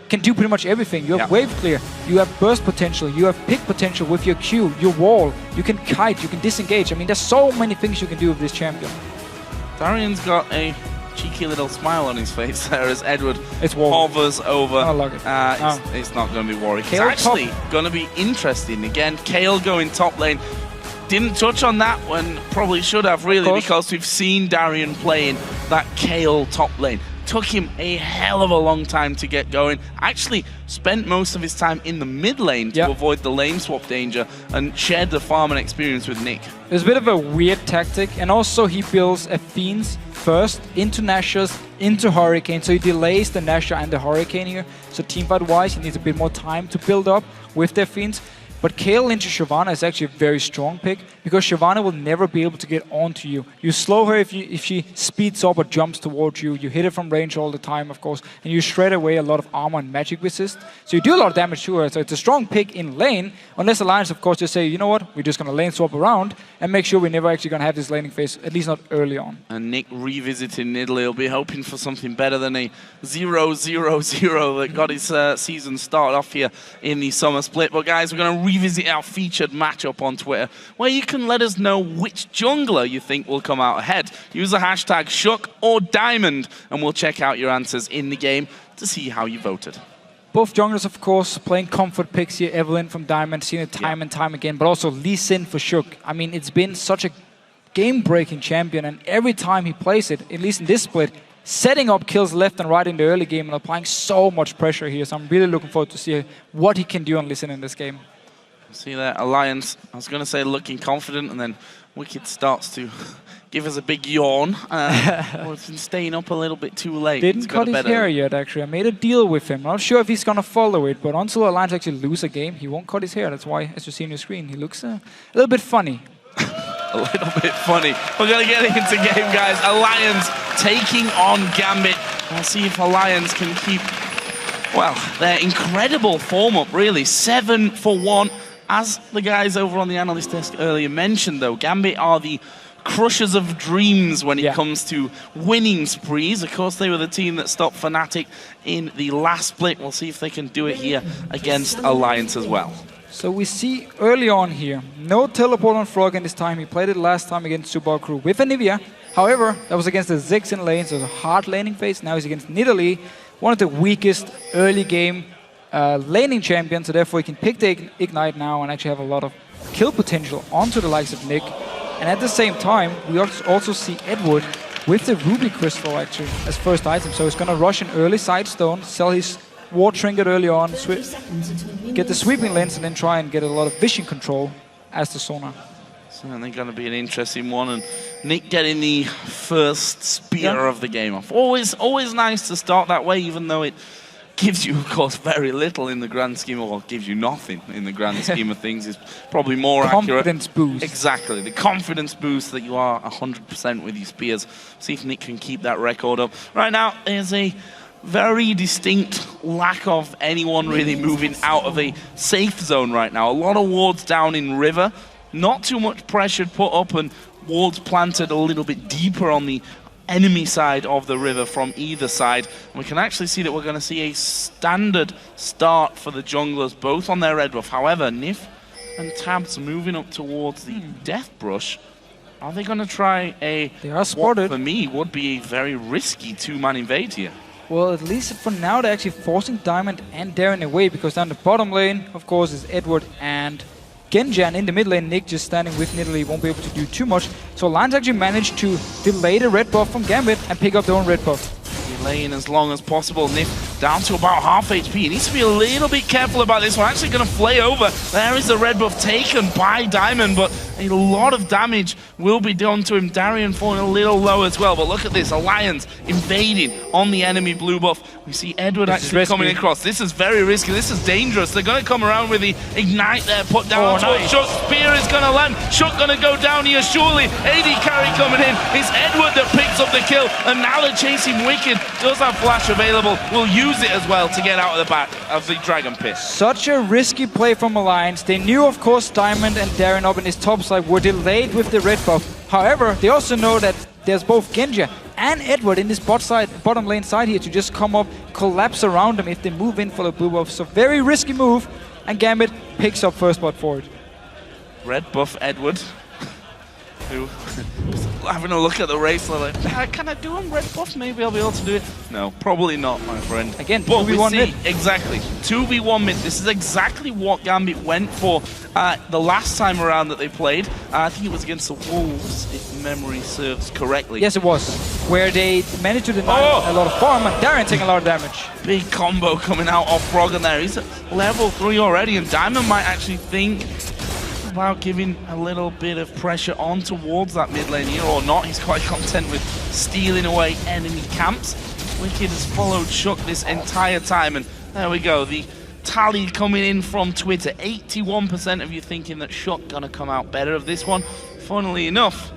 can do pretty much everything. You have wave clear, you have burst potential, you have pick potential with your Q, your wall, you can kite, you can disengage. I mean, there's so many things you can do with this champion.
Darian's got a cheeky little smile on his face there as Edward
Warwick.
hovers over.
I like it.
It's not going to be Warwick.
Kayle
It's actually going to be interesting. Again, Kayle going top lane. Didn't touch on that when probably should have, really, because we've seen Darian playing that Kayle top lane. Took him a hell of a long time to get going. Actually spent most of his time in the mid lane to avoid the lane swap danger and shared the farming experience with Nick.
It was a bit of a weird tactic, and also he builds a Fiends first into Nashor's, into Hurricane, so he delays the Nashor and the Hurricane here. So teamfight wise, he needs a bit more time to build up with their Fiends. But Kayle into Shyvana is actually a very strong pick, because Shyvana will never be able to get onto you. You slow her if she speeds up or jumps towards you. You hit her from range all the time, of course, and you shred away a lot of armor and magic resist. So you do a lot of damage to her. So it's a strong pick in lane, unless Alliance, of course, just say, you know what, we're just going to lane swap around and make sure we're never actually going to have this laning phase, at least not early on.
And Nick revisiting Nidalee will be hoping for something better than a 0-0-0 that got his season started off here in the summer split. But guys, we're going to revisit our featured matchup on Twitter, where you can let us know which jungler you think will come out ahead. Use the hashtag Shook or Diamond, and we'll check out your answers in the game to see how you voted.
Both junglers, of course, playing comfort picks here. Evelynn from Diamond, seen it time and time again, but also Lee Sin for Shook. I mean, it's been such a game-breaking champion, and every time he plays it, at least in this split, setting up kills left and right in the early game and applying so much pressure here. So I'm really looking forward to see what he can do on Lee Sin in this game.
See that Alliance, I was going to say looking confident, and then Wicked starts to give us a big yawn. Well, it's been staying up a little bit too late.
Didn't cut his hair yet, actually. I made a deal with him. Not sure if he's going to follow it, but until Alliance actually lose a game, he won't cut his hair. That's why, as you see on your screen, he looks a little bit funny.
A little bit funny. We're going to get into game, guys. Alliance taking on Gambit. We'll see if Alliance can keep, well, their incredible form up, really. 7-for-1. As the guys over on the analyst desk earlier mentioned, though, Gambit are the crushers of dreams when it comes to winning sprees. Of course, they were the team that stopped Fnatic in the last split. We'll see if they can do it here against Alliance as well.
So we see early on here, no teleport on Frog in this time. He played it last time against Subaru with Anivia. However, that was against the Ziggs in lane, so it was a hard laning phase. Now he's against Nidalee, one of the weakest early game laning champions, so therefore he can pick the Ignite now and actually have a lot of kill potential onto the likes of Nick. And at the same time, we also see Edward with the Ruby Crystal actually as first item. So he's going to rush an early side stone, sell his Ward Trinket early on, get the sweeping lens, and then try and get a lot of vision control as the Sonar.
Certainly going to be an interesting one, and Nick getting the first spear of the game off. Always nice to start that way, even though it gives you, of course, very little in the grand scheme, or gives you nothing in the grand scheme of things, is probably more accurate.
Confidence boost.
Exactly, the confidence boost that you are 100% with your spears. See if Nick can keep that record up. Right now, there's a very distinct lack of anyone really moving out of a safe zone right now. A lot of wards down in River, not too much pressure put up, and wards planted a little bit deeper on the enemy side of the river from either side. And we can actually see that we're going to see a standard start for the junglers, both on their red buff. However, Nif and Tabs moving up towards the Death Brush. Are they going to try a,
they are spotted,
what for me would be a very risky two-man invade here?
Well, at least for now, they're actually forcing Diamond and Darren away, because down the bottom lane, of course, is Edward and Genji, and in the mid lane, Nick just standing with Nidalee, won't be able to do too much. So Alliance actually managed to delay the red buff from Gambit and pick up their own red buff.
Delaying as long as possible. Nif down to about half HP. He needs to be a little bit careful about this one. Actually going to flay over. There is the red buff taken by Diamond, but a lot of damage will be done to him. Darian falling a little low as well, but look at this. Alliance invading on the enemy blue buff. We see Edward actually coming across. This is very risky. This is dangerous. They're going to come around with the Ignite there, put down towards Shook. Spear is going to land. Shook going to go down here, surely. AD carry coming in. It's Edward that picks up the kill, and now they're chasing Wicked. Does have flash available. Will use it as well to get out of the back of the Dragon Pit.
Such a risky play from Alliance. They knew, of course, Diamond and Darren up in his top side were delayed with the red buff. However, they also know that there's both Genji and Edward in this bottom lane side here to just come up, collapse around them if they move in for the blue buff. So very risky move, and Gambit picks up first blood for it.
Red buff Edward, who having a look at the race, like, can I do him red buff? Maybe I'll be able to do it. No, probably not, my friend.
Again,
but
2v1 mid.
Exactly, 2v1 mid. This is exactly what Gambit went for the last time around that they played. I think it was against the Wolves, if memory serves correctly.
Yes, it was. Where they managed to deny a lot of farm, and Darren taking a lot of damage.
Big combo coming out off Froggen there. He's at level 3 already, and Diamond might actually think about giving a little bit of pressure on towards that mid lane here, or not. He's quite content with stealing away enemy camps. Wicked has followed Shook this entire time, and there we go. The tally coming in from Twitter. 81% of you thinking that Shook gonna come out better of this one. Funnily enough,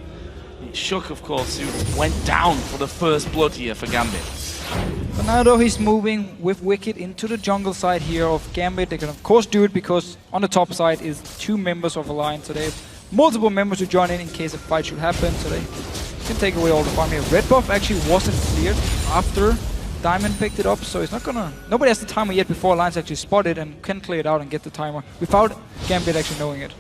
it's Shook, of course, who went down for the first blood here for Gambit.
But now though he's moving with Wicked into the jungle side here of Gambit. They can of course do it because on the top side is 2 members of Alliance. So they have multiple members to join in case a fight should happen. So they can take away all the farm here. Red buff actually wasn't cleared after Diamond picked it up. So it's not gonna... Nobody has the timer yet before Alliance actually spotted and can clear it out and get the timer without Gambit actually knowing it.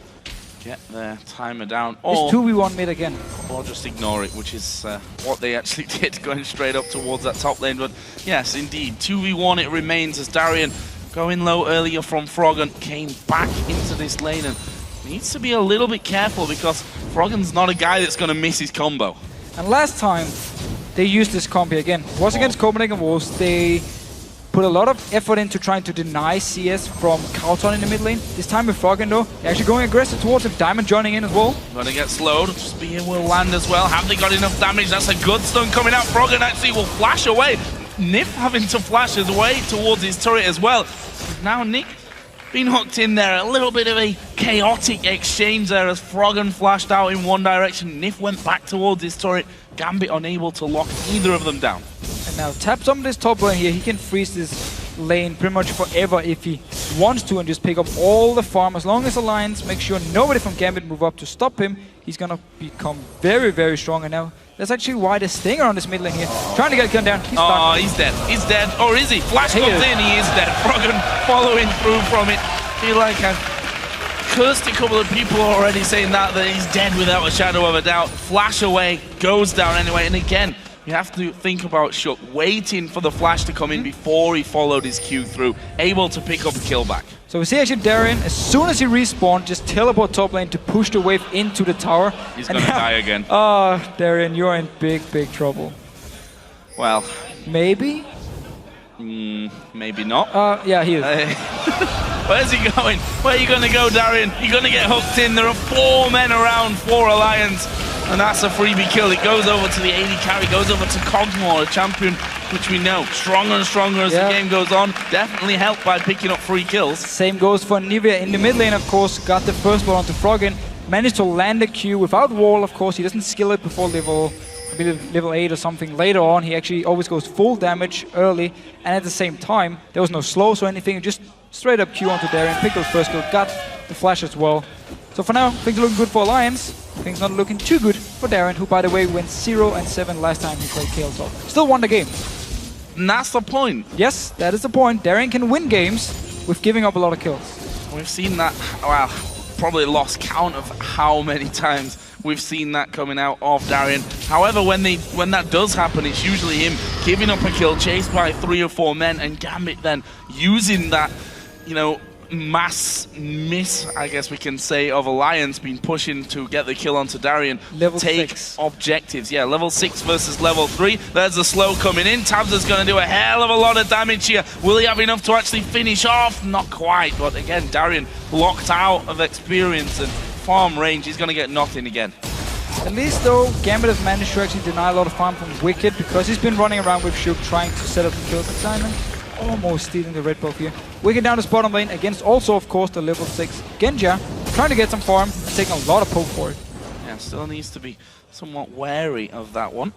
Get their timer down.
It's 2v1 mid again.
Or just ignore it, which is what they actually did, going straight up towards that top lane. But yes, indeed, 2v1 it remains as Darian going low earlier from Froggen came back into this lane and needs to be a little bit careful because Froggen's not a guy that's going to miss his combo.
And last time, they used this comp here again. It was against Copenhagen Wolves. They put a lot of effort into trying to deny CS from Kauton in the mid lane. This time with Froggen though, they're actually going aggressive towards him. Diamond joining in as well.
Gonna get slowed. Spear will land as well. Have they got enough damage? That's a good stun coming out. Froggen actually will flash away. Nif having to flash his way towards his turret as well. Now Nick been hooked in there. A little bit of a chaotic exchange there as Froggen flashed out in one direction. Nif went back towards his turret. Gambit unable to lock either of them down.
And now taps on this top lane here. He can freeze this lane pretty much forever if he wants to and just pick up all the farm. As long as Alliance make sure nobody from Gambit move up to stop him, he's gonna become very, very strong. And now that's actually why they're staying around this mid lane here. Trying to get Gun down. He's stuck.
He's dead. He's dead. Or is he? Flash comes in, he is dead. Froggen following through from it. Feel like I've cursed a couple of people already saying that he's dead without a shadow of a doubt. Flash away, goes down anyway. And again, you have to think about Shook waiting for the flash to come in before he followed his Q through, able to pick up a kill back.
So we see actually Darien, as soon as he respawned, just teleport top lane to push the wave into the tower.
He's gonna die again.
Oh, Darien, you're in big, big trouble.
Well.
Maybe?
Maybe not.
Yeah, he is.
Where's he going? Where are you going to go, Darien? You're going to get hooked in. There are 4 men around for Alliance. And that's a freebie kill. It goes over to the AD carry, goes over to Cogmore, a champion which we know stronger and stronger as the game goes on. Definitely helped by picking up 3 kills.
Same goes for Nivea in the mid lane, of course. Got the first blood onto Froggen. Managed to land the Q without wall, of course. He doesn't skill it before level 8 or something. Later on, he actually always goes full damage early. And at the same time, there was no slows or anything. Just straight up Q onto Darien. Picked up first kill, got the flash as well. So for now, things are looking good for Alliance. Things not looking too good for Darien, who, by the way, went 0-7 last time he played KL. Still won the game.
And that's the point.
Yes, that is the point. Darien can win games with giving up a lot of kills.
We've seen that, well, probably lost count of how many times we've seen that coming out of Darien. However, when that does happen, it's usually him giving up a kill, chased by 3 or 4 men, and Gambit then using that, you know, mass miss, I guess we can say, of Alliance being pushing to get the kill onto Darien.
Level
Take
6
objectives. Yeah, level 6 versus level 3. There's the slow coming in. Tabs is going to do a hell of a lot of damage here. Will he have enough to actually finish off? Not quite, but again, Darien locked out of experience and farm range. He's going to get nothing again.
At least though, Gambit has managed to actually deny a lot of farm from Wicked because he's been running around with Shook trying to set up the kills. Simon almost stealing the red buff here. Wicked down to bottom lane against also, of course, the level 6 Genja, trying to get some farm and taking a lot of poke for it.
Yeah, still needs to be somewhat wary of that one.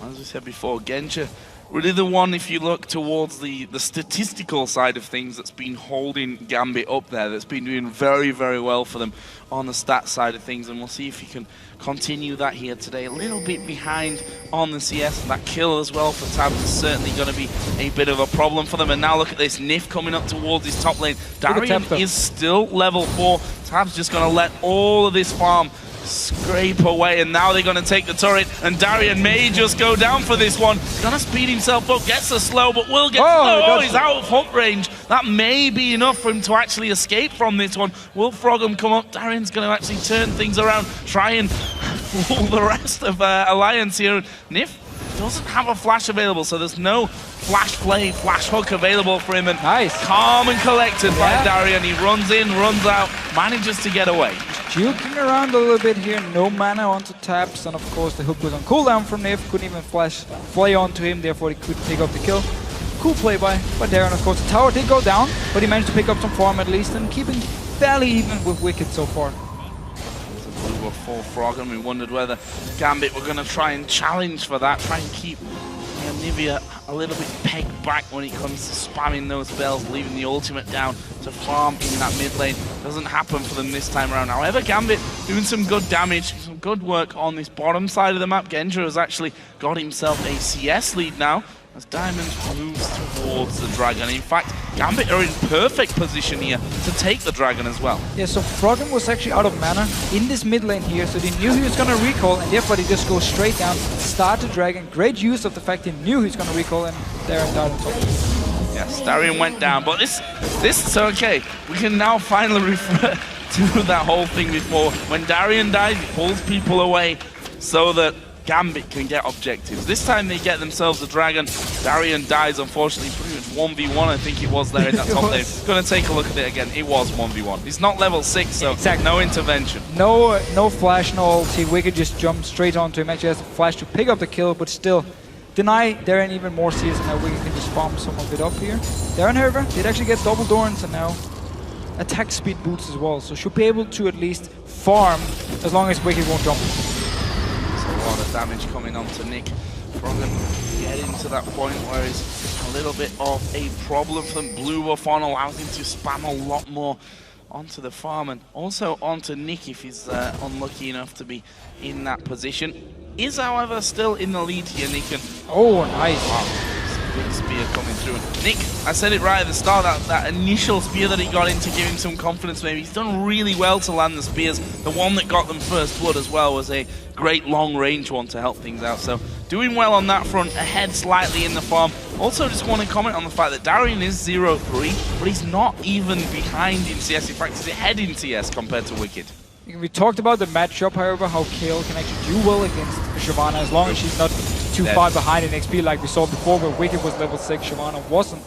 As we said before, Genja really the one, if you look towards the statistical side of things, that's been holding Gambit up there, that's been doing very, very well for them on the stat side of things, and we'll see if he can continue that here today. A little bit behind on the CS, and that kill as well for Tabs is certainly going to be a bit of a problem for them. And now look at this, Nif coming up towards his top lane. Darien is still level 4. Tabs just going to let all of this farm scrape away, and now they're going to take the turret, and Darien may just go down for this one. He's going to speed himself up, gets a slow, but will get slow. Oh, he's out of hook range. That may be enough for him to actually escape from this one. Will Froggen come up? Darien's going to actually turn things around, try and fool the rest of Alliance here. Nif doesn't have a flash available, so there's no flash play, flash hook available for him, and calm and collected by Darien. He runs in, runs out, manages to get away.
Juking around a little bit here, no mana onto Taps, and of course the hook was on cooldown from Nif, couldn't even fly onto him, therefore he couldn't take up the kill. Cool play by Darien, of course. The tower did go down, but he managed to pick up some farm at least, and keeping fairly even with Wicked so far.
Over for Froggen. We wondered whether Gambit were going to try and challenge for that, try and keep Nivea a little bit pegged back when it comes to spamming those spells, leaving the ultimate down to farm in that mid lane. Doesn't happen for them this time around. However, Gambit doing some good damage, some good work on this bottom side of the map. Genja has actually got himself a CS lead now as Diamond moves towards the Dragon. In fact, Gambit are in perfect position here to take the Dragon as well.
Yeah, so Froggen was actually out of mana in this mid lane here, so they knew he was going to recall, and therefore they just go straight down, start the Dragon. Great use of the fact he knew he was going to recall, and Darien died on top.
Yes, Darien went down, but this is okay. We can now finally refer to that whole thing before. When Darien dies, he pulls people away so that Gambit can get objectives. This time they get themselves a dragon. Darian dies, unfortunately, pretty much 1v1, I think it was there in that top lane. Gonna take a look at it again. It was 1v1. He's not level 6, so no intervention.
No flash, no ulti. Wicked just jumped straight onto him. Actually has a flash to pick up the kill, but still deny Darren even more CS, and now Wicked can just farm some of it up here. Darren, however, did actually get double Dorans and now attack speed boots as well, so should be able to at least farm as long as Wicked won't jump.
So a lot of damage coming onto Nick. Froggen getting to that point where it's a little bit of a problem for them. Blue buff on allows him to spam a lot more onto the farm and also onto Nick if he's unlucky enough to be in that position. Is, however, still in the lead here, Nick. And
oh, nice.
Wow. Big spear coming through. Nick, I said it right at the start, that initial spear that he got in to give him some confidence maybe. He's done really well to land the spears. The one that got them first blood as well was a great long range one to help things out. So doing well on that front, ahead slightly in the farm. Also just want to comment on the fact that Darian is 0-3, but he's not even behind in CS. In fact, he's ahead in CS compared to Wicked.
We talked about the matchup, however, how Kale can actually do well against Shyvana as long as she's not too far behind in XP like we saw before, where Wicked was level 6, Shyvana wasn't,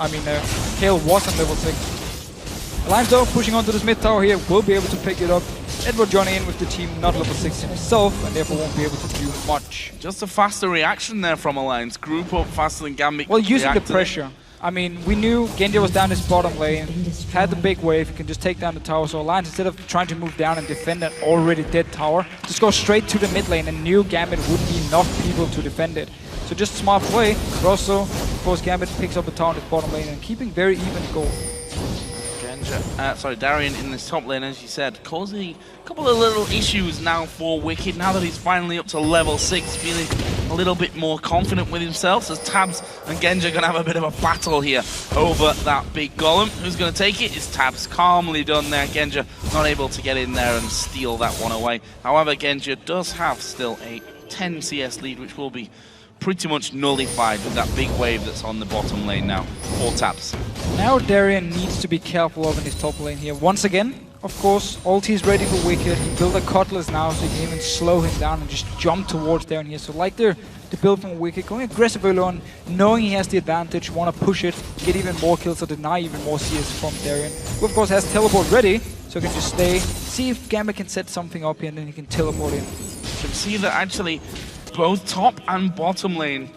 Kale wasn't level 6. Alliance though, pushing onto this mid tower here, will be able to pick it up. Edward joining in with the team, not level 6 himself, and therefore won't be able to do much.
Just a faster reaction there from Alliance. Group up faster than Gambit.
Well, using the pressure. I mean, we knew Genji was down his bottom lane, had the big wave, he can just take down the tower. So Alliance, instead of trying to move down and defend an already dead tower, just go straight to the mid lane and knew Gambit wouldn't be enough people to defend it. So just smart play, but also, of course, Gambit picks up a tower in his bottom lane and keeping very even goal.
Darian in this top lane, as you said, causing a couple of little issues now for Wicked, now that he's finally up to level 6, feeling a little bit more confident with himself. So Tabs and Genji are going to have a bit of a battle here over that big golem. Who's going to take it? It's Tabs, calmly done there. Genji not able to get in there and steal that one away. However, Genji does have still a 10 CS lead, which will be pretty much nullified with that big wave that's on the bottom lane now for Tabs.
Now Darian needs to be careful of in his top lane here. Once again, of course, ulti is ready for Wicked. He built a Cutlass now, so he can even slow him down and just jump towards Darian here. So like the build from Wicked, going aggressive early on, knowing he has the advantage, want to push it, get even more kills, so deny even more CS from Darian. Who of course has teleport ready, so he can just stay, see if Gambit can set something up here, and then he can teleport in.
You can see that actually both top and bottom lane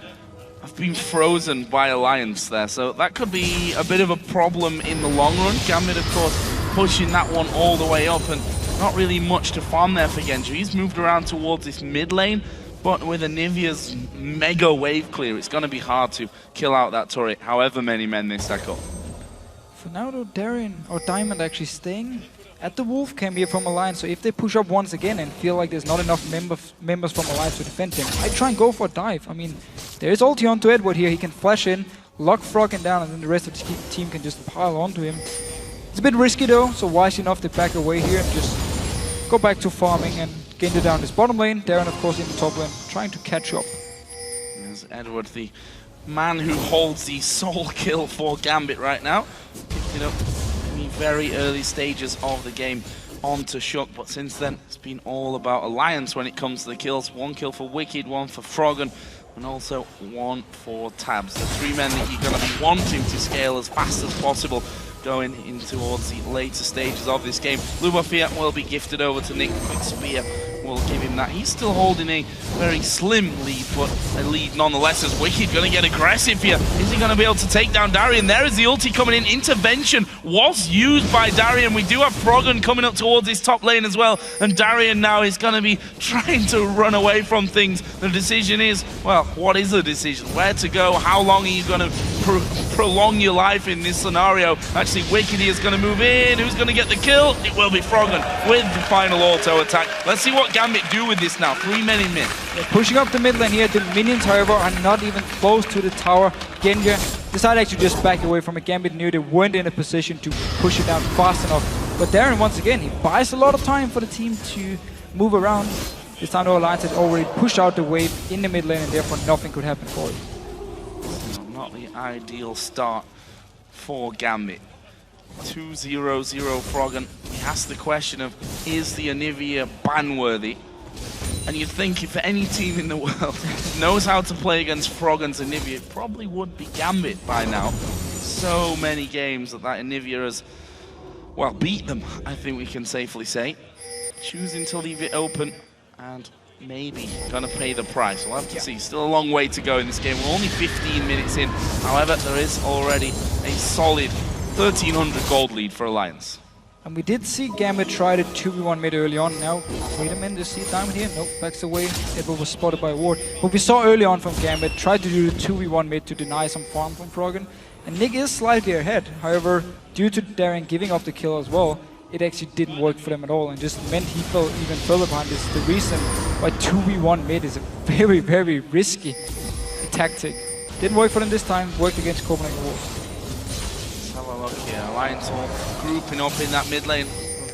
have been frozen by Alliance there, so that could be a bit of a problem in the long run. Gambit, of course, pushing that one all the way up, and not really much to farm there for Genji. He's moved around towards this mid lane, but with Anivia's mega wave clear, it's going to be hard to kill out that turret, however many men they stack up.
For now though, Darian, or Diamond actually staying at the Wolf camp here from Alliance, so if they push up once again and feel like there's not enough members from Alliance to defend him, I try and go for a dive. I mean, there is ulti onto Edward here, he can flash in, lock Froggen down, and then the rest of the team can just pile onto him. It's a bit risky though, so wise enough to back away here and just go back to farming and Genji down this bottom lane. Darren, of course, in the top lane, trying to catch up.
There's Edward, the man who holds the sole kill for Gambit right now. Picked it up in the very early stages of the game onto Shook, but since then it's been all about Alliance when it comes to the kills. 1 kill for Wicked, 1 for Froggen, and also 1 for Tabs. The 3 men that you're going to be wanting to scale as fast as possible going in towards the later stages of this game. Blue buff here will be gifted over to Nick. Quick spear will give him that. He's still holding a very slim lead, but a lead nonetheless as Wicked going to get aggressive here. Is he going to be able to take down Darian? There is the ulti coming in. Intervention was used by Darian. We do have Froggen coming up towards his top lane as well, and Darian now is going to be trying to run away from things. The decision is, well, what is the decision? Where to go? How long are you going to prolong your life in this scenario? Actually, Wicked is going to move in. Who's going to get the kill? It will be Froggen with the final auto attack. Let's see what Gambit do with this now. 3 men in mid.
They're pushing up the mid lane here. The minions, however, are not even close to the tower. Genji decided to just back away from it. Gambit knew they weren't in a position to push it down fast enough. But Darren, once again, he buys a lot of time for the team to move around. This time, the Alliance had already pushed out the wave in the mid lane, and therefore nothing could happen for it.
Not the ideal start for Gambit. 2-0-0 Froggen. He asked the question of, is the Anivia ban worthy? And you'd think if any team in the world knows how to play against Frog and Anivia, it probably would be Gambit by now. So many games that Anivia has, well, beat them, I think we can safely say. Choosing to leave it open and maybe gonna pay the price. We'll have to see. Still a long way to go in this game. We're only 15 minutes in. However, there is already a solid 1,300 gold lead for Alliance.
And we did see Gambit try to 2v1 mid early on. Now, wait a minute, you see Diamond here? Nope, backs away. Edward was spotted by Ward. What we saw early on from Gambit, tried to do the 2v1 mid to deny some farm from Froggen. And Nick is slightly ahead. However, due to Darren giving up the kill as well, it actually didn't work for them at all and just meant he fell even further behind. This is the reason why 2v1 mid is a very, very risky tactic. Didn't work for them this time, worked against Copenhagen Wolves.
Let's have a look here. Alliance all grouping up in that mid lane.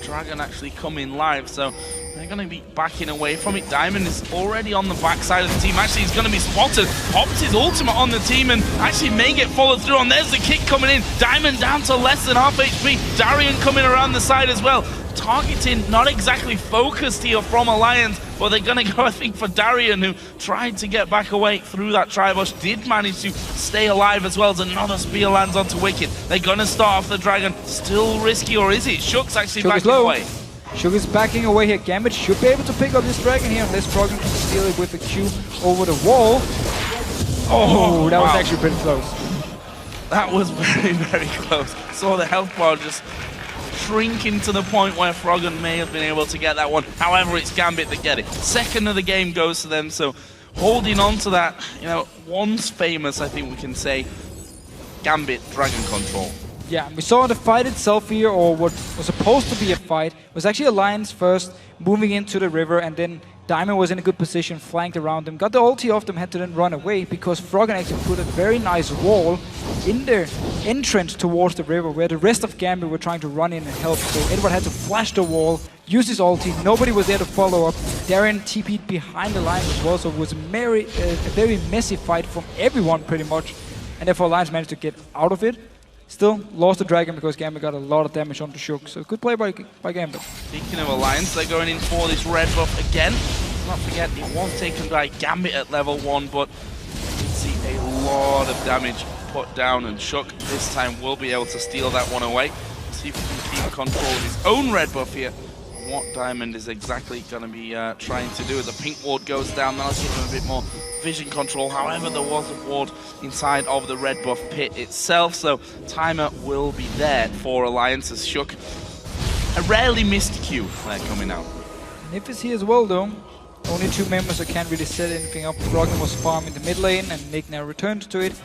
Dragon actually coming live, so they're going to be backing away from it. Diamond is already on the backside of the team. Actually, he's going to be spotted. Pops his ultimate on the team and actually may get followed through. And there's the kick coming in. Diamond down to less than half HP. Darian coming around the side as well. Targeting not exactly focused here from Alliance, but they're going to go, I think, for Darian, who tried to get back away through that Tribush. Did manage to stay alive as well as another spear lands onto Wicked. They're going to start off the Dragon. Still risky, or is it? Shook's actually backing away.
Shook is backing away here. Gambit should be able to pick up this Dragon here unless Froggen can steal it with the Q over the wall. Oh, that was actually pretty close.
That was very, very close. Saw the health bar just shrinking to the point where Froggen may have been able to get that one. However, it's Gambit that get it. Second of the game goes to them, so holding on to that, you know, once famous, I think we can say, Gambit Dragon control.
Yeah, we saw the fight itself here, or what was supposed to be a fight, was actually Alliance first, moving into the river, and then Diamond was in a good position, flanked around them, got the ulti off them, had to then run away, because Froggen actually put a very nice wall in their entrance towards the river, where the rest of Gambit were trying to run in and help. So Edward had to flash the wall, use his ulti, nobody was there to follow up. Darren TP'd behind the line as well, so it was a very messy fight from everyone pretty much, and therefore Alliance managed to get out of it. Still lost the Dragon because Gambit got a lot of damage onto Shook, so good play by Gambit.
Speaking of Alliance, they're going in for this red buff again. Let's not forget, it was taken by Gambit at level 1, but you can see a lot of damage put down, and Shook this time will be able to steal that one away. See if he can keep control of his own red buff here. What Diamond is exactly going to be trying to do as the pink ward goes down. That'll give him a bit more vision control. However, there was a ward inside of the red buff pit itself, so timer will be there for Alliance as Shook. A rarely missed Q coming out.
Nip is here as well though. Only 2 members that can't really set anything up. Froggen was farming the mid lane and Nick now returned to it.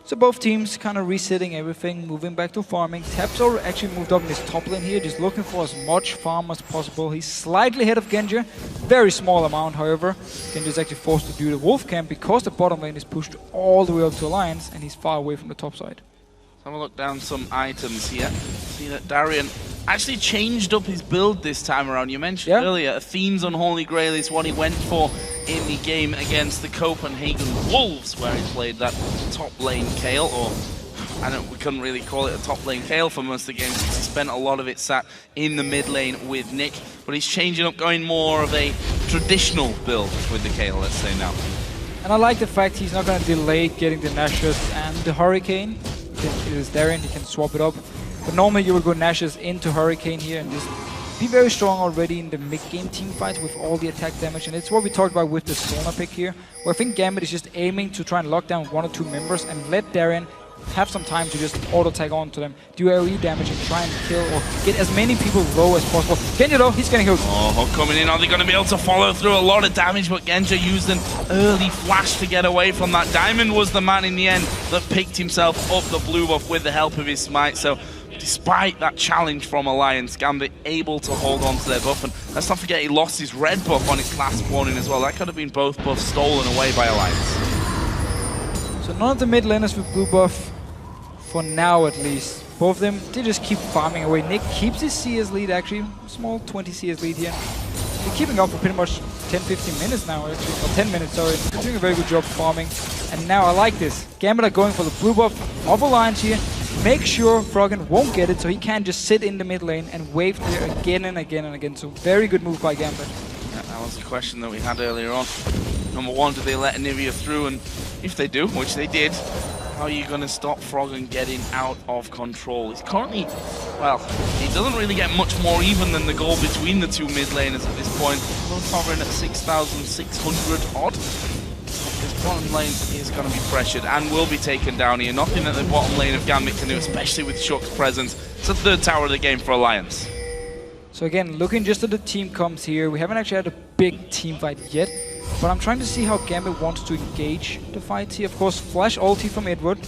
So both teams kind of resetting everything, moving back to farming. Tapsor actually moved up in his top lane here, just looking for as much farm as possible. He's slightly ahead of Genja, very small amount however. Genja is actually forced to do the wolf camp because the bottom lane is pushed all the way up to Alliance and he's far away from the top side.
Have a look down some items here. See that Darian actually changed up his build this time around. You mentioned earlier, Athene's Unholy Grail is what he went for in the game against the Copenhagen Wolves, where he played that top lane Kayle, or we couldn't really call it a top lane Kayle for most of the game since he spent a lot of it sat in the mid lane with Nick. But he's changing up, going more of a traditional build with the Kayle, let's say now.
And I like the fact he's not going to delay getting the Nashus and the Hurricane. It is Darren, he can swap it up. But normally you will go Nashus into Hurricane here and just be very strong already in the mid-game team fights with all the attack damage. And it's what we talked about with the Sona pick here, where I think Gambit is just aiming to try and lock down 1 or 2 members and let Darren have some time to just auto-tag on to them, do AoE damage and try and kill or get as many people low as possible. Genja though, he's getting hooked.
Oh, coming in, are they going to be able to follow through? A lot of damage, but Genja used an early flash to get away from that. Diamond was the man in the end that picked himself up the blue buff with the help of his smite, so despite that challenge from Alliance, Gambit able to hold on to their buff, and let's not forget he lost his red buff on its last warning as well. That could have been both buffs stolen away by Alliance.
So none of the mid laners with blue buff, for now at least. Both of them, they just keep farming away. Nick keeps his CS lead actually, small 20 CS lead here. They're keeping up for pretty much 10-15 minutes now actually, or 10 minutes sorry. They're doing a very good job farming. And now I like this. Gambit are going for the blue buff of Alliance here. Make sure Froggen won't get it so he can just sit in the mid lane and wave there again and again and again. So very good move by Gambit.
Yeah, was a question that we had earlier on. Number one, do they let Anivia through? And if they do, which they did, how are you going to stop Froggen getting out of control? He's currently, well, he doesn't really get much more even than the goal between the two mid laners at this point. Both hovering at 6,600 odd. This bottom lane is going to be pressured and will be taken down here. Nothing that the bottom lane of Gambit can do, especially with Shook's presence. It's the third tower of the game for Alliance.
So again, looking just at the team comps here, we haven't actually had a big team fight yet, but I'm trying to see how Gambit wants to engage the fight here. Of course, flash ulti from Edward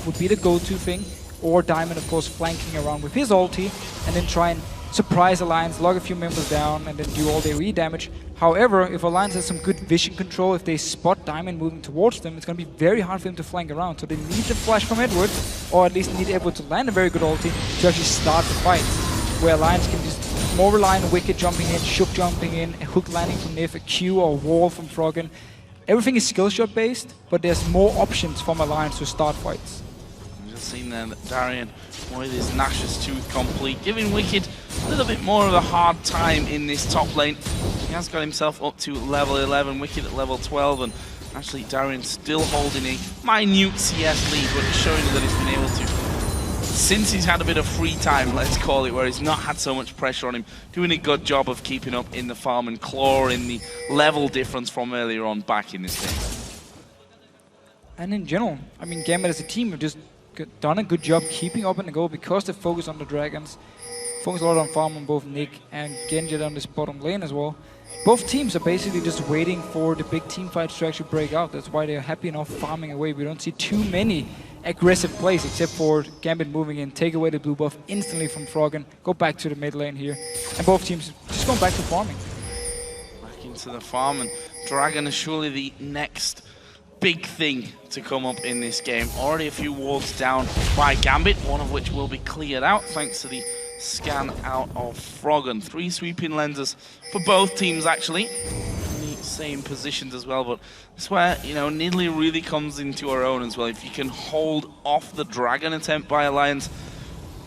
would be the go-to thing, or Diamond, of course, flanking around with his ulti, and then try and surprise Alliance, log a few members down, and then do all their re-damage. However, if Alliance has some good vision control, if they spot Diamond moving towards them, it's going to be very hard for them to flank around. So they need the flash from Edward, or at least need Edward to land a very good ulti to actually start the fight, where Alliance can just more rely on Wicked jumping in, Shook jumping in, a hook landing from Nif, a Q or a wall from Froggen. Everything is skill shot based, but there's more options from Alliance to start fights.
We've just seen there that Darien with his Nash's Tooth complete, giving Wicked a little bit more of a hard time in this top lane. He has got himself up to level 11, Wicked at level 12, and actually Darien still holding a minute CS lead, but it's showing that he's been able to, since he's had a bit of free time, let's call it, where he's not had so much pressure on him, doing a good job of keeping up in the farm and clawing the level difference from earlier on back in this game.
And in general, I mean, Gambit as a team have just done a good job keeping up in the goal because they focus on the Dragons. Focus a lot on farm on both Nick and Genji on this bottom lane as well. Both teams are basically just waiting for the big team fights to actually break out. That's why they're happy enough farming away. We don't see too many aggressive plays, except for Gambit moving in, take away the blue buff instantly from Froggen, go back to the mid lane here, and both teams just going back to farming.
Back into the farm, and Dragon is surely the next big thing to come up in this game. Already a few wards down by Gambit, one of which will be cleared out thanks to the scan out of Froggen. 3 sweeping lenses for both teams actually. Same positions as well, but that's where, you know, Nidalee really comes into her own as well. If you can hold off the Dragon attempt by Alliance,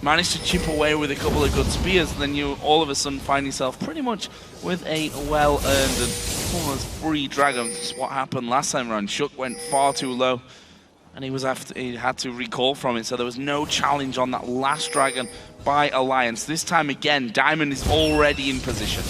manage to chip away with a couple of good spears, then you all of a sudden find yourself pretty much with a well-earned and almost free Dragon. That's what happened last time around. Shook went far too low, and he had to recall from it, so there was no challenge on that last Dragon by Alliance. This time again, Diamond is already in position.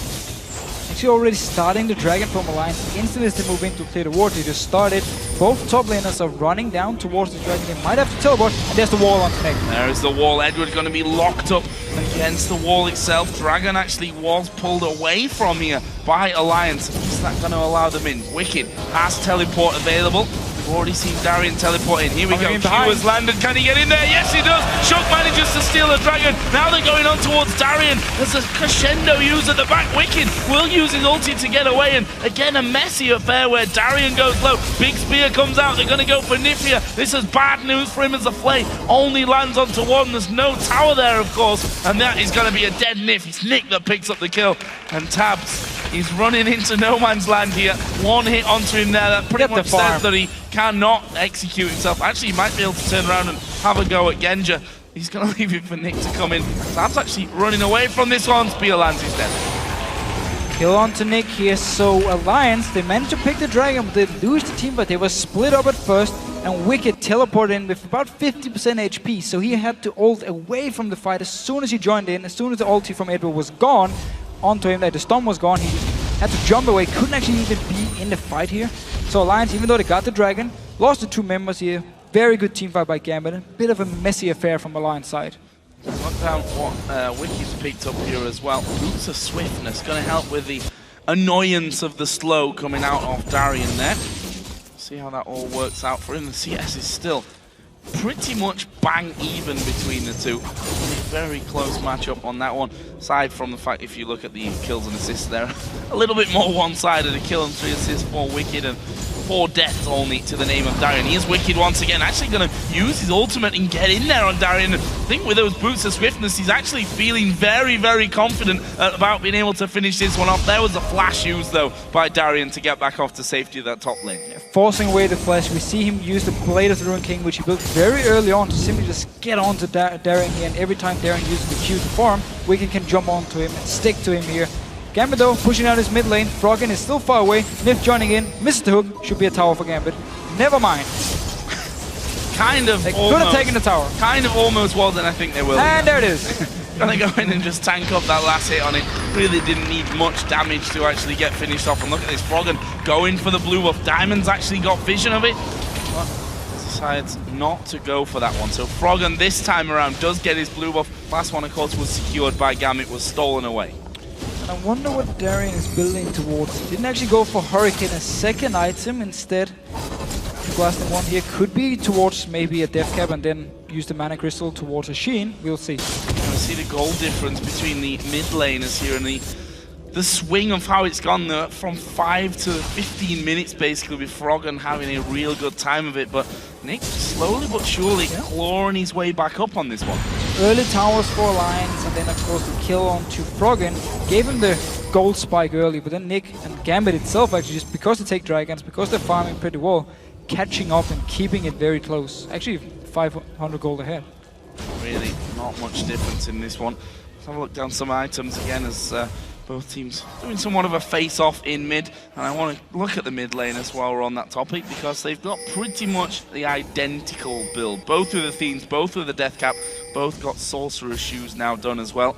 Actually already starting the Dragon from Alliance. Instantly as they move in to clear the ward, they just started. Both top laners are running down towards the Dragon. They might have to teleport, and there's the wall on Connect.
There is the wall. Edward going to be locked up against the wall itself. Dragon actually was pulled away from here by Alliance. Is that going to allow them in? Wicked has teleport available. We've already seen Darien teleport in. Here we go. Q has landed. Can he get in there? Yes, he does. Shook manages to steal the Dragon. Now they're going on towards Darien. There's a crescendo use at the back. Wicked will use his ulti to get away. And again, a messy affair where Darien goes low. Big spear comes out. They're going to go for Nifia. This is bad news for him as the Flay only lands onto one. There's no tower there, of course. And that is going to be a dead Nif. It's Nick that picks up the kill. And Tabs, he's running into no man's land here. One hit onto him there. That pretty much says that he cannot execute himself. Actually, he might be able to turn around and have a go at Genja. He's going to leave it for Nick to come in. Tab's actually running away from this one. Spear lands instead.
Kill onto Nick here, so Alliance, they managed to pick the Dragon, but they lose the team, but they were split up at first, and Wicked teleported in with about 50% HP, so he had to ult away from the fight as soon as he joined in, as soon as the ulti from Edward was gone, onto him, like the storm was gone, he just had to jump away, couldn't actually even be in the fight here. So Alliance, even though they got the Dragon, lost the 2 members here, very good team fight by Gambit, a bit of a messy affair from Alliance side.
Look down what Wicked's picked up here as well. Boots of Swiftness, going to help with the annoyance of the slow coming out of Darien there. See how that all works out for him. The CS is still pretty much bang even between the two. A very close matchup on that one. Aside from the fact, if you look at the kills and assists there, a little bit more one-sided. A kill and 3 assists for Wicked and 4 deaths only to the name of Darien. He is Wicked once again, actually going to use his ultimate and get in there on Darien. I think with those boots of swiftness, he's actually feeling very, very confident about being able to finish this one off. There was a flash used, though, by Darien to get back off to safety of that top lane.
Forcing away the flash, we see him use the Blade of the Ruined King, which he built very early on to simply just get onto Darien here, and every time Darien uses the Q to farm, Wicked can jump onto him and stick to him here. Gambit though, pushing out his mid lane. Froggen is still far away. Nif joining in, misses the hook. Should be a tower for Gambit. Never mind.
Kind of
They
almost.
could have taken the tower.
Kind of almost was, and I think they will.
And there it is.
Gonna go in and just tank up that last hit on it. Really didn't need much damage to actually get finished off. And look at this, Froggen going for the blue buff. Diamond's actually got vision of it, but decides not to go for that one. So Froggen this time around does get his blue buff. Last one, of course, was secured by Gambit, was stolen away.
And I wonder what Darien is building towards. Didn't actually go for Hurricane, a second item instead. Blasting one here could be towards maybe a Death Cap and then use the Mana Crystal towards a Sheen. We'll see.
I see the goal difference between the mid laners here and the swing of how it's gone there from 5 to 15 minutes basically, with Froggen having a real good time of it. But Nick slowly but surely clawing his way back up on this one.
Early towers for Alliance, and then of course the kill onto Froggen gave him the gold spike early, but then Nick and Gambit itself actually, just because they take dragons, because they're farming pretty well, catching up and keeping it very close. Actually 500 gold ahead.
Really not much difference in this one. Let's have a look down some items again as both teams doing somewhat of a face-off in mid. And I want to look at the mid laners while we're on that topic, because they've got pretty much the identical build. Both with the Themes, both with the Death Cap, both got Sorcerer's Shoes now done as well.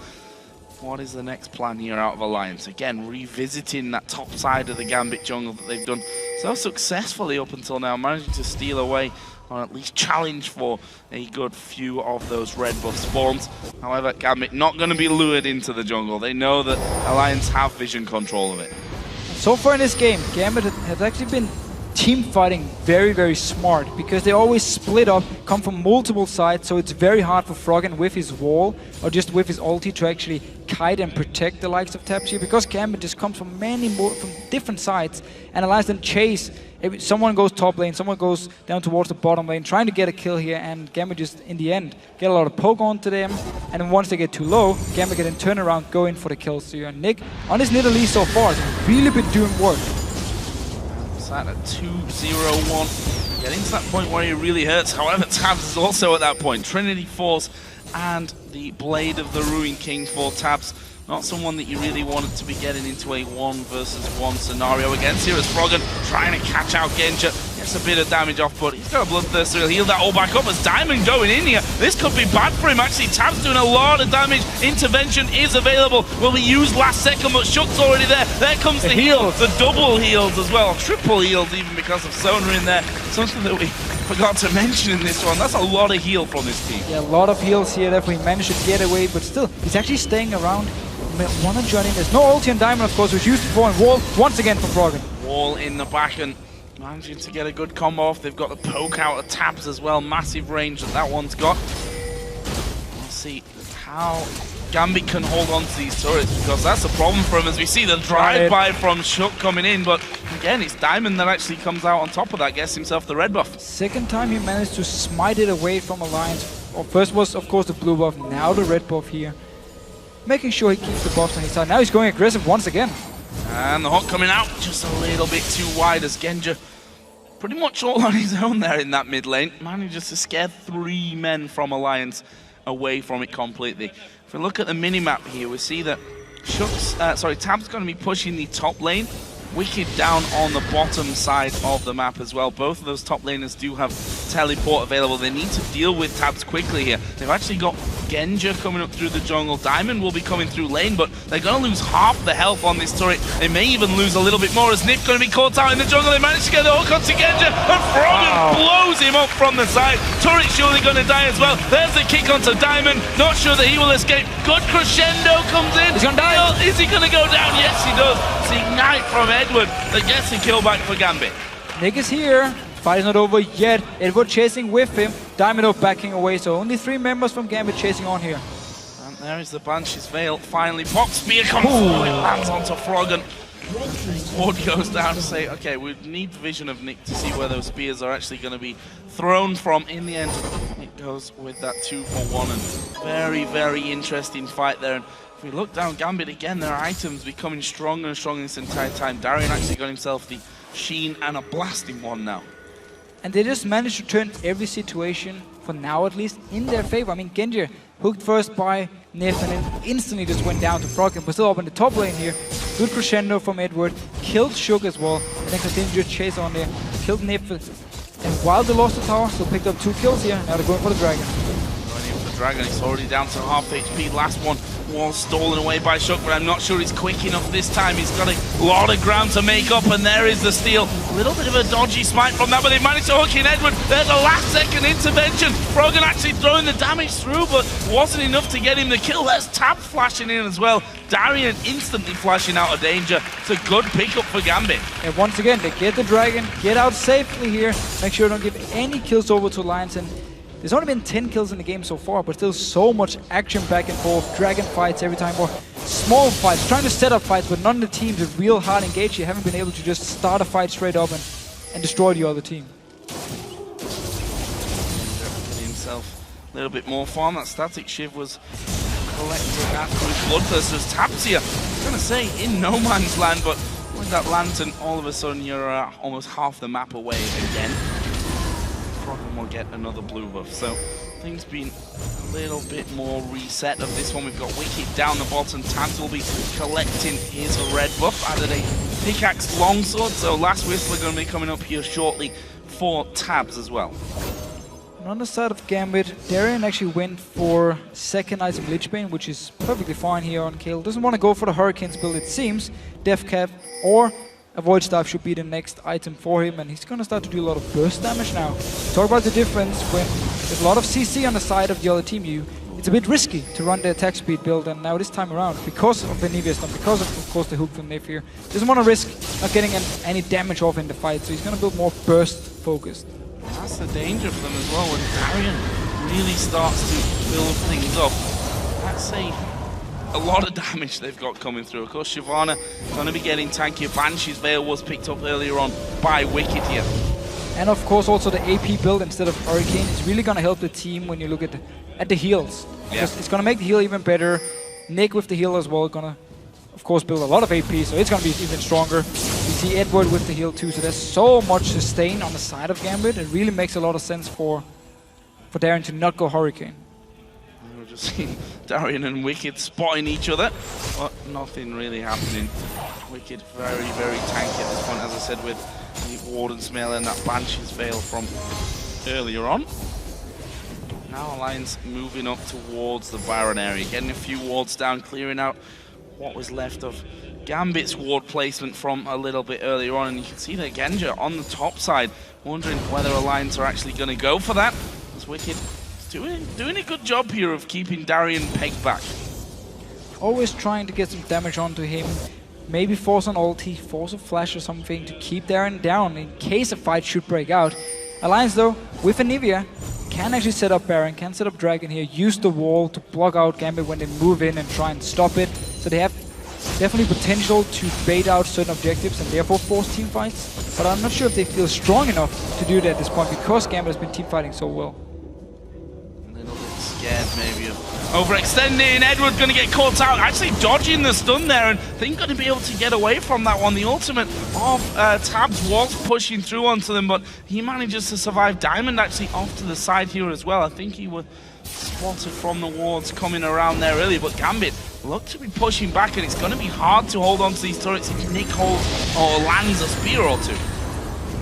What is the next plan here out of Alliance? Again, revisiting that top side of the Gambit jungle that they've done so successfully up until now, managing to steal away or at least challenge for a good few of those red buff spawns. However, Gambit not going to be lured into the jungle. They know that Alliance have vision control of it.
So far in this game, Gambit has actually been team fighting very, very smart, because they always split up, come from multiple sides, so it's very hard for Froggen with his wall or just with his ulti to actually kite and protect the likes of Tapsy, because Gambit just comes from from different sides and allows them chase. If someone goes top lane, someone goes down towards the bottom lane, trying to get a kill here, and Gambit just, in the end, get a lot of poke onto them, and then once they get too low, Gambit can then turn around, go in for the kills here. And Nick, on his Nidalee so far, has really been doing work.
At a 2-0-1, getting to that point where he really hurts. However, Tabs is also at that point. Trinity Force and the Blade of the Ruin King for Tabs. Not someone that you really wanted to be getting into a 1-versus-1 scenario against here, as Froggen trying to catch out Genja. Gets a bit of damage off, but he's got a Bloodthirster. He'll heal that all back up as Diamond going in here. This could be bad for him, actually. Tab's doing a lot of damage. Intervention is available. Will be used last second, but Shook's already there. There comes the heal. The double heals as well. Triple heals even because of Sona in there. Something that we forgot to mention in this one. That's a lot of heal from this team.
Yeah, a lot of heals here. Definitely managed to get away, but still, he's actually staying around. Want to join in. There's no ulti on Diamond, of course, which used before, and Wall once again for Froggen.
Wall in the back and managing to get a good combo off. They've got the poke out of Tabs as well. Massive range that one's got. We'll see how Gambit can hold on to these turrets, because that's a problem for him, as we see the drive-by from Shook coming in. But again, it's Diamond that actually comes out on top of that, gets himself the red buff.
Second time he managed to smite it away from Alliance. Well, first was, of course, the blue buff, now the red buff here. Making sure he keeps the buffs on his side. Now he's going aggressive once again.
And the hook coming out just a little bit too wide, as Genja pretty much all on his own there in that mid lane. Manages to scare 3 men from Alliance away from it completely. If we look at the mini-map here, we see that Tab's going to be pushing the top lane. Wicked down on the bottom side of the map as well. Both of those top laners do have teleport available. They need to deal with Tabs quickly here. They've actually got Genja coming up through the jungle. Diamond will be coming through lane, but they're going to lose half the health on this turret. They may even lose a little bit more, as Nip going to be caught out in the jungle. They managed to get the hook onto Genja, and Froggen blows him up from the side. Turret surely going to die as well. There's the kick onto Diamond. Not sure that he will escape. Good crescendo comes in.
He's going to die.
Is he going to go down? Yes, he does. It's Ignite from Edward that gets the kill back for Gambit.
Nick is here. Fight is not over yet. Edward chasing with him. Diamond backing away, so only 3 members from Gambit chasing on here.
And there is the Banshee's Veil. Finally, pop spear comes forward. It lands onto Froggen. Ward goes down to say, okay, we need vision of Nick to see where those spears are actually going to be thrown from. In the end, it goes with that 2-for-1, and very, very interesting fight there. And if we look down Gambit again, their items becoming stronger and stronger this entire time. Darien actually got himself the Sheen and a blasting one now.
And they just managed to turn every situation, for now at least, in their favor. I mean, Genja hooked first by Nif and then instantly just went down to Froggen, but still up in the top lane here. Good crescendo from Edward. Killed Shook as well. And then continued to chase on there. Killed Nip. And while they lost the tower, still picked up 2 kills here. Now they're going for the Dragon.
Going in for the Dragon. He's already down to half HP. Last one was stolen away by Shook, but I'm not sure he's quick enough this time. He's got a lot of ground to make up, and there is the steal. A little bit of a dodgy smite from that, but they managed to hook in Edward. There's a last-second intervention. Froggen actually throwing the damage through, but wasn't enough to get him the kill. There's Tab flashing in as well. Darian instantly flashing out of danger. It's a good pickup for Gambit.
And once again, they get the Dragon, get out safely here. Make sure they don't give any kills over to Alliance. And there's only been 10 kills in the game so far, but still so much action back and forth. Dragon fights every time, or small fights, trying to set up fights, but none of the teams are real hard engaged. You haven't been able to just start a fight straight up and destroy the other team.
Himself a little bit more farm. That static shiv was collected after his bloodthirst as Tab's here. I was going to say in no man's land, but with that lantern, all of a sudden you're almost half the map away again. Froggen will get another blue buff, so things been a little bit more reset of this one. We've got Wicked down the bottom. Tabs will be collecting his red buff. Added a pickaxe longsword, so Last Whistler going to be coming up here shortly for Tabs as well.
And on the side of Gambit, Darian actually went for second item Lichbane, which is perfectly fine here on Kale. Doesn't want to go for the Hurricanes build, it seems. Death Cap or Avoid Staff should be the next item for him, and he's going to start to do a lot of burst damage now. Talk about the difference when there's a lot of CC on the side of the other team. It's a bit risky to run the attack speed build, and now this time around, because of the Nivea Stomp, because of course the hook from Nif here, doesn't want to risk not getting any damage off in the fight, so he's going to build more burst focused.
That's the danger for them as well, when Darian really starts to build things up. That's a lot of damage they've got coming through. Of course, Shyvana going to be getting tankier. Banshee's Veil was picked up earlier on by Wicked here.
And of course also the AP build instead of Hurricane is really going to help the team when you look at the heals.
Yeah.
It's going to make the heal even better. Nick with the heal as well, going to of course build a lot of AP, so it's going to be even stronger. You see Edward with the heal too, so there's so much sustain on the side of Gambit. It really makes a lot of sense for Darian to not go Hurricane.
We're just seeing Darian and Wicked spotting each other, but nothing really happening. Wicked very, very tanky at this point, as I said, with the Warden's Mail and that Banshee's Veil from earlier on. Now Alliance moving up towards the Baron area, getting a few wards down, clearing out what was left of Gambit's ward placement from a little bit earlier on, and you can see that Genja on the top side, wondering whether Alliance are actually going to go for that, as Wicked is doing a good job here of keeping Darian pegged back.
Always trying to get some damage onto him, maybe force an ulti, force a flash or something to keep Darian down in case a fight should break out. Alliance though, with Anivia, can actually set up Baron, can set up Dragon here, use the wall to block out Gambit when they move in and try and stop it. So they have definitely potential to bait out certain objectives and therefore force team fights. But I'm not sure if they feel strong enough to do that at this point because Gambit has been team fighting so well.
A little bit scared maybe of overextending. Edward's going to get caught out, actually dodging the stun there, and I think going to be able to get away from that one. The ultimate of Tabs was pushing through onto them, but he manages to survive. Diamond actually off to the side here as well. I think he was spotted from the wards coming around there earlier, but Gambit look to be pushing back, and it's going to be hard to hold on to these turrets if Nick holds or lands a spear or two.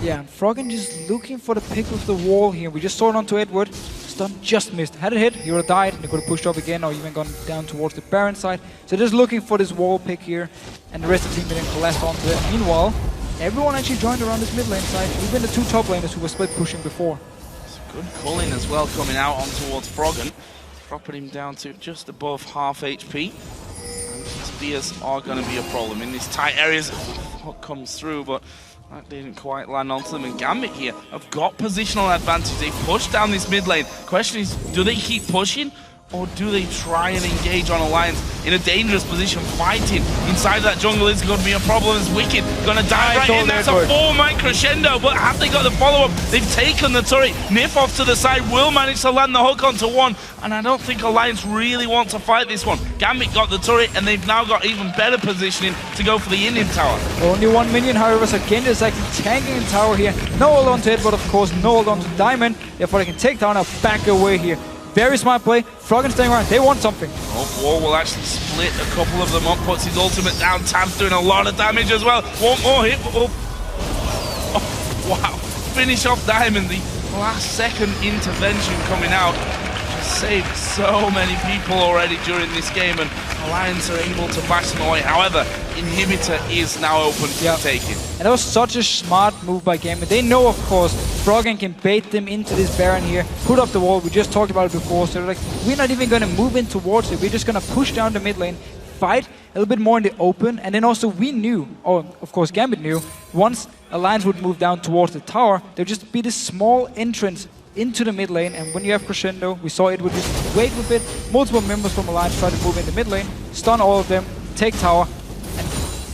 Yeah, and Froggen just looking for the pick of the wall here. We just saw it onto Edward. Stun just missed. Had it hit, he would have died, and he could have pushed up again or even gone down towards the Baron side. So just looking for this wall pick here, and the rest of the team didn't collapse onto it. Meanwhile, everyone actually joined around this mid lane side, even the two top laners who were split pushing before.
Good culling as well coming out on towards Froggen, dropping him down to just above half HP. And spears are going to be a problem in these tight areas. What comes through, but that didn't quite land onto them. And Gambit here have got positional advantage. They push down this mid lane. Question is, do they keep pushing, or do they try and engage on Alliance in a dangerous position? Fighting inside that jungle is going to be a problem, as Wicked going to die right in. That's a 4-man crescendo, but have they got the follow-up? They've taken the turret. Nif off to the side will manage to land the hook onto one, and I don't think Alliance really want to fight this one. Gambit got the turret, and they've now got even better positioning to go for the Indian tower.
Only 1 minion, however, so Genja is actually tanking the tower here. No hold on to it, but of course no hold on to Diamond. Therefore they can take down a back away here. Very smart play. Froggen staying around. They want something.
Oh, War will actually split a couple of them up, puts his ultimate down. Tab's doing a lot of damage as well. One more hit. Oh, wow. Finish off Diamond. The last second intervention coming out. Just saved so many people already during this game, and Alliance are able to bash them away. However, Inhibitor is now open to taking.
And that was such a smart move by Gambit. They know, of course, Froggen can bait them into this Baron here, put up the wall. We just talked about it before, so they're like, we're not even going to move in towards it. We're just going to push down the mid lane, fight a little bit more in the open, and then also we knew, or of course Gambit knew, once Alliance would move down towards the tower, there'd just be this small entrance into the mid lane, and when you have Crescendo, we saw it would just wait with it. Multiple members from Alliance try to move in the mid lane, stun all of them, take tower, and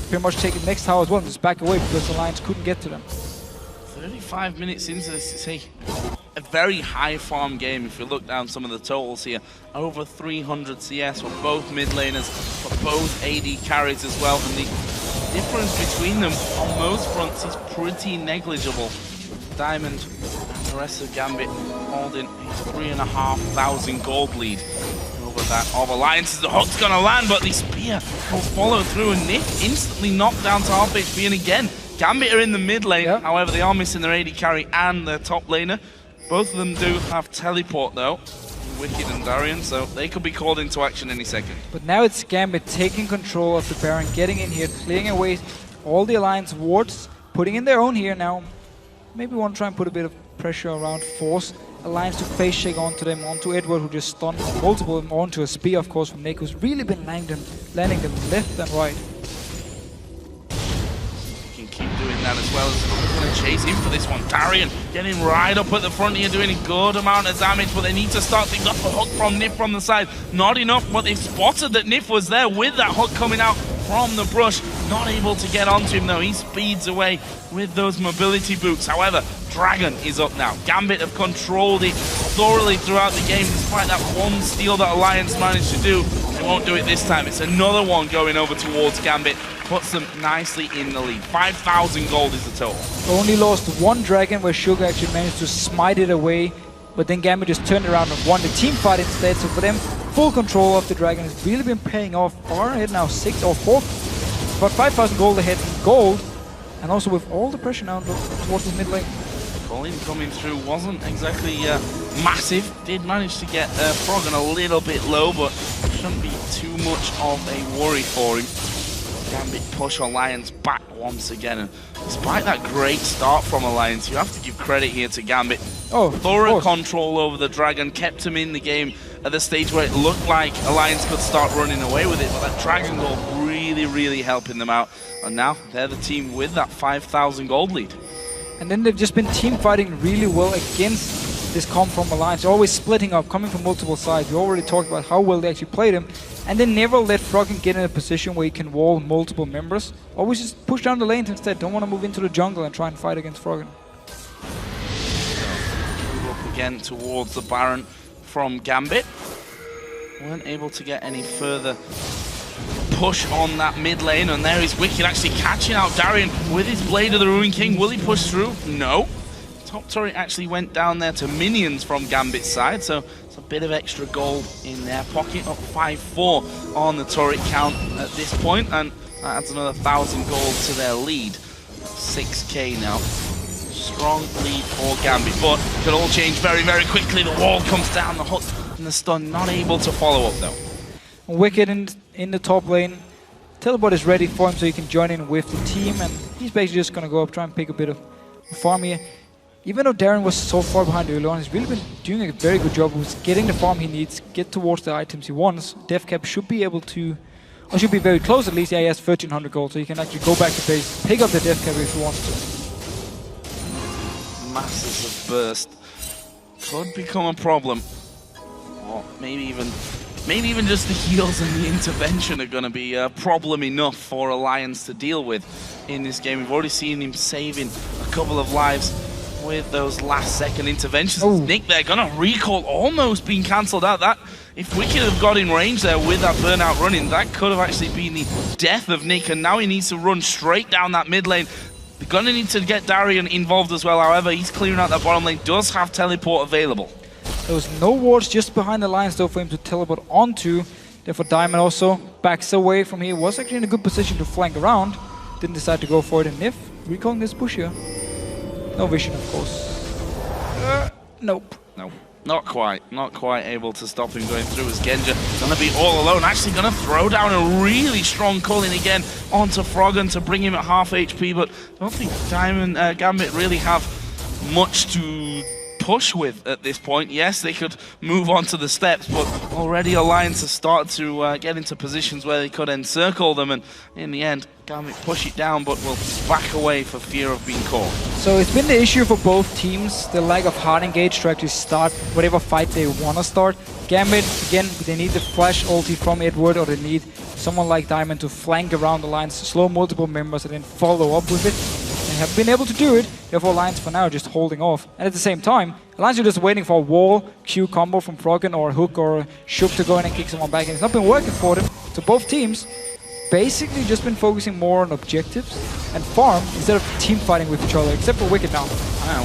pretty much take the next tower as well, and just back away because Alliance couldn't get to them.
35 minutes into this, it's a very high farm game. If you look down some of the totals here, over 300 CS for both mid laners, for both AD carries as well, and the difference between them on most fronts is pretty negligible. Diamond and the rest of Gambit holding a 3,500 gold lead over that of Alliance. The hook's gonna land, but the spear will follow through, and Nick instantly knocked down to half HP, and again, Gambit are in the mid lane. However, they are missing their AD carry and their top laner. Both of them do have teleport though, Wicked and Darian, so they could be called into action any second.
But now it's Gambit taking control of the Baron, getting in here, clearing away all the Alliance wards, putting in their own here now. Maybe want to try and put a bit of pressure around, force Alliance to face shake onto them, onto Edward, who just stunned multiple of them, onto a spear, of course, from Nick, who's really been landing them left and right.
Can keep doing that as well. As going to chase him for this one. Darian getting right up at the front here, doing a good amount of damage, but they need to start things off. A hook from Nif from the side. Not enough, but they spotted that Nif was there with that hook coming out from the brush. Not able to get onto him though. He speeds away with those mobility boots. However, Dragon is up now. Gambit have controlled it thoroughly throughout the game, despite that one steal that Alliance managed to do. They won't do it this time. It's another one going over towards Gambit. Puts them nicely in the lead. 5,000 gold is the total.
Only lost one Dragon where Sugar actually managed to smite it away, but then Gambit just turned around and won the team fight instead. So for them, full control of the Dragon has really been paying off. Far ahead now, 6 or 4, about 5,000 gold ahead in gold, and also with all the pressure now towards this mid lane.
Colin coming through wasn't exactly massive. Did manage to get Froggen a little bit low, but shouldn't be too much of a worry for him. Gambit push Alliance back once again, and despite that great start from Alliance, you have to give credit here to Gambit. Thorough control over the Dragon, kept him in the game at the stage where it looked like Alliance could start running away with it, but that Dragon gold really helping them out, and now they're the team with that 5,000 gold lead.
And then they've just been team fighting really well against this comp from Alliance, always splitting up, coming from multiple sides. We already talked about how well they actually played him, and they never let Froggen get in a position where he can wall multiple members. Always just push down the lanes instead. Don't want to move into the jungle and try and fight against Froggen.
Move up again towards the Baron from Gambit. Weren't able to get any further push on that mid lane, and there is Wicked actually catching out Darian with his Blade of the Ruined King. Will he push through? No. Top turret actually went down there to minions from Gambit's side, so it's a bit of extra gold in their pocket, up 5-4 on the turret count at this point, and that adds another 1,000 gold to their lead. 6k now. Strong lead for Gambit, but it could all change very quickly. The wall comes down, the hook and the stun not able to follow up though.
Wicked in the top lane. Teleport is ready for him so he can join in with the team, and he's basically just going to go up, try and pick a bit of farm here. Even though Darren was so far behind early on, he's really been doing a very good job of getting the farm he needs, get towards the items he wants. Defcap should be able to, or should be very close at least. Yeah, he has 1,300 gold, so he can actually go back to base, pick up the Defcap if he wants
to. Masses of burst could become a problem. Or maybe even just the heals and the intervention are going to be a problem enough for Alliance to deal with in this game. We've already seen him saving a couple of lives with those last second interventions. Nick there gonna recall, almost being cancelled out. That if Wicked have got in range there with that burnout running, that could have actually been the death of Nick, and now he needs to run straight down that mid lane. They're gonna need to get Darian involved as well. However, he's clearing out that bottom lane, does have teleport available.
There was no wards just behind the lines though for him to teleport onto. Therefore Diamond also backs away from here. Was actually in a good position to flank around. Didn't decide to go for it. And Nif recalling this push here. No vision, of course. Nope.
No, not quite. Not quite able to stop him going through as Genja gonna be all alone. Actually gonna throw down a really strong culling again onto Froggen to bring him at half HP, but I don't think Gambit really have much to push with at this point. Yes, they could move on to the steps, but already Alliance has started to get into positions where they could encircle them, and in the end, Gambit push it down, but will back away for fear of being caught.
So it's been the issue for both teams, the lack of hard engage to actually start whatever fight they want to start. Gambit, again, they need the flash ulti from Edward, or they need someone like Diamond to flank around the lines, slow multiple members, and then follow up with it. They have been able to do it, therefore Alliance for now just holding off. And at the same time, Alliance are just waiting for a wall, Q combo from Froggen or a hook or a Shook to go in and kick someone back, and it's not been working for them. So both teams basically just been focusing more on objectives and farm instead of team fighting with each other, except for Wicked now.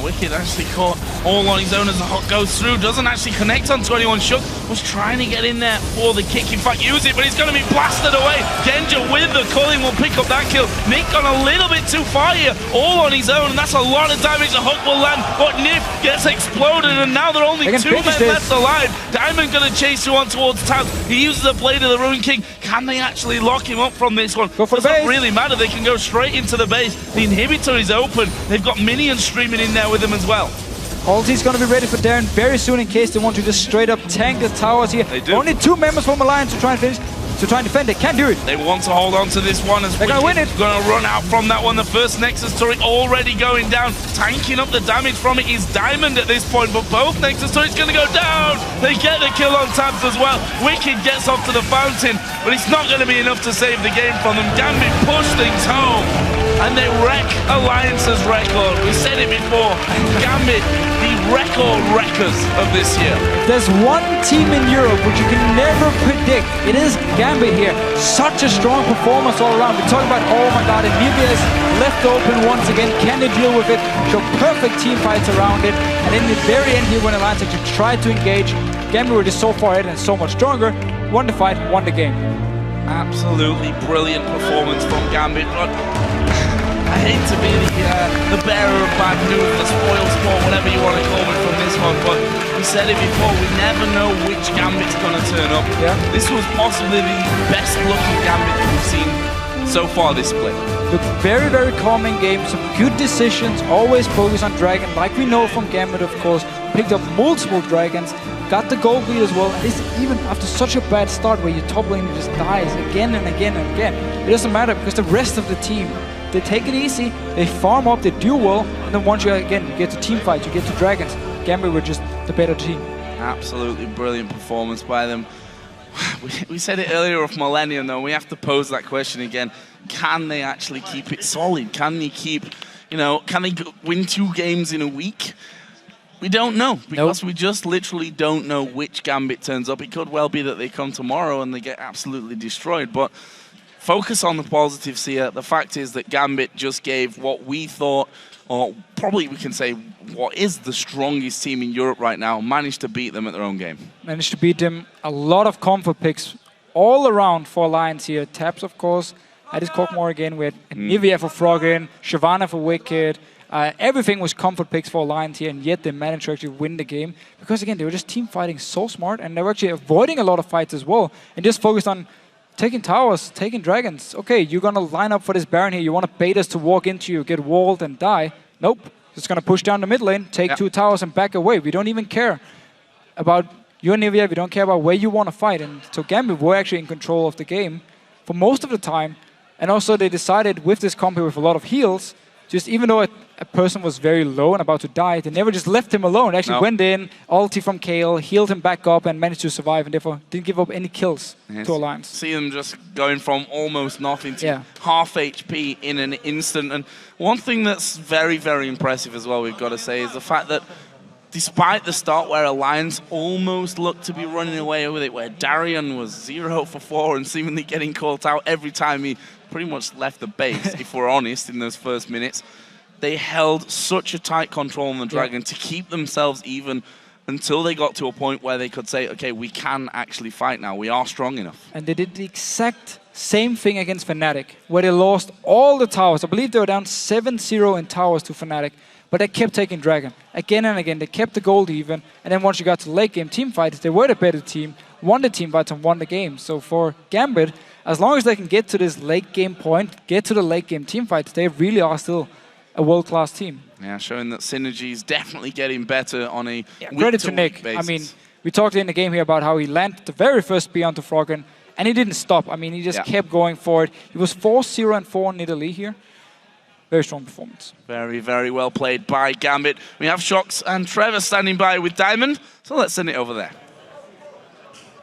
Wicked actually caught all on his own as the hook goes through, doesn't actually connect onto anyone. Shook was trying to get in there for the kick, in fact use it, but he's going to be blasted away. Genja with the culling will pick up that kill. Nick gone a little bit too far here, all on his own, and that's a lot of damage. The hook will land, but Nif gets exploded, and now there are only 2 men left alive. Diamond going to chase you on towards Taz. He uses the Blade of the Ruin King. Can they actually lock him up from this one?
Go for the base.
Doesn't really matter, they can go straight into the base. The inhibitor is open. They've got minions streaming in there with them as well.
Ulti's going to be ready for Darren very soon in case they want to just straight up tank the towers here.
They do.
Only 2 members from Alliance to try and finish, to try and defend. They can't do it.
They want to hold on to this one as
they're going to win it.
Going to run out from that one. The first Nexus turret already going down. Tanking up the damage from it is Diamond at this point, but both Nexus turrets going to go down. They get the kill on Tabs as well. Wicked gets off to the fountain, but it's not going to be enough to save the game from them. Gambit push things home, and they wreck Alliance's record. We said it before. Gambit, the record wreckers of this year.
If there's one team in Europe which you can never predict, it is Gambit here. Such a strong performance all around. We talk about, oh my god, Nivea is left open once again. Can they deal with it? Show perfect team fights around it. And in the very end here, when Alliance actually tried to engage, Gambit were just so far ahead and so much stronger. Won the fight, won the game.
Absolutely brilliant performance from Gambit, but I hate to be the bearer of bad news, the spoil sport, whatever you want to call it from this one, but we said it before, we never know which Gambit's going to turn up.
Yeah.
This was possibly the best looking Gambit that we've seen so far this split.
Look, very, very calming game, some good decisions, always focus on Dragon, like we know from Gambit, of course. Picked up multiple Dragons, got the gold lead as well. This even after such a bad start where your top laner just dies again and again and again. It doesn't matter because the rest of the team, they take it easy, they farm up, they do well, and then once you again get to team fight, you get to Dragons. Gambit were just the better team.
Absolutely brilliant performance by them. We said it earlier of Millennium though, we have to pose that question again. Can they actually keep it solid? Can they keep, can they win 2 games in a week? We don't know, because we just literally don't know which Gambit turns up. It could well be that they come tomorrow and they get absolutely destroyed, but focus on the positives here. The fact is that Gambit just gave what we thought, or probably we can say what is the strongest team in Europe right now, managed to beat them at their own game.
Managed to beat them. A lot of comfort picks all around for Alliance here. Taps, of course. I just talk more again with Nivea for Froggen, Shyvana for Wicked. Everything was comfort picks for Alliance here, and yet they managed to actually win the game. Because again, they were just team fighting so smart, and they were actually avoiding a lot of fights as well, and just focused on taking towers, taking dragons. Okay, you're gonna line up for this Baron here. You want to bait us to walk into you, get walled and die. Nope, just gonna push down the mid lane, take 2 towers and back away. We don't even care about you and Nivea. We don't care about where you want to fight. And so Gambit were actually in control of the game for most of the time. And also they decided with this combo with a lot of heals, just even though a person was very low and about to die, they never just left him alone. They actually went in, ulti from Kayle, healed him back up and managed to survive, and therefore didn't give up any kills to Alliance.
See them just going from almost nothing to half HP in an instant. And one thing that's very, very impressive as well, we've got to say, is the fact that despite the start where Alliance almost looked to be running away with it, where Darian was 0 for 4 and seemingly getting caught out every time he pretty much left the base, if we're honest, in those first minutes, they held such a tight control on the Dragon to keep themselves even until they got to a point where they could say, okay, we can actually fight now. We are strong enough.
And they did the exact same thing against Fnatic, where they lost all the towers. I believe they were down 7-0 in towers to Fnatic, but they kept taking Dragon. Again and again, they kept the gold even, and then once you got to late game team fights, they were the better team, won the team fights and won the game. So for Gambit, as long as they can get to this late game point, get to the late game team fights, they really are still a world-class team.
Yeah, showing that synergy is definitely getting better on a
Credit to Nick.
basis.
I mean, we talked in the game here about how he landed the very first spear onto Froggen, and he didn't stop. I mean, he just kept going for it. He was 4-0 and 4 in Italy here. Very strong performance.
Very, very well played by Gambit. We have Shox and Trevor standing by with Diamond, so let's send it over there.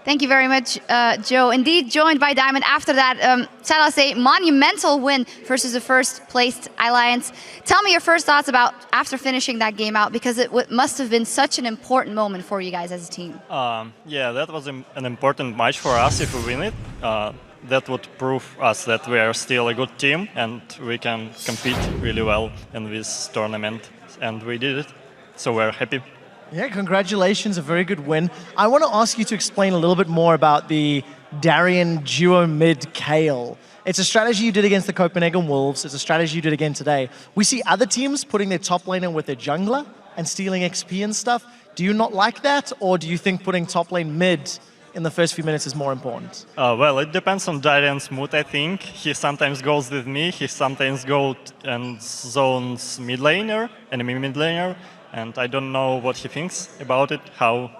Thank you very much, Joe. Indeed, joined by Diamond after that, Salas, a monumental win versus the first-placed Alliance. Tell me your first thoughts about after finishing that game out, because it must have been such an important moment for you guys as a team.
Yeah, that was an important match for us if we win it. That would prove us that we are still a good team and we can compete really well in this tournament. And we did it, so we're happy.
Yeah, congratulations, a very good win. I want to ask you to explain a little bit more about the Darien duo mid Kale. It's a strategy you did against the Copenhagen Wolves. It's a strategy you did again today. We see other teams putting their top laner with their jungler and stealing XP and stuff. Do you not like that, or do you think putting top lane mid in the first few minutes is more important?
Well, it depends on Darian's mood, I think. He sometimes goes with me, he sometimes goes and zones mid laner, enemy mid laner, and I don't know what he thinks about it, how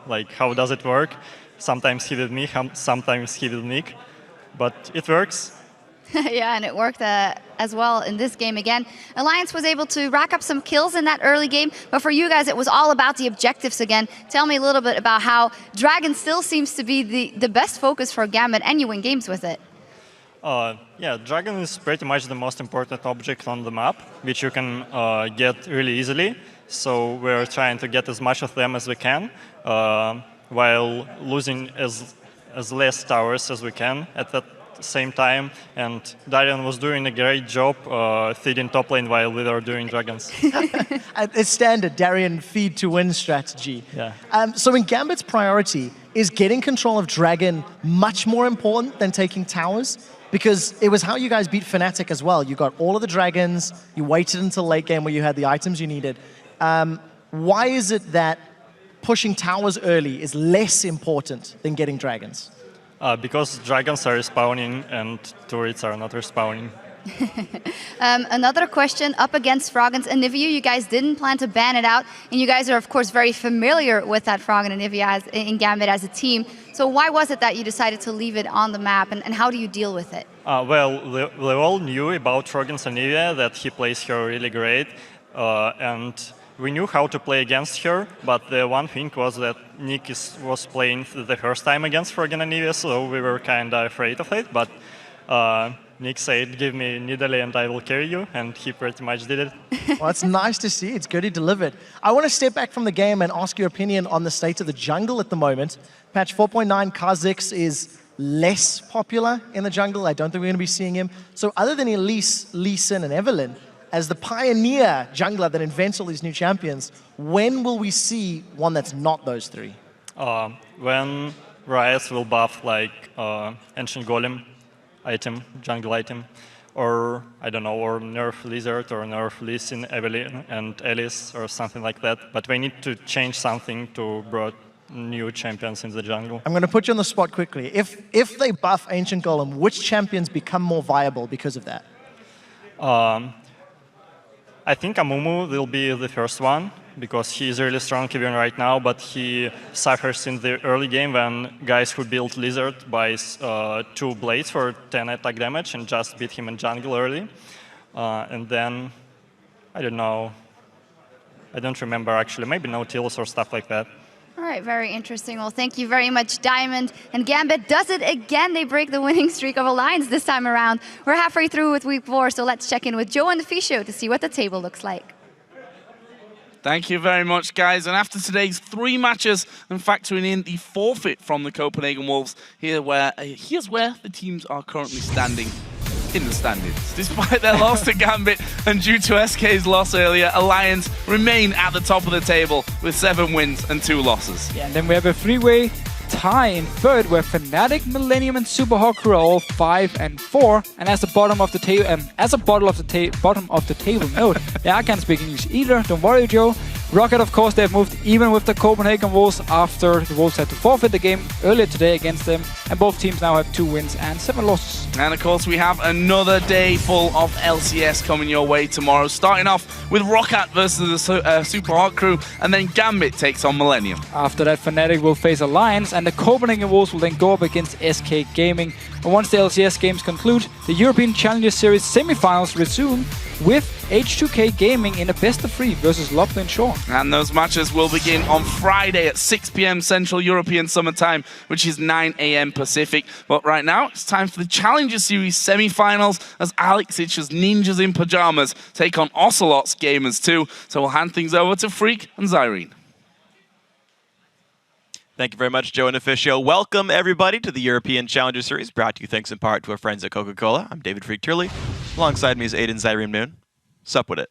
does it work. Sometimes he with me, sometimes he with Nick, but it works.
Yeah, and it worked as well in this game again. Alliance was able to rack up some kills in that early game, but for you guys, it was all about the objectives again. Tell me a little bit about how Dragon still seems to be the best focus for Gambit, and you win games with it.
Yeah, Dragon is pretty much the most important object on the map, which you can get really easily. So we're trying to get as much of them as we can, while losing as less towers as we can at that same time. And Darian was doing a great job feeding top lane while we were doing dragons.
It's standard Darian feed to win strategy.
Yeah.
So in Gambit's priority, is getting control of Dragon much more important than taking towers? Because it was how you guys beat Fnatic as well. You got all of the dragons, you waited until late game where you had the items you needed. Why is it that pushing towers early is less important than getting dragons?
Because dragons are respawning and turrets are not respawning.
Another question up against Froggen's Anivia. You guys didn't plan to ban it out, and you guys are of course very familiar with that Froggen Anivia in Gambit as a team. So why was it that you decided to leave it on the map, and how do you deal with it?
Well, we all knew about Froggen's Anivia, that he plays her really great, and we knew how to play against her, but the one thing was that Nick was playing the first time against Froggen Anivia, so we were kind of afraid of it, but Nick said, give me Nidalee and I will carry you, and he pretty much did it.
Well, it's nice to see. It's good he delivered. I want to step back from the game and ask your opinion on the state of the jungle at the moment. Patch 4.9, Kha'Zix is less popular in the jungle. I don't think we're going to be seeing him. So other than Elise, Lee Sin, and Evelynn, as the pioneer jungler that invents all these new champions, when will we see one that's not those three?
When Riot will buff like Ancient Golem item, jungle item, or I don't know, or nerf Lizard or nerf Lee Sin, Evelynn and Alice or something like that. But we need to change something to bring new champions in the jungle.
I'm going to put you on the spot quickly. If they buff Ancient Golem, which champions become more viable because of that?
I think Amumu will be the first one, because he is really strong even right now, but he suffers in the early game when guys who built Lizard buys 2 blades for 10 attack damage and just beat him in jungle early. And then, I don't know, I don't remember actually, maybe Nautilus or stuff like that.
All right, very interesting. Well, thank you very much, Diamond. And Gambit does it again. They break the winning streak of Alliance this time around. We're halfway through with week 4, so let's check in with Joe and the Fisho to see what the table looks like.
Thank you very much, guys. And after today's 3 matches and factoring in the forfeit from the Copenhagen Wolves, here's where the teams are currently standing. in the standings. Despite their loss to Gambit and due to SK's loss earlier, Alliance remain at the top of the table with 7 wins and 2 losses.
Yeah, and then we have a 3-way tie in third, where Fnatic, Millennium, and Super Hawk are all 5 and 4. And as the bottom of the table, bottom of the table note, yeah, I can't speak English either. Don't worry, Joe. Rocket, of course, they've moved even with the Copenhagen Wolves after the Wolves had to forfeit the game earlier today against them. And both teams now have 2 wins and 7 losses.
And of course, we have another day full of LCS coming your way tomorrow. Starting off with Rocket versus the Super Hot Crew, and then Gambit takes on Millennium.
After that, Fnatic will face Alliance, and the Copenhagen Wolves will then go up against SK Gaming. And once the LCS games conclude, the European Challenger Series semifinals resume with H2K Gaming in a best-of-3 versus Loveland Shore.
And those matches will begin on Friday at 6 p.m. Central European Summer Time, which is 9 a.m. Pacific. But right now, it's time for the Challenger Series semi-finals as Alexic's Ninjas in Pajamas take on Ocelot's Gamers 2. So we'll hand things over to Freak and Zyrene.
Thank you very much, Joe and Officio. Welcome, everybody, to the European Challenger Series, brought to you thanks in part to our friends at Coca-Cola. I'm David Freak Turley. Alongside me is Aiden Zyrene Moon. Sup with it?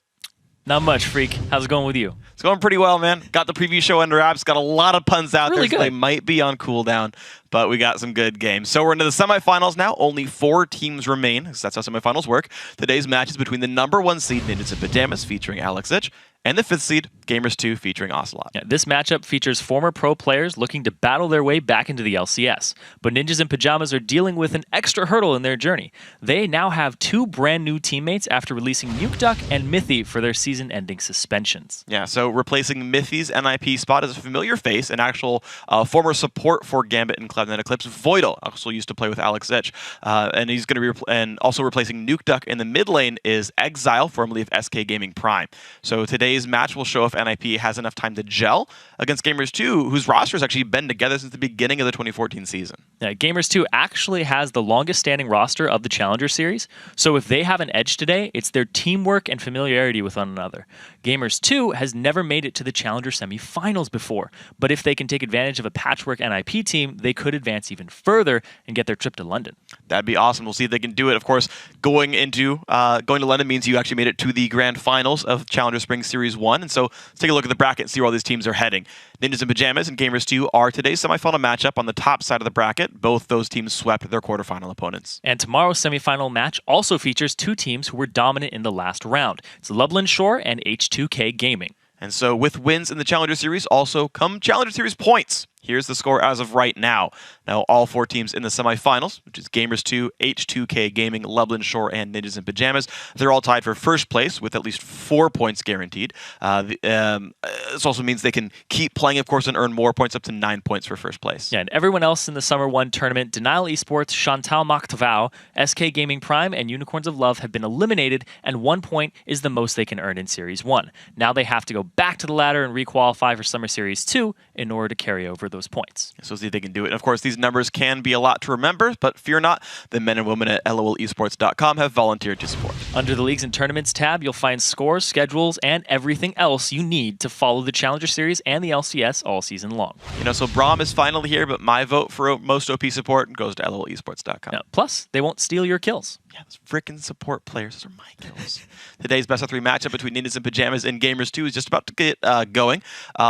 Not much, Freak. How's it going with you?
It's going pretty well, man. Got the preview show under wraps. Got a lot of puns out
Really
there, so
good.
they might be on cooldown, but we got some good games. So we're into the semifinals now. Only 4 teams remain, because that's how semifinals work. Today's match is between the #1 seed Ninjas in Pajamas, featuring Alexich, and the 5th seed Gamers 2, featuring Ocelot.
Yeah, this matchup features former pro players looking to battle their way back into the LCS. But Ninjas in Pajamas are dealing with an extra hurdle in their journey. They now have 2 brand new teammates after releasing Nukeduck and Mythy for their season-ending suspensions.
Yeah, so replacing Mythy's NIP spot is a familiar face, an actual former support for Gambit and Cloud9 Eclipse. Voidal also used to play with Alexich, and he's going to be and also replacing Nukeduck in the mid lane is Exile, formerly of SK Gaming Prime. So today's match will show if NIP has enough time to gel against Gamers 2, whose roster has actually been together since the beginning of the 2014 season.
Yeah, Gamers 2 actually has the longest standing roster of the Challenger Series, so if they have an edge today, it's their teamwork and familiarity with one another. Gamers 2 has never made it to the Challenger semifinals before, but if they can take advantage of a patchwork NIP team, they could advance even further and get their trip to London.
That'd be awesome. We'll see if they can do it. Of course, going to London means you actually made it to the grand finals of Challenger Spring Series 1, and so let's take a look at the bracket and see where all these teams are heading. Ninjas in Pajamas and Gamers 2 are today's semifinal matchup on the top side of the bracket. Both those teams swept their quarterfinal opponents.
And tomorrow's semifinal match also features 2 teams who were dominant in the last round. It's Loveland Shore and H2K Gaming.
And so with wins in the Challenger Series also come Challenger Series points. Here's the score as of right now. Now, all 4 teams in the semifinals, which is Gamers 2, H2K Gaming, Loveland Shore, and Ninjas in Pajamas, they're all tied for first place with at least 4 points guaranteed. This also means they can keep playing, of course, and earn more points, up to 9 points for first place.
Yeah, and everyone else in the Summer 1 tournament, Denial Esports, Chantal Machtavau, SK Gaming Prime, and Unicorns of Love have been eliminated, and 1 point is the most they can earn in Series 1. Now they have to go back to the ladder and requalify for Summer Series 2 in order to carry over those points.
So see if they can do it. And of course, these numbers can be a lot to remember, but fear not, the men and women at lolesports.com have volunteered to support.
Under the Leagues and Tournaments tab, you'll find scores, schedules, and everything else you need to follow the Challenger Series and the LCS all season long.
You know, so Braum is finally here, but my vote for most OP support goes to lolesports.com.
Yeah, plus, they won't steal your kills.
Yeah, those frickin' support players, those are my kills. Today's best of 3 matchup between Ninjas in Pajamas and Gamers 2 is just about to get going.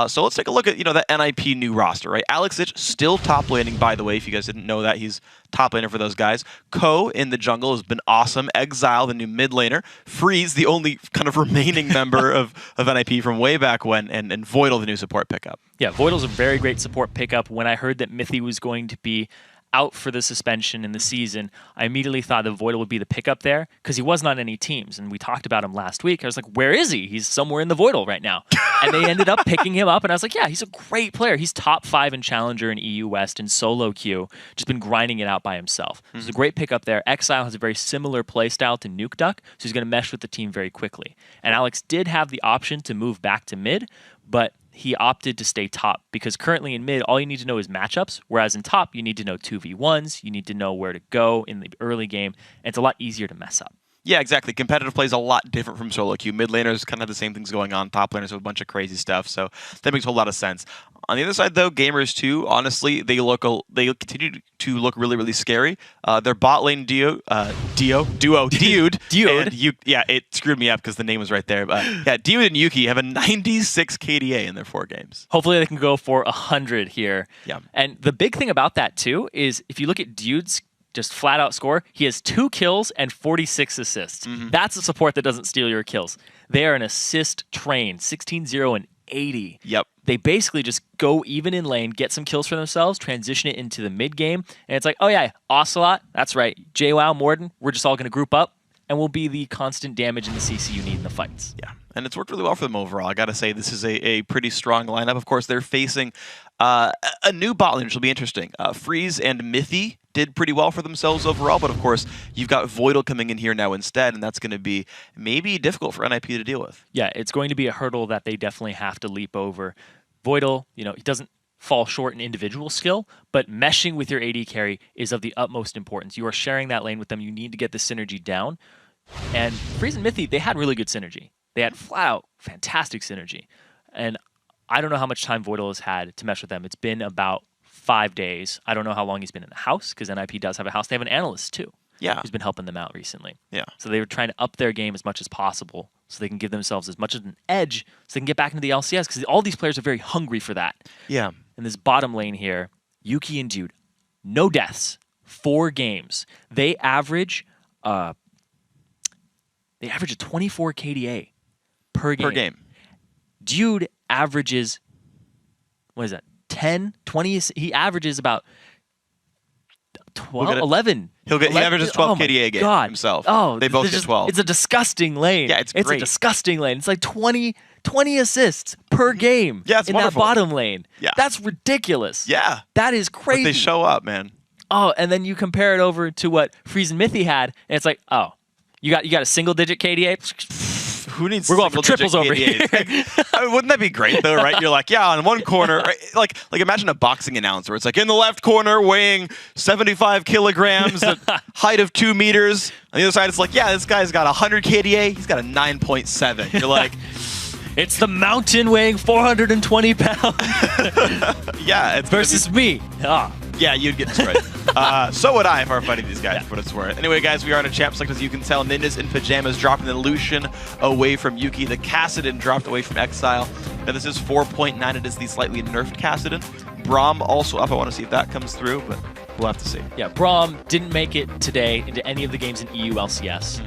So let's take a look at, that NIP new roster, right? Alexich still top laning, by the way, if you guys didn't know that. He's top laner for those guys. Ko in the jungle has been awesome. Exile, the new mid laner. Freeze, the only kind of remaining member of NIP from way back when. And Voidal, the new support pickup.
Yeah, Voidal's a very great support pickup. When I heard that Mythy was going to be out for the suspension in the season, I immediately thought that Voidal would be the pickup there because he wasn't on any teams. And we talked about him last week. I was like, where is he? He's somewhere in the Voidal right now. And they ended up picking him up. And I was like, yeah, he's a great player. He's top 5 in Challenger in EU West and solo queue. Just been grinding it out by himself. So it's a great pickup there. Exile has a very similar play style to Nukeduck, so he's going to mesh with the team very quickly. And Alex did have the option to move back to mid, but he opted to stay top because currently in mid, all you need to know is matchups, whereas in top, you need to know 2v1s, you need to know where to go in the early game, and it's a lot easier to mess up.
Yeah, exactly. Competitive play is a lot different from solo queue. Mid laners kind of have the same things going on. Top laners have a bunch of crazy stuff, so that makes a whole lot of sense. On the other side, though, Gamers 2, honestly, they continue to look really, really scary. Their bot lane duo, Dude. Yeah, it screwed me up because the name was right there. But yeah, Dude and Yuki have a 96 KDA in their 4 games.
Hopefully they can go for 100 here.
Yeah.
And the big thing about that, too, is if you look at Dude's just flat out score, he has 2 kills and 46 assists. That's a support that doesn't steal your kills. They are an assist train, 16, 0, and 80.
Yep.
They basically just go even in lane, get some kills for themselves, transition it into the mid game, and it's like, oh yeah, Ocelot, that's right, JWoww, Morden, we're just all going to group up, and we'll be the constant damage and the CC you need in the fights.
Yeah, and it's worked really well for them overall. I got to say, this is a pretty strong lineup. Of course, they're facing a new bot lane, which will be interesting. Freeze and Mithy did pretty well for themselves overall, but of course, you've got Voidal coming in here now instead, and that's going to be maybe difficult for NIP to deal with.
Yeah, it's going to be a hurdle that they definitely have to leap over. Voidal, he doesn't fall short in individual skill, but meshing with your AD carry is of the utmost importance. You are sharing that lane with them. You need to get the synergy down. And Freeze and Mithy, they had really good synergy. They had flat out fantastic synergy. And I don't know how much time Voidal has had to mesh with them. It's been about 5 days. I don't know how long he's been in the house, because NIP does have a house. They have an analyst too.
Yeah.
Who's been helping them out recently.
Yeah.
So they were trying to up their game as much as possible so they can give themselves as much as an edge so they can get back into the LCS, because all these players are very hungry for that.
Yeah.
In this bottom lane here, Yuki and Dude, no deaths, 4 games. They average a 24 KDA per game. Dude averages, what is that, 10, 20? He averages about 12, 11.
He averages 12 KDA a game himself.
Oh,
they both get 12.
It's a disgusting lane.
Yeah, it's great.
It's a disgusting lane. It's like 20 assists per game in
wonderful.
that bottom lane.
Yeah.
That's ridiculous.
Yeah.
That is crazy.
But they show up, man.
Oh, and then you compare it over to what Freeze and Mithy had, and it's like, oh, you got a single-digit KDA?
Who needs
We're going for triples over here.
I mean, wouldn't that be great though, right? You're like, yeah, on one corner, right? like imagine a boxing announcer. It's like in the left corner, weighing 75 kilograms, at height of 2 meters. On the other side, it's like, yeah, this guy's got 100 KDA. He's got a 9.7. You're like,
it's the mountain weighing 420 pounds.
Yeah, it's
versus me.
Yeah, you'd get destroyed. So would I if I were fighting these guys, for what it's worth. Anyway, guys, we are on a champ select, as you can tell. Ninjas in Pajamas dropping the Lucian away from Yuki. The Kassadin dropped away from Exile. Now, this is 4.9. It is the slightly nerfed Kassadin. Braum also up. I want to see if that comes through, but we'll have to see.
Yeah, Braum didn't make it today into any of the games in EU LCS.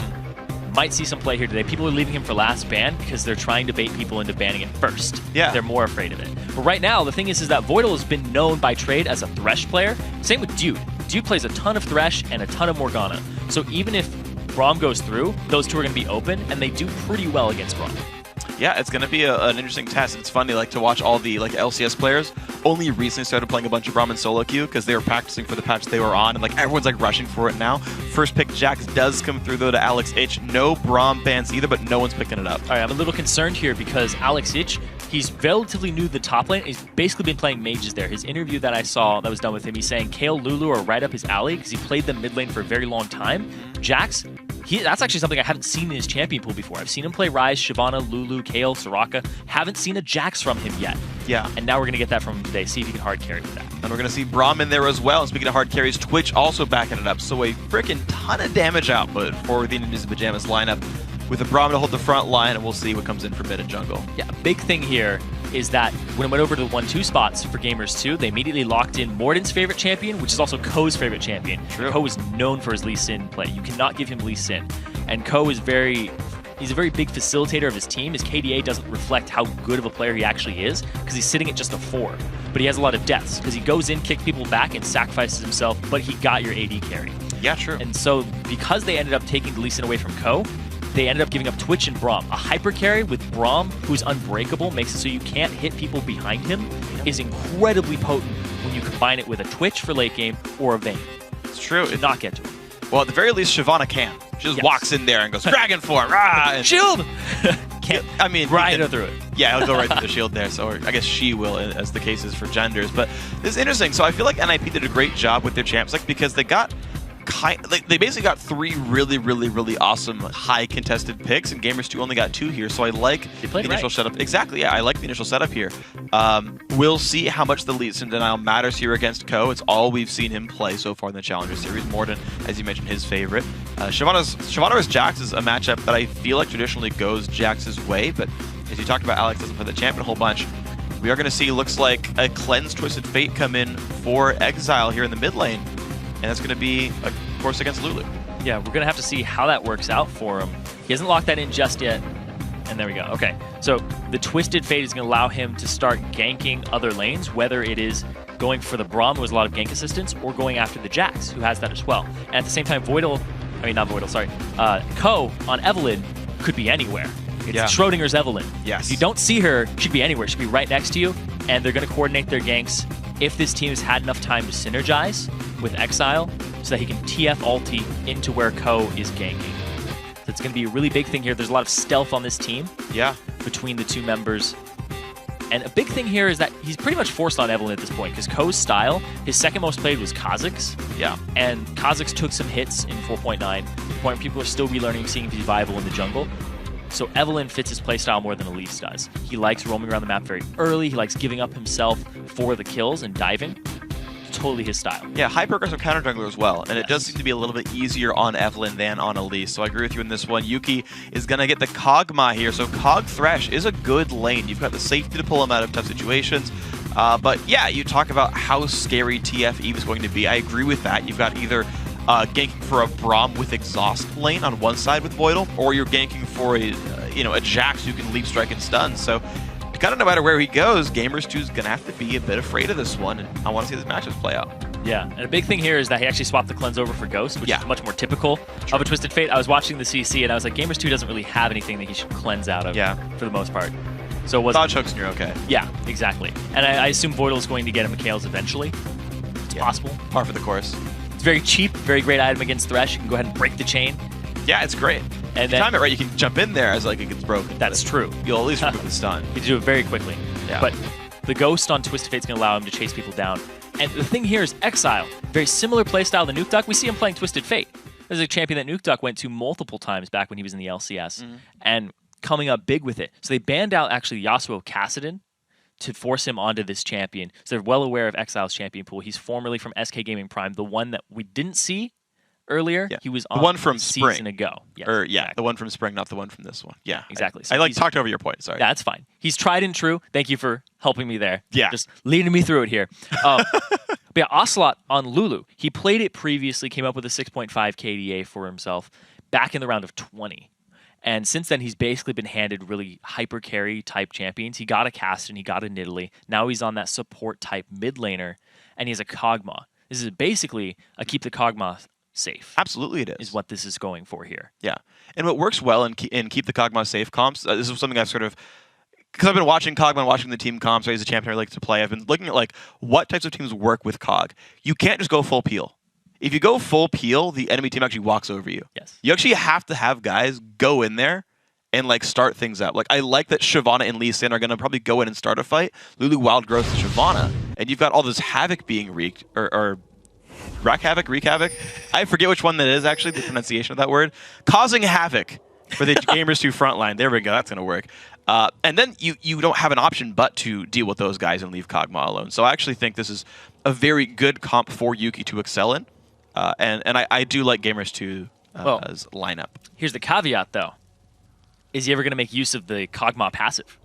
Might see some play here today. People are leaving him for last ban because they're trying to bait people into banning it first.
Yeah.
They're more afraid of it. But right now, the thing is that Voidal has been known by trade as a Thresh player. Same with Dude. Dude plays a ton of Thresh and a ton of Morgana. So even if Braum goes through, those two are going to be open, and they do pretty well against Braum.
Yeah, it's going to be an interesting test. It's funny to watch all the LCS players only recently started playing a bunch of Braum in solo queue because they were practicing for the patch they were on, and everyone's rushing for it now. First pick Jax does come through though to Alex Ich. No Braum bans either, but no one's picking it up.
All right, I'm a little concerned here because Alex Ich, he's relatively new to the top lane. He's basically been playing mages there. His interview that I saw that was done with him, he's saying Kayle, Lulu are right up his alley because he played them mid lane for a very long time. Jax, that's actually something I haven't seen in his champion pool before. I've seen him play Ryze, Shyvana, Lulu, Kayle, Soraka. Haven't seen a Jax from him yet.
Yeah.
And now we're going to get that from him today. See if he can hard carry with that.
And we're going to see Braum in there as well. And speaking of hard carries, Twitch also backing it up. So a freaking ton of damage output for the Ninjas in Pajamas lineup with the Braum to hold the front line, and we'll see what comes in for mid and jungle.
Yeah, a big thing here is that when it went over to the 1-2 spots for Gamers 2, they immediately locked in Morden's favorite champion, which is also Ko's favorite champion.
True.
Ko is known for his Lee Sin play. You cannot give him Lee Sin. And Ko is he's a very big facilitator of his team. His KDA doesn't reflect how good of a player he actually is because he's sitting at just a 4. But he has a lot of deaths because he goes in, kicks people back, and sacrifices himself, but he got your AD carry.
Yeah, true.
And so because they ended up taking Lee Sin away from Ko, they ended up giving up Twitch and Braum. A hyper carry with Braum, who's unbreakable, makes it so you can't hit people behind him, is incredibly potent when you combine it with a Twitch for late game or a Vayne.
It's true.
It not get to him.
Well, at the very least, Shyvana can. She just walks in there and goes, Dragon Form! Rah! And
Shield!
Can't, I mean,
right through it.
Yeah, he'll go right through the shield there. So I guess she will, as the case is for genders. But this is interesting. So I feel like NIP did a great job with their champs, because they got they basically got 3 really awesome high contested picks, and Gamers 2 only got 2 here. So I like the initial setup. Exactly, yeah, I like the initial setup here. We'll see how much the leads in denial matters here against Ko. It's all we've seen him play so far in the Challenger Series. Morden, as you mentioned, his favorite. Shyvana vs. Jax is a matchup that I feel like traditionally goes Jax's way, but as you talked about, Alex doesn't play the champion a whole bunch. We are going to see, looks like, a Cleanse Twisted Fate come in for Exile here in the mid lane. And that's going to be, of course, against Lulu.
Yeah, we're going to have to see how that works out for him. He hasn't locked that in just yet. And there we go. Okay, so the Twisted Fate is going to allow him to start ganking other lanes, whether it is going for the Braum, who has a lot of gank assistance, or going after the Jax, who has that as well. And at the same time, Ko on Evelynn could be anywhere. It's Schrodinger's Evelynn.
Yes.
If you don't see her, she could be anywhere. She could be right next to you, and they're going to coordinate their ganks if this team has had enough time to synergize with Exile so that he can TF ulti into where Ko is ganking. So it's going to be a really big thing here. There's a lot of stealth on this team between the two members. And a big thing here is that he's pretty much forced on Evelynn at this point because Ko's style, his second most played was Kha'Zix.
Yeah.
And Kha'Zix took some hits in 4.9, to the point where people are still relearning, seeing if he's viable in the jungle. So Evelynn fits his playstyle more than Elise does. He likes roaming around the map very early. He likes giving up himself for the kills and diving. It's totally his style.
Yeah, high progressive counter jungler as well. And it does seem to be a little bit easier on Evelynn than on Elise. So I agree with you in this one. Yuki is going to get the Kog'Maw here. So Cog Thresh is a good lane. You've got the safety to pull him out of tough situations. But yeah, you talk about how scary TF Eve is going to be. I agree with that. You've got either ganking for a Braum with exhaust lane on one side with Voidal, or you're ganking for a Jax who can leap, strike, and stun. So kind of no matter where he goes, Gamers 2 is going to have to be a bit afraid of this one, and I want to see these matches play out.
Yeah, and a big thing here is that he actually swapped the cleanse over for Ghost, which is much more typical of a Twisted Fate. I was watching the CC, and I was like, Gamers 2 doesn't really have anything that he should cleanse out of for the most part. So it wasn't...
Dodge hooks and you're okay.
Yeah, exactly. And I assume Voidal is going to get him Mikhail's eventually. It's possible.
Par for the course.
It's very cheap, very great item against Thresh. You can go ahead and break the chain.
Yeah, it's great.
And
if you time it right, you can jump in there as like it gets broken.
That's true.
You'll at least remove the stun.
You do it very quickly.
Yeah.
But the Ghost on Twisted Fate is going to allow him to chase people down. And the thing here is Exile. Very similar playstyle to Nuke Duck. We see him playing Twisted Fate. There's a champion that Nuke Duck went to multiple times back when he was in the LCS. And coming up big with it. So they banned out actually Yasuo Kassadin to force him onto this champion. So they're well aware of Exile's champion pool. He's formerly from SK Gaming Prime, the one that we didn't see earlier. He was on
the one from
a
Spring
season ago. Yes,
or the one from Spring, not the one from this one. Yeah,
exactly.
I talked over your point. Sorry.
That's fine. He's tried and true. Thank you for helping me there.
Yeah,
just leading me through it here. But yeah, Ocelot on Lulu. He played it previously, came up with a 6.5 KDA for himself back in the round of 20. And since then, he's basically been handed really hyper carry type champions. He got a Caston, he got a Nidalee. Now he's on that support type mid laner, and he has a Kog'Maw. This is basically a keep the Kog'Maw safe.
Absolutely, it is.
Is what this is going for here.
Yeah, and what works well in keep the Kog'Maw safe comps. This is something I've sort of, because I've been watching Kog'Maw, watching the team comps. He's a champion I like to play. I've been looking at like what types of teams work with Kog. You can't just go full peel. If you go full peel, the enemy team actually walks over you.
Yes.
You actually have to have guys go in there and like start things up. Like I like that Shyvana and Lee Sin are going to probably go in and start a fight. Lulu wild growth to Shyvana, and you've got all this havoc being wreaked, or wreak havoc. I forget which one that is actually, the pronunciation of that word. Causing havoc for the Gamers 2 front line. There we go. That's going to work. And then you don't have an option but to deal with those guys and leave Kog'Maw alone. So I actually think this is a very good comp for Yuki to excel in. And I do like Gamers 2 as lineup.
Here's the caveat, though. Is he ever going to make use of the Kog'Maw passive?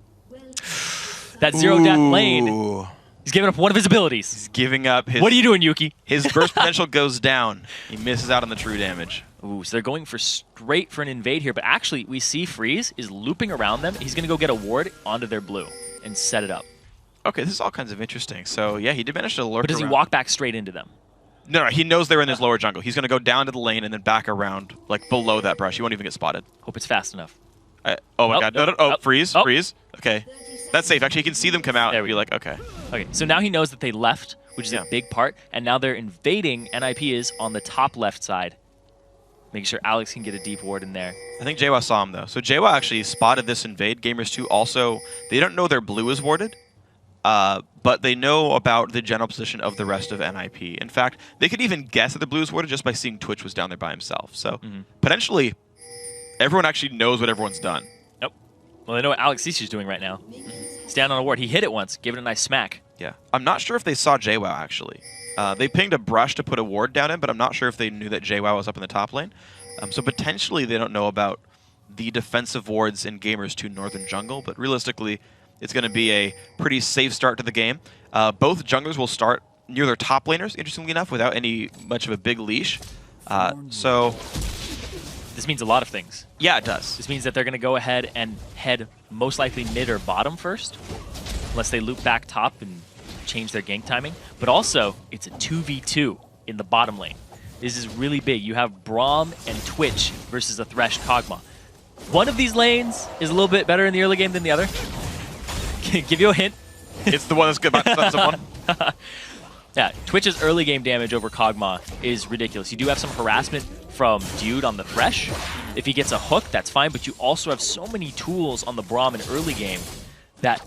That zero death lane. He's giving up one of his abilities.
He's giving up his...
What are you doing, Yuki?
His burst potential goes down. He misses out on the true damage.
Ooh, so they're going for straight for an invade here. But actually, we see Freeze is looping around them. He's going to go get a ward onto their blue and set it up.
Okay, this is all kinds of interesting. So, yeah, he did manage to lurk
But does he walk back straight into them?
No, he knows they're in this lower jungle. He's going to go down to the lane and then back around, like, below that brush. He won't even get spotted.
Hope it's fast enough.
Oh, my God. No. Freeze. Freeze. Okay. That's safe. Actually, you can see them come out and be like, okay.
Okay, so now he knows that they left, which is a big part, and now they're invading. NIP is on the top left side, making sure Alex can get a deep ward in there.
I think Jawa saw him, though. So Jawa actually spotted this invade. Gamers 2 also, they don't know their blue is warded. but they know about the general position of the rest of NIP. In fact, they could even guess that the Blues warded just by seeing Twitch was down there by himself. So potentially, everyone actually knows what everyone's done.
Nope. Well, they know what Alex is doing right now. He's down on a ward. He hit it once, gave it a nice smack.
Yeah. I'm not sure if they saw JWoww, actually. They pinged a brush to put a ward down in, but I'm not sure if they knew that JWoww was up in the top lane. So potentially they don't know about the defensive wards in Gamers 2 Northern Jungle, but realistically, it's going to be a pretty safe start to the game. Both junglers will start near their top laners, interestingly enough, without any much of a big leash. So
this means a lot of things.
Yeah, it does.
This means that they're going to go ahead and head most likely mid or bottom first, unless they loop back top and change their gank timing. But also, it's a 2v2 in the bottom lane. This is really big. You have Braum and Twitch versus a Thresh Kog'Maw. One of these lanes is a little bit better in the early game than the other. Give you a hint.
It's the one that's good about to stun someone.
Yeah, Twitch's early game damage over Kog'Maw is ridiculous. You do have some harassment from Dude on the Thresh. If he gets a hook, that's fine, but you also have so many tools on the Braum in early game that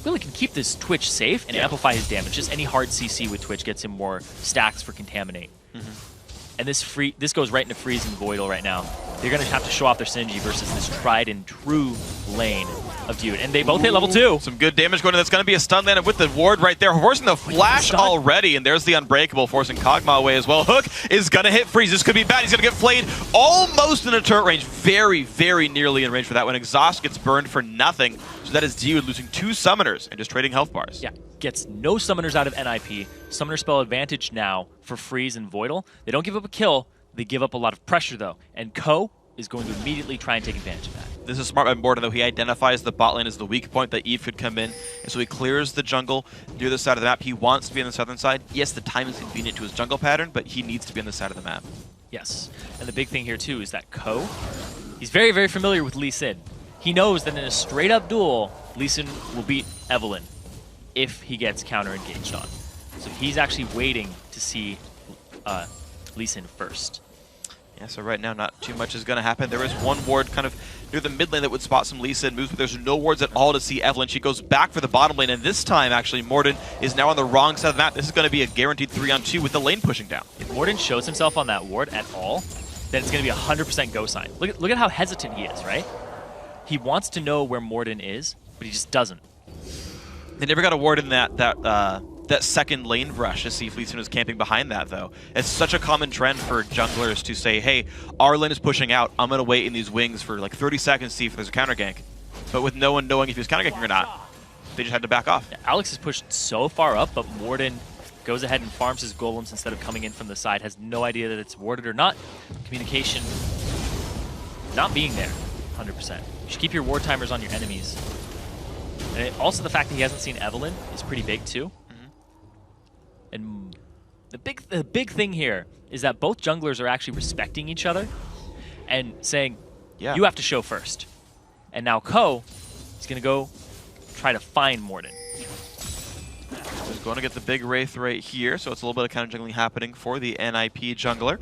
really can keep this Twitch safe and amplify his damage. Just any hard CC with Twitch gets him more stacks for Contaminate. And this goes right into Freeze and Voidal right now. They're going to have to show off their synergy versus this tried and true lane of Dude. And they both hit level 2.
Some good damage going in. That's going to be a stun land with the ward right there. Forcing the flash already, and there's the Unbreakable, forcing Kog'Maw away as well. Hook is going to hit Freeze. This could be bad. He's going to get flayed almost in a turret range. Very, very nearly in range for that one. Exhaust gets burned for nothing. So that is Dude losing 2 summoners and just trading health bars.
Yeah, gets no summoners out of NIP. Summoner spell advantage now for Freeze and Voidal. They don't give up a kill. They give up a lot of pressure, though. And Ko is going to immediately try and take advantage of that.
This is smart by Morden, though. He identifies the bot lane as the weak point that Eve could come in, and so he clears the jungle near the side of the map. He wants to be on the southern side. Yes, the time is convenient to his jungle pattern, but he needs to be on the side of the map.
Yes, and the big thing here, too, is that Ko, he's very, very familiar with Lee Sin. He knows that in a straight-up duel, Lee Sin will beat Evelynn if he gets counter-engaged on. So he's actually waiting to see Lee Sin first.
Yeah, so right now not too much is going to happen. There is one ward kind of near the mid lane that would spot some Lee Sin moves, but there's no wards at all to see Evelynn. She goes back for the bottom lane, and this time, actually, Morden is now on the wrong side of the map. This is going to be a guaranteed 3-on-2 with the lane pushing down.
If Morden shows himself on that ward at all, then it's going to be a 100% go sign. Look at how hesitant he is, right? He wants to know where Morden is, but he just doesn't.
They never got a ward in that second lane rush to see if Lee Sin was camping behind that, though. It's such a common trend for junglers to say, hey, our lane is pushing out. I'm going to wait in these wings for like 30 seconds to see if there's a counter gank. But with no one knowing if he was counter ganking or not, they just had to back off.
Yeah, Alex is pushed so far up, but Morden goes ahead and farms his golems instead of coming in from the side. Has no idea that it's warded or not. Communication not being there 100%. You should keep your ward timers on your enemies. And also the fact that he hasn't seen Evelynn is pretty big too. And the big thing here is that both junglers are actually respecting each other and saying, you have to show first. And now Ko is going to go try to find Morden.
He's going to get the big Wraith right here, so it's a little bit of counter jungling happening for the NIP jungler.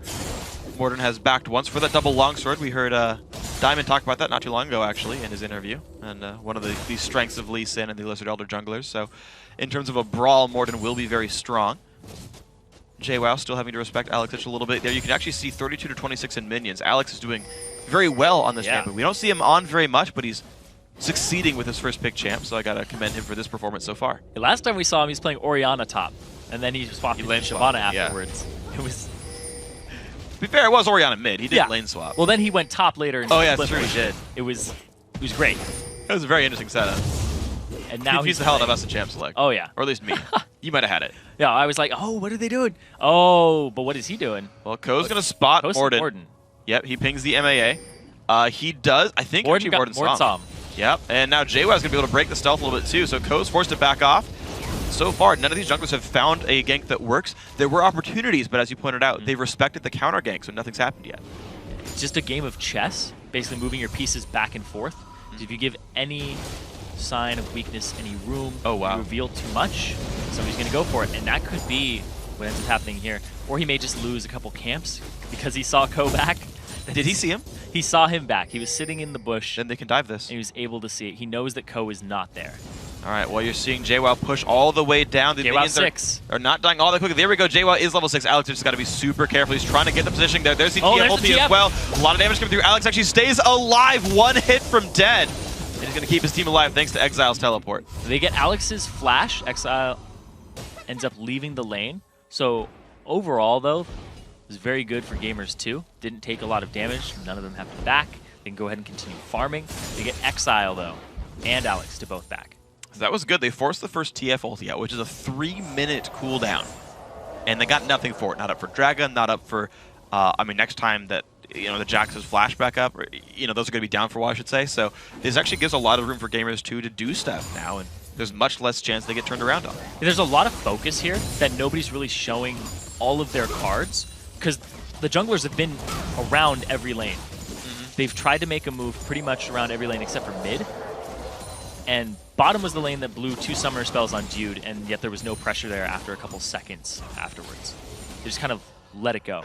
Morden has backed once for that double longsword. We heard Diamond talk about that not too long ago, actually, in his interview. And one of the strengths of Lee Sin and the Lizard Elder junglers. So in terms of a brawl, Morden will be very strong. JWoww still having to respect Alex a little bit there. You can actually see 32 to 26 in minions. Alex is doing very well on this champion. We don't see him on very much, but he's succeeding with his first pick champ, so I gotta commend him for this performance so far.
Last time we saw him, he's playing Orianna top, and then he swapped into Shyvana afterwards. It was...
To be fair, it was Orianna mid. He did lane swap.
Well, then he went top later. And
that's true, he did.
It was great.
It was a very interesting setup.
And now
he's the hell out of us in champ select.
Oh, yeah.
Or at least me. You might have had it.
Yeah, I was like, oh, what are they doing? Oh, but what is he doing?
Well, Ko's going to spot Morden. Yep, he pings the MAA. He does, I think,
Morden saw him.
Yep, and now JWoww is going to be able to break the stealth a little bit too, so Ko's forced to back off. So far, none of these junglers have found a gank that works. There were opportunities, but as you pointed out, they've respected the counter gank, so nothing's happened yet.
It's just a game of chess, basically moving your pieces back and forth. So if you give any sign of weakness, any room, you reveal too much, somebody's going to go for it. And that could be what ends up happening here. Or he may just lose a couple camps because he saw Ko back.
Did he see him?
He saw him back. He was sitting in the bush.
Then they can dive this.
And he was able to see it. He knows that Ko is not there.
All right, well, you're seeing JWoww push all the way down. The minions
6.
are not dying all that quickly. There we go. JWoww is level 6. Alex just got to be super careful. He's trying to get the positioning there. There's the TF ulti as well. A lot of damage coming through. Alex actually stays alive. 1 hit from dead. And he's going to keep his team alive thanks to Exile's teleport.
They get Alex's flash. Exile ends up leaving the lane. So overall, though, it was very good for Gamers 2. Didn't take a lot of damage. None of them have to back. They can go ahead and continue farming. They get Exile, though, and Alex to both back.
So that was good. They forced the first TF ulti out, which is a 3-minute cooldown. And they got nothing for it. Not up for Dragon, not up for, I mean, next time that, the Jax's flash back up, or, those are going to be down for a while, I should say. So this actually gives a lot of room for Gamers 2 to do stuff now, and there's much less chance they get turned around on.
There's a lot of focus here that nobody's really showing all of their cards, because the junglers have been around every lane. They've tried to make a move pretty much around every lane except for mid. And bottom was the lane that blew 2 summoner spells on Dude, and yet there was no pressure there after a couple seconds afterwards. They just kind of let it go.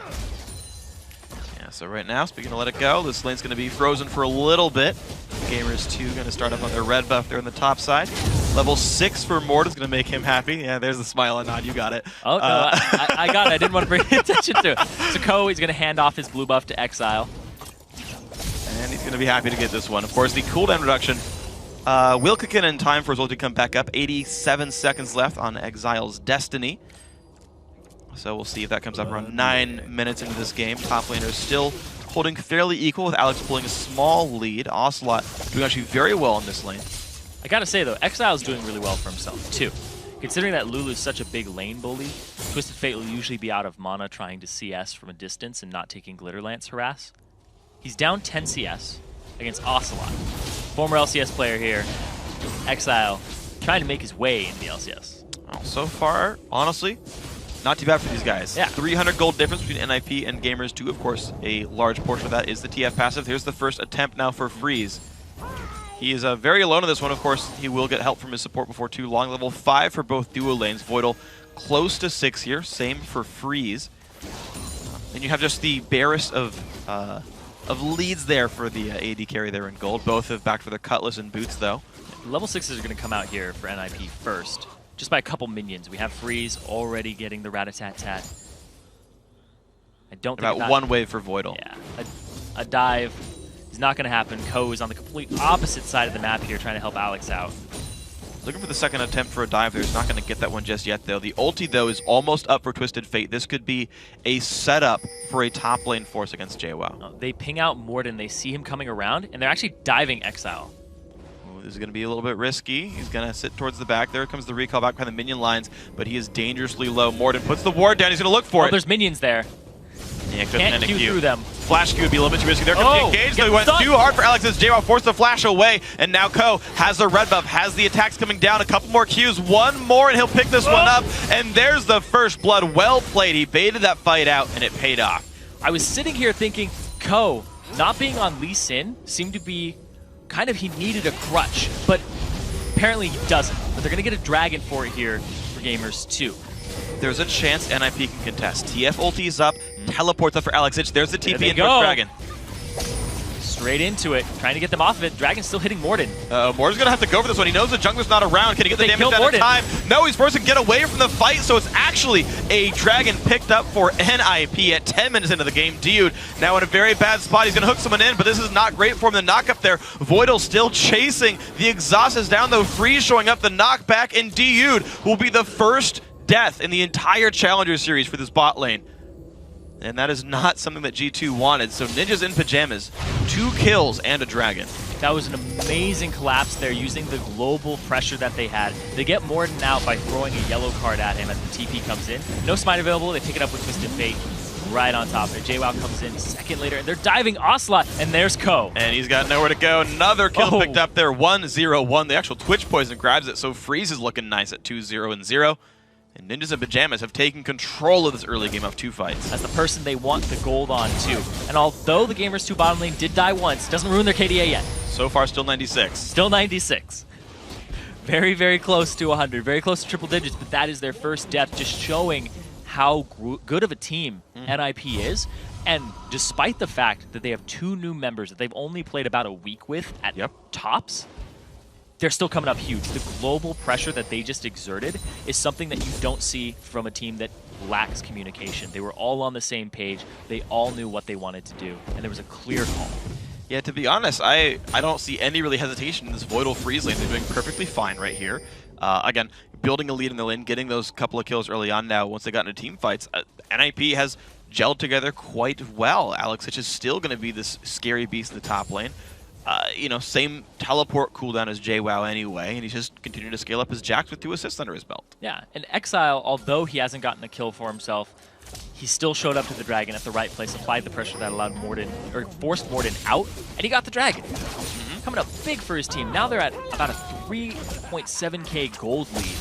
Yeah, so right now, speaking of let it go, this lane's going to be frozen for a little bit. Gamers 2 going to start up on their red buff there on the top side. Level 6 for Mort is going to make him happy. Yeah, there's the smile and nod. You got it.
Oh, no, I got it. I didn't want to bring attention to it. So Ko, he's going to hand off his blue buff to Exile.
And he's going to be happy to get this one. Of course, the cooldown reduction will kick in time for his ult to come back up. 87 seconds left on Exile's Destiny. So we'll see if that comes up around 9 minutes into this game. Top laner is still holding fairly equal with Alex pulling a small lead. Ocelot doing actually very well in this lane.
I gotta say though, Exile's doing really well for himself too. Considering that Lulu's such a big lane bully, Twisted Fate will usually be out of mana trying to CS from a distance and not taking Glitter Lance harass. He's down 10 CS against Ocelot. Former LCS player here, Exile, trying to make his way into the LCS.
Well, so far, honestly, not too bad for these guys.
Yeah.
300 gold difference between NIP and Gamers 2. Of course, a large portion of that is the TF passive. Here's the first attempt now for Freeze. He is very alone in this one. Of course, he will get help from his support before too long. Level 5 for both duo lanes. Voidal close to 6 here. Same for Freeze. And you have just the barest of leads there for the AD carry there in gold. Both have backed for their Cutlass and Boots, though.
Level 6s are going to come out here for NIP first, just by a couple minions. We have Freeze already getting the Rat-a-tat-tat. I don't think
about one wave for Voidal.
Yeah, a dive is not going to happen. Ko is on the complete opposite side of the map here, trying to help Alex out.
Looking for the second attempt for a dive there. He's not going to get that one just yet, though. The ulti, though, is almost up for Twisted Fate. This could be a setup for a top lane force against JWoww.
They ping out Morden. They see him coming around, and they're actually diving Exile.
Ooh, this is going to be a little bit risky. He's going to sit towards the back. There comes the recall back behind the minion lines, but he is dangerously low. Morden puts the ward down. He's going to look for it.
There's minions there.
Yeah,
can't Q through them.
Flash Q would be a little bit too risky. There comes the engage, though he went too hard for Alex as JWoww forced the flash away, and now Ko has the red buff, has the attacks coming down, a couple more Qs, one more, and he'll pick this one up, and there's the first blood. Well played. He baited that fight out, and it paid off.
I was sitting here thinking, Ko, not being on Lee Sin seemed to be kind of, he needed a crutch, but apparently he doesn't. But they're going to get a dragon for it here for Gamers 2.
There's a chance NIP can contest. TF ulti is up, teleports up for Alex Ich. There's the TP in for Dragon.
Straight into it, trying to get them off of it. Dragon's still hitting Morden.
Morden's going to have to go for this one. He knows the jungler's not around. Can he get the damage down in time? No, he's forced to get away from the fight, so it's actually a Dragon picked up for NIP at 10 minutes into the game. Dude, now in a very bad spot. He's going to hook someone in, but this is not great for him. The knock-up there. Voidal still chasing. The exhaust is down, though. Freeze showing up. The knockback, and Dude will be the first death in the entire Challenger Series for this bot lane. And that is not something that G2 wanted. So Ninjas in Pajamas, 2 kills and a dragon.
That was an amazing collapse there using the global pressure that they had. They get Morden out by throwing a yellow card at him as the TP comes in. No smite available. They pick it up with Twisted Fate right on top of it. JWoww comes in second later, and they're diving Ocelot, and there's Ko.
And he's got nowhere to go. Another kill picked up there, 1-0-1. The actual Twitch poison grabs it, so Freeze is looking nice at 2-0-0. And Ninjas in Pajamas have taken control of this early game of 2 fights.
As the person they want the gold on, too. And although the Gamers 2 bottom lane did die once, doesn't ruin their KDA yet.
So far, still 96.
Still 96. Very, very close to 100. Very close to triple digits, but that is their first death, just showing how good of a team NIP is. And despite the fact that they have 2 new members that they've only played about a week with at tops, they're still coming up huge. The global pressure that they just exerted is something that you don't see from a team that lacks communication. They were all on the same page. They all knew what they wanted to do, and there was a clear call.
Yeah, to be honest, I don't see any really hesitation in this Voidal freeze lane. They're doing perfectly fine right here. Again, building a lead in the lane, getting those couple of kills early on now once they got into team fights. NIP has gelled together quite well. LCS is still going to be this scary beast in the top lane. You know, same teleport cooldown as JWoww anyway, and he's just continuing to scale up his Jax with 2 assists under his belt.
Yeah, and Exile, although he hasn't gotten a kill for himself, he still showed up to the Dragon at the right place, applied the pressure that allowed Morden, or forced Morden out, and he got the Dragon. Coming up big for his team. Now they're at about a 3.7k gold lead,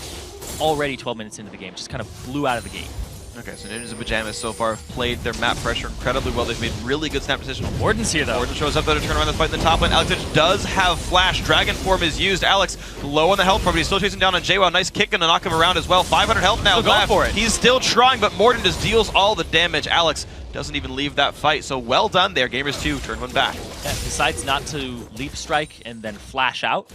already 12 minutes into the game. Just kind of blew out of the gate.
Okay, so Ninjas and Pajamas so far have played their map pressure incredibly well. They've made really good snap decisions.
Morden's here, though.
Morden shows up, though, to turn around the fight in the top lane. LCS does have flash. Dragon form is used. Alex low on the health bar, but he's still chasing down on JWoww. Nice kick to knock him around as well. 500 health now.
Still going for it.
He's still trying, but Morden just deals all the damage. Alex doesn't even leave that fight, so well done there. Gamers 2 turn one back.
Yeah, decides not to leap strike and then flash out,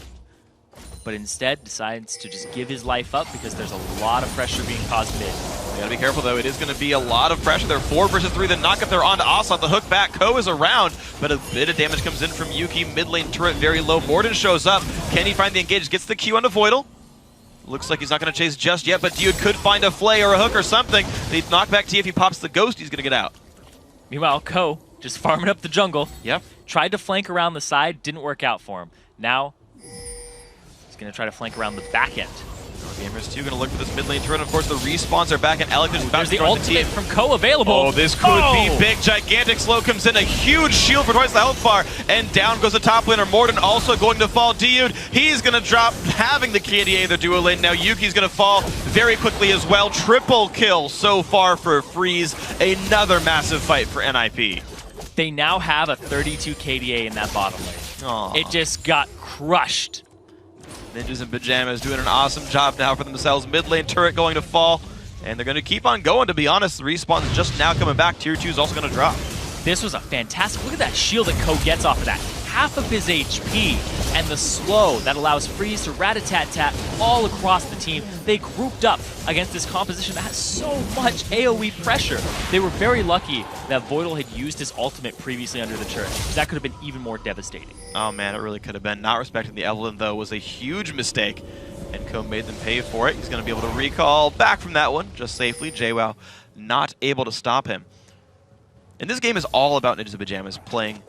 but instead decides to just give his life up because there's a lot of pressure being caused mid.
You gotta be careful, though. It is going to be a lot of pressure. They're 4 versus 3. The knockup there onto Aslan. The hook back. Ko is around, but a bit of damage comes in from Yuki. Mid lane turret very low. Morden shows up. Can he find the engage? Gets the Q onto Voidal. Looks like he's not going to chase just yet, but Dude could find a flay or a hook or something. The knockback T, if he pops the ghost, he's going to get out.
Meanwhile, Ko just farming up the jungle.
Yep.
Tried to flank around the side, didn't work out for him. Now, he's going to try to flank around the back end.
Gamers 2 going to look for this mid lane turret. Of course, the respawns are back, and Alec is about
There's
to
the ultimate from Ko available.
Oh, this could be big. Gigantic slow comes in. A huge shield for twice the health bar, and down goes the top laner. Morden also going to fall. Dude, he's going to drop, having the KDA their duo lane. Now Yuki's going to fall very quickly as well. Triple kill so far for Freeze. Another massive fight for NIP.
They now have a 32 KDA in that bottom lane.
Aww.
It just got crushed.
Ninjas and Pajamas doing an awesome job now for themselves. Mid lane turret going to fall, and they're going to keep on going, to be honest. The respawn's just now coming back. Tier 2 is also going to drop.
This was a fantastic... Look at that shield that Ko gets off of that. Half of his HP, and the slow that allows Freeze to rat-a-tat-tat all across the team. They grouped up against this composition that has so much AoE pressure. They were very lucky that Voidal had used his ultimate previously under the turret, because that could have been even more devastating.
Oh man, it really could have been. Not respecting the Evelyn, though, was a huge mistake, and Ko made them pay for it. He's going to be able to recall back from that one just safely. JWoww not able to stop him. And this game is all about Ninjas and Pajamas playing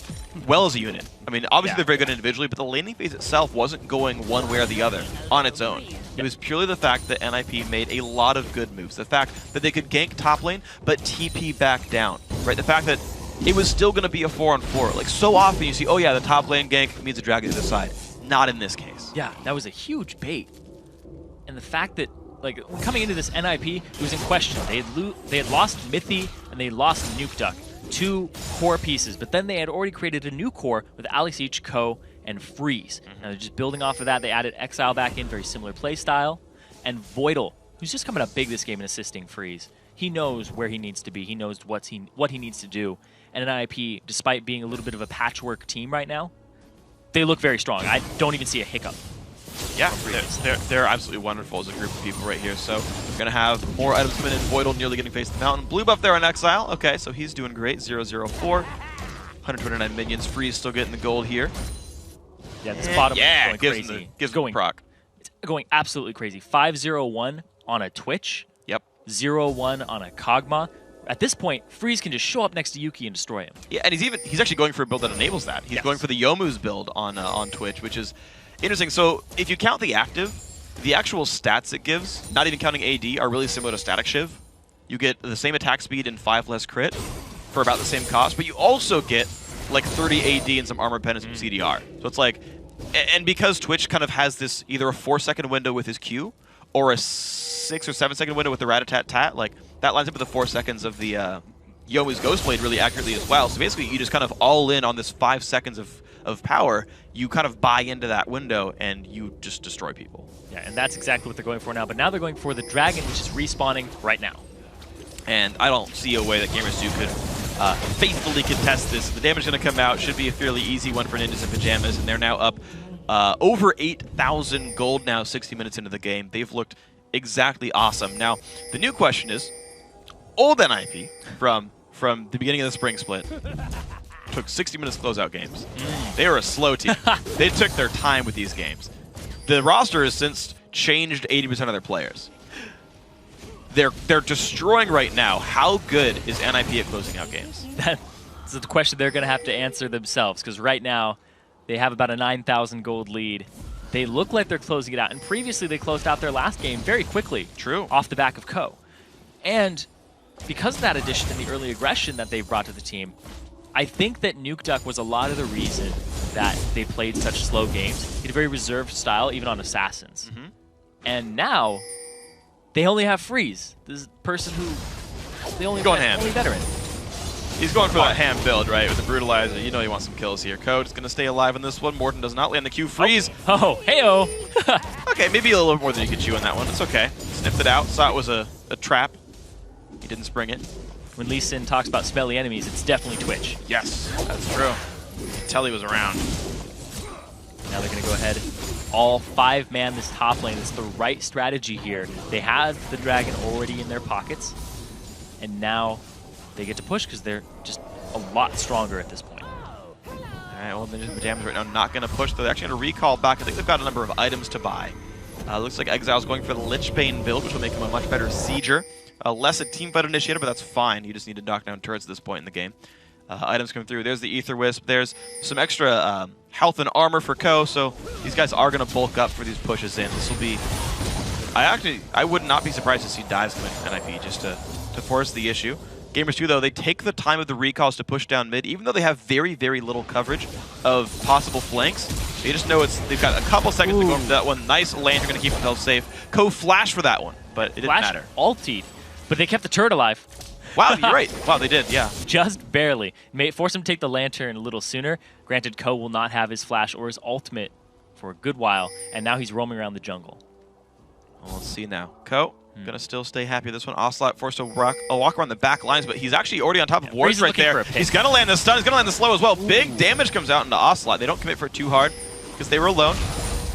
well as a unit. I mean, obviously they're very good individually, but the laning phase itself wasn't going one way or the other on its own. It was purely the fact that NIP made a lot of good moves. The fact that they could gank top lane, but TP back down, right? The fact that it was still going to be a 4-on-4. Like, so often you see, oh yeah, the top lane gank means a dragon to the side. Not in this case.
Yeah, that was a huge bait. And the fact that, like, coming into this NIP, it was in question. They had lost Mithy and they lost Nuke Duck. 2 core pieces, but then they had already created a new core with Alex, Ko, and Freeze. Now they're just building off of that. They added Exile back in, very similar play style, and Voidal, who's just coming up big this game and assisting Freeze. He knows where he needs to be. He knows what he needs to do. And NIP, despite being a little bit of a patchwork team right now, they look very strong. I don't even see a hiccup.
Yeah, they're absolutely wonderful as a group of people right here. So we're going to have more items coming in. Voidal nearly getting faced the mountain. Blue buff there on Exile. Okay, so he's doing great. 0-0-4. 129 minions. Freeze still getting the gold here.
Yeah, this bottom is going
gives
crazy.
Gives him proc.
It's going absolutely crazy. 5-0-1 on a Twitch.
Yep.
0-1 on a Kog'Maw. At this point, Freeze can just show up next to Yuki and destroy him.
Yeah, and he's actually going for a build that enables that. He's going for the Youmuu's build on Twitch, which is interesting. So if you count the active, the actual stats it gives, not even counting AD, are really similar to Static Shiv. You get the same attack speed and 5 less crit for about the same cost, but you also get like 30 AD and some armor pen and some CDR. So it's like, and because Twitch kind of has this either a 4-second window with his Q or a 6 or 7-second window with the rat-a-tat-tat, like that lines up with the 4 seconds of the Youmuu's Ghostblade really accurately as well. So basically you just kind of all in on this 5 seconds of power. You kind of buy into that window and you just destroy people.
Yeah, and that's exactly what they're going for now. But now they're going for the Dragon, which is respawning right now.
And I don't see a way that Gamers 2 could faithfully contest this. The damage going to come out should be a fairly easy one for Ninjas and Pajamas, and they're now up Over 8,000 gold now, 60 minutes into the game. They've looked exactly awesome. Now, the new question is, old NIP from the beginning of the spring split took 60 minutes to close out games. They were a slow team. They took their time with these games. The roster has since changed 80% of their players. They're destroying right now. How good is NIP at closing out games?
That's the question they're going to have to answer themselves, because right now they have about a 9,000 gold lead. They look like they're closing it out, and previously they closed out their last game very quickly.
True.
Off the back of Ko. And because of that addition and the early aggression that they brought to the team, I think that Nuke Duck was a lot of the reason that they played such slow games. He had a very reserved style, even on Assassins. And now, they only have Freeze, this person who the only veteran.
He's going for that ham build, right, with the Brutalizer. You know he wants some kills here. Code is going to stay alive on this one. Morton does not land the Q. Freeze.
Oh, hey-oh.
Okay, maybe a little more than you could chew on that one. It's okay. Sniffed it out. Saw it was a trap. He didn't spring it.
When Lee Sin talks about smelly enemies, it's definitely Twitch.
Yes, that's true. Tell he was around.
Now they're going to go ahead. All 5-man this top lane. It's the right strategy here. They had the Dragon already in their pockets. And now they get to push because they're just a lot stronger at this point.
All right, well, Ninjas Pajamas right now not going to push. They're actually going to recall back. I think they've got a number of items to buy. Looks like Exile's going for the Lichbane build, which will make him a much better Sieger. Less a teamfight initiator, but that's fine. You just need to knock down turrets at this point in the game. Items come through. There's the Ether Wisp. There's some extra health and armor for Ko, so these guys are going to bulk up for these pushes in. This will be... I would not be surprised to see dives come in NIP just to force the issue. Gamers 2, though, they take the time of the recalls to push down mid, even though they have very, very little coverage of possible flanks. They just know they've got a couple seconds to go for that one. Nice lane, they're going to keep themselves safe. Ko flashed for that one, but it didn't matter.
Ultied, but they kept the turret alive.
Wow, you're right. Wow, they did, yeah.
Just barely. May force him to take the lantern a little sooner. Granted, Ko will not have his flash or his ultimate for a good while, and now he's roaming around the jungle.
Well, let's see now. Ko, gonna still stay happy with this one. Ocelot forced to walk around the back lines, but he's actually already on top of Wards right there. He's gonna land the stun, he's gonna land the slow as well. Big damage comes out into Ocelot. They don't commit for it too hard because they were alone,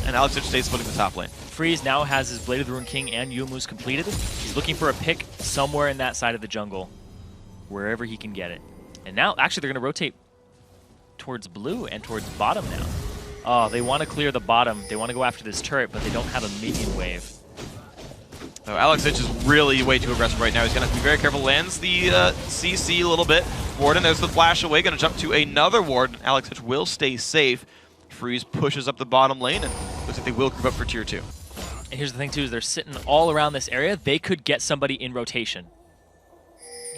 and Alex stays splitting the top lane.
Freeze now has his Blade of the Rune King and Youmuu's completed. He's looking for a pick somewhere in that side of the jungle, wherever he can get it. And now, actually, they're going to rotate towards blue and towards bottom now. Oh, they want to clear the bottom. They want to go after this turret, but they don't have a minion wave.
Oh, Alex is really way too aggressive right now. He's going to have to be very careful. Lands the CC a little bit. Warden, there's the flash away. Going to jump to another Warden. Alex will stay safe. Freeze pushes up the bottom lane, and looks like they will group up for tier 2.
And here's the thing, too, is they're sitting all around this area. They could get somebody in rotation.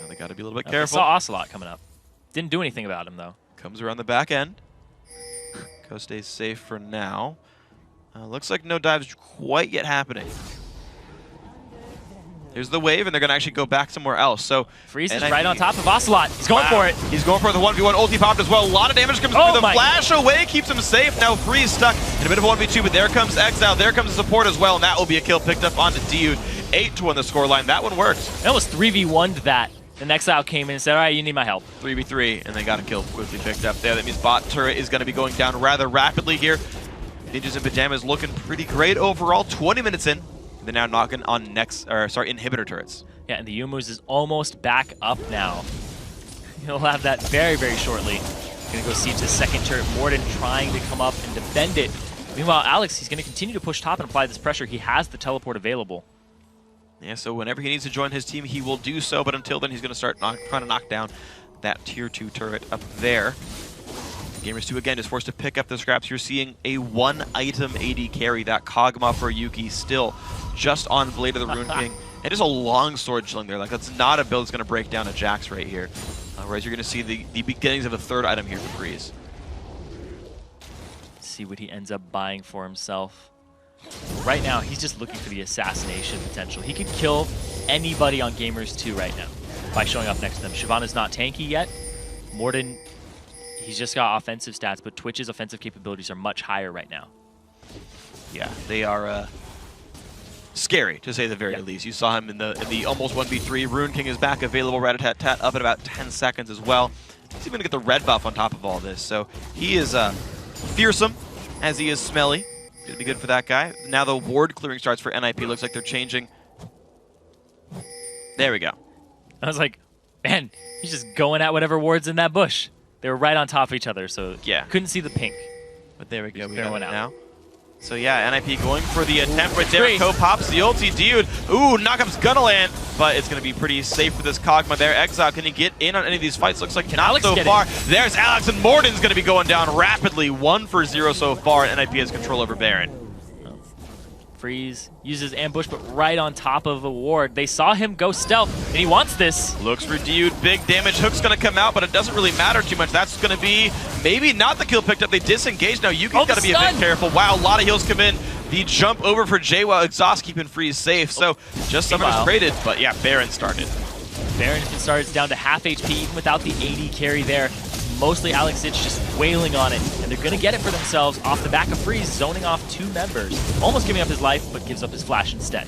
They got to be a little bit careful.
I saw Ocelot coming up. Didn't do anything about him, though.
Comes around the back end. Ko stays safe for now. Looks like no dives quite yet happening. Here's the wave, and they're going to actually go back somewhere else. So
Freeze is right on top of Ocelot. He's going for it.
He's going for the 1v1 ulti popped as well. A lot of damage comes through. The flash away keeps him safe. Now Freeze stuck in a bit of a 1v2, but there comes Exile. There comes the support as well, and that will be a kill picked up onto Dude. 8 to 1 the scoreline. That one worked.
It almost 3v1'd that. The Exile came in and said, all right, you need my help.
3v3, and they got a kill quickly picked up there. That means bot turret is going to be going down rather rapidly here. Ninjas in Pajamas looking pretty great overall. 20 minutes in. They're now knocking on inhibitor turrets.
Yeah, and the Youmuu's is almost back up now. He'll have that very, very shortly. Gonna go siege the second turret. Morden trying to come up and defend it. Meanwhile, Alex, he's gonna continue to push top and apply this pressure. He has the teleport available.
Yeah, so whenever he needs to join his team, he will do so, but until then, he's gonna start trying to knock down that tier 2 turret up there. Gamers 2 again is forced to pick up the scraps. You're seeing a 1-item AD carry. That Kog'Maw for Yuki still just on Blade of the Rune King. And just a long sword chilling there. Like, that's not a build that's going to break down a Jax right here. Whereas you're going to see the beginnings of a third item here for Freeze.
See what he ends up buying for himself. Right now, he's just looking for the assassination potential. He could kill anybody on Gamers 2 right now by showing up next to them. Shyvana's not tanky yet. Morden, he's just got offensive stats, but Twitch's offensive capabilities are much higher right now.
Yeah, they are scary, to say the very least. You saw him in the almost 1v3. Rune King is back, available. Rat-a-tat-tat up in about 10 seconds as well. He's even going to get the red buff on top of all this. So he is fearsome. as he is smelly. Gonna be good for that guy. Now the ward clearing starts for NIP. Looks like they're changing. There we go.
I was like, man, he's just going at whatever ward's in that bush. They were right on top of each other, so
yeah,
couldn't see the pink.
But there we go. We
got
got it
out.
now. So yeah, NIP going for the attempt right there. Co pops the ulti, dude. Ooh, knockup's gonna land, but it's gonna be pretty safe for this Kog'Maw there. Exile, can he get in on any of these fights? Looks like not so far. There's Alex, and Morden's gonna be going down rapidly. 1-for-0 so far, and NIP has control over Baron.
Freeze uses ambush, but right on top of a ward. They saw him go stealth, and he wants this.
Looks for Dude. Big damage. Hook's going to come out, but it doesn't really matter too much. That's going to be maybe not the kill picked up. They disengage now. Yuki's got to be a bit careful. Wow, a lot of heals come in. The jump over for JWoww. Exhaust keeping Freeze safe. So just Summoners traded, but yeah, Baron started.
Baron has been started. It's down to half HP, even without the AD carry there. Mostly Alex Itch just wailing on it, and they're going to get it for themselves off the back of Freeze, zoning off 2 members. Almost giving up his life, but gives up his flash instead.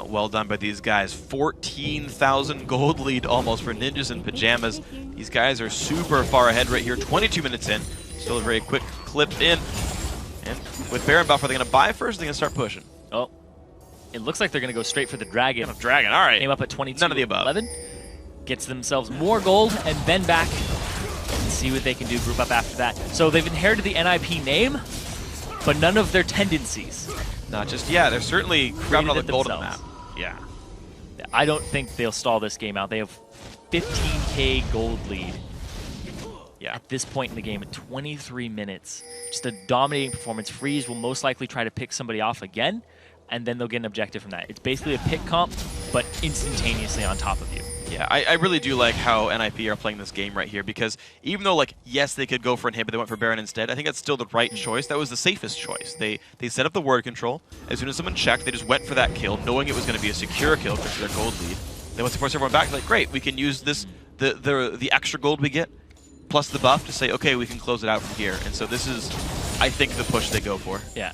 Well done by these guys. 14,000 gold lead almost for Ninjas in Pajamas. These guys are super far ahead right here, 22 minutes in. Still a very quick clip in. And with Baron buff, are they going to buy first, or are they going to start pushing?
Oh, it looks like they're going to go straight for the Dragon.
Dragon, all right.
Came up at 22.
None of the above.
11. Gets themselves more gold, and then back. See what they can do, group up after that. So they've inherited the NIP name, but none of their tendencies.
Not just, yeah, they're certainly grabbing all the gold on the map. Yeah.
I don't think they'll stall this game out. They have 15k gold lead. Yeah. At this point in the game, at 23 minutes. Just a dominating performance. Freeze will most likely try to pick somebody off again, and then they'll get an objective from that. It's basically a pick comp, but instantaneously on top of you.
Yeah, I really do like how NIP are playing this game right here, because even though, like, yes, they could go for inhib, but they went for Baron instead, I think that's still the right choice. That was the safest choice. They set up the ward control. As soon as someone checked, they just went for that kill, knowing it was going to be a secure kill because of their gold lead. Then once they force everyone back, like, great, we can use this the extra gold we get, plus the buff to say, okay, we can close it out from here. And so this is, I think, the push they go for.
Yeah.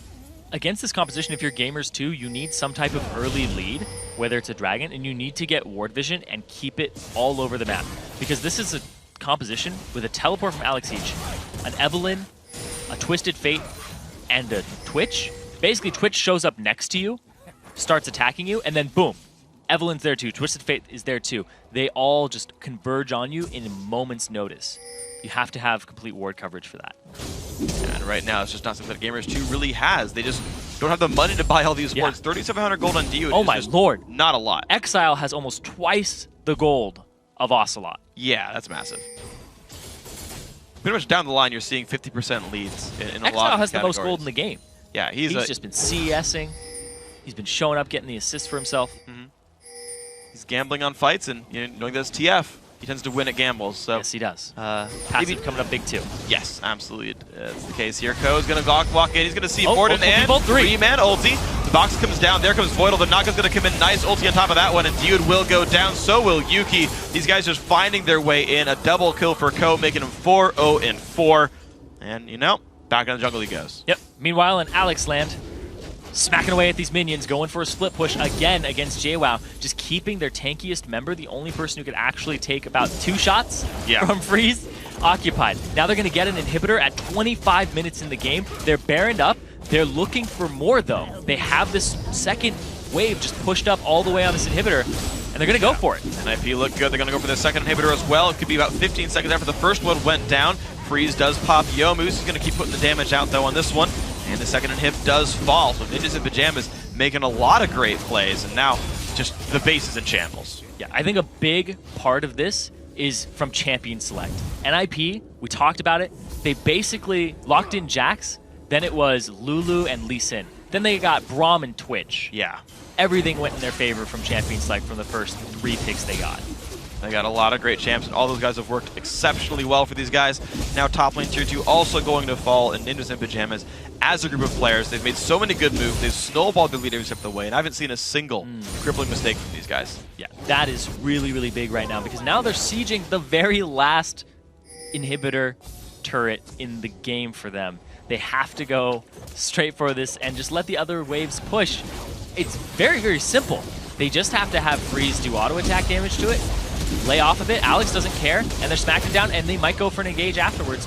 Against this composition, if you're gamers too, you need some type of early lead, whether it's a dragon, and you need to get ward vision and keep it all over the map. Because this is a composition with a teleport from Alex Each, an Evelynn, a Twisted Fate, and a Twitch. Basically, Twitch shows up next to you, starts attacking you, and then boom, Evelynn's there too, Twisted Fate is there too. They all just converge on you in a moment's notice. You have to have complete ward coverage for that.
And right now, it's just not something that Gamers 2 really has. They just don't have the money to buy all these wards. 3,700 gold on Dude.
Oh my lord.
Not a lot.
Exile has almost twice the gold of Ocelot.
Yeah, that's massive. Pretty much down the line, you're seeing 50% leads in a lot of
Exile has the most
categories.
gold in the game.
Yeah,
he's just been CSing. He's been showing up, getting the assists for himself.
He's gambling on fights, and knowing that it's TF, he tends to win at gambles. So
yes, he does. Passive coming up big too.
Yes, absolutely. That's the case here. Ko's going to walk in. He's going to see Morden
multiple
and three-man ulti. The box comes down. There comes Voidal. The knockout's going to come in. Nice ulti on top of that one, and Dude will go down. So will Yuki. These guys just finding their way in. A double kill for Ko, making him 4-0-4. And, back in the jungle he goes.
Yep. Meanwhile, in Alex land, smacking away at these minions, going for a split push again against JWoww, just keeping their tankiest member, the only person who could actually take about 2 shots from Freeze, occupied. Now they're going to get an inhibitor at 25 minutes in the game. They're Baroned up. They're looking for more, though. They have this second wave just pushed up all the way on this inhibitor, and they're going to go for it.
NIP look good. They're going to go for the second inhibitor as well. It could be about 15 seconds after the first one went down. Freeze does pop Yomu. He's going to keep putting the damage out, though, on this one. And the second inhib does fall, so Ninjas in Pajamas making a lot of great plays, and now just the base is in shambles.
Yeah, I think a big part of this is from champion select. NIP, we talked about it, they basically locked in Jax, then it was Lulu and Lee Sin. Then they got Braum and Twitch.
Yeah.
Everything went in their favor from champion select from the first 3 picks they got.
They got a lot of great champs, and all those guys have worked exceptionally well for these guys. Now top lane tier 2 also going to fall, and Ninjas in Pajamas, as a group of players, they've made so many good moves, they've snowballed their lead every step of the way, and I haven't seen a single crippling mistake from these guys.
Yeah, that is really, really big right now, because now they're sieging the very last inhibitor turret in the game for them. They have to go straight for this and just let the other waves push. It's very, very simple. They just have to have Freeze do auto attack damage to it, lay off a bit. Alex doesn't care, and they're smacking down, and they might go for an engage afterwards.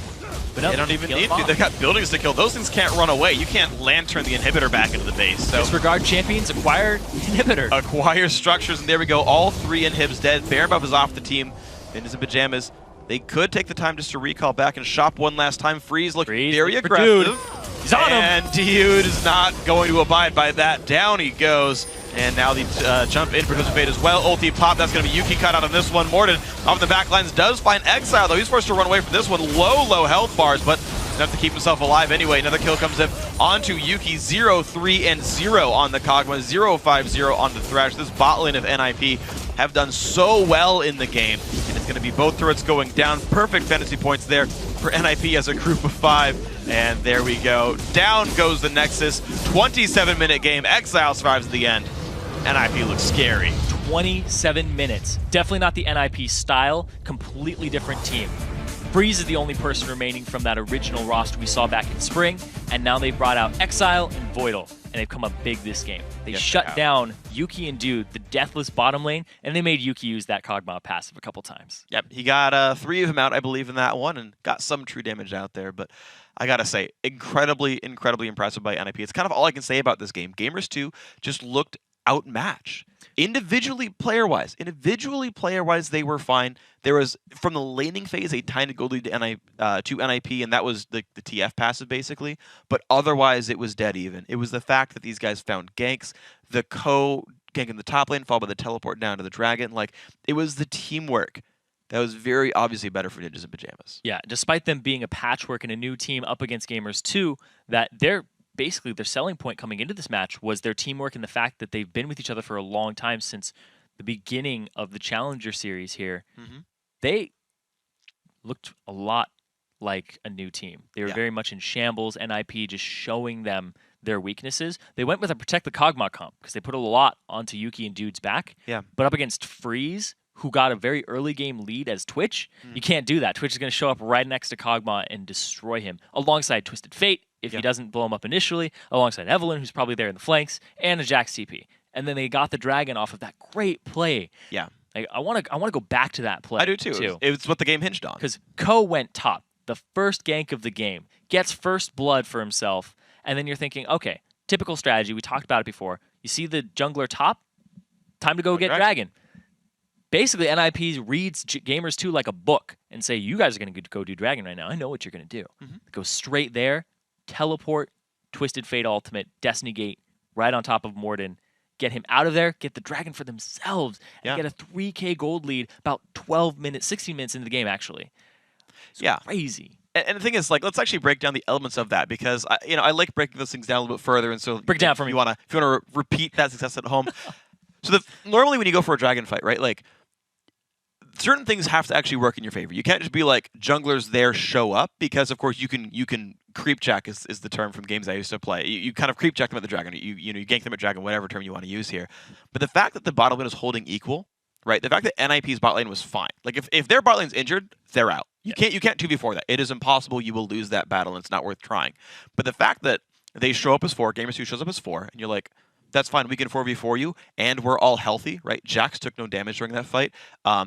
But no,
they don't even
kill
need
them
to.
off.
They've got buildings to kill. Those things can't run away. You can't lantern the inhibitor back into the base. So
Disregard champions, acquire inhibitor.
Acquire structures, and there we go. All 3 inhibs dead. Bear Buff is off the team. Ninjas in Pajamas. They could take the time just to recall back and shop one last time. Freeze looking very aggressive.
He's on him.
And Dude is not going to abide by that. Down he goes. And now the jump in for Twisted Fate as well. Ulti pop, that's going to be Yuki cut out on this one. Morden off the back lines does find Exile, though. He's forced to run away from this one. Low health bars, but enough to keep himself alive anyway. Another kill comes in onto Yuki. 0-3 and 0 on the Kog'Maw. 0-5-0 on the Thresh. This bot lane of NIP have done so well in the game. And it's going to be both turrets going down. Perfect fantasy points there for NIP as a group of 5. And there we go. Down goes the Nexus. 27-minute game. Exile survives the end. NIP looks scary.
27 minutes. Definitely not the NIP style. Completely different team. Freeze is the only person remaining from that original roster we saw back in spring, and now they've brought out Exile and Voidal, and they've come up big this game. They shut down Yuki and Dude, the deathless bottom lane, and they made Yuki use that Kog'Maw passive a couple times.
Yep, he got 3 of them out, I believe, in that one, and got some true damage out there, but I gotta say, incredibly impressive by NIP. It's kind of all I can say about this game. Gamers 2 just looked outmatched. Individually, player-wise, they were fine. There was, from the laning phase, a tiny gold lead to NIP, and that was the TF passive, basically. But otherwise, it was dead even. It was the fact that these guys found ganks, the gank in the top lane, followed by the teleport down to the dragon. Like, it was the teamwork that was very obviously better for Ninjas in Pajamas.
Yeah, despite them being a patchwork and a new team up against Gamers 2, that basically their selling point coming into this match was their teamwork and the fact that they've been with each other for a long time since the beginning of the Challenger series here. They looked a lot like a new team. They were very much in shambles, NIP just showing them their weaknesses. They went with a Protect the Kog'Maw comp because they put a lot onto Yuki and Dude's back.
Yeah.
But up against Freeze, who got a very early game lead as Twitch, you can't do that. Twitch is going to show up right next to Kog'Maw and destroy him, alongside Twisted Fate, if he doesn't blow him up initially, alongside Evelyn, who's probably there in the flanks, and a Jax TP. And then they got the Dragon off of that great play.
Yeah.
Like, I want to go back to that play.
I do too. It's what the game hinged on.
Because Ko went top, the first gank of the game, gets first blood for himself, and then you're thinking, okay, typical strategy. We talked about it before. You see the jungler top, time to go get Dragon. Basically, NIP reads Gamers 2 like a book and say, you guys are going to go do Dragon right now. I know what you're going to do. Go straight there, teleport, Twisted Fate ultimate, Destiny Gate, right on top of Morden. Get him out of there, get the Dragon for themselves, and get a 3K gold lead about 16 minutes into the game, actually. It's crazy.
And the thing is, like, let's actually break down the elements of that, because I like breaking those things down a little bit further. And so,
break it down for me.
If you want to repeat that success at home. So normally when you go for a dragon fight, right? Like, certain things have to actually work in your favor. You can't just be like, junglers there, show up, because of course you can creep check is the term from games I used to play. You kind of creep check them at the dragon. You gank them at dragon, whatever term you want to use here. But the fact that the bot lane is holding equal, right? The fact that NIP's bot lane was fine. Like, if their bot lane's injured, they're out. You can't 2v4 that. It is impossible. You will lose that battle, and it's not worth trying. But the fact that they show up as 4, Gamers 2 shows up as 4, and you're like, that's fine, we can 4v4 you, and we're all healthy, right? Jax took no damage during that fight.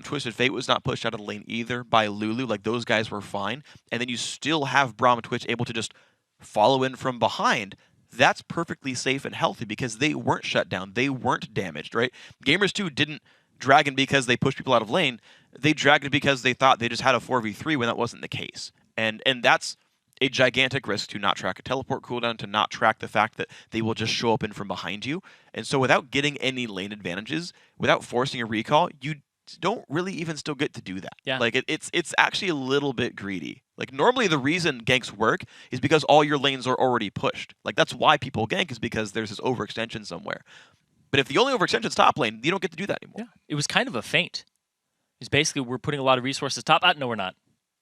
Twisted Fate was not pushed out of the lane either by Lulu. Like, those guys were fine. And then you still have Braum and Twitch able to just follow in from behind. That's perfectly safe and healthy because they weren't shut down. They weren't damaged, right? Gamers 2 didn't Dragon because they pushed people out of lane. They Dragoned because they thought they just had a 4v3 when that wasn't the case. And that's a gigantic risk to not track a teleport cooldown, to not track the fact that they will just show up in from behind you. And so without getting any lane advantages, without forcing a recall, you don't really even still get to do that.
Yeah.
Like, it's actually a little bit greedy. Like, normally the reason ganks work is because all your lanes are already pushed. Like, that's why people gank, is because there's this overextension somewhere. But if the only overextension is top lane, you don't get to do that anymore.
Yeah. It was kind of a feint. It's basically, we're putting a lot of resources top. No, we're not.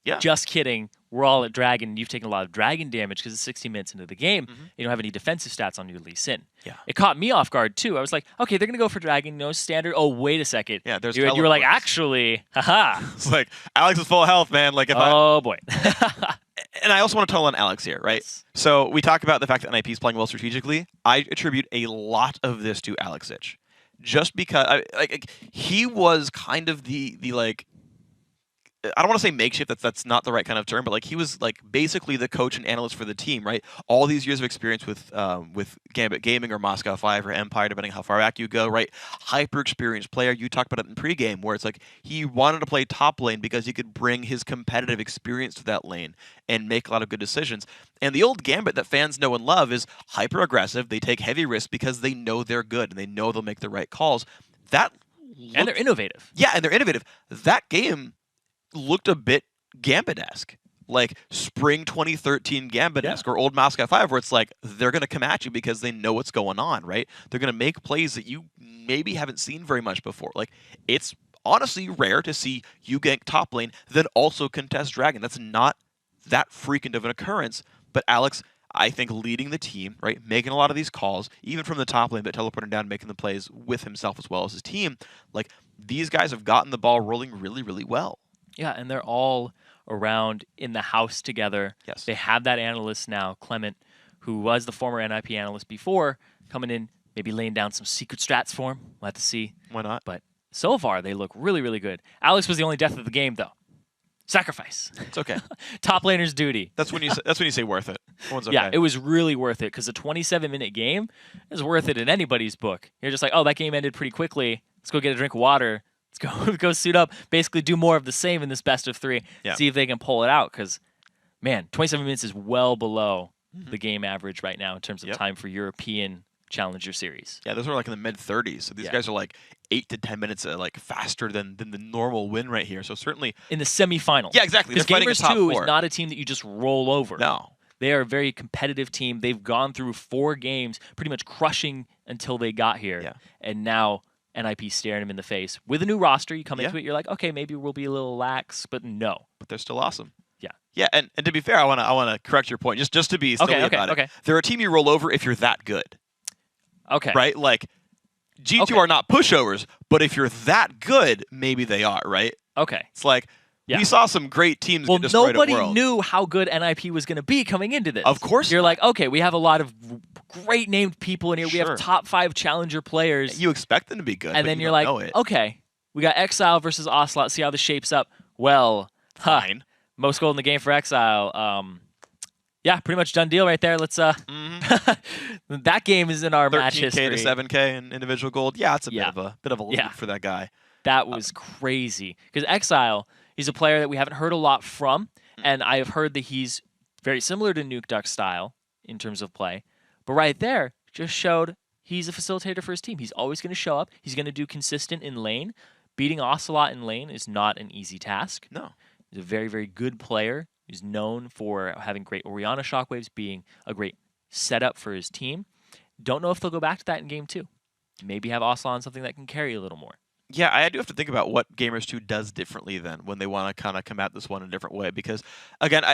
Yeah.
Just kidding. We're all at Dragon. You've taken a lot of Dragon damage because it's 60 minutes into the game. You don't have any defensive stats on your Lee Sin.
Yeah.
It caught me off guard, too. I was like, okay, they're going to go for Dragon. No standard. Oh, wait a second.
Yeah, there's
you were like,
teleports.
actually, haha.
It's like, Alex is full health, man. Like, if
boy.
And I also want to tell on Alex here, right?
Yes.
So we talk about the fact that NIP is playing well strategically. I attribute a lot of this to Alex Ich. Just because he was kind of the I don't want to say makeshift, that's not the right kind of term, but like he was like basically the coach and analyst for the team, right? All these years of experience with Gambit Gaming or Moscow 5 or Empire, depending how far back you go, right? Hyper experienced player. You talked about it in pregame where it's like he wanted to play top lane because he could bring his competitive experience to that lane and make a lot of good decisions. And the old Gambit that fans know and love is hyper aggressive. They take heavy risks because they know they're good and they know they'll make the right calls.
And they're innovative.
Yeah, and they're innovative. That game looked a bit Gambit-esque. Like spring 2013 Gambit-esque or old Moscow 5 where it's like they're going to come at you because they know what's going on, right? They're going to make plays that you maybe haven't seen very much before. Like it's honestly rare to see you gank top lane then also contest Dragon. That's not that frequent of an occurrence. But Alex, I think leading the team, right, making a lot of these calls, even from the top lane, but teleporting down, making the plays with himself as well as his team, like these guys have gotten the ball rolling really, really well.
Yeah, and they're all around in the house together.
Yes.
They have that analyst now, Clement, who was the former NIP analyst before, coming in, maybe laying down some secret strats for him. We'll have to see.
Why not?
But so far, they look really, really good. Alex was the only death of the game, though. Sacrifice.
It's okay.
Top laner's duty.
That's when you say worth it. One's okay.
Yeah, it was really worth it because a 27-minute game is worth it in anybody's book. You're just like, oh, that game ended pretty quickly. Let's go get a drink of water. Let's go suit up. Basically, do more of the same in this best of 3.
Yeah.
See if they can pull it out. Because, man, 27 minutes is well below the game average right now in terms of time for European Challenger Series.
Yeah, those are like in the mid-30s. So these guys are like 8 to 10 minutes like faster than the normal win right here. So certainly
in the semifinals.
Yeah, exactly.
Because Gamers 2 is not a team that you just roll over.
No.
They are a very competitive team. They've gone through 4 games, pretty much crushing until they got here.
Yeah.
And now NIP staring them in the face. With a new roster, you come into it, you're like, okay, maybe we'll be a little lax, but no.
But they're still awesome.
Yeah.
Yeah, and to be fair, I wanna correct your point, just to be silly about it. They're a team you roll over if you're that good.
Okay.
Right? Like G2 are not pushovers, but if you're that good, maybe they are, right?
Okay.
It's like we saw some great teams get destroyed
nobody
at World.
knew how good NIP was going to be coming into this.
Of course
You're like, okay, we have a lot of great named people in here. We
Sure.
have top 5 challenger players.
You expect them to be good,
And
but
then
you
you're
don't
like,
know it.
okay, we got Exile versus Ocelot. See how this shapes up. Well,
fine.
Most gold in the game for Exile. Yeah, pretty much done deal right there. Let's that game is in our match
13K
history.
to 7K in individual gold. Yeah, it's a bit of a leap for that guy.
That was crazy. Because Exile, he's a player that we haven't heard a lot from, and I have heard that he's very similar to Nuke Duck style in terms of play. But right there, just showed he's a facilitator for his team. He's always going to show up. He's going to do consistent in lane. Beating Ocelot in lane is not an easy task.
No.
He's a very, very good player. He's known for having great Orianna shockwaves, being a great setup for his team. Don't know if they'll go back to that in game 2. Maybe have Ocelot on something that can carry a little more.
Yeah, I do have to think about what Gamers 2 does differently then when they want to kind of come at this one in a different way. Because, again,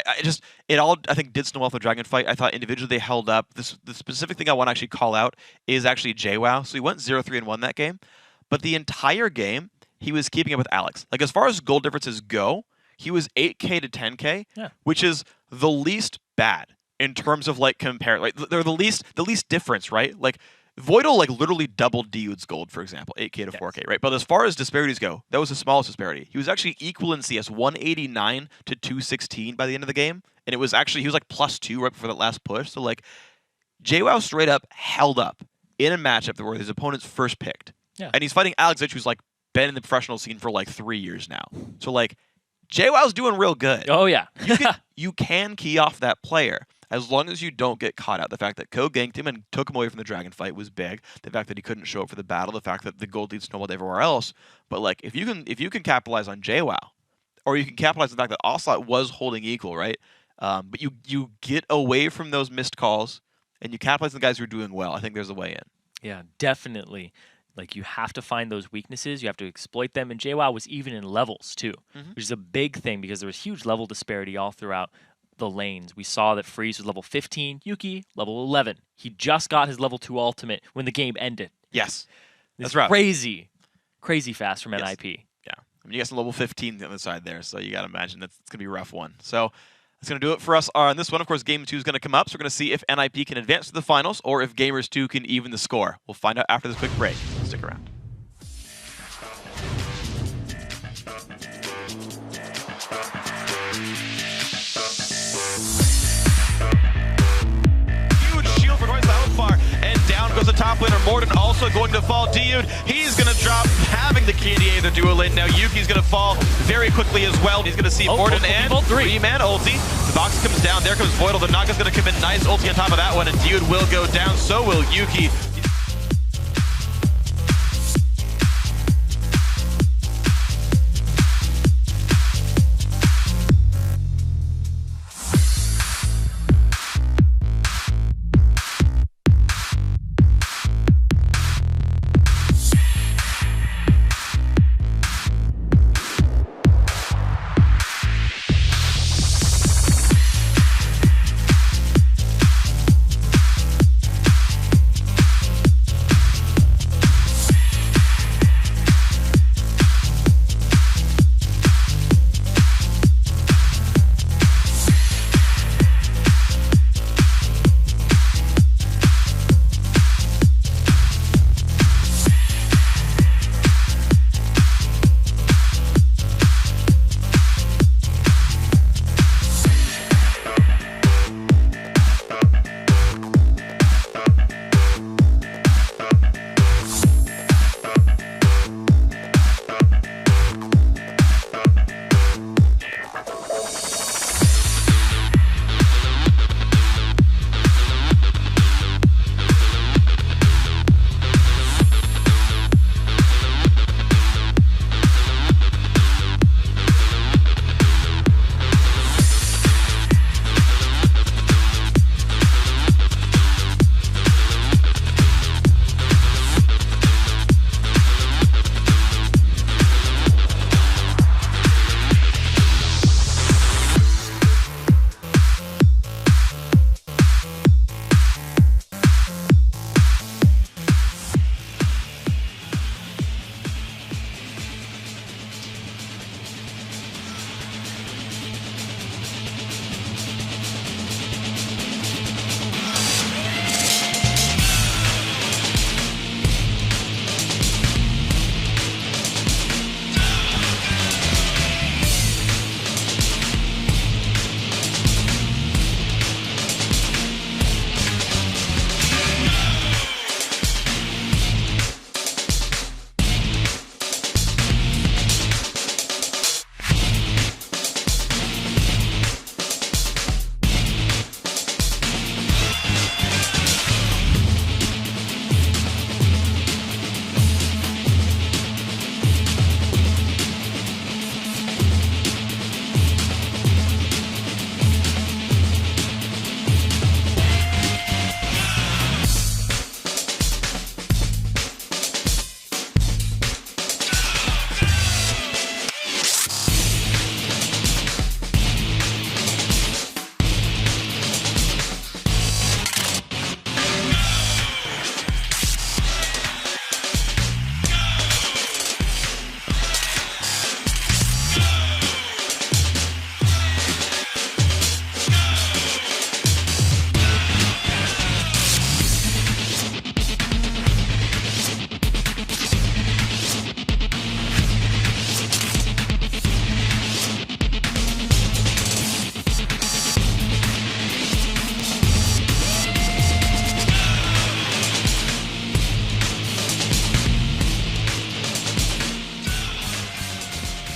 it all, I think, did snowball the Dragon fight. I thought individually they held up. The specific thing I want to actually call out is actually JWoww. So he went 0-3 and won that game. But the entire game, he was keeping up with Alex. Like, as far as goal differences go, he was 8K to 10K, which is the least bad in terms of, like, compare. Like, they're the least difference, right? Like, Voidal, like, literally doubled Dude's gold, for example, 8K to 4K, right? But as far as disparities go, that was the smallest disparity. He was actually equal in CS, 189 to 216 by the end of the game. And it was actually, he was like +2 right before that last push. So, like, JWoww straight up held up in a matchup where his opponents first picked.
Yeah.
And he's fighting Alex, who's, like, been in the professional scene for, like, 3 years now. So, like, JWoww's doing real good.
Oh, yeah.
You can key off that player. As long as you don't get caught out. The fact that Ko ganked him and took him away from the Dragon fight was big. The fact that he couldn't show up for the battle. The fact that the gold lead snowballed everywhere else. But like, if you can capitalize on JWoww, or you can capitalize on the fact that Ocelot was holding equal, right? But you get away from those missed calls and you capitalize on the guys who are doing well. I think there's a way in.
Yeah, definitely. Like, you have to find those weaknesses. You have to exploit them. And JWoww was even in levels too, which is a big thing because there was huge level disparity all throughout the lanes. We saw that Freeze was level 15, Yuki level 11. He just got his level 2 ultimate when the game ended.
Yes.
It's
That's right.
Crazy fast from NIP.
Yeah. I mean, you got some level 15 on the other side there, so you got to imagine that's going to be a rough one. So that's going to do it for us on this one. Of course, Game 2 is going to come up, so we're going to see if NIP can advance to the finals or if Gamers 2 can even the score. We'll find out after this quick break. Stick around. top laner. Morden also going to fall. Dude, he's going to drop, having the KDA the dual lane. Now Yuki's going to fall very quickly as well. He's going to see Morden and 3-man ulti. The box comes down. There comes Voidal. The Naga's going to commit nice ulti on top of that one, and Dude will go down. So will Yuki.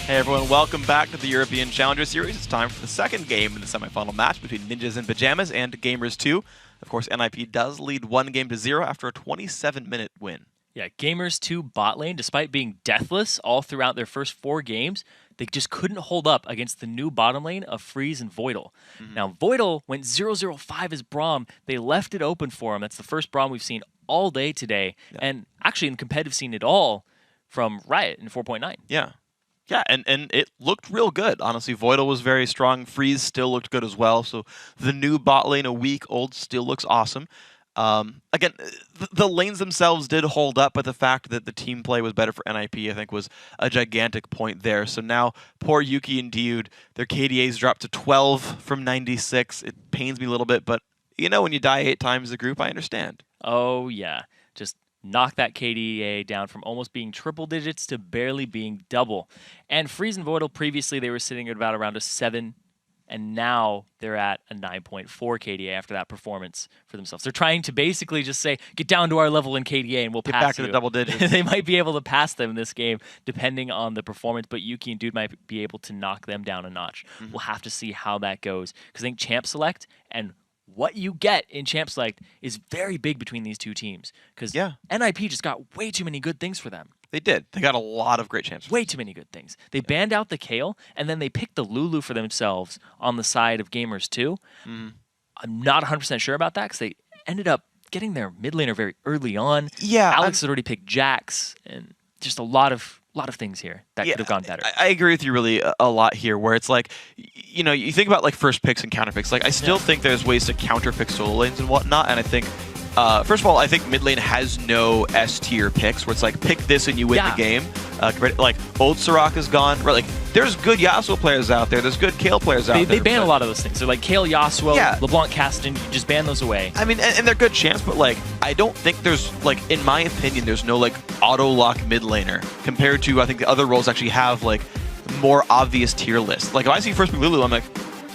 Hey everyone, welcome back to the European Challenger Series. It's time for the second game in the semifinal match between Ninjas in Pajamas and Gamers 2. Of course, NIP does lead 1-0 after a 27-minute win.
Yeah, Gamers 2 bot lane, despite being deathless all throughout their first 4 games, they just couldn't hold up against the new bottom lane of Freeze and Voidal. Now, Voidal went 0-0-5 as Braum. They left it open for him. That's the first Braum we've seen all day today, and actually in the competitive scene at all from Riot in 4.9.
Yeah. Yeah, and it looked real good. Honestly, Voidal was very strong. Freeze still looked good as well. So the new bot lane, a week old, still looks awesome. Again, the lanes themselves did hold up, but the fact that the team play was better for NIP, I think, was a gigantic point there. So now, poor Yuki and Dude, their KDAs dropped to 12 from 96. It pains me a little bit, but you know, when you die 8 times as a group, I understand.
Oh, yeah. Just knock that KDA down from almost being triple digits to barely being double. And Freeze and Voidal, previously, they were sitting at about around a 7 and now they're at a 9.4 KDA after that performance for themselves. They're trying to basically just say, get down to our level in KDA and we'll
Get
pass
back
you.
to the double digits.
They might be able to pass them in this game depending on the performance, but Yuki and Dude might be able to knock them down a notch. We'll have to see how that goes, because I think Champ Select and what you get in Champ Select is very big between these two teams, because NIP just got way too many good things for them.
They did. They got a lot of great champs.
Way too many good things. They banned out the Kayle, and then they picked the Lulu for themselves on the side of Gamers 2. I'm not 100% sure about that, because they ended up getting their mid laner very early on.
Yeah,
Alex had already picked Jax, and just a lot of things here that could have gone better.
I agree with you really a lot here, where it's like, you know, you think about like first picks and counter picks. Like, I still think there's ways to counter pick solo lanes and whatnot, and I think first of all, I think mid lane has no S tier picks where it's like pick this and you win the game. Like old Soraka is gone. Right, like there's good Yasuo players out there. There's good Kayle players out there.
They ban a lot of those things. So like Kayle, Yasuo, LeBlanc, Caston, you just ban those away.
I mean, and they're good champs, but like I don't think there's like, in my opinion, there's no like auto lock mid laner compared to, I think the other roles actually have like more obvious tier lists. Like if I see first pick Lulu, I'm like,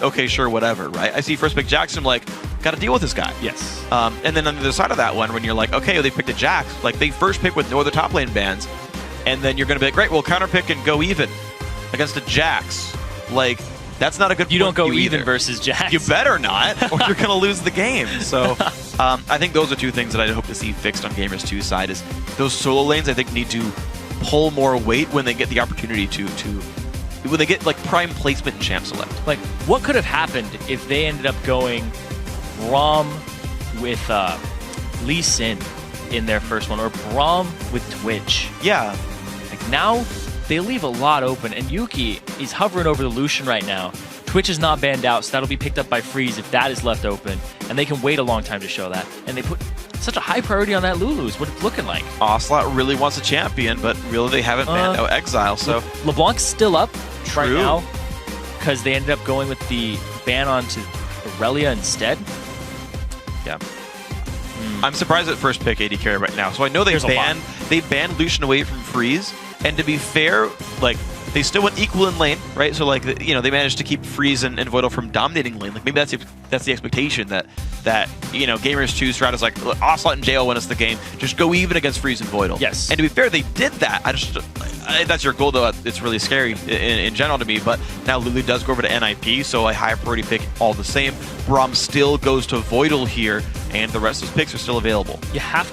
okay, sure, whatever, right? I see first pick Jax, I'm like, got to deal with this guy.
Yes.
And then on the other side of that one, when you're like, okay, they picked a Jax, like they first pick with no other top lane bans, and then you're going to be like, great, we'll counter pick and go even against a Jax. Like, that's not a good.
You don't go even
either.
versus Jax.
You better not, or you're going to lose the game. So I think those are two things that I hope to see fixed on Gamers 2's side, is those solo lanes I think need to pull more weight when they get the opportunity to when they get like prime placement in Champ Select.
Like, what could have happened if they ended up going Braum with Lee Sin in their first one, or Braum with Twitch?
Yeah.
Like, now they leave a lot open, and Yuki is hovering over the Lucian right now. Twitch is not banned out, so that'll be picked up by Freeze if that is left open, and they can wait a long time to show that. And they put such a high priority on that Lulu is what it's looking like.
Ocelot really wants a champion, but really they haven't banned out Exile, so...
LeBlanc's still up right
True.
now, because they ended up going with the ban onto Aurelia instead.
Yeah. I'm surprised at first pick AD carry right now. So I know they banned Lucian away from Freeze, and to be fair, like, they still went equal in lane, right? So like, you know, they managed to keep Freeze and Voidal from dominating lane. Like, maybe that's the expectation that you know, Gamers 2's strat is like, look, Ocelot and JL win us the game. Just go even against Freeze and Voidal.
Yes.
And to be fair, they did that. That's your goal, though. It's really scary in general to me. But now Lulu does go over to NIP, so a high priority pick all the same. Braum still goes to Voidal here, and the rest of his picks are still available.
You have,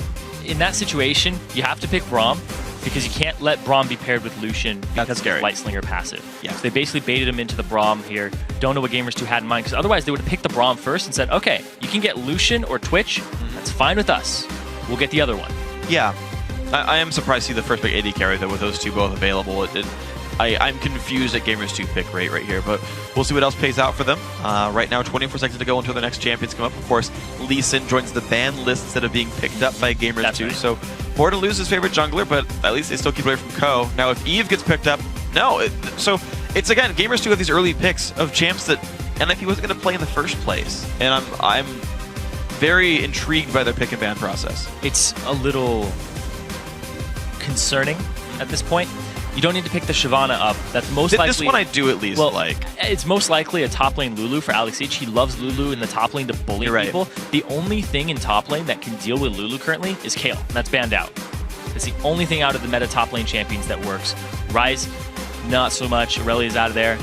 in that situation, you have to pick Braum, because you can't let Braum be paired with Lucian because of the Lightslinger passive.
Yeah.
So they basically baited him into the Braum here. Don't know what Gamers 2 had in mind, because otherwise they would have picked the Braum first and said, okay, you can get Lucian or Twitch. That's fine with us. We'll get the other one.
Yeah. I am surprised to see the first pick AD carry, though, with those two both available. I'm confused at Gamers 2 pick rate right here, but we'll see what else pays out for them. Right now, 24 seconds to go until the next champions come up. Of course, Lee Sin joins the ban list instead of being picked up by Gamers 2. Right. So, Poor to lose his favorite jungler, but at least they still keep away from Ko. Now, if Eve gets picked up, no. So, it's again, Gamers 2 have these early picks of champs that NIP wasn't going to play in the first place. And I'm very intrigued by their pick and ban process.
It's a little concerning at this point. You don't need to pick the Shyvana up. That's most likely...
This one I do at least like.
It's most likely a top lane Lulu for Alex H. He loves Lulu in the top lane to bully people. The only thing in top lane that can deal with Lulu currently is Kayle. And that's banned out. It's the only thing out of the meta top lane champions that works. Ryze, not so much. Aurelia's out of there.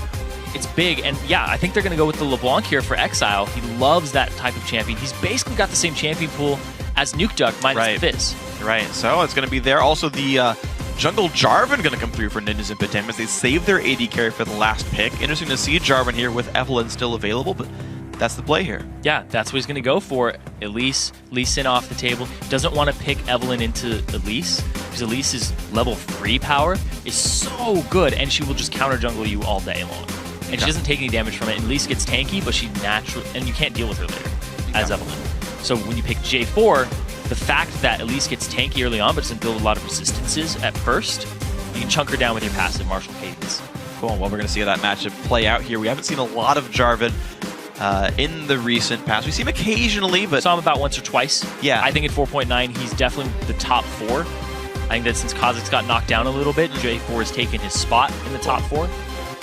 It's big. And yeah, I think they're going to go with the LeBlanc here for Exile. He loves that type of champion. He's basically got the same champion pool as Nuke Duck minus the Fizz.
Right. So it's going to be there. Also, the... Jungle Jarvan going to come through for Ninjas and Pajamas. They saved their AD carry for the last pick. Interesting to see Jarvan here with Evelynn still available, but that's the play here.
Yeah, that's what he's going to go for. Elise, Lee Sin off the table. Doesn't want to pick Evelynn into Elise, because Elise's level 3 power is so good, and she will just counter jungle you all day long. And she doesn't take any damage from it. And Elise gets tanky, but she naturally, and you can't deal with her later as Evelynn. So when you pick J4, the fact that Elise gets tanky early on but doesn't build a lot of resistances at first, you can chunk her down with your passive Martial Cadence.
Cool. Well, we're going to see that matchup play out here. We haven't seen a lot of Jarvan in the recent past. We see him occasionally, but...
Saw him about once or twice.
Yeah.
I think at 4.9, he's definitely the top 4. I think that since Kha'Zix got knocked down a little bit, J4 has taken his spot in the top 4.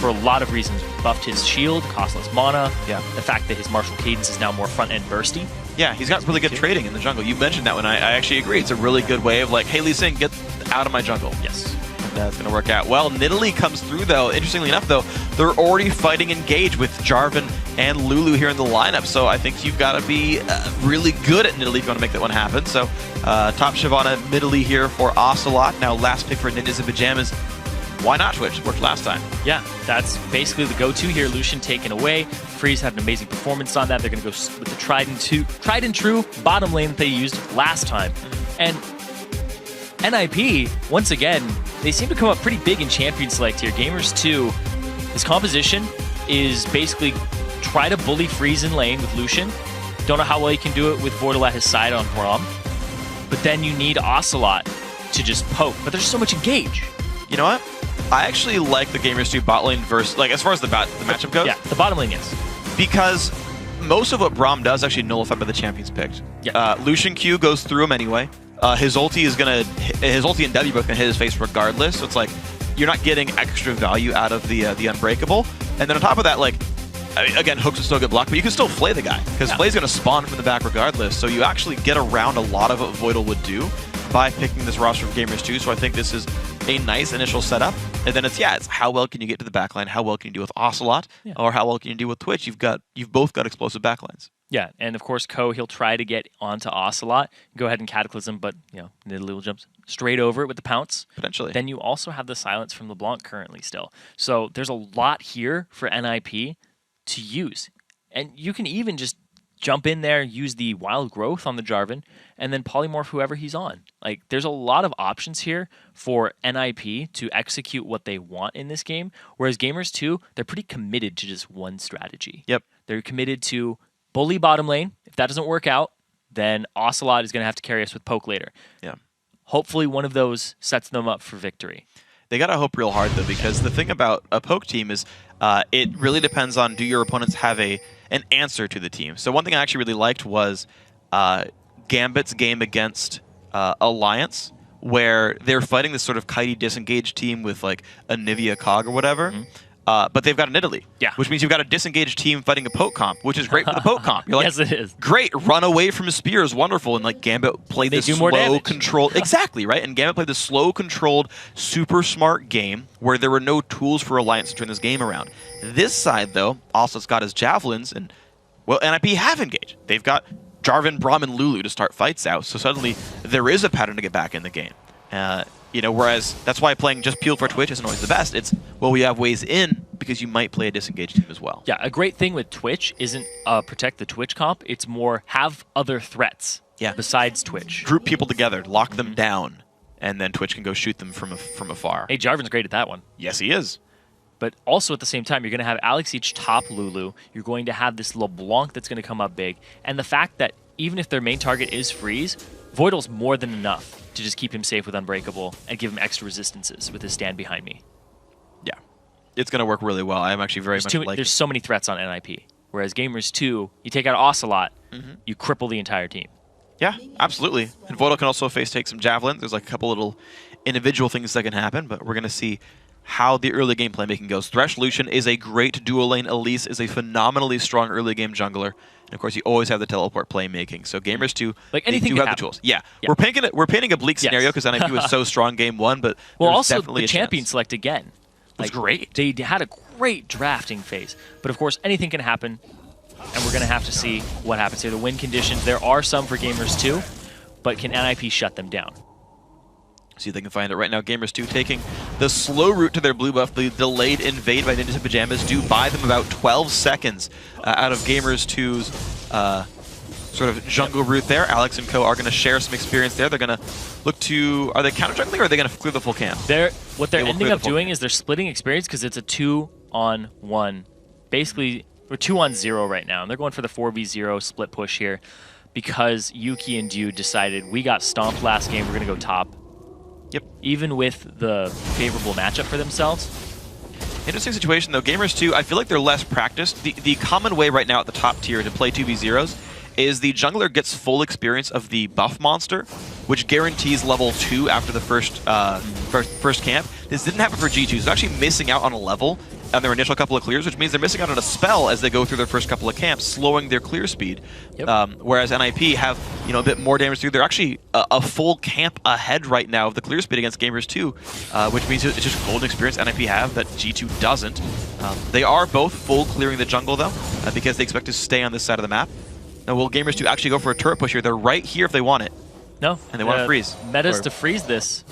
for a lot of reasons. Buffed his shield, cost less mana.
Yeah.
The fact that his martial cadence is now more front-end bursty.
Yeah, he's got really good trading in the jungle. You mentioned that one. I actually agree. It's a really good way of like, hey, Lee Sin, get out of my jungle.
Yes.
And that's going to work out. Well, Nidalee comes through, though. Interestingly enough, though, they're already fighting Engage with Jarvan and Lulu here in the lineup. So I think you've got to be really good at Nidalee if you want to make that one happen. So top Shyvana, Nidalee here for Ocelot. Now last pick for Ninjas and Pajamas. Why not Twitch? Worked last time.
Yeah, that's basically the go-to here. Lucian taken away. Freeze had an amazing performance on that. They're going to go with the tried and true bottom lane that they used last time. And NIP, once again, they seem to come up pretty big in Champion Select here. Gamers 2, his composition is basically try to bully Freeze in lane with Lucian. Don't know how well he can do it with Voidal at his side on Braum. But then you need Ocelot to just poke. But there's so much engage.
You know what? I actually like the Gamers 2 bot lane versus, like, as far as the matchup goes.
Yeah, the bottom lane, yes.
Because most of what Braum does actually nullified by the champions picked.
Yeah.
Lucian Q goes through him anyway. His ulti and W both gonna hit his face regardless. So it's like you're not getting extra value out of the Unbreakable. And then on top of that, like, I mean, again, hooks are still good block, but you can still flay the guy because Flay's gonna spawn from the back regardless. So you actually get around a lot of what Voidal would do by picking this roster of Gamers 2. So I think this is a nice initial setup. And then it's how well can you get to the backline? How well can you do with Ocelot? Yeah. Or how well can you do with Twitch? You've both got explosive backlines.
Yeah, and of course, he'll try to get onto Ocelot, go ahead and Cataclysm, but Nidalee jumps straight over it with the pounce.
Potentially.
Then you also have the silence from LeBlanc currently still. So there's a lot here for NIP to use. And you can even just jump in there, use the Wild Growth on the Jarvan, and then polymorph whoever he's on. Like, there's a lot of options here for NIP to execute what they want in this game, whereas Gamers 2, they're pretty committed to just one strategy.
Yep.
They're committed to bully bottom lane. If that doesn't work out, then Ocelot is going to have to carry us with poke later.
Yeah.
Hopefully one of those sets them up for victory.
They got to hope real hard, though, because the thing about a poke team is it really depends on do your opponents have an answer to the team. So one thing I actually really liked was Gambit's game against Alliance, where they're fighting this sort of kitey disengaged team with like a Nivea Cog or whatever. Mm-hmm. But they've got a Nidalee, which means you've got a disengaged team fighting a poke comp, which is great for the poke comp. You're like,
yes, it is.
Great, run away from a spear is wonderful. And like Gambit played this slow, controlled, exactly right. And Gambit played this slow, controlled, super smart game where there were no tools for Alliance to turn this game around. This side, though, also has got his javelins, and well, NIP have engaged. They've got Jarvan, Braum, and Lulu to start fights out. So suddenly there is a pattern to get back in the game. Whereas that's why playing just Peel for Twitch isn't always the best. It's, well, we have ways in because you might play a disengaged team as well.
Yeah, a great thing with Twitch isn't protect the Twitch comp. It's more have other threats besides Twitch.
Group people together, lock them down, and then Twitch can go shoot them from afar.
Hey, Jarvan's great at that one.
Yes, he is.
But also at the same time, you're going to have Alex each top Lulu. You're going to have this LeBlanc that's going to come up big. And the fact that even if their main target is Freeze, Voidal's more than enough to just keep him safe with Unbreakable and give him extra resistances with his stand behind me.
Yeah, it's going to work really well. I'm actually very much like
There's so many threats on NIP. Whereas Gamers 2, you take out Ocelot, you cripple the entire team.
Yeah, absolutely. And Voidal can also take some javelins. There's like a couple little individual things that can happen, but we're going to see how the early game playmaking goes. Thresh Lucian is a great dual lane. Elise is a phenomenally strong early game jungler. And of course, you always have the teleport playmaking. So Gamers 2,
like anything
they do have the tools. Yeah. We're painting a bleak scenario because NIP was so strong game one, but
well, also
definitely
the champion select again.
Like, great.
They had a great drafting phase, but of course anything can happen, and we're going to have to see what happens here. The win conditions, there are some for Gamers 2, but can NIP shut them down?
See if they can find it right now. Gamers 2 taking the slow route to their blue buff. The delayed invade by Ninjas in Pajamas do buy them about 12 seconds out of Gamers 2's sort of jungle route there. Alex and co are going to share some experience there. They're going to look to... Are they counter-jungling or are they going to clear the full camp?
What they're ending up doing is they're splitting experience because it's a 2-on-1. Basically, we're 2-on-0 right now, and they're going for the 4v0 split push here because Yuki and Dude decided we got stomped last game, we're going to go top.
Yep.
Even with the favorable matchup for themselves.
Interesting situation, though. Gamers 2, I feel like they're less practiced. The common way right now at the top tier to play 2v0s is the jungler gets full experience of the buff monster, which guarantees level 2 after the first camp. This didn't happen for G2, so actually missing out on a level on their initial couple of clears, which means they're missing out on a spell as they go through their first couple of camps, slowing their clear speed. Whereas NIP have a bit more damage through. They're actually a full camp ahead right now of the clear speed against Gamers 2, which means it's just golden experience NIP have that G2 doesn't. They are both full clearing the jungle though, because they expect to stay on this side of the map. Now, will Gamers 2 actually go for a turret push here? They're right here if they want it.
No.
And they want to freeze.
Meta's to freeze this.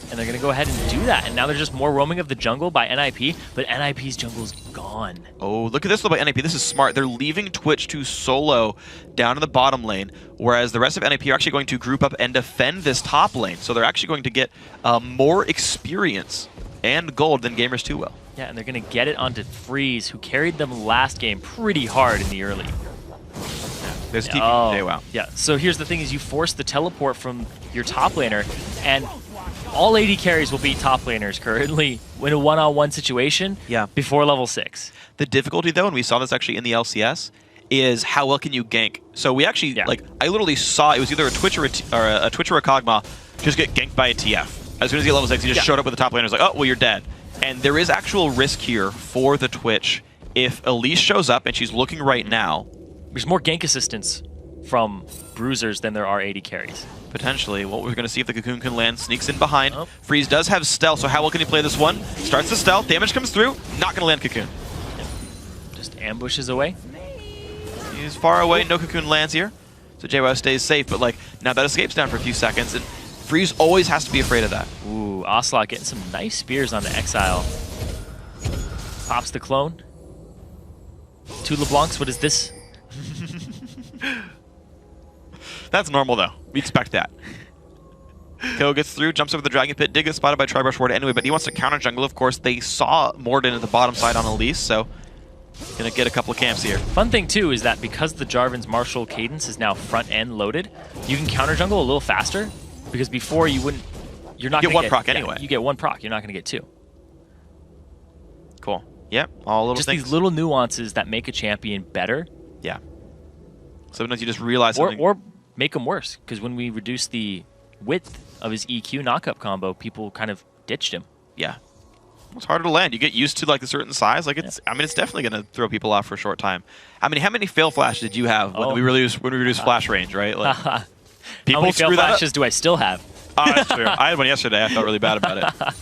And they're going to go ahead and do that. And now there's just more roaming of the jungle by NIP, but NIP's jungle's gone.
Oh, look at this though by NIP. This is smart. They're leaving Twitch to solo down in the bottom lane, whereas the rest of NIP are actually going to group up and defend this top lane. So they're actually going to get more experience and gold than Gamers 2 will.
Yeah, and they're going to get it onto Freeze, who carried them last game pretty hard in the early.
There's TP from JWoww.
Yeah, so here's the thing is you force the teleport from your top laner, and all AD carries will beat top laners currently in a one-on-one situation before level 6.
The difficulty though, and we saw this actually in the LCS, is how well can you gank? So we actually, I literally saw it was either a Twitch or a Kog'Maw just get ganked by a TF. As soon as he got level 6, he just showed up with the top laner and was like, oh, well, you're dead. And there is actual risk here for the Twitch if Elise shows up and she's looking right now.
There's more gank assistance from bruisers than there are AD carries.
Potentially. Well, we're going to see if the Cocoon can land. Sneaks in behind. Freeze does have stealth, so how well can he play this one? Starts the stealth. Damage comes through. Not going to land Cocoon.
Just ambushes away.
He's far away. No Cocoon lands here. So JWoww stays safe, but now that escape's down for a few seconds, and Freeze always has to be afraid of that.
Ooh, Ocelot getting some nice spears on the Exile. Pops the clone. 2 LeBlancs, what is this?
That's normal though. We expect that. Ko gets through, jumps over the Dragon Pit, did get spotted by Tribrush anyway, but he wants to counter jungle. Of course, they saw Morden at the bottom side on Elise, so gonna get a couple of camps here.
Fun thing too is that because the Jarvan's martial cadence is now front end loaded, you can counter jungle a little faster because before you wouldn't. You're not
get
gonna
one proc anyway.
You get 1 proc. You're not gonna get 2.
Cool. Yep. All little
just
things.
These little nuances that make a champion better.
Yeah. Sometimes you just realize something.
Or make them worse, because when we reduced the width of his EQ knockup combo, people kind of ditched him.
Yeah. It's harder to land. You get used to a certain size. It's I mean, it's definitely going to throw people off for a short time. I mean, how many fail flashes did you have when we reduced flash range, right?
How many fail flashes do I still have?
Oh, that's true. I had one yesterday. I felt really bad about it.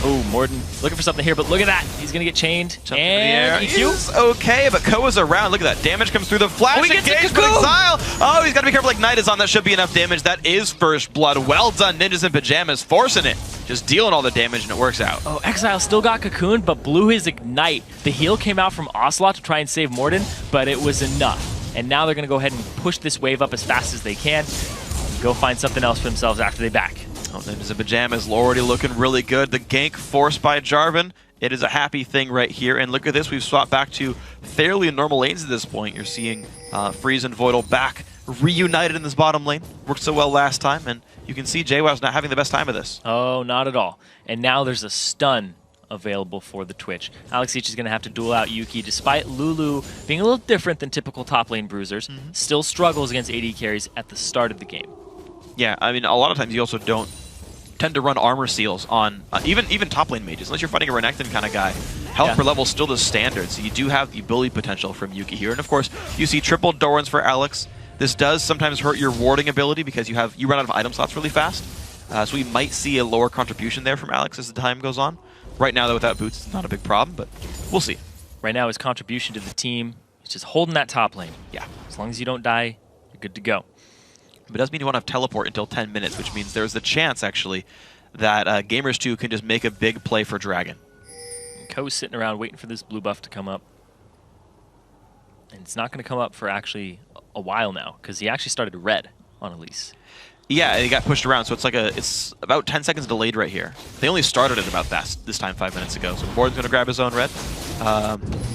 Oh, Morden looking for something here, but look at that. He's going to get chained. And EQ.
He's okay, but Ko is around. Look at that. Damage comes through the flash.
He gets
engage, but Exile. Oh, he's got to be careful. Knight is on. That should be enough damage. That is first blood. Well done, Ninjas in Pajamas. Forcing it. Just dealing all the damage, and it works out.
Oh, Exile still got Cocoon, but blew his Ignite. The heal came out from Ocelot to try and save Morden, but it was enough. And now they're going to go ahead and push this wave up as fast as they can. Go find something else for themselves after they back.
Oh, Ninjas in Pajamas already looking really good. The gank forced by Jarvan. It is a happy thing right here. And look at this. We've swapped back to fairly normal lanes at this point. You're seeing Freeze and Voidal back reunited in this bottom lane. Worked so well last time. And you can see JWoww's not having the best time of this.
Oh, not at all. And now there's a stun available for the Twitch. Alex Each is going to have to duel out Yuki, despite Lulu being a little different than typical top lane bruisers. Still struggles against AD carries at the start of the game.
Yeah, I mean, a lot of times you also don't tend to run armor seals on even top lane mages, unless you're fighting a Renekton kind of guy. Health per level is still the standard, so you do have the ability potential from Yuki here. And of course, you see triple Dorans for Alex. This does sometimes hurt your warding ability because you run out of item slots really fast. So we might see a lower contribution there from Alex as the time goes on. Right now, though, without boots, it's not a big problem, but we'll see.
Right now, his contribution to the team is just holding that top lane.
Yeah.
As long as you don't die, you're good to go.
But it does mean you won't have teleport until 10 minutes, which means there's the chance, actually, that Gamers 2 can just make a big play for Dragon.
Ko's sitting around waiting for this blue buff to come up. And it's not going to come up for actually a while now, because he actually started red on Elise.
Yeah, he got pushed around, so it's about 10 seconds delayed right here. They only started it about this time 5 minutes ago, so Morden's going to grab his own red.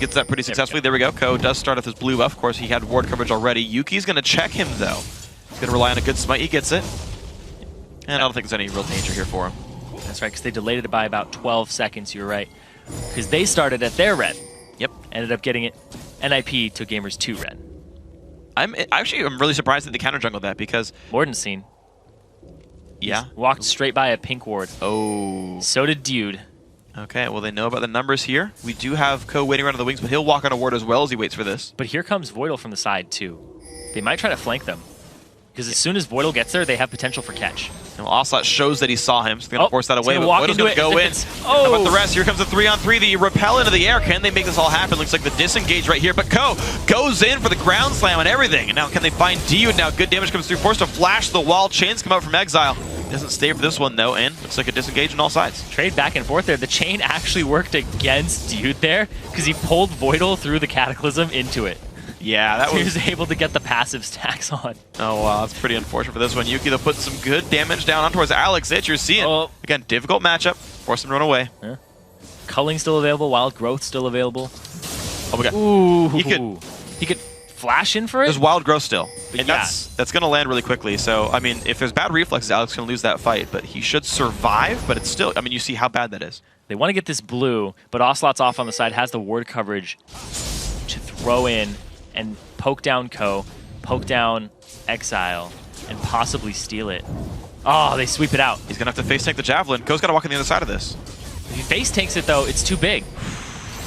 Gets that pretty successfully. There we go. Ko does start with his blue buff. Of course, he had ward coverage already. Yuki's going to check him, though. He's going to rely on a good smite. He gets it. And I don't think there's any real danger here for him.
That's right, because they delayed it by about 12 seconds, you're right. Because they started at their red.
Yep.
Ended up getting it. NIP to Gamers 2 red.
I'm really surprised that they counter jungled that because...
Morden's seen.
Yeah.
Walked straight by a pink ward.
Oh.
So did Dude.
Okay, well, they know about the numbers here. We do have Ko waiting around on the wings, but he'll walk on a ward as well as he waits for this.
But here comes Voidal from the side, too. They might try to flank them. Because as soon as Voidal gets there, they have potential for catch.
And Ocelot shows that he saw him, so they're going to force that away.
But
Voidal's going to go in. How about the
Oh!
rest? Here comes a 3-on-3. The repel into the air. Can they make this all happen? Looks like the disengage right here. But Ko goes in for the ground slam and everything. And now can they find Diud? Now good damage comes through. Forced to flash the wall. Chains come out from Exile. Doesn't stay for this one, though, and looks like a disengage on all sides.
Trade back and forth there. The chain actually worked against Dude there because he pulled Voidal through the Cataclysm into it.
Yeah, that
so
was...
he was able to get the passive stacks on.
Oh, wow, that's pretty unfortunate for this one. Yuki, they'll put some good damage down on towards Alex. You're seeing, again, difficult matchup. Force him to run away.
Yeah. Culling still available. Wild Growth still available.
Oh, my God.
Ooh.
He could
flash in for it?
There's Wild Growth still. And
yeah.
that's going to land really quickly. So, I mean, if there's bad reflexes, Alex is going to lose that fight. But he should survive. But it's still, I mean, you see how bad that is.
They want to get this blue, but Ocelot's off on the side, has the ward coverage to throw in and poke down Ko, poke down Exile, and possibly steal it. Oh, they sweep it out.
He's going to have to face tank the Javelin. Ko's got to walk on the other side of this.
If he face tanks it, though, it's too big.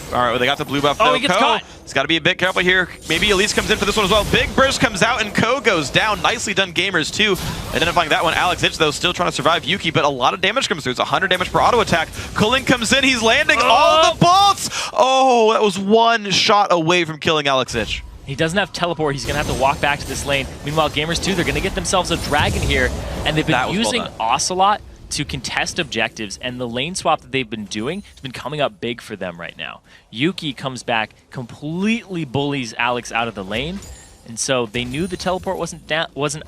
All right, well, they got the blue buff, though.
Oh, he gets caught.
He's got to be a bit careful here. Maybe Elise comes in for this one as well. Big burst comes out, and Ko goes down. Nicely done, Gamers, too. Identifying that one. Alex Itch, though, still trying to survive Yuki, but a lot of damage comes through. It's 100 damage per auto attack. Culling comes in. He's landing all the bolts. Oh, that was one shot away from killing Alex Itch.
He doesn't have teleport. He's going to have to walk back to this lane. Meanwhile, Gamers 2, they're going to get themselves a dragon here, and they've been using Ocelot to contest objectives, and the lane swap that they've been doing has been coming up big for them right now. Yuki comes back, completely bullies Alex out of the lane, and so they knew the teleport wasn't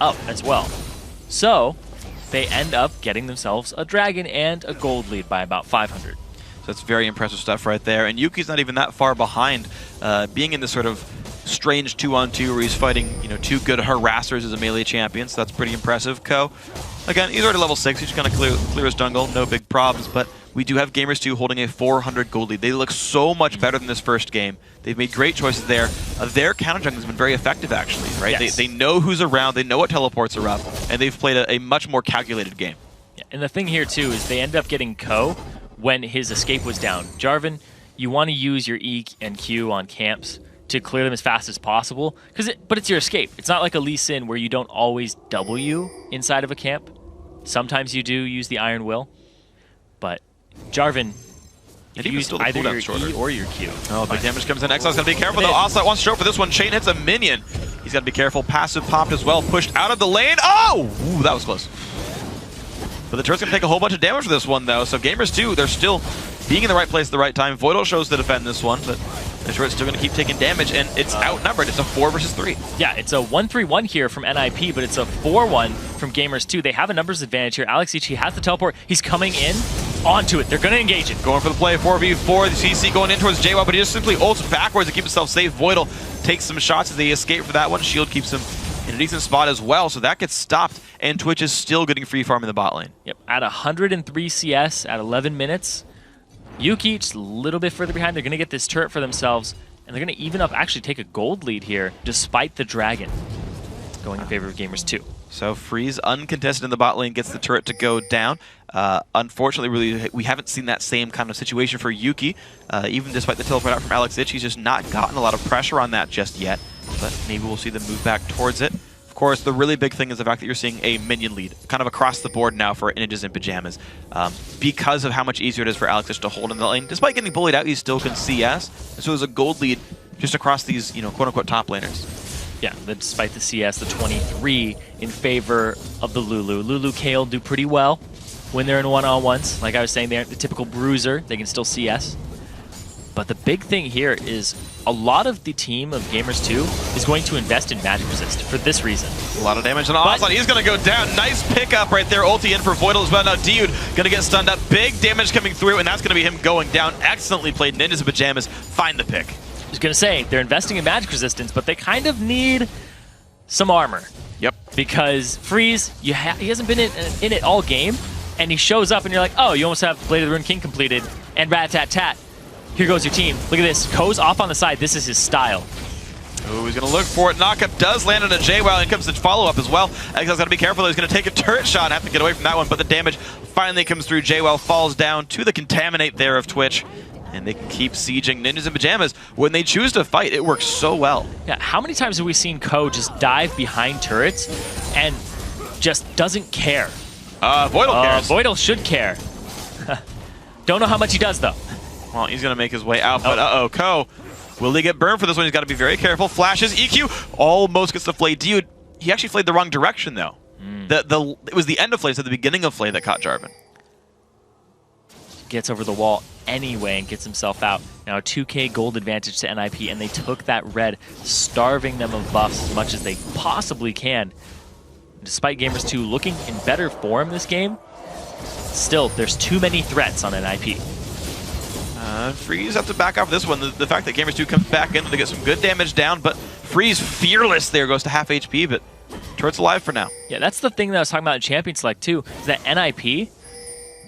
up as well. So they end up getting themselves a dragon and a gold lead by about 500.
So that's very impressive stuff right there, and Yuki's not even that far behind, being in this sort of strange 2-on-2 where he's fighting, two good harassers as a melee champion, so that's pretty impressive. Ko, again, he's already level 6, he's just gonna clear his jungle, no big problems, but we do have Gamers 2 holding a 400 gold lead. They look so much better than this first game. They've made great choices there. Their counter jungling has been very effective, actually, right?
Yes.
They know who's around, they know what teleports are up, and they've played a much more calculated game.
Yeah, and the thing here, too, is they end up getting Ko when his escape was down. Jarvan, you want to use your E and Q on camps to clear them as fast as possible, but it's your escape. It's not like a Lee Sin where you don't always W inside of a camp. Sometimes you do use the Iron Will, but Jarvan, if you use either your E or your Q.
Oh, big damage comes in. Exile's got to be careful, though. Ocelot wants to show for this one. Chain hits a minion. He's got to be careful. Passive popped as well. Pushed out of the lane. Oh! Ooh, that was close. But the turret's going to take a whole bunch of damage for this one, though. So Gamers 2, they're still being in the right place at the right time. Voidal shows to defend this one, but the turret's still going to keep taking damage, and it's outnumbered. It's a 4 versus 3.
Yeah, it's a 1-3-1 here from NIP, but it's a 4-1 from Gamers 2. They have a numbers advantage here. Alex Ichi has the teleport. He's coming in onto it. They're going to engage it.
Going for the play, 4v4. The CC going in towards JWoww, but he just simply ults backwards to keep himself safe. Voidal takes some shots as they escape for that one. Shield keeps him in a decent spot as well, so that gets stopped, and Twitch is still getting free farm in the bot lane.
Yep, at 103 CS at 11 minutes. Yuki just a little bit further behind. They're going to get this turret for themselves, and they're going to even up, actually take a gold lead here, despite the dragon going in favor of Gamers 2.
So Freeze, uncontested in the bot lane, gets the turret to go down. Unfortunately, really, we haven't seen that same kind of situation for Yuki. Even despite the teleport out from Alex Itch, he's just not gotten a lot of pressure on that just yet. But maybe we'll see them move back towards it. Of course, the really big thing is the fact that you're seeing a minion lead, kind of across the board now for Ninjas in Pajamas. Because of how much easier it is for Alex Itch to hold in the lane. Despite getting bullied out, he still can CS. And so there's a gold lead just across these, quote-unquote top laners.
Yeah, despite the CS, the 23 in favor of the Lulu. Lulu Kale do pretty well when they're in one-on-ones. Like I was saying, they aren't the typical bruiser. They can still CS. But the big thing here is a lot of the team of Gamers 2 is going to invest in Magic Resist for this reason.
A lot of damage on Ocelot. He's going to go down. Nice pickup right there. Ulti in for Voidal as well. Now Diud going to get stunned up. Big damage coming through, and that's going to be him going down. Excellently played. Ninjas in Pajamas find the pick.
I was going to say, they're investing in magic resistance, but they kind of need some armor.
Yep.
Because Freeze, he hasn't been in it all game, and he shows up and you're like, oh, you almost have Blade of the Ruined King completed, and rat-tat-tat. Here goes your team. Look at this. Ko's off on the side. This is his style.
Oh, he's going to look for it. Knockup does land on a JWoww, and comes the follow-up as well. Exil's got to be careful, though. He's going to take a turret shot and have to get away from that one, but the damage finally comes through. JWoww falls down to the Contaminate there of Twitch, and they can keep sieging Ninjas in Pajamas. When they choose to fight, it works so well.
Yeah, how many times have we seen Ko just dive behind turrets and just doesn't care?
Voidal cares.
Voidal should care. Don't know how much he does, though.
Well, he's going to make his way out, but uh-oh, Ko. Will he get burned for this one? He's got to be very careful. Flashes, EQ, almost gets the Flay. Dude, he actually flayed the wrong direction, though. It was the end of Flay instead of the beginning of Flay that caught Jarvan.
Gets over the wall anyway and gets himself out. Now a 2k gold advantage to NIP, and they took that red, starving them of buffs as much as they possibly can. Despite Gamers 2 looking in better form this game, still, there's too many threats on NIP.
Freeze have to back off this one. The fact that Gamers 2 comes back in to get some good damage down, but Freeze fearless there, goes to half HP, but turret's alive for now.
Yeah, that's the thing that I was talking about in Champion Select too, is that NIP,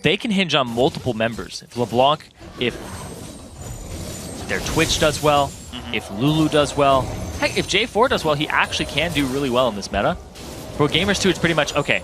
they can hinge on multiple members. If LeBlanc, if their Twitch does well, if Lulu does well, heck, if J4 does well, he actually can do really well in this meta. For Gamers 2, it's pretty much, okay,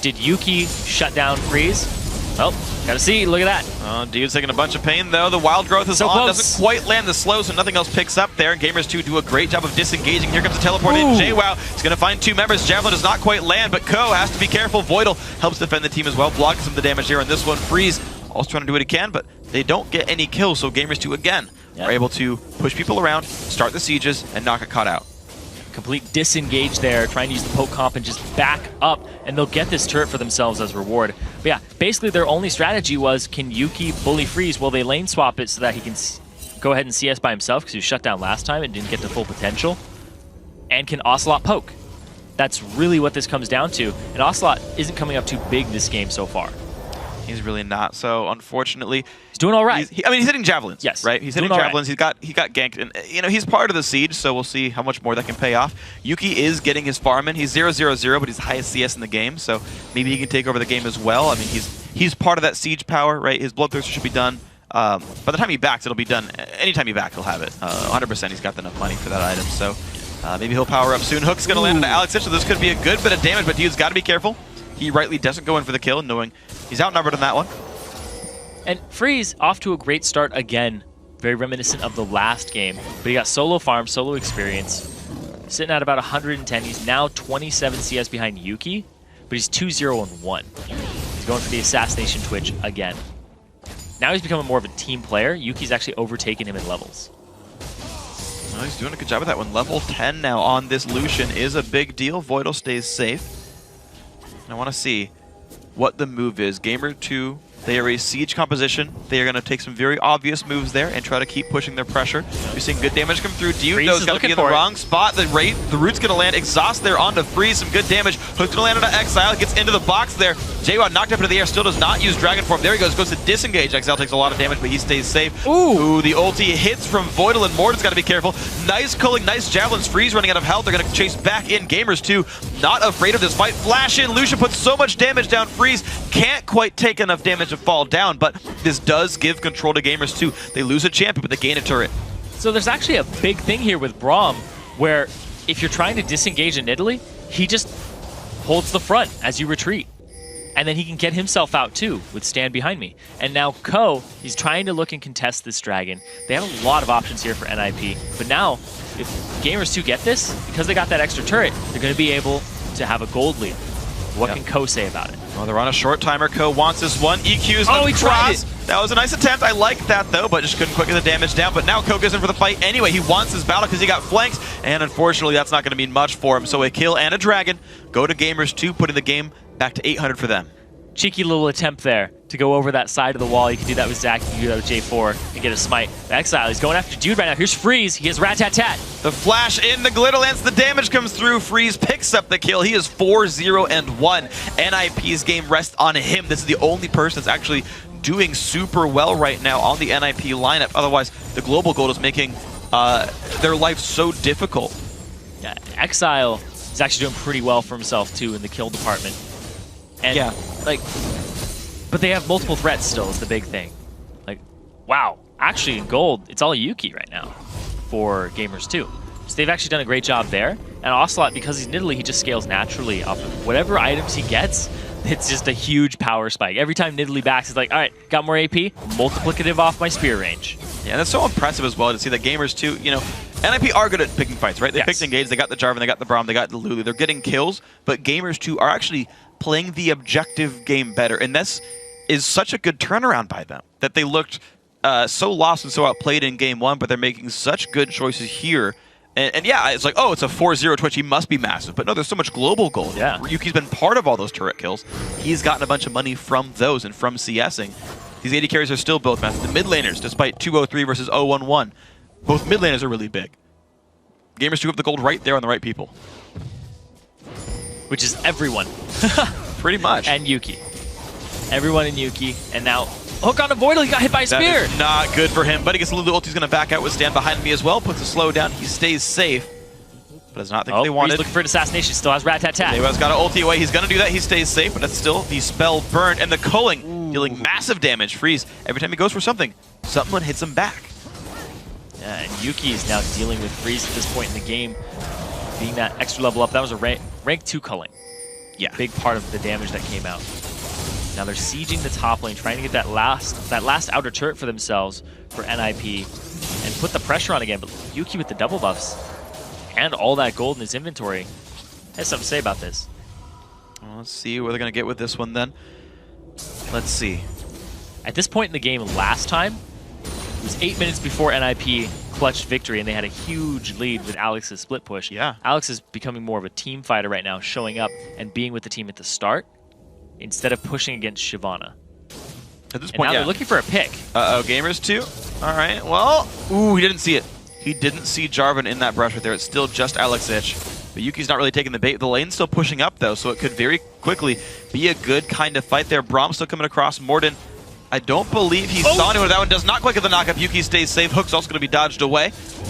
did Yuki shut down Freeze? Well, gotta see, look at that.
Dude's taking a bunch of pain, though. The Wild Growth is
so
on,
close.
doesn't quite land the slow, so nothing else picks up there. And Gamers 2 do a great job of disengaging. Here comes the teleport in. JWoww is going to find two members. Javelin does not quite land, but Ko has to be careful. Voidal helps defend the team as well, blocking some of the damage here on this one. Freeze also trying to do what he can, but they don't get any kills, so Gamers 2 again are able to push people around, start the sieges, and knock a cut out.
Complete disengage there, trying to use the poke comp and just back up, and they'll get this turret for themselves as reward. But yeah, basically their only strategy was, can Yuki bully Freeze? Well, they lane swap it so that he can go ahead and CS by himself, because he was shut down last time and didn't get to full potential. And can Ocelot poke? That's really what this comes down to. And Ocelot isn't coming up too big this game so far.
He's really not. So unfortunately,
he's doing all right.
He's hitting javelins.
Yes,
right. He's hitting javelins. Right. He got ganked, and he's part of the siege. So we'll see how much more that can pay off. Yuki is getting his farm in. He's 0-0-0, but he's the highest CS in the game. So maybe he can take over the game as well. I mean, he's part of that siege power, right? His Bloodthirster should be done. By the time he backs, it'll be done. Anytime he backs, he'll have it. 100%. He's got enough money for that item. So maybe he'll power up soon. Hook's gonna land into Alex, so this could be a good bit of damage. But dude's got to be careful. He rightly doesn't go in for the kill, knowing he's outnumbered on that one.
And Freeze off to a great start again. Very reminiscent of the last game. But he got solo farm, solo experience. Sitting at about 110. He's now 27 CS behind Yuki, but he's 2-0-1. He's going for the Assassination Twitch again. Now he's becoming more of a team player. Yuki's actually overtaken him in levels.
Well, he's doing a good job of that one. Level 10 now on this Lucian is a big deal. Voidal stays safe. And I want to see what the move is. Gamer 2, they are a siege composition. They are going to take some very obvious moves there and try to keep pushing their pressure. You're seeing good damage come through. Dude's got to be in the wrong spot. The root's going to land. Exhaust there onto Freeze. Some good damage. Hook's going to land onto Exile. Gets into the box there. JWoww knocked up into the air. Still does not use Dragon Form. There he goes. Goes to disengage. Exile takes a lot of damage, but he stays safe. Ooh, the ulti hits from Voidal, and Morden's got to be careful. Nice culling. Nice javelins. Freeze running out of health. They're going to chase back in. Gamers 2 not afraid of this fight. Flash in. Lucian puts so much damage down. Freeze can't quite take enough damage to fall down, but this does give control to Gamers 2. They lose a champion, but they gain a turret.
So there's actually a big thing here with Braum, where if you're trying to disengage in Italy, he just holds the front as you retreat. And then he can get himself out too with Stand Behind Me. And now Ko, he's trying to look and contest this dragon. They have a lot of options here for NIP. But now, if Gamers 2 get this, because they got that extra turret, they're going to be able to have a gold lead. What can Ko say about it?
Well, they're on a short timer. Ko wants this one. EQ's
he tried it.
That was a nice attempt. I like that, though, but just couldn't quite get the damage down. But now Ko goes in for the fight anyway. He wants his battle because he got flanked, and unfortunately, that's not going to mean much for him. So a kill and a dragon go to Gamers 2, putting the game back to 800 for them.
Cheeky little attempt there to go over that side of the wall. You can do that with Zac, you can do that with J4 and get a smite. Exile, he's going after Dude right now. Here's Freeze. He has Rat-Tat-Tat.
The flash in, the glitter lance, the damage comes through. Freeze picks up the kill. He is 4-0-1. NIP's game rests on him. This is the only person that's actually doing super well right now on the NIP lineup. Otherwise, the global gold is making their life so difficult.
Yeah, Exile is actually doing pretty well for himself, too, in the kill department. And but they have multiple threats still is the big thing. Like, wow, actually in gold, it's all Yuki right now for Gamers 2. So they've actually done a great job there. And Ocelot, because he's Nidalee, he just scales naturally off of whatever items he gets. It's just a huge power spike. Every time Nidalee backs, it's like, all right, got more AP, multiplicative off my spear range.
Yeah, that's so impressive as well to see that gamers too, you know, NIP are good at picking fights, right? They
Yes.
picked Engage, they got the Jarvan, they got the Braum, they got the Lulu. They're getting kills, but gamers too are actually playing the objective game better. And this is such a good turnaround by them, that they looked so lost and so outplayed in game 1, but they're making such good choices here. And yeah, it's like, oh, it's a 4-0 Twitch, he must be massive. But no, there's so much global gold.
Yeah.
Ryuki's been part of all those turret kills. He's gotten a bunch of money from those and from CSing. These AD carries are still both massive. The mid laners, despite 203 versus 011, both mid laners are really big. Gamers 2 have the gold right there on the right people.
Which is everyone.
Pretty much.
And Yuki. Everyone in Yuki. And now, hook on a Voidal, he got hit by a spear.
That is not good for him, but he gets Lulu ult. He's going to back out with Stand behind me as well. Puts a slow down. He stays safe, but does not think they wanted.
He's looking for an assassination. Still has Rat-Tat-Tat.
Daewon's got an ulti away. He's going to do that. He stays safe, but that's still the spell burned. And the culling, dealing massive damage. Freeze. Every time he goes for something, someone hits him back.
Yeah, and Yuki is now dealing with Freeze at this point in the game, being that extra level up. That was a rank 2 culling.
Yeah.
Big part of the damage that came out. Now they're sieging the top lane, trying to get that last outer turret for themselves for NIP and put the pressure on again. But Yuki with the double buffs and all that gold in his inventory has something to say about this.
Well, let's see what they're going to get with this one then. Let's see.
At this point in the game last time, it was 8 minutes before NIP clutched victory, and they had a huge lead with Alex's split push.
Yeah.
Alex is becoming more of a team fighter right now, showing up and being with the team at the start instead of pushing against Shyvana.
At this
And
point,
now
yeah.
they're looking for a pick.
Uh-oh, gamers 2. All right, well, ooh, he didn't see it. He didn't see Jarvan in that brush right there. It's still just Alex Ich. But Yuki's not really taking the bait. The lane's still pushing up, though, so it could very quickly be a good kind of fight there. Braum still coming across. Morden, I don't believe he saw anyone. That one does not quite get the knockup. Yuki stays safe. Hook's also going to be dodged away.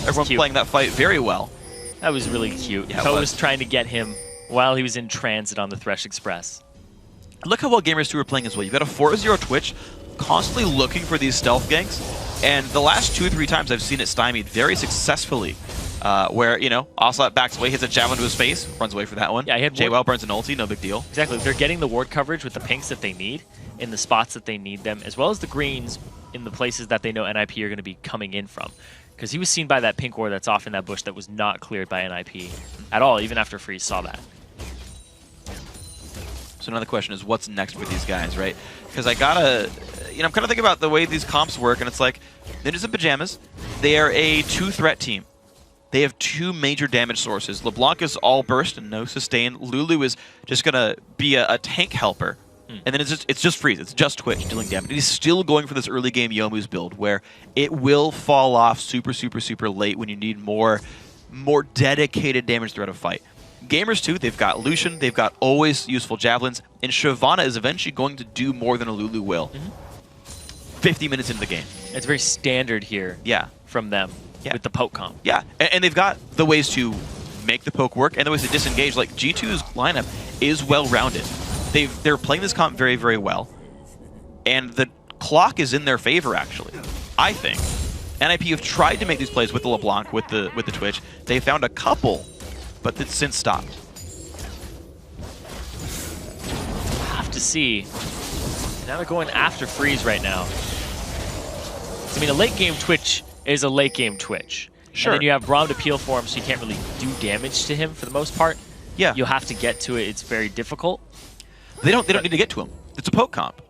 Everyone's playing that fight very well.
That was really cute.
Yeah,
Ko was trying to get him while he was in transit on the Thresh Express.
Look how well Gamers 2 are playing as well. You've got a 4-0 Twitch, constantly looking for these stealth ganks, and the last 2 or 3 times I've seen it stymied very successfully, where, you know, Ocelot backs away, hits a javelin to his face, runs away for that one.
Yeah, he had
JWell burns an ulti, no big deal.
Exactly. They're getting the ward coverage with the pinks that they need in the spots that they need them, as well as the greens in the places that they know NIP are going to be coming in from. Because he was seen by that pink ward that's off in that bush that was not cleared by NIP at all, even after Freeze saw that.
So another question is, what's next for these guys, right? Because I gotta, you know, I'm kind of thinking about the way these comps work, and it's like, Ninjas in Pajamas, they are a 2-threat team. They have 2 major damage sources. LeBlanc is all burst and no sustain. Lulu is just gonna be a tank helper. And then it's just Freeze. It's just Twitch dealing damage. He's still going for this early game Youmuu's build, where it will fall off super, super, super late when you need more dedicated damage throughout a fight. Gamers 2, they've got Lucian, they've got always useful javelins, and Shyvana is eventually going to do more than a Lulu will. 50 minutes into the game.
It's very standard here from them with the poke comp.
Yeah, and they've got the ways to make the poke work and the ways to disengage. Like, G2's lineup is well-rounded. They're playing this comp very, very well, and the clock is in their favor, actually, I think. NIP have tried to make these plays with the LeBlanc, with the Twitch. They found a couple, but it's since stopped.
Have to see. Now they're going after Freeze right now. I mean, a late game Twitch is a late game Twitch.
Sure.
And then you have Braum to peel for him, so you can't really do damage to him for the most part.
Yeah.
You'll have to get to it. It's very difficult.
They don't need to get to him. It's a poke comp.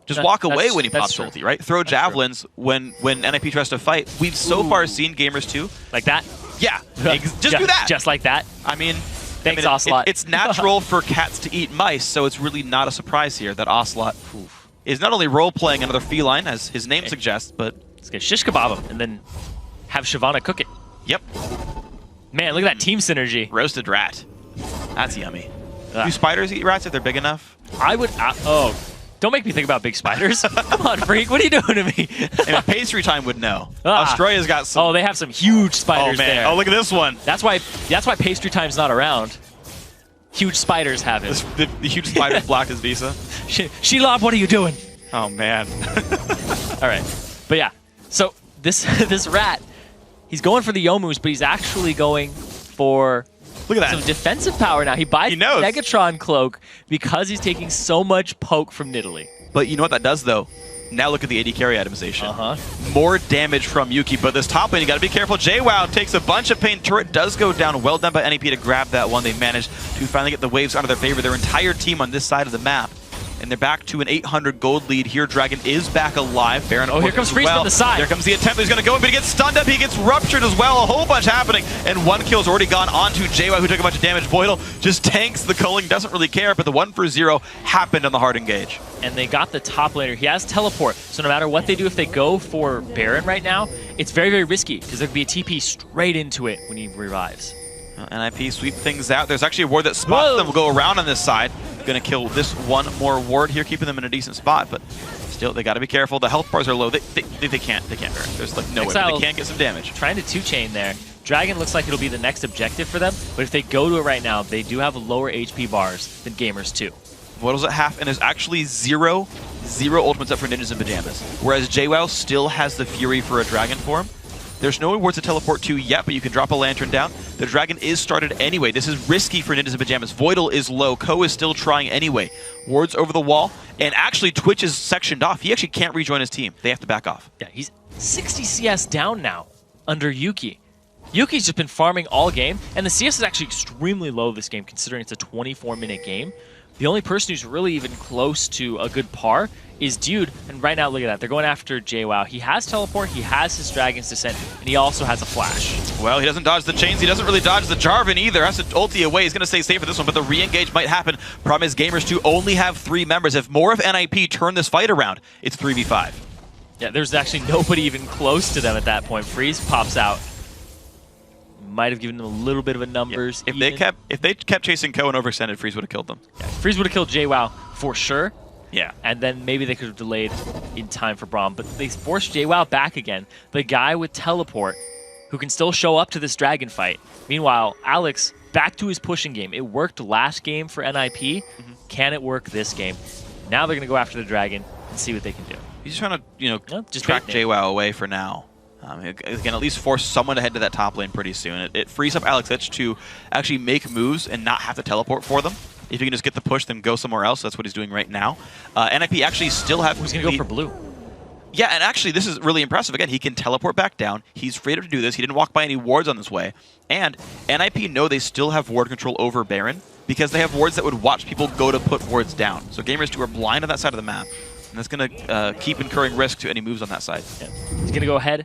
Just walk away when he pops ulti, right? Throw javelins when NIP tries to fight. We've so far seen Gamers 2.
Like that?
Yeah. Just do that.
Just like that?
I mean,
Thanks, Ocelot.
It's natural for cats to eat mice, so it's really not a surprise here that Ocelot is not only role-playing another feline, as his name suggests, but...
Let's get shish kebab him and then have Shyvana cook it.
Yep.
Man, look at that team synergy.
Roasted rat. That's yummy. Do spiders eat rats if they're big enough?
I would... oh, don't make me think about big spiders. Come on, freak. What are you doing to me?
And Pastry Time would know. Australia's got some...
Oh, they have some huge spiders
man.
there.
Oh, look at this one.
That's why Pastry Time's not around. Huge spiders have it.
The huge spiders blocked his visa.
Shelob, what are you doing?
Oh, man.
All right. But yeah, so this rat, He's going for the Youmu's, but he's actually going for
Look at that.
some defensive power now. He buys
He knows.
Megatron Cloak because he's taking so much poke from Nidalee.
But you know what that does, though? Now look at the AD carry itemization. More damage from Yuki, but this top lane, you got to be careful. JWoww takes a bunch of pain. Turret does go down. Well done by NAP to grab that one. They managed to finally get the waves out of their favor. Their entire team on this side of the map. And they're back to an 800 gold lead here. Dragon is back alive. Baron,
here comes Freeze from the side.
Here comes the attempt. He's going to go in, but he gets stunned up. He gets ruptured as well. A whole bunch happening. And one kill's already gone onto JWoww, who took a bunch of damage. Voidal just tanks the culling, doesn't really care, but the 1-for-0 happened on the hard engage.
And they got the top laner. He has teleport, so no matter what they do, if they go for Baron right now, it's very, very risky because there could be a TP straight into it when he revives.
NIP sweep things out. There's actually a ward that spots them. Will go around on this side. Going to kill this one more ward here, keeping them in a decent spot, but still, they got to be careful. The health bars are low. They can't Baron. There's like no way. They can get some damage.
Trying to 2-chain there. Dragon looks like it'll be the next objective for them, but if they go to it right now, they do have lower HP bars than Gamers 2.
Voidal's at half, and there's actually zero ultimates up for Ninjas in Pajamas, whereas JWoww still has the Fury for a Dragon form. There's no rewards to teleport to yet, but you can drop a Lantern down. The Dragon is started anyway. This is risky for Ninjas in Pajamas. Voidal is low. Ko is still trying anyway. Wards over the wall, and actually Twitch is sectioned off. He actually can't rejoin his team. They have to back off.
Yeah, he's 60 CS down now under Yuki. Yuki's just been farming all game, and the CS is actually extremely low this game, considering it's a 24-minute game. The only person who's really even close to a good par is Dude, and right now, look at that. They're going after JWoww. He has teleport, he has his Dragon's Descent, and he also has a flash.
Well, he doesn't dodge the chains. He doesn't really dodge the Jarvan either. Has to ulti away. He's going to stay safe for this one, but the re-engage might happen. Problem is, Gamers 2 only have 3 members. If more of NIP turn this fight around, it's 3v5.
Yeah, there's actually nobody even close to them at that point. Freeze pops out. Might have given them a little bit of a numbers.
Yeah. If they kept chasing Ko and overextended, Freeze would have killed them.
Yeah, Freeze would have killed JWoww for sure.
Yeah.
And then maybe they could have delayed in time for Braum. But they forced JWoww back again. The guy with teleport who can still show up to this Dragon fight. Meanwhile, Alex back to his pushing game. It worked last game for NIP. Can it work this game? Now they're going to go after the Dragon and see what they can do.
He's just trying to, just track JWoww away for now. It can at least force someone to head to that top lane pretty soon. It frees up LCS to actually make moves and not have to teleport for them. If you can just get the push, then go somewhere else. That's what he's doing right now. NIP actually still have...
He's going to go for blue.
Yeah, and actually, this is really impressive. Again, he can teleport back down. He's free to do this. He didn't walk by any wards on this way. And NIP know they still have ward control over Baron because they have wards that would watch people go to put wards down. So Gamers 2 are blind on that side of the map. And that's going to keep incurring risk to any moves on that side.
Yeah. He's going to go ahead,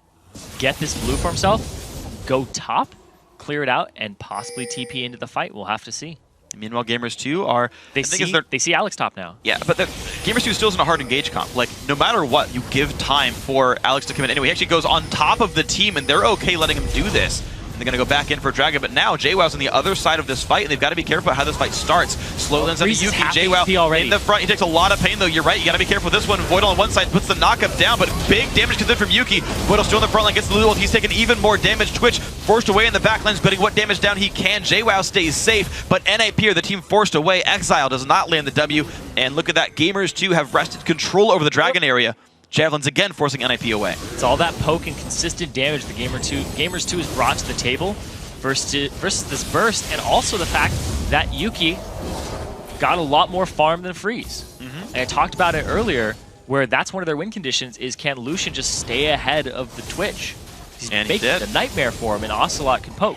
get this blue for himself, go top, clear it out, and possibly TP into the fight. We'll have to see.
Meanwhile, Gamers 2 are...
They see Alex top now.
Yeah, but Gamers 2 still isn't a hard engage comp. Like, no matter what, you give time for Alex to come in. Anyway, he actually goes on top of the team, and they're okay letting him do this. They're going to go back in for Dragon, but now JWoww's on the other side of this fight, and they've got to be careful about how this fight starts. Slow lands on Yuki. JWoww in the front. He takes a lot of pain, though. You're right. You got to be careful with this one. Voidal on one side puts the knockup down, but big damage comes in from Yuki. Voidal still in the front line, gets the Lulu. He's taking even more damage. Twitch forced away in the back lines, getting what damage down he can. JWoww stays safe, but NIP are the team forced away. Exile does not land the W, and look at that. Gamers 2 have wrested control over the Dragon area. Javelins again forcing NIP away.
It's all that poke and consistent damage the Gamers 2 has brought to the table versus this burst, and also the fact that Yuki got a lot more farm than Freeze. And I talked about it earlier, where that's one of their win conditions is can Lucian just stay ahead of the Twitch? He's making it a nightmare for him, and Ocelot can poke.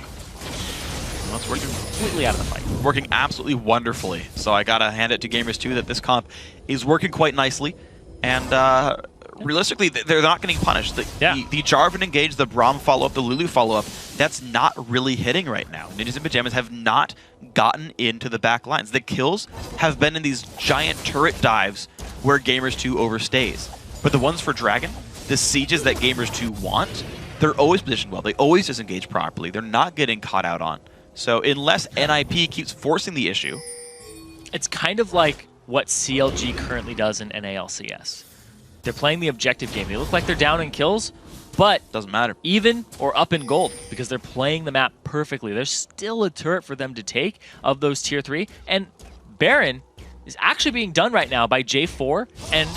Well, it's working
completely out of the fight.
Working absolutely wonderfully. So I gotta hand it to Gamers 2 that this comp is working quite nicely, and realistically, they're not getting punished. The Jarvan engage, the Braum follow-up, the Lulu follow-up, that's not really hitting right now. Ninjas in Pajamas have not gotten into the back lines. The kills have been in these giant turret dives where Gamers 2 overstays. But the ones for Dragon, the sieges that Gamers 2 want, they're always positioned well. They always disengage properly. They're not getting caught out on. So unless NIP keeps forcing the issue...
It's kind of like what CLG currently does in NALCS. They're playing the objective game. They look like they're down in kills, but
doesn't matter.
Even or up in gold because they're playing the map perfectly. There's still a turret for them to take of those tier 3, and Baron is actually being done right now by J4 and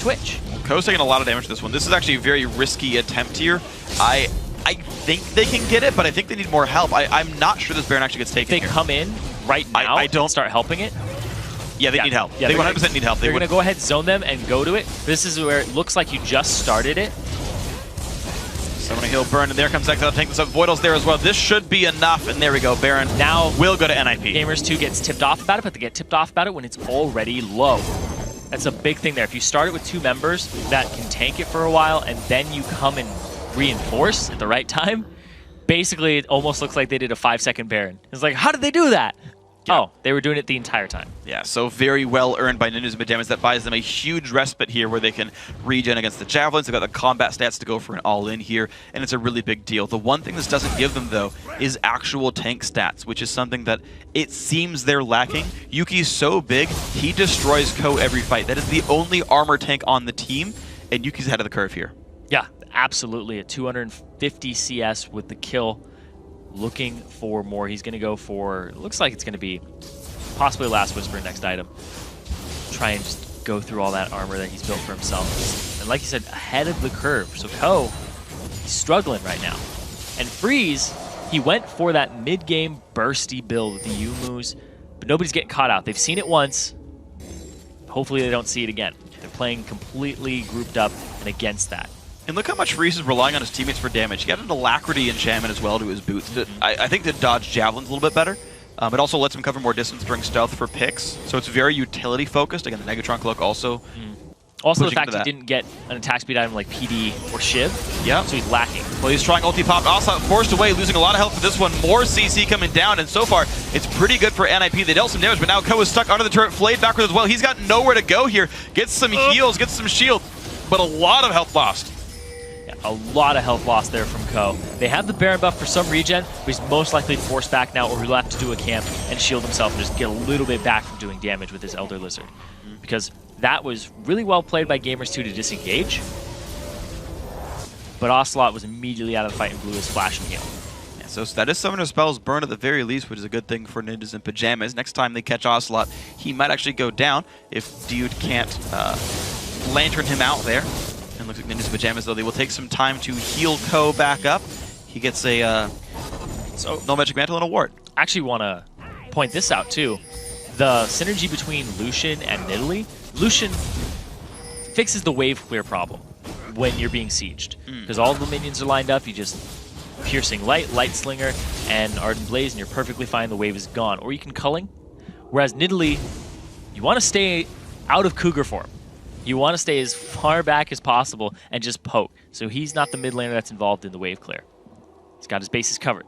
Twitch.
Ko's taking a lot of damage to this one. This is actually a very risky attempt here. I I think they can get it, but I think they need more help. I'm not sure this Baron actually gets taken
If they come in right now
I don't
start helping it.
Yeah, they need help.
Yeah,
they 100% need help.
They're going to go ahead, zone them, and go to it. This is where it looks like you just started it.
Someone to heal Burn, and there comes Exile to take this up. Voidal's there as well. This should be enough, and there we go. Baron now will go to NIP.
Gamers 2 gets tipped off about it, but they get tipped off about it when it's already low. That's a big thing there. If you start it with 2 members that can tank it for a while, and then you come and reinforce at the right time, basically it almost looks like they did a 5-second Baron. It's like, how did they do that? Yeah. Oh, they were doing it the entire time.
Yeah, so very well earned by Ninjas in Pajamas. That buys them a huge respite here where they can regen against the Javelins. They've got the combat stats to go for an all-in here, and it's a really big deal. The one thing this doesn't give them, though, is actual tank stats, which is something that it seems they're lacking. Yuki's so big, he destroys Ko every fight. That is the only armor tank on the team, and Yuki's ahead of the curve here.
Yeah, absolutely. At 250 CS with the kill. Looking for more. He's going to go for, looks like it's going to be possibly Last Whisper next item. Try and just go through all that armor that he's built for himself. And like you said, ahead of the curve. So Ko, he's struggling right now. And Freeze, he went for that mid-game bursty build with the Youmuu's, but nobody's getting caught out. They've seen it once. Hopefully they don't see it again. They're playing completely grouped up and against that.
And look how much Freeze is relying on his teammates for damage. He got an Alacrity enchantment as well to his boots. I think to dodge Javelins a little bit better. It also lets him cover more distance during stealth for picks. So it's very utility focused. Again, the Negatron Cloak also.
Also the fact he didn't get an attack speed item like PD or Shiv.
Yeah.
So he's lacking.
Well, he's trying ulti pop. Ocelot forced away, losing a lot of health for this one. More CC coming down, and so far, it's pretty good for NIP. They dealt some damage, but now Ko is stuck under the turret, flayed backwards as well. He's got nowhere to go here. Gets some heals, gets some shield, but a lot of health lost.
A lot of health lost there from Ko. They have the Baron buff for some regen, but he's most likely forced back now, or he'll have to do a camp and shield himself and just get a little bit back from doing damage with his Elder Lizard. Because that was really well played by Gamers 2 to disengage. But Ocelot was immediately out of the fight and blew his flash and heal.
Yeah, so that is Summoner Spells burn at the very least, which is a good thing for Ninjas in Pajamas. Next time they catch Ocelot, he might actually go down if Dude can't lantern him out there. And looks like Ninjas in Pajamas, though, they will take some time to heal Ko back up. He gets a No Magic Mantle and a ward.
I actually want to point this out, too. The synergy between Lucian and Nidalee. Lucian fixes the wave clear problem when you're being sieged. Because all the minions are lined up, you just Piercing Light, Light Slinger, and Ardent Blaze, and you're perfectly fine, the wave is gone. Or you can Culling. Whereas Nidalee, you want to stay out of Cougar form. You want to stay as far back as possible and just poke. So he's not the mid laner that's involved in the wave clear. He's got his bases covered.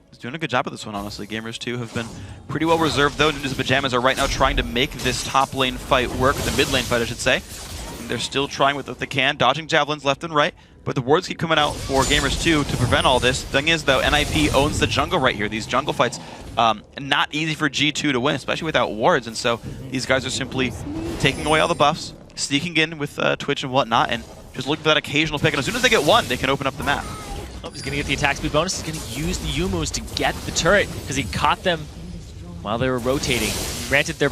He's doing a good job of this one, honestly. Gamers 2 have been pretty well reserved, though. Ninjas in Pajamas are right now trying to make this top lane fight work, the mid lane fight, I should say. And they're still trying with what they can, dodging javelins left and right. But the wards keep coming out for Gamers 2 to prevent all this. Thing is, though, NIP owns the jungle right here. These jungle fights, not easy for G2 to win, especially without wards. And so these guys are simply taking away all the buffs, sneaking in with Twitch and whatnot, and just looking for that occasional pick. And as soon as they get one, they can open up the map.
Oh, he's going to get the attack speed bonus. He's going to use the Youmuu's to get the turret because he caught them while they were rotating. Granted, their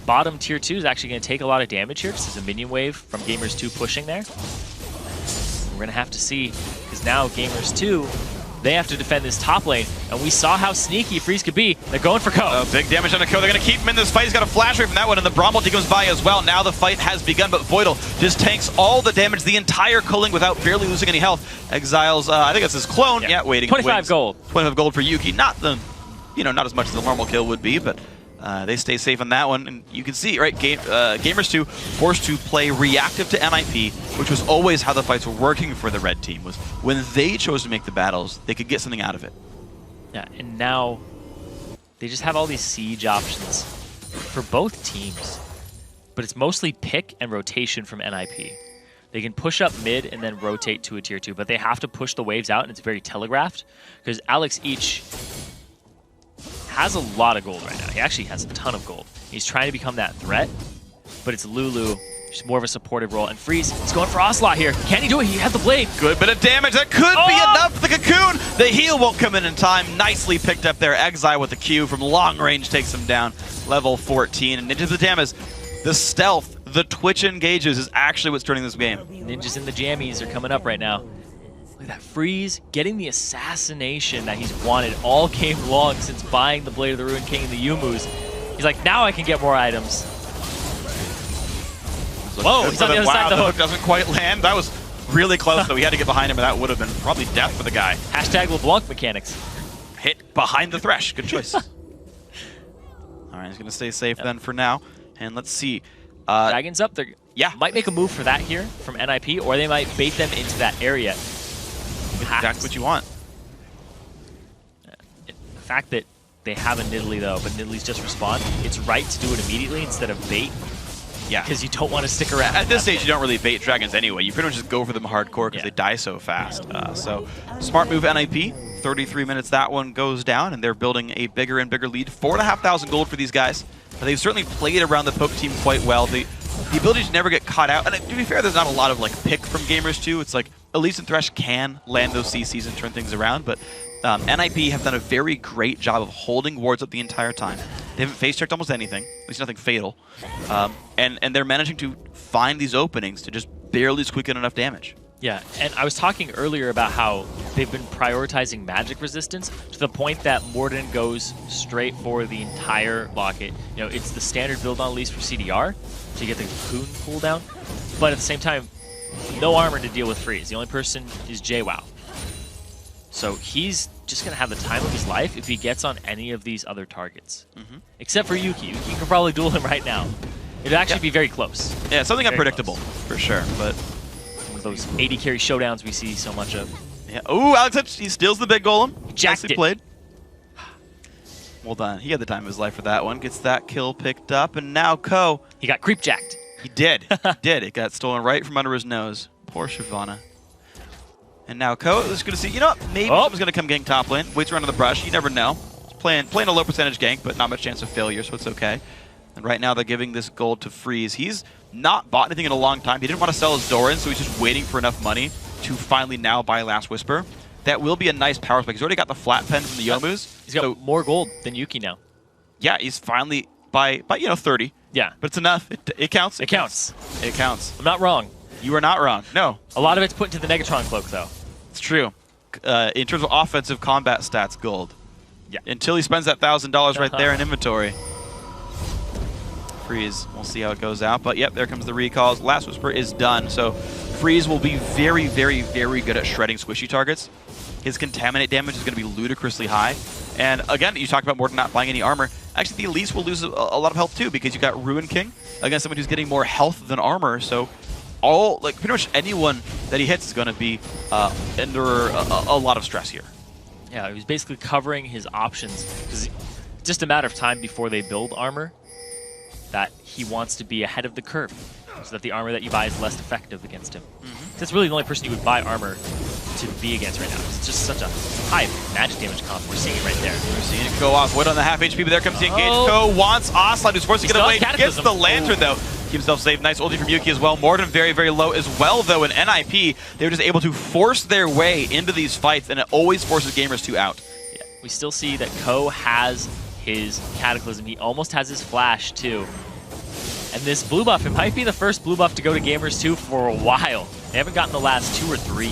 bottom tier 2 is actually going to take a lot of damage here because there's a minion wave from Gamers 2 pushing there. We're going to have to see because now Gamers 2, they have to defend this top lane, and we saw how sneaky Freeze could be. They're going for Ko.
Big damage on the Ko. They're going to keep him in this fight. He's got a flash rate from that one, and the Braum ulti comes by as well. Now the fight has begun, but Voidal just tanks all the damage, the entire culling without barely losing any health. Exiles, I think it's his clone. Yeah, waiting.
25 gold.
25 gold for Yuki. Not the, not as much as a normal kill would be, but they stay safe on that one. And you can see, right, Gamers 2 forced to play reactive to NIP, which was always how the fights were working for the red team, was when they chose to make the battles, they could get something out of it.
Yeah, and now they just have all these siege options for both teams. But it's mostly pick and rotation from NIP. They can push up mid and then rotate to a tier 2, but they have to push the waves out, and it's very telegraphed, because Alex Each has a lot of gold right now. He actually has a ton of gold. He's trying to become that threat, but it's Lulu, just more of a supportive role. And Freeze, he's going for Ocelot here. Can he do it? He has the blade.
Good bit of damage. That could be enough for the Cocoon. The heal won't come in time. Nicely picked up there. Exile with the Q from long range takes him down. Level 14. And Ninjas Pajamas, the stealth, the Twitch engages is actually what's turning this game.
Ninjas in the jammies are coming up right now. Look at that Freeze getting the assassination that he's wanted all game long since buying the Blade of the Ruined King and the Yumus. He's like, now I can get more items. Whoa, he's on the other side of the hook.
Doesn't quite land. That was really close, though. He had to get behind him, and that would have been probably death for the guy.
Hashtag LeBlanc mechanics.
Hit behind the Thresh. Good choice. All right, he's going to stay safe then for now. And let's see.
Dragon's up. They might make a move for that here from NIP, or they might bait them into that area.
Exactly what you want.
The fact that they have a Nidalee, though, but Nidalee's just respawned, it's right to do it immediately instead of bait.
Yeah.
Because you don't want to stick around.
At this stage, you don't really bait dragons anyway. You pretty much just go for them hardcore because they die so fast. So, smart move NIP. 33 minutes that one goes down, and they're building a bigger and bigger lead. 4,500 gold for these guys. They've certainly played around the poke team quite well. The ability to never get caught out, and to be fair, there's not a lot of pick from gamers too. It's like Elise and Thresh can land those CCs and turn things around, but NIP have done a very great job of holding wards up the entire time. They haven't face checked almost anything, at least nothing fatal, and they're managing to find these openings to just barely squeak in enough damage.
Yeah, and I was talking earlier about how they've been prioritizing magic resistance to the point that Morden goes straight for the entire locket. You know, it's the standard build on Elise for CDR, so you get the cocoon cooldown, but at the same time, no armor to deal with Freeze. The only person is JWoww. So he's just going to have the time of his life if he gets on any of these other targets. Except for Yuki. Yuki can probably duel him right now. It'd actually be very close.
Yeah, something
very
unpredictable, for sure, but...
Those 80 carry showdowns we see so much of.
Yeah. Ooh, Alex, he steals the big golem.
Jacked
Nicely played. Well done. He had the time of his life for that one. Gets that kill picked up, and now Ko.
He got creep jacked.
He did. He did. It got stolen right from under his nose. Poor Shyvana. And now Ko is going to see, you know what? Maybe someone's going to come gank top lane. Waits around in the brush. You never know. He's playing a low percentage gank, but not much chance of failure, so it's okay. And right now they're giving this gold to Freeze. He's not bought anything in a long time. He didn't want to sell his Doran, so he's just waiting for enough money to finally now buy Last Whisper. That will be a nice power spike. He's already got the flat pen from the Yomus.
He's got more gold than Yuki now.
Yeah, he's finally by 30.
Yeah.
But it's enough. It counts.
It counts.
It counts.
I'm not wrong.
You are not wrong. No.
A lot of it's put into the Negatron cloak, though.
It's true. In terms of offensive combat stats, gold.
Yeah.
Until he spends that $1,000 right there in inventory. Freeze. We'll see how it goes out. But yep, there comes the recalls. Last Whisper is done. So Freeze will be very, very, very good at shredding squishy targets. His contaminate damage is going to be ludicrously high. And again, you talked about Morden not buying any armor. Actually, the Elise will lose a lot of health too, because you got Ruin King against someone who's getting more health than armor. So pretty much anyone that he hits is going to be under a lot of stress here.
Yeah, he was basically covering his options, because it's just a matter of time before they build armor that he wants to be ahead of the curve, so that the armor that you buy is less effective against him. That's really the only person you would buy armor to be against right now. It's just such a high magic damage comp. We're seeing it right there.
We're seeing it go off. Wood on the half HP, but there comes the engage. Ko wants Aslan, who's forced to get away. Gets the Lantern, though. Keeps himself safe. Nice ulti from Yuki as well. Morden very, very low as well, though. In NIP, they were just able to force their way into these fights, and it always forces gamers 2 out.
Yeah, we still see that Ko has his Cataclysm. He almost has his Flash, too. And this blue buff, it might be the first blue buff to go to Gamers 2 for a while. They haven't gotten the last 2 or 3.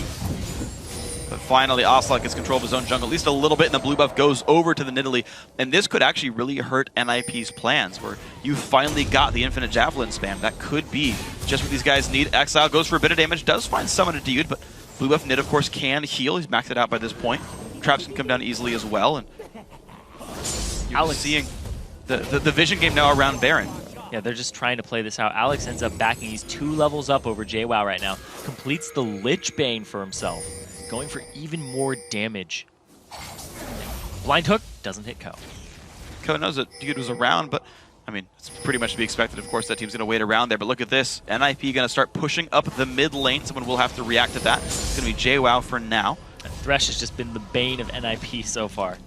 But finally, Ocelot gets control of his own jungle, at least a little bit, and the blue buff goes over to the Nidalee. And this could actually really hurt NIP's plans, where you finally got the infinite javelin spam. That could be just what these guys need. Exile goes for a bit of damage, does find someone to dude, but blue buff Nid, of course, can heal. He's maxed it out by this point. Traps can come down easily as well. And you're seeing the vision game now around Baron.
Yeah, they're just trying to play this out. Alex ends up backing. He's 2 levels up over JWoww right now. Completes the Lich Bane for himself, going for even more damage. Blind Hook doesn't hit Ko.
Ko knows that dude was around, but I mean, it's pretty much to be expected. Of course, that team's going to wait around there. But look at this. NIP going to start pushing up the mid lane. Someone will have to react to that. It's going to be JWoww for now.
Thresh has just been the bane of NIP so far.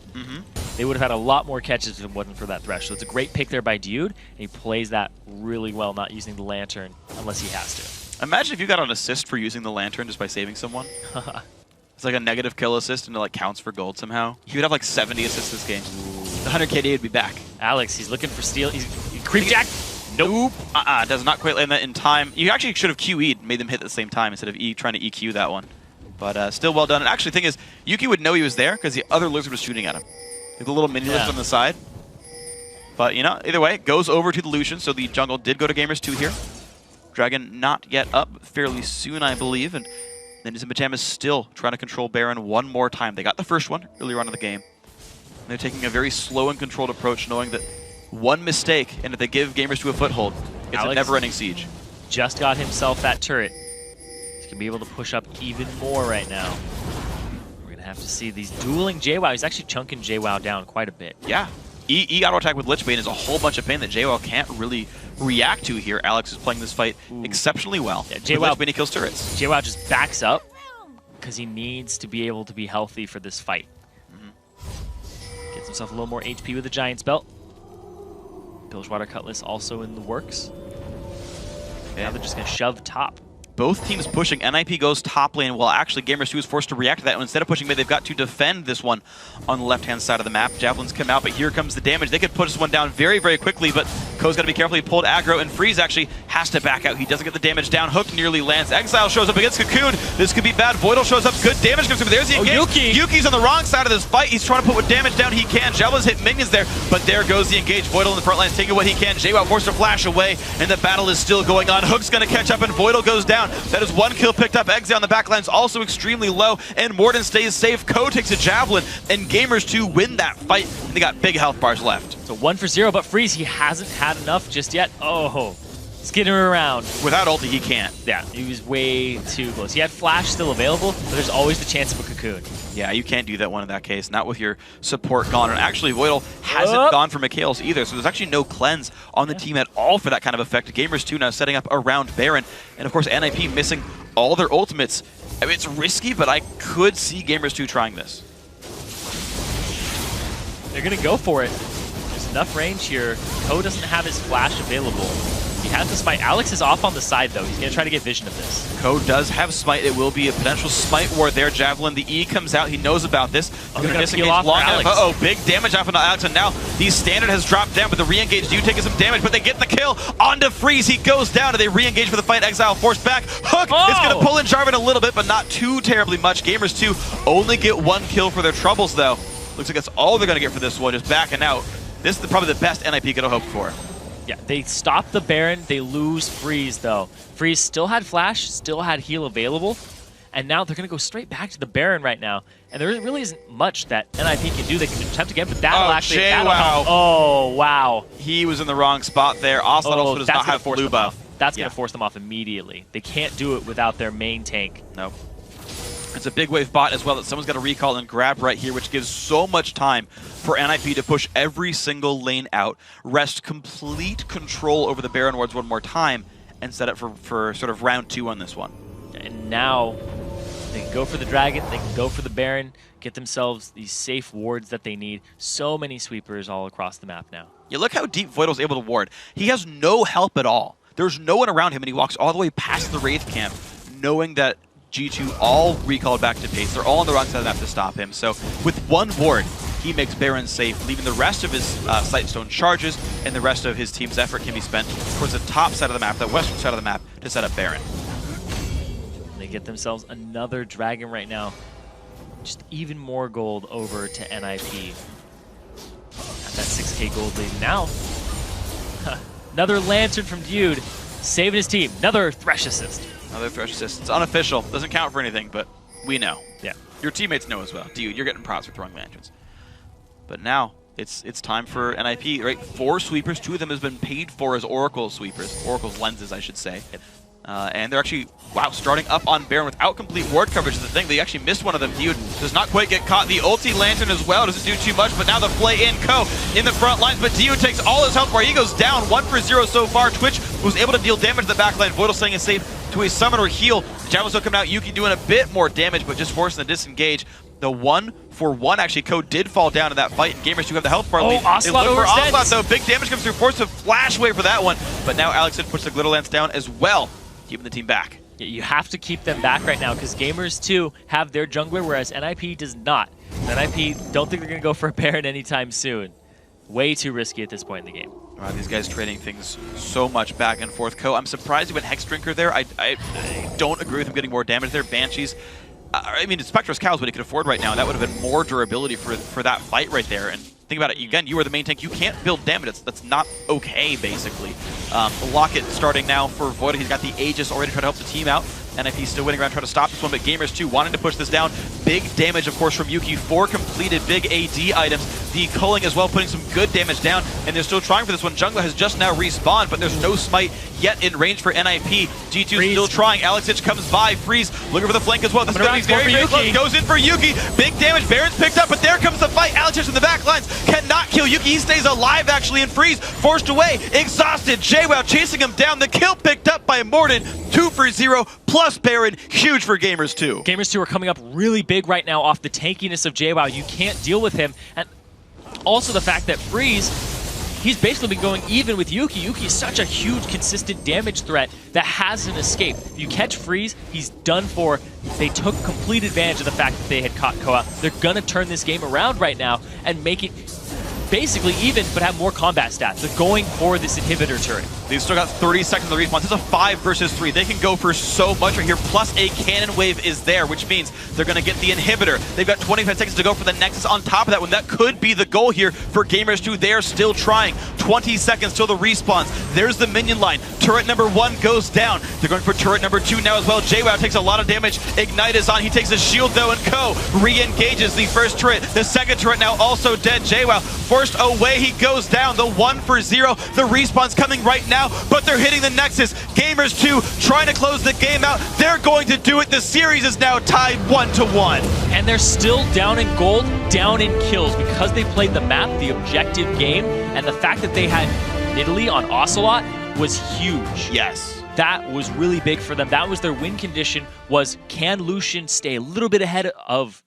They would have had a lot more catches if it wasn't for that Thresh. So it's a great pick there by Dude, and he plays that really well, not using the Lantern unless he has to.
Imagine if you got an assist for using the Lantern just by saving someone. It's like a negative kill assist, and it like counts for gold somehow. He would have like 70 assists this game. The 100 KD would be back.
Alex, he's looking for steal. He's creep jack.
Nope. Does not quite land that in time. You actually should have QE'd, made them hit at the same time instead of trying to EQ that one. But still well done. And actually, the thing is, Yuki would know he was there because the other lizard was shooting at him. Like the little mini lizard on the side. But, you know, either way, it goes over to the Lucian, so the jungle did go to Gamers 2 here. Dragon not yet up, fairly soon, I believe, and Ninjas in Pajamas still trying to control Baron one more time. They got the first one earlier on in the game. And they're taking a very slow and controlled approach, knowing that one mistake, and if they give Gamers 2 a foothold, it's a never-ending siege.
Just got himself that turret. He's going to be able to push up even more right now. We're going to have to see these dueling JWoww. He's actually chunking JWoww down quite a bit.
Yeah. E auto attack with Lichbane is a whole bunch of pain that JWoww can't really react to here. Alex is playing this fight exceptionally well.
Yeah, JWoww
kills turrets.
JWoww just backs up because he needs to be able to be healthy for this fight. Gets himself a little more HP with the Giant's Belt. Bilgewater Cutlass also in the works. Now they're just going to shove top.
Both teams pushing. NIP goes top lane, while actually Gamers 2 is forced to react to that. And instead of pushing mid, they've got to defend this one on the left-hand side of the map. Javelins come out, but here comes the damage. They could put this one down very, very quickly, but Ko's got to be careful. He pulled aggro, and Freeze actually has to back out. He doesn't get the damage down. Hook nearly lands. Exile shows up against Cocoon. This could be bad. Voidal shows up. Good damage comes through. There's the engage.
Yuki.
Yuki's on the wrong side of this fight. He's trying to put what damage down he can. Javelins hit minions there, but there goes the engage. Voidal in the front lines taking what he can. JWoww forced to flash away, and the battle is still going on. Hook's going to catch up, and Voidal goes down. That is one kill picked up. Exile on the back line's also extremely low, and Morden stays safe. Ko takes a Javelin, and Gamers 2 win that fight, and they got big health bars left.
So 1 for 0, but Freeze, he hasn't had enough just yet. Oh, skidding around.
Without ulti, he can't.
Yeah, he was way too close. He had Flash still available, but there's always the chance of a Cocoon.
Yeah, you can't do that one in that case, not with your support gone. And actually, Voidal hasn't gone for Mikhail's either, so there's actually no cleanse on the team at all for that kind of effect. Gamers 2 now setting up around Baron, and of course, NIP missing all their ultimates. I mean, it's risky, but I could see Gamers 2 trying this.
They're going to go for it. There's enough range here. Ko doesn't have his Flash available. He has the Smite. Alex is off on the side, though. He's going to try to get vision of this.
Ko does have Smite. It will be a potential Smite war there. Javelin, the E comes out. He knows about this. He's going to disengage long enough. Uh-oh, big damage off onto Alex, and now the standard has dropped down, but the re-engage do take some damage, but they get the kill onto Freeze. He goes down, and they re-engage for the fight. Exile forced back. Hook is going to pull in Jarvan a little bit, but not too terribly much. Gamers 2 only get 1 kill for their troubles, though. Looks like that's all they're going to get for this one, just backing out. This is probably the best NIP could have hoped for.
Yeah, they stop the Baron. They lose Freeze, though. Freeze still had Flash, still had heal available, and now they're going to go straight back to the Baron right now. And there really isn't much that NIP can do. They can attempt again, but that'll actually...
JWoww.
Oh, wow.
He was in the wrong spot there. Ocelot also does not have blue buff.
That's going to force them off immediately. They can't do it without their main tank.
Nope. It's a big wave bot as well that someone's got to recall and grab right here, which gives so much time for NIP to push every single lane out, wrest complete control over the Baron wards one more time, and set up for sort of round 2 on this one.
And now they can go for the Dragon, they can go for the Baron, get themselves these safe wards that they need. So many sweepers all across the map now.
Yeah, look how deep Voidal's able to ward. He has no help at all. There's no one around him, and he walks all the way past the Wraith camp, knowing that G2 all recalled back to base. They're all on the wrong side of the map to stop him. So with 1 ward, he makes Baron safe, leaving the rest of his Sightstone charges, and the rest of his team's effort can be spent towards the top side of the map, the western side of the map, to set up Baron.
They get themselves another Dragon right now. Just even more gold over to NIP. Got that 6k gold lead now. Another Lantern from Dude, saving his team. Another Thresh assist.
Another Thresh assist. It's unofficial. Doesn't count for anything, but we know.
Yeah.
Your teammates know as well. Dude, you're getting props for throwing lanterns. But now, it's time for NIP, right? 4 sweepers. 2 of them has been paid for as Oracle sweepers. Oracle's lenses, I should say.
Yep.
And they're actually, wow, starting up on Baron without complete ward coverage is the thing. They actually missed one of them. Dude does not quite get caught. The ulti Lantern as well doesn't do too much, but now the play in Ko in the front lines, but Dio takes all his health bar. He goes down 1 for 0 so far. Twitch was able to deal damage to the backline. Voidal staying is safe to a summoner heal. Javelin still coming out. Yuki doing a bit more damage, but just forcing the disengage. The 1 for 1 actually, Ko did fall down in that fight, and Gamers 2 have the health bar lead.
Ocelot
they look for
overextends.
Ocelot, though. Big damage comes through. Forced to flash away for that one, but now Alex puts the Glitter Lance down as well, keeping the team back.
Yeah, you have to keep them back right now because Gamers 2 have their jungler, whereas NIP does not. NIP don't think they're going to go for a Baron anytime soon. Way too risky at this point in the game.
Wow, these guys trading things so much back and forth. Ko, I'm surprised he went Hex Drinker there. I don't agree with him getting more damage there. Banshees I mean, Spectre's Cows what he could afford right now, and that would have been more durability for that fight right there. And think about it, again, you are the main tank. You can't build damage. That's not okay, basically. Locket starting now for Void. He's got the Aegis already trying to help the team out. NFP still winning around trying to stop this one, but Gamers 2 wanting to push this down. Big damage, of course, from Yuki. 4 completed big AD items. The culling as well, putting some good damage down, and they're still trying for this one. Jungler has just now respawned, but there's no smite yet in range for NIP. G2 still trying. Alexich comes by. Freeze looking for the flank as well. This is going to be very, very close. Goes in for Yuki. Big damage. Baron's picked up, but there comes the fight. Alexich in the back lines cannot kill Yuki. He stays alive, actually, and Freeze forced away. Exhausted. JWoww chasing him down. The kill picked up by Morden. 2 for 0, plus Baron. Huge for Gamers 2.
Gamers 2 are coming up really big right now off the tankiness of JWoww. You can't deal with him. And also the fact that Freeze, he's basically been going even with Yuki. Yuki is such a huge, consistent damage threat that hasn't escaped. If you catch Freeze, he's done for. They took complete advantage of the fact that they had caught Koa. They're going to turn this game around right now and make it basically even, but have more combat stats. They're going for this inhibitor turret.
They've still got 30 seconds of the response. It's a 5 versus 3. They can go for so much right here. Plus a cannon wave is there, which means they're going to get the inhibitor. They've got 25 seconds to go for the Nexus on top of that one. That could be the goal here for Gamers 2. They are still trying. 20 seconds till the respawns. There's the minion line. Turret number 1 goes down. They're going for turret number 2 now as well. JWoww takes a lot of damage. Ignite is on. He takes a shield though, and Ko re-engages the first turret. The second turret now also dead. JWoww forced away. He goes down. The 1 for 0. The respawn's coming right now, but they're hitting the Nexus. Gamers 2 trying to close the game out. They're going to do it. The series is now tied 1-1.
And they're still down in gold, down in kills, because they played the map, the objective game, and the fact that they had Italy on Ocelot was huge.
Yes.
That was really big for them. That was their win condition, was can Lucian stay a little bit ahead of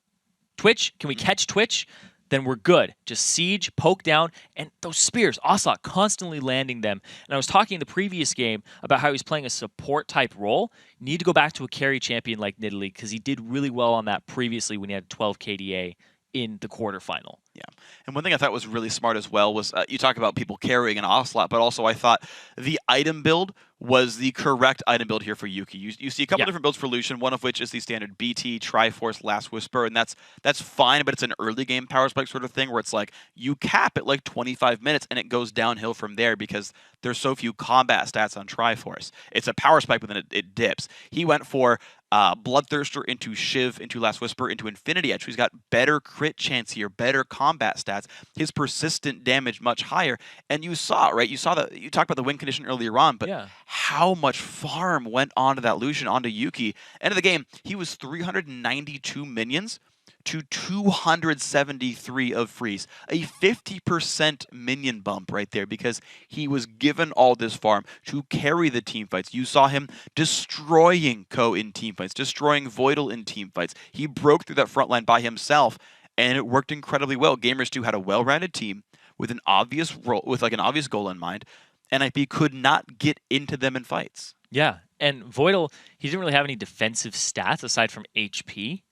Twitch? Can we catch Twitch? Then we're good. Just siege, poke down, and those spears, Ocelot constantly landing them. And I was talking in the previous game about how he's playing a support type role. You need to go back to a carry champion like Nidalee, because he did really well on that previously when he had 12 KDA in the quarterfinal.
Yeah, and one thing I thought was really smart as well was you talk about people carrying an Ocelot, but also I thought the item build was the correct item build here for Yuki. You see a couple different builds for Lucian, one of which is the standard BT, Triforce, Last Whisper, and that's fine, but it's an early game power spike sort of thing where it's like you cap at like 25 minutes and it goes downhill from there because there's so few combat stats on Triforce. It's a power spike, but then it dips. He went for Bloodthirster into Shiv, into Last Whisper, into Infinity Edge. He's got better crit chance here, better combat stats, his persistent damage much higher. And you saw, right? You saw that, you talked about the win condition earlier on, but how much farm went onto that Lucian, onto Yuki. End of the game, he was 392 minions to 273 of Freeze. A 50% minion bump right there because he was given all this farm to carry the team fights. You saw him destroying Ko in team fights, destroying Voidal in team fights. He broke through that front line by himself, and it worked incredibly well. Gamers 2 had a well-rounded team with an obvious role, with like an obvious goal in mind. NIP could not get into them in fights.
Yeah, and Voidal, he didn't really have any defensive stats aside from HP.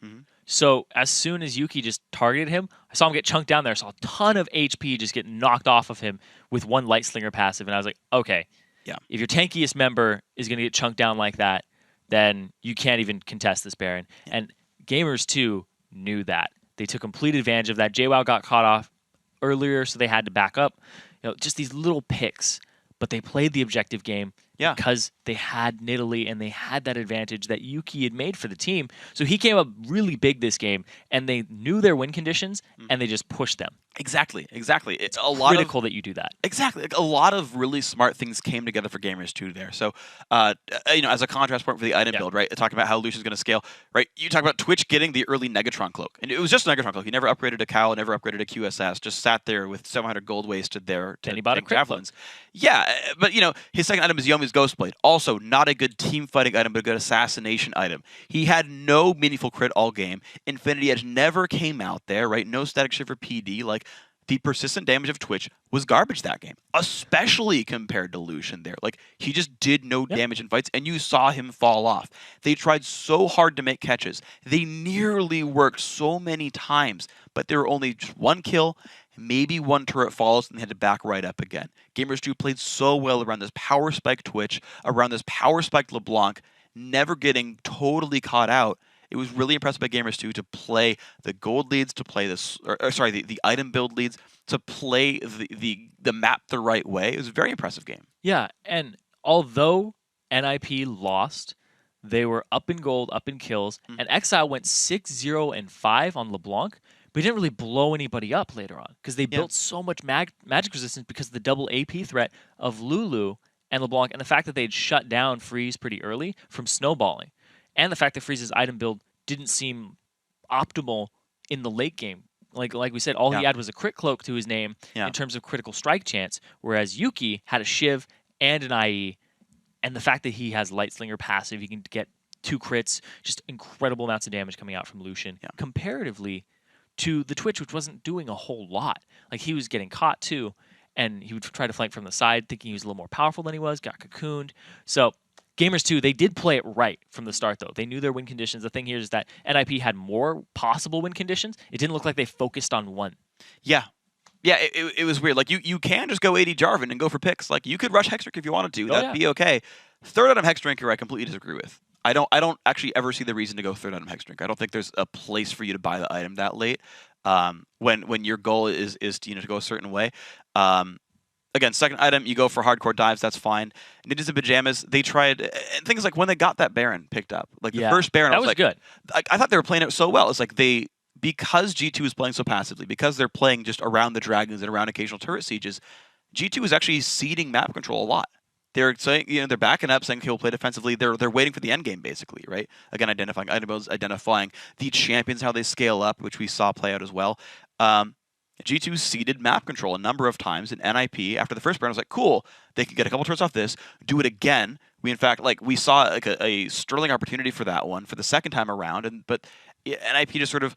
So as soon as Yuki just targeted him, I saw him get chunked down there. I saw a ton of HP just get knocked off of him with one Light Slinger passive. And I was like, okay, if your tankiest member is going to get chunked down like that, then you can't even contest this Baron. And Gamers 2 knew that. They took complete advantage of that. JWoww got caught off earlier, so they had to back up. You know, just these little picks. But they played the objective game because they had Nidalee and they had that advantage that Yuki had made for the team. So he came up really big this game, and they knew their win conditions, and they just pushed them.
Exactly. It's a
lot critical that you do that.
Exactly. A lot of really smart things came together for Gamers 2 there. So, you know, as a contrast point for the item build, right? Talking about how Lucian's going to scale, right? You talk about Twitch getting the early Negatron cloak, and it was just a Negatron cloak. He never upgraded a cow, never upgraded a QSS. Just sat there with 700 gold wasted there to take javelins. Yeah, but you know, his second item is Yomi's Ghostblade. Also, not a good team fighting item, but a good assassination item. He had no meaningful crit all game. Infinity Edge never came out there, right? No static shift for PD. Like, the persistent damage of Twitch was garbage that game, especially compared to Lucian there. Like, he just did no damage in fights, and you saw him fall off. They tried so hard to make catches. They nearly worked so many times, but there were only just one kill, maybe one turret follows, and they had to back right up again. Gamers 2 played so well around this power spike Twitch, around this power spike LeBlanc, never getting totally caught out, It was really impressive by Gamers 2 to play the gold leads, to play this, the item build leads, to play the map the right way. It was a very impressive game.
Yeah, and although NIP lost, they were up in gold, up in kills, and Exile went 6-0-5 on LeBlanc, but he didn't really blow anybody up later on because they built so much magic resistance because of the double AP threat of Lulu and LeBlanc, and the fact that they'd shut down Freeze pretty early from snowballing, and the fact that Freeze's item build didn't seem optimal in the late game. Like we said, all he had was a crit cloak to his name in terms of critical strike chance, whereas Yuki had a Shiv and an IE, and the fact that he has Lightslinger passive, he can get 2 crits, just incredible amounts of damage coming out from Lucian, comparatively to the Twitch, which wasn't doing a whole lot. Like, he was getting caught too, and he would try to flank from the side, thinking he was a little more powerful than he was, got cocooned. So Gamers 2, they did play it right from the start, though. They knew their win conditions. The thing here is that NIP had more possible win conditions. It didn't look like they focused on one.
Yeah. Yeah, it was weird. Like, you can just go AD Jarvan and go for picks. Like, you could rush Hexdrinker if you wanted to. That'd be okay. Third item Hexdrinker, I completely disagree with. I don't actually ever see the reason to go third item Hexdrinker. I don't think there's a place for you to buy the item that late. When your goal is to go a certain way. Again, second item, you go for hardcore dives, that's fine. Ninjas and Pajamas, they tried, and things like when they got that Baron picked up. Like, the first Baron,
that
I was like,
good.
I thought they were playing it so well. It's like because G2 is playing so passively, because they're playing just around the dragons and around occasional turret sieges, G2 is actually ceding map control a lot. They're saying, they're backing up, saying he'll play defensively. They're waiting for the end game, basically, right? Again, identifying item builds, identifying the champions, how they scale up, which we saw play out as well. G2 ceded map control a number of times in NIP. After the first round, I was like, cool, they could get a couple turns off this, do it again. We, in fact, we saw like a sterling opportunity for that one for the second time around, but NIP just sort of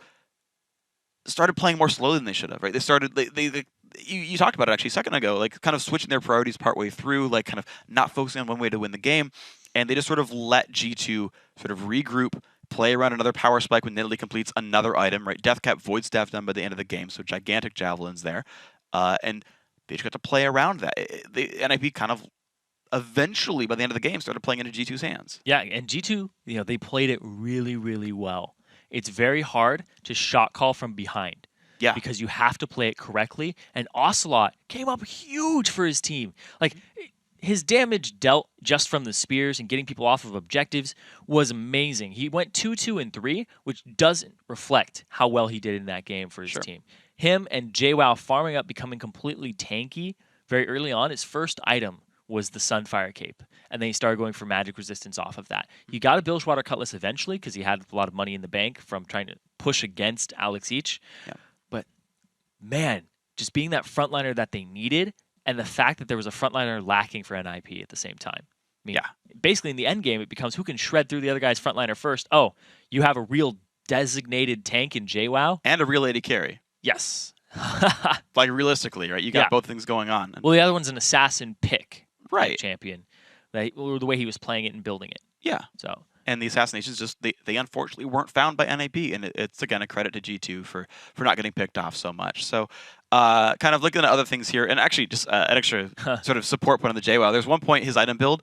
started playing more slowly than they should have, right? They started, you talked about it actually a second ago, like kind of switching their priorities partway through, like kind of not focusing on one way to win the game, and they just sort of let G2 sort of regroup, play around another power spike when Nidalee completes another item, right? Deathcap Void Staff done by the end of the game, so gigantic javelins there, and they just got to play around that. NIP kind of eventually, by the end of the game, started playing into G2's hands.
Yeah, and G2, they played it really, really well. It's very hard to shot call from behind.
Yeah.
Because you have to play it correctly. And Ocelot came up huge for his team. Like, his damage dealt just from the spears and getting people off of objectives was amazing. He went 2-2-3, which doesn't reflect how well he did in that game for his team. Him and JWoww farming up, becoming completely tanky very early on. His first item was the Sunfire Cape, and then he started going for magic resistance off of that. He got a Bilgewater Cutlass eventually because he had a lot of money in the bank from trying to push against Alex Each.
Yeah.
But, man, just being that frontliner that they needed, and the fact that there was a frontliner lacking for NIP at the same time. I mean, basically in the end game, it becomes who can shred through the other guy's frontliner first. Oh, you have a real designated tank in JWoww.
And a real AD carry.
Yes.
Like, realistically, right? You got both things going on.
Well, the other one's an assassin pick.
Right.
Champion. Or the way he was playing it and building it.
Yeah.
So.
And the assassinations just, they unfortunately weren't found by NIP, and it's, again, a credit to G2 for not getting picked off so much. So, kind of looking at other things here, and actually just an extra sort of support point on the JWoww. There's one point, his item build,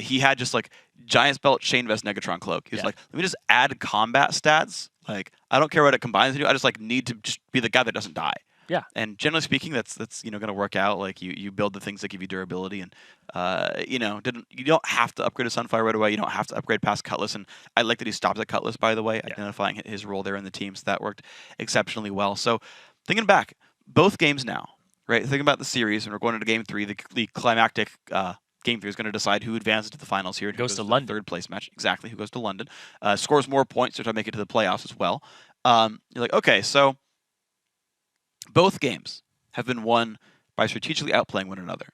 he had just like Giant's Belt, Chain Vest, Negatron Cloak. He was like, let me just add combat stats. Like, I don't care what it combines to do. I just need to just be the guy that doesn't die.
Yeah.
And generally speaking, that's going to work out. Like, you build the things that give you durability, and you don't have to upgrade to Sunfire right away. You don't have to upgrade past Cutlass, and I like that he stopped at Cutlass, by the way, identifying his role there in the team. So that worked exceptionally well. So thinking back, both games now, right? Thinking about the series, and we're going into Game 3. The climactic Game 3 is going to decide who advances to the finals here.
Goes to London.
Third place match. Exactly, who goes to London. Scores more points to try to make it to the playoffs as well. You're like, okay, so both games have been won by strategically outplaying one another.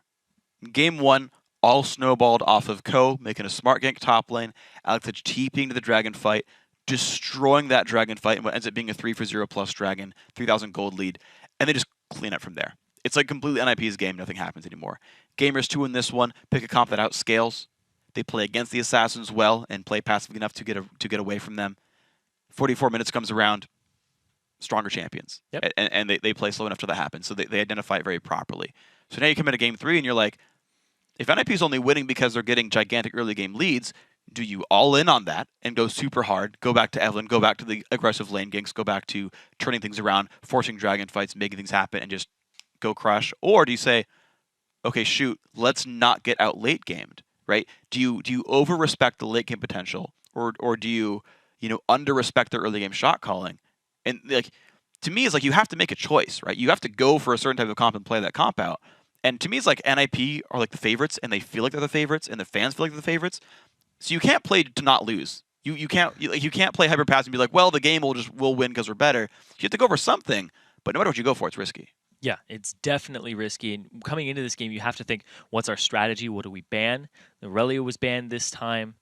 Game 1, all snowballed off of Ko, making a smart gank top lane, Alex Edge TPing to the dragon fight, destroying that dragon fight, and what ends up being a 3-for-0 plus dragon, 3,000 gold lead, and they just clean up from there. It's like completely NIP's game, nothing happens anymore. Gamers 2 in this one, pick a comp that outscales. They play against the assassins well and play passively enough to get away from them. 44 minutes comes around, stronger champions.
Yep.
And they play slow enough till that happens, so they identify it very properly. So now you come into Game 3 and you're like, if NIP's only winning because they're getting gigantic early game leads, Do you all in on that and go super hard, go back to Evelyn, go back to the aggressive lane ganks, go back to turning things around, forcing dragon fights, making things happen, and just go crush? Or do you say, okay, shoot, let's not get out late gamed, right? Do you over respect the late game potential, or do you under respect their early game shot calling? And like, to me, it's like you have to make a choice, right? You have to go for a certain type of comp and play that comp out. And to me, it's like NIP are like the favorites, and they feel like they're the favorites, and the fans feel like they're the favorites. So you can't play to not lose. You can't play hyper pass and be like, well, the game will win because we're better. You have to go for something, but no matter what you go for, it's risky.
Yeah, it's definitely risky. And coming into this game, you have to think, what's our strategy? What do we ban? The Relia was banned this time,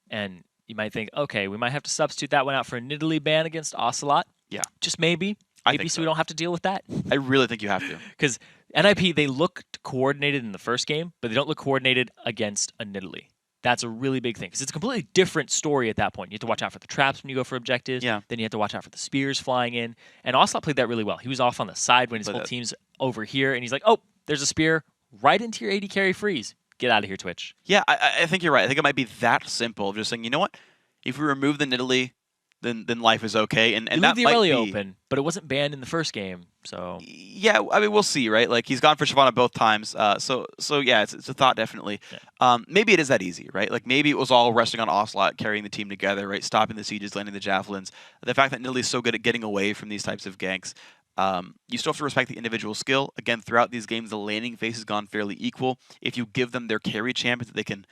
and you might think, okay, we might have to substitute that one out for a Nidalee ban against Ocelot.
Yeah,
just maybe. Maybe so we don't have to deal with that.
I really think you have to.
Because NIP, they looked coordinated in the first game, but they don't look coordinated against a Nidalee. That's a really big thing because it's a completely different story at that point. You have to watch out for the traps when you go for objectives.
Yeah.
Then you have to watch out for the spears flying in. And Ocelot played that really well. He was off on the side when his whole team's over here, and he's like, oh, there's a spear right into your AD carry freeze. Get out of here, Twitch.
Yeah, I think you're right. I think it might be that simple of just saying, you know what? If we remove the Nidalee, then life is okay. And
you
that
leave the
might
Aurelia
be
open, but it wasn't banned in the first game. So
yeah, I mean, we'll see, right? Like, he's gone for Shyvana both times. So yeah, it's a thought, definitely. Yeah. Maybe it is that easy, right? Like, maybe it was all resting on Ocelot carrying the team together, right? Stopping the sieges, landing the javelins. The fact that Nidalee's so good at getting away from these types of ganks. You still have to respect the individual skill. Again, throughout these games, the laning phase has gone fairly equal. If you give them their carry champions that they can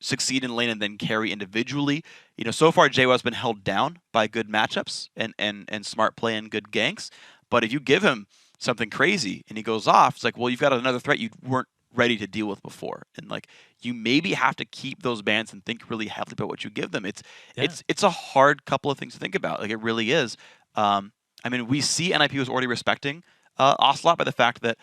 succeed in lane and then carry individually. So far JWoww's been held down by good matchups and smart play and good ganks. But if you give him something crazy and he goes off, it's like, well, you've got another threat you weren't ready to deal with before. And like, you maybe have to keep those bans and think really heavily about what you give them. It's a hard couple of things to think about. Like, it really is. I mean, we see NIP was already respecting Ocelot by the fact that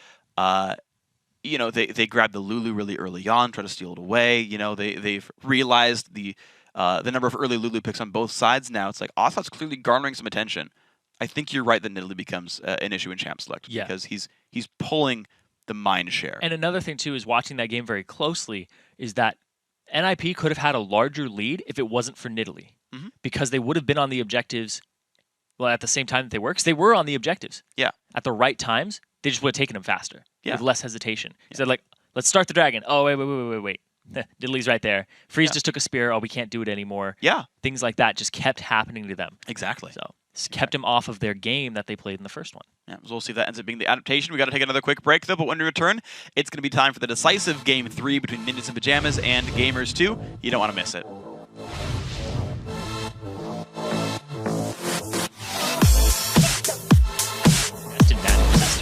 they grabbed the Lulu really early on, tried to steal it away. They've realized the number of early Lulu picks on both sides now. It's like Ocelot's clearly garnering some attention. I think you're right that Nidalee becomes an issue in Champ Select because he's pulling the mind share.
And another thing too is watching that game very closely is that NIP could have had a larger lead if it wasn't for Nidalee because they would have been on the objectives. Well, at the same time that they were, because they were on the objectives.
Yeah.
At the right times, they just would have taken them faster.
Yeah.
With less hesitation. Because they're like, let's start the dragon. Oh, wait. Nidalee's right there. Freeze just took a spear. Oh, we can't do it anymore.
Yeah.
Things like that just kept happening to them.
Exactly.
So this kept them off of their game that they played in the first one.
Yeah, so we'll see if that ends up being the adaptation. We got to take another quick break, though, but when we return, it's going to be time for the decisive Game 3 between Ninjas in Pajamas and Gamers 2. You don't want to miss it.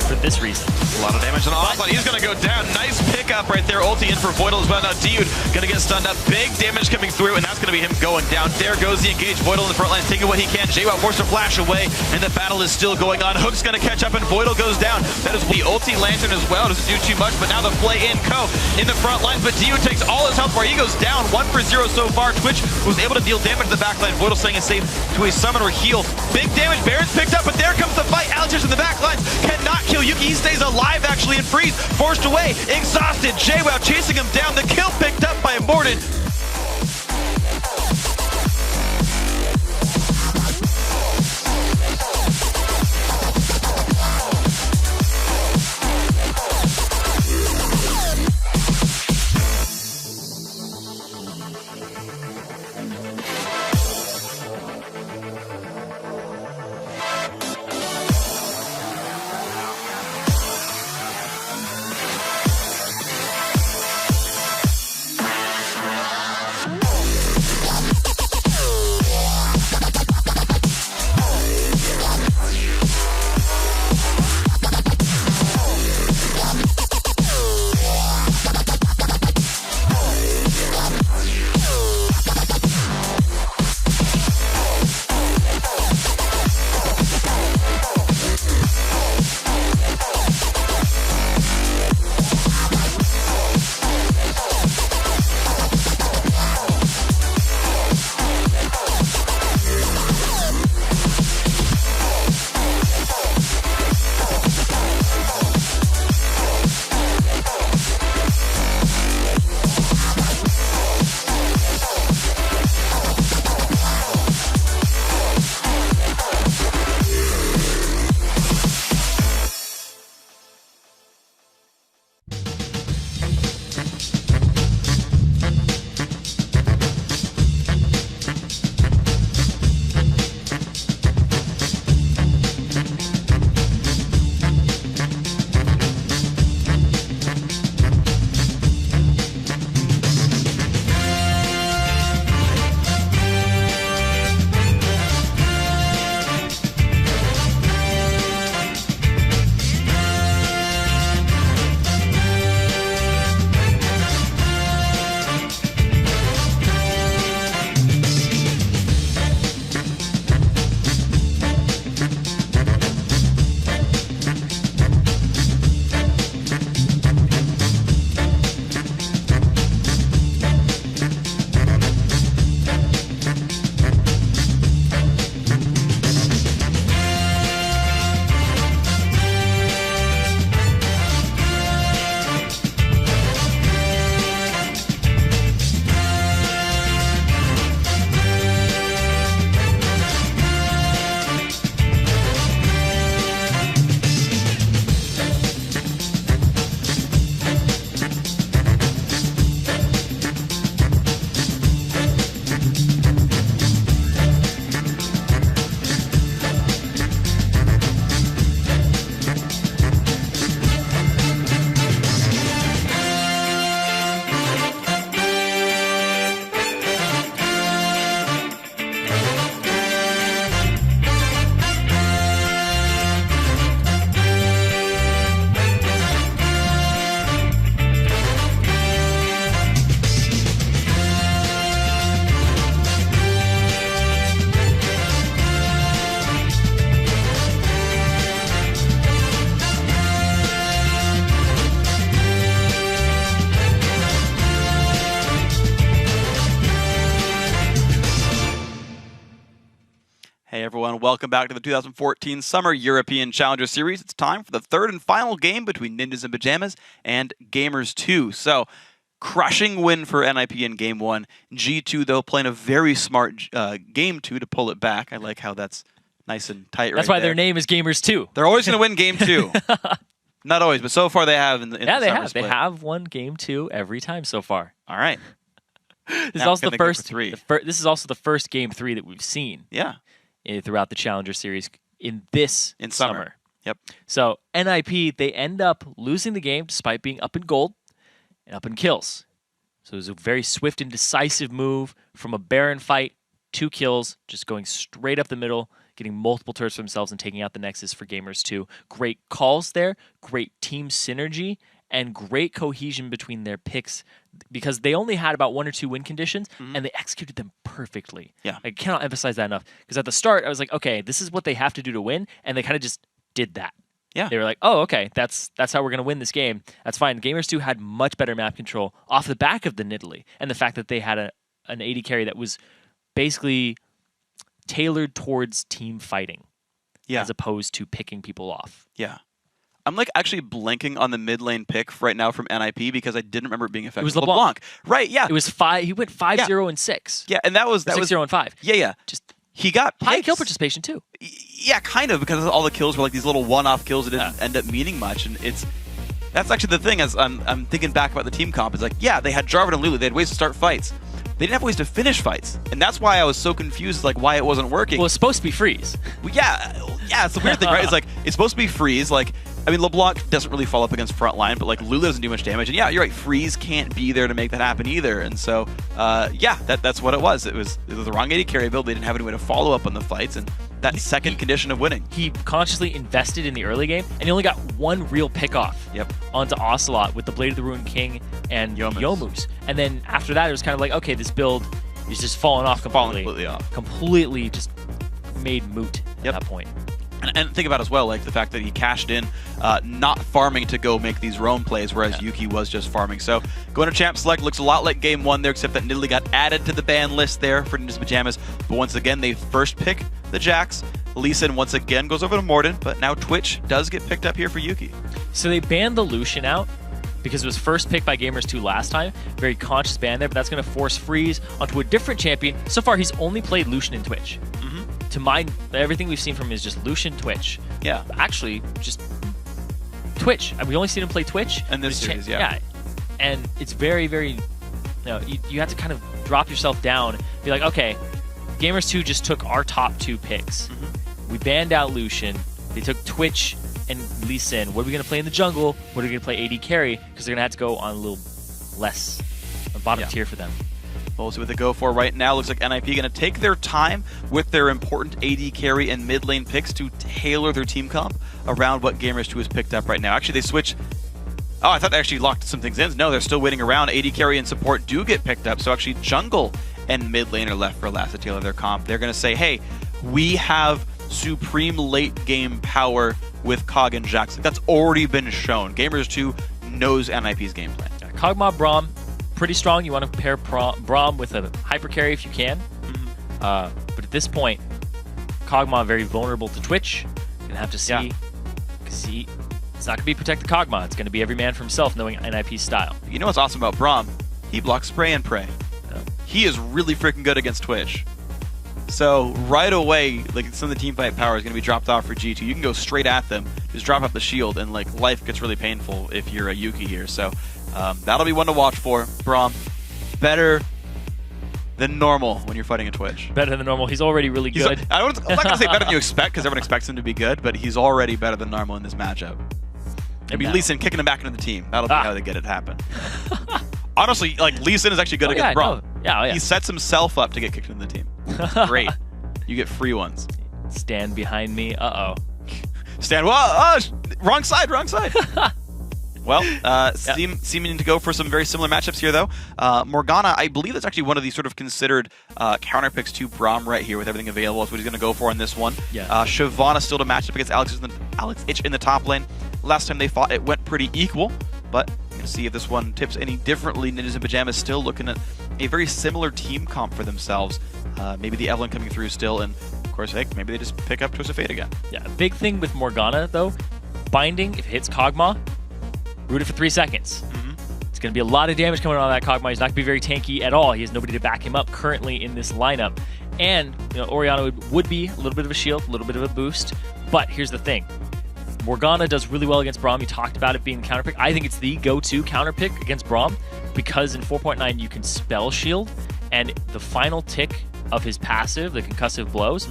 For this reason.
A lot of damage on Ocelot. He's going to go down. Nice pickup right there. Ulti in for Voidal as well. Now Dude going to get stunned up. Big damage coming through, and that's going to be him going down. There goes the engaged Voidal in the front line, taking what he can. JWoww forced to flash away, and the battle is still going on. Hook's going to catch up, and Voidal goes down. That is the ulti lantern as well. Doesn't do too much, but now the play in Co in the front lines, but Dude takes all his health bar. He goes down 1 for 0 so far. Twitch was able to deal damage to the backline. Voidal staying safe to a summon or heal. Big damage. Baron's picked up, but there comes the fight. Alexis in the backline cannot kill Yuki. He stays alive actually and Freeze forced away. Exhausted. JWoww chasing him down. The kill picked up by Immorted. Hey everyone, welcome back to the 2014 Summer European Challenger Series. It's time for the third and final game between Ninjas in Pajamas and Gamers 2. So, crushing win for NIP in Game 1. G2, though, playing a very smart Game 2 to pull it back. I like how that's nice and tight
That's why their name is Gamers 2.
They're always going to win Game 2. Not always, but so far they have in the
Yeah, they
summer
have.
split.
They have won Game 2 every time so far.
All right.
This is
Now
also the
gonna go for
first.
three.
This is also the first Game 3 that we've seen.
Yeah.
Throughout the Challenger Series in this
summer. Yep.
So NIP, they end up losing the game despite being up in gold and up in kills. So it was a very swift and decisive move from a Baron fight, 2 kills, just going straight up the middle, getting multiple turrets for themselves and taking out the Nexus for Gamers 2. Great calls there, great team synergy, and great cohesion between their picks because they only had about 1 or 2 win conditions and they executed them perfectly.
Yeah.
I cannot emphasize that enough because at the start I was like, okay, this is what they have to do to win, and they kind of just did that.
Yeah.
They were like, oh, okay, that's how we're going to win this game. That's fine. Gamers 2 had much better map control off the back of the Nidalee and the fact that they had an AD carry that was basically tailored towards team fighting as opposed to picking people off.
Yeah. I'm like actually blanking on the mid lane pick right now from NIP because I didn't remember it being effective.
It was LeBlanc.
Right, yeah.
It was 5. He went 5-0 and 6.
Yeah, and that was
6-0 and 5.
Yeah, yeah.
Just
he got
high
picks.
kill participation too.
Yeah, kind of, because all the kills were like these little one-off kills that didn't end up meaning much, and that's actually the thing. As I'm thinking back about the team comp, is like, yeah, they had Jarvan and Lulu. They had ways to start fights. They didn't have ways to finish fights, and that's why I was so confused, like why it wasn't working.
Well, it's supposed to be freeze.
Well, yeah, it's a weird thing, right? It's like it's supposed to be freeze, like. I mean, LeBlanc doesn't really fall up against frontline, but like Lulu doesn't do much damage. And yeah, you're right, Freeze can't be there to make that happen either. And so, yeah, that's what it was. It was the wrong AD carry build. They didn't have any way to follow up on the fights, and that second condition of winning.
He consciously invested in the early game, and he only got 1 real pickoff onto Ocelot with the Blade of the Ruined King and Yomu's. And then after that, it was kind of like, okay, this build is just falling off completely.
Completely off.
Completely just made moot at that point.
And think about as well, like the fact that he cashed in, not farming to go make these roam plays, whereas Yuki was just farming. So going to Champ Select looks a lot like Game 1 there, except that Nidalee got added to the ban list there for Ninjas Pajamas. But once again, they first pick the Jax. Lee Sin once again goes over to Morden, but now Twitch does get picked up here for Yuki.
So they banned the Lucian out because it was first picked by Gamers 2 last time. Very conscious ban there, but that's going to force Freeze onto a different champion. So far, he's only played Lucian in Twitch. To mine, everything we've seen from him is just Lucian Twitch.
Yeah.
Actually, just Twitch. We've only seen him play Twitch.
And this series, yeah.
And it's very, very, you have to kind of drop yourself down and be like, okay, Gamers 2 just took our top 2 picks. We banned out Lucian. They took Twitch and Lee Sin. What are we going to play in the jungle? What are we going to play AD carry? Because they're going to have to go on a little less, a bottom tier for them.
We'll see what they go for right now. Looks like NIP going to take their time with their important AD carry and mid lane picks to tailor their team comp around what Gamers 2 has picked up right now. Actually, they switch. Oh, I thought they actually locked some things in. No, they're still waiting around. AD carry and support do get picked up. So actually, jungle and mid lane are left for last to tailor their comp. They're going to say, hey, we have supreme late game power with Cog and Jax. That's already been shown. Gamers 2 knows NIP's game plan.
Kog'Maw Braum. Pretty strong. You want to pair Braum with a hyper carry if you can. But at this point, Kog'Maw very vulnerable to Twitch. You're gonna have to see, because it's not gonna be protect the Kog'Maw. It's gonna be every man for himself, knowing NIP's style.
You know what's awesome about Braum? He blocks spray and pray. He is really freaking good against Twitch. So right away, like some of the teamfight power is gonna be dropped off for G2. You can go straight at them, just drop up the shield, and like life gets really painful if you're a Yuki here. So. That'll be one to watch for. Braum, better than normal when you're fighting a Twitch.
Better than normal. He's already really good.
I'm not going to say better than you expect, because everyone expects him to be good, but he's already better than normal in this matchup. Maybe Lee Sin kicking him back into the team. That'll be how they get it happen. Honestly, like Lee Sin is actually good against Braum.
Yeah.
He sets himself up to get kicked into the team. Great. You get free ones.
Stand behind me. Uh-oh.
Stand. Whoa! Wrong side. Well, seeming to go for some very similar matchups here, though. Morgana, I believe that's actually one of the sort of considered counter picks to Braum right here with everything available. That's what he's going to go for on this one.
Yeah.
Shyvana still to match up against Alex Ich in the top lane. Last time they fought, it went pretty equal, but we'll see if this one tips any differently. Ninjas in Pajamas still looking at a very similar team comp for themselves. Maybe the Evelynn coming through still, and of course, hey, maybe they just pick up Twist of Fate again.
Yeah, a big thing with Morgana, though, binding, if it hits Kog'Maw, root it for 3 seconds. It's going to be a lot of damage coming on that Kog'Maw. He's not going to be very tanky at all. He has nobody to back him up currently in this lineup. And Orianna would be a little bit of a shield, a little bit of a boost. But here's the thing. Morgana does really well against Braum. You talked about it being the counter pick. I think it's the go-to counter pick against Braum because in 4.9 you can spell shield, and the final tick of his passive, the concussive blows,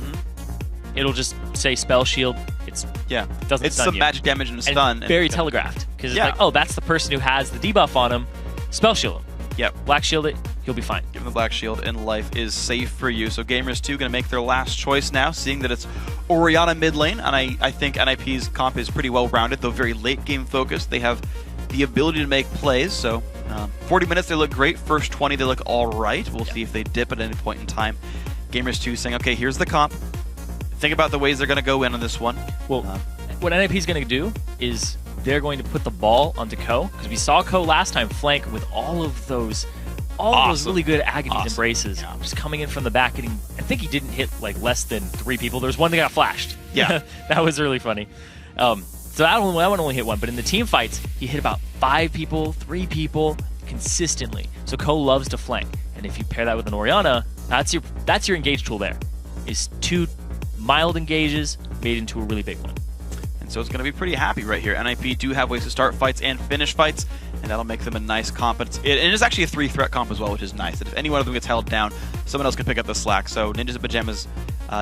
it'll just say spell shield. Doesn't
it's
stun
some
you.
magic damage and a stun.
And very telegraphed because it's like, oh, that's the person who has the debuff on him. Spell shield him.
Yep.
Black shield it. He'll be fine.
Give him the black shield and life is safe for you. So Gamers 2 going to make their last choice now, seeing that it's Orianna mid lane. And I think NIP's comp is pretty well rounded, though very late game focused. They have the ability to make plays. So 40 minutes, they look great. First 20, they look all right. We'll see if they dip at any point in time. Gamers 2 saying, okay, here's the comp. Think about the ways they're going to go in on this one.
Well, what NIP's going to do is they're going to put the ball onto Ko, because we saw Ko last time flank with all of those really good Aghanim embraces. Just coming in from the back, getting, I think he didn't hit like less than 3 people. There was one that got flashed.
Yeah.
That was really funny. So that one only hit 1, but in the team fights, he hit about 5 people, 3 people consistently. So Ko loves to flank. And if you pair that with an Orianna, that's your engage tool there. Is 2 mild engages made into a really big one.
And so it's going to be pretty happy right here. NIP do have ways to start fights and finish fights, and that'll make them a nice comp. And it is actually a 3-threat comp as well, which is nice. That if any one of them gets held down, someone else can pick up the slack. So Ninjas and Pajamas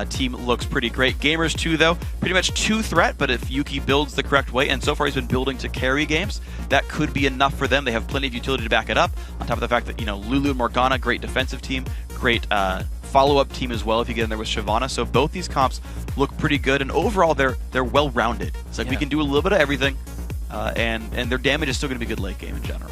team looks pretty great. Gamers 2, though, pretty much 2-threat, but if Yuki builds the correct way, and so far he's been building to carry games, that could be enough for them. They have plenty of utility to back it up, on top of the fact that, Lulu and Morgana, great defensive team, great follow-up team as well if you get in there with Shyvana. So both these comps look pretty good, and overall they're well-rounded. It's like we can do a little bit of everything, and their damage is still going to be good late game in general.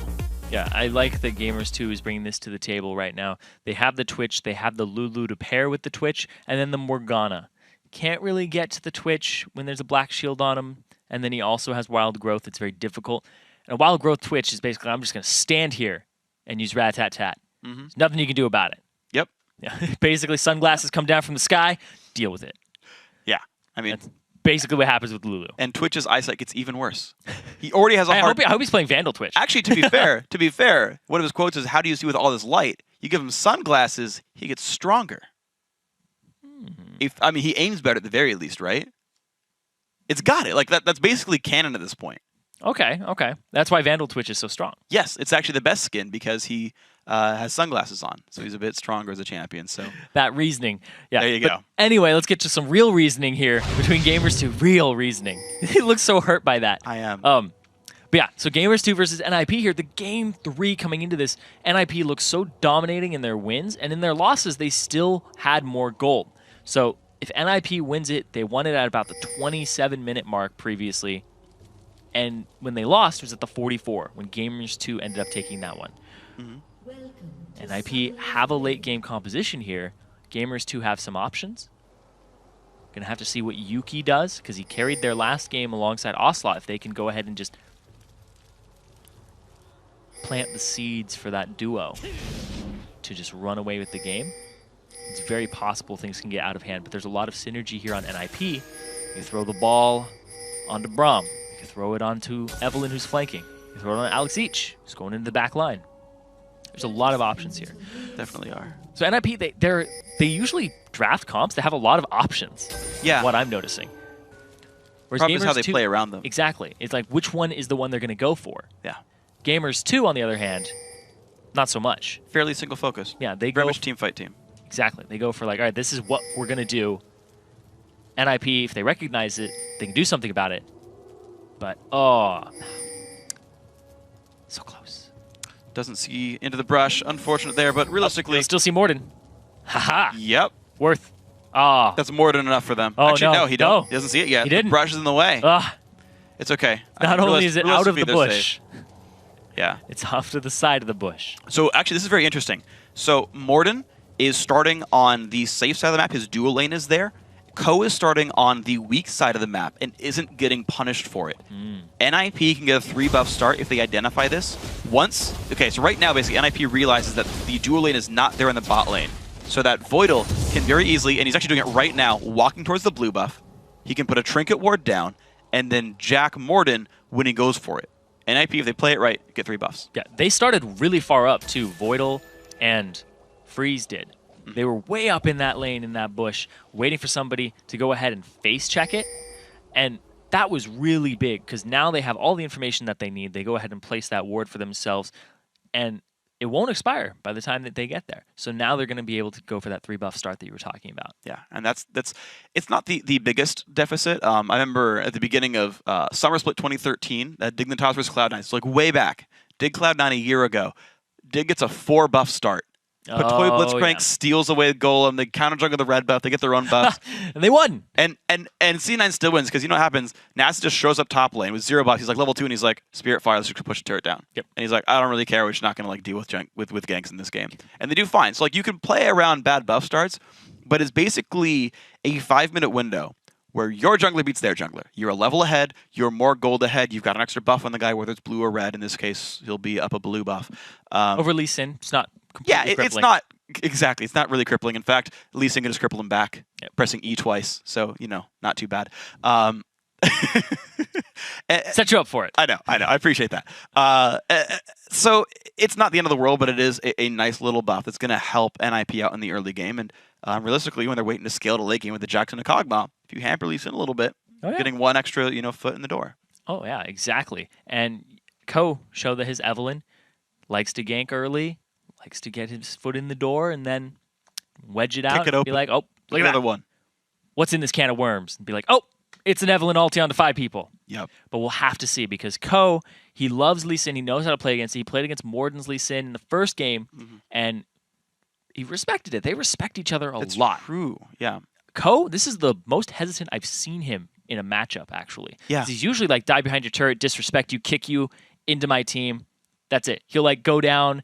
Yeah, I like that Gamers 2 is bringing this to the table right now. They have the Twitch, they have the Lulu to pair with the Twitch, and then the Morgana. Can't really get to the Twitch when there's a black shield on him, and then he also has Wild Growth. It's very difficult. And a Wild Growth Twitch is basically, I'm just going to stand here and use Rat-Tat-Tat. There's nothing you can do about it.
Yep.
Yeah. Basically, sunglasses come down from the sky, deal with it.
Yeah, I mean...
That's basically what happens with Lulu.
And Twitch's eyesight gets even worse. He already has a hard...
I hope he's playing Vandal Twitch.
Actually, to be fair, one of his quotes is, "How do you see with all this light?" You give him sunglasses, he gets stronger. He aims better at the very least, right? It's got it. Like that's basically canon at this point.
Okay. That's why Vandal Twitch is so strong.
Yes, it's actually the best skin because he has sunglasses on, so he's a bit stronger as a champion. So
that reasoning, yeah.
There you go.
Anyway, let's get to some real reasoning here between Gamers 2. Real reasoning. He looks so hurt by that.
I am.
But yeah, so Gamers 2 versus NIP here. The game 3 coming into this, NIP looks so dominating in their wins, and in their losses, they still had more gold. So if NIP wins it, they won it at about the 27-minute mark previously. And when they lost, it was at the 44, when Gamers 2 ended up taking that one. NIP have a late game composition here. Gamers 2 have some options. Gonna have to see what Yuki does, because he carried their last game alongside Ocelot. If they can go ahead and just plant the seeds for that duo to just run away with the game, it's very possible things can get out of hand. But there's a lot of synergy here on NIP. You throw the ball onto Braum. You throw it onto Evelyn, who's flanking. You throw it on Alex Each, who's going into the back line. There's a lot of options here.
Definitely are.
So NIP, they usually draft comps that have a lot of options.
Yeah.
What I'm noticing. Whereas
Problem is
Gamers
how they
2,
play around them.
Exactly. It's like, which one is the one they're going to go for?
Yeah.
Gamers 2, on the other hand, not so much.
Fairly single focus.
Yeah, they
very
go
much team fight team.
Exactly. They go for like, all right, this is what we're going to do. NIP, if they recognize it, they can do something about it. But, so close.
Doesn't see into the brush. Unfortunate there, but realistically...
You'll still see Morden. Haha.
Yep.
Worth.
That's more than enough for them.
Oh,
Actually, no, he don't.
No.
He doesn't see it yet.
He didn't.
The brush is in the way. It's okay.
Not only is it out of the bush.
Yeah.
It's off to the side of the bush.
So actually, this is very interesting. So Morden is starting on the safe side of the map. His dual lane is there. Ko is starting on the weak side of the map and isn't getting punished for it. NIP can get a 3-buff start if they identify this. Okay, so right now, basically, NIP realizes that the dual lane is not there in the bot lane. so that Voidal can very easily, and he's actually doing it right now, walking towards the blue buff. He can put a Trinket Ward down, and then jack Morden when he goes for it. NIP, if they play it right, get 3 buffs.
Yeah, they started really far up too. Voidal and Freeze did. They were way up in that lane, in that bush, waiting for somebody to go ahead and face check it. And that was really big because now they have all the information that they need. They go ahead and place that ward for themselves, and it won't expire by the time that they get there. So now they're going to be able to go for that 3 buff start that you were talking about.
Yeah, and that's it's not the biggest deficit. I remember at the beginning of Summer Split 2013, Dignitas vs Cloud9. It's like way back. Dig Cloud9 a year ago. Dig gets a 4 buff start. But Toy Blitzcrank steals away the Golem. They counter juggle the red buff. They get their own buffs.
And they won.
And C9 still wins because you know what happens? NASA just shows up top lane with 0 buffs. He's like level 2 and he's like, Spirit Fire, let's just push the turret down.
Yep.
And he's like, I don't really care. We're just not going to like deal with ganks in this game. And they do fine. So like you can play around bad buff starts, but it's basically a 5-minute window where your jungler beats their jungler. You're a level ahead. You're more gold ahead. You've got an extra buff on the guy, whether it's blue or red. In this case, he'll be up a blue buff.
Over Lee Sin, it's not completely crippling.
It's not. Exactly. It's not really crippling. In fact, Lee Sin can just cripple him back, pressing E twice. So, you know, not too bad.
Set you up for it.
I know. I appreciate that. So it's not the end of the world, but it is a nice little buff that's going to help NIP out in the early game. And realistically, when they're waiting to scale to late game with the Jackson and Kog'Maw, if you hamper Lee Sin a little bit, getting 1 extra, foot in the door.
Oh, yeah, exactly. And Ko showed that his Evelyn likes to gank early, likes to get his foot in the door, and then wedge it out.
Kick it open.
Be like, oh, look at
another
that.
one.
What's in this can of worms? And be like, oh, it's an Evelyn ulti onto 5 people.
Yep.
But we'll have to see because Ko, he loves Lee Sin. He knows how to play against it. He played against Morden's Lee Sin in the first game, and he respected it. They respect each other a lot.
True. Yeah.
Ko, this is the most hesitant I've seen him in a matchup, actually.
Yeah.
'Cause he's usually like, die behind your turret, disrespect you, kick you into my team. That's it. He'll like go down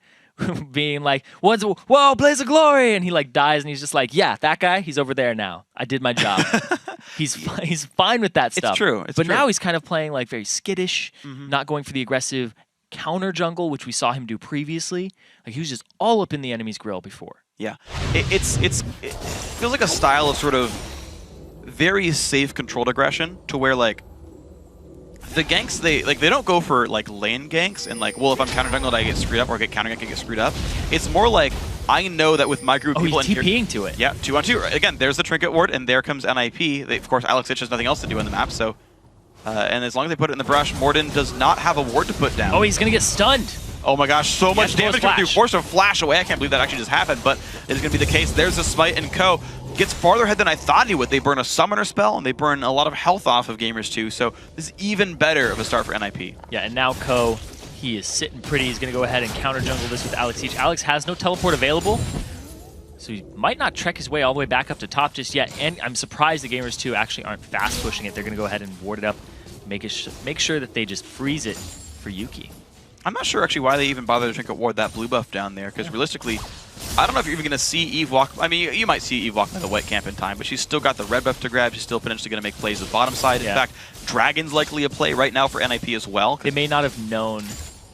being like, whoa, Blaze of Glory! And he like dies and he's just like, yeah, that guy, he's over there now. I did my job. He's fine with that stuff.
It's true.
But now he's kind of playing like very skittish, not going for the aggressive counter jungle, which we saw him do previously. Like he was just all up in the enemy's grill before.
Yeah. It feels like a style of sort of very safe controlled aggression to where like the ganks, they don't go for like lane ganks and like, well, if I'm counter jungled, I get screwed up, or I get counter ganked, I get screwed up. It's more like I know that with my group of people
he's TPing to it.
Yeah, 2-on-2. Again, there's the Trinket Ward, and there comes NIP. Of course, LCS has nothing else to do on the map, so and as long as they put it in the brush, Morden does not have a ward to put down.
Oh, he's gonna get stunned.
Oh my gosh, so much damage coming through. Force a flash away. I can't believe that actually just happened, but it's going to be the case. There's a smite, and Ko gets farther ahead than I thought he would. They burn a summoner spell, and they burn a lot of health off of Gamers too, so this is even better of a start for NIP.
Yeah, and now Ko, he is sitting pretty. He's going to go ahead and counter jungle this with Alex Siege. Alex has no teleport available, so he might not trek his way all the way back up to top just yet, and I'm surprised the Gamers too actually aren't fast pushing it. They're going to go ahead and ward it up, make sure that they just freeze it for Yuki.
I'm not sure actually why they even bother to Trinket Ward that blue buff down there, because realistically, I don't know if you're even going to see Eve walk. I mean, you might see Eve walk by the white camp in time, but she's still got the red buff to grab. She's still potentially going to make plays with bottom side.
Yeah.
In fact, Dragon's likely a play right now for NIP as well.
They may not have known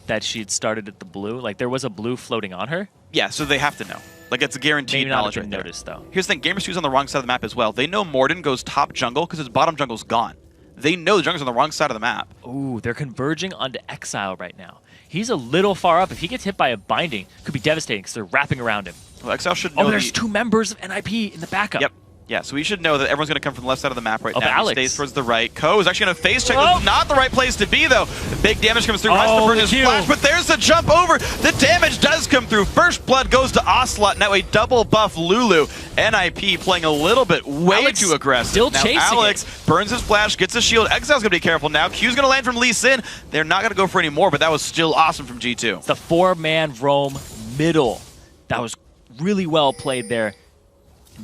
that she had started at the blue. Like, there was a blue floating on her.
Yeah, so they have to know. Like, it's a guaranteed knowledge right there.
Noticed, though.
Here's the thing. Gamers 2's on the wrong side of the map as well. They know Morden goes top jungle because his bottom jungle's gone. They know the jungle's on the wrong side of the map.
Ooh, they're converging onto Exile right now. He's a little far up. If he gets hit by a binding, it could be devastating because they're wrapping around him.
Well, Exile should know.
Oh, there's 2 members of NIP in the backup.
Yep. Yeah, so we should know that everyone's going to come from the left side of the map right now.
Alex.
He stays towards the right. Ko is actually going to face check. This is not the right place to be, though. Big damage comes through. Has to burn his flash, but there's the jump over. The damage does come through. First blood goes to Ocelot. Now a double buff Lulu. NIP playing a little bit way too aggressive.
Still
now
chasing
Alex burns his flash, gets his shield. Exile's going to be careful now. Q's going to land from Lee Sin. They're not going to go for any more, but that was still awesome from G2.
It's the 4-man roam middle. That was really well played there.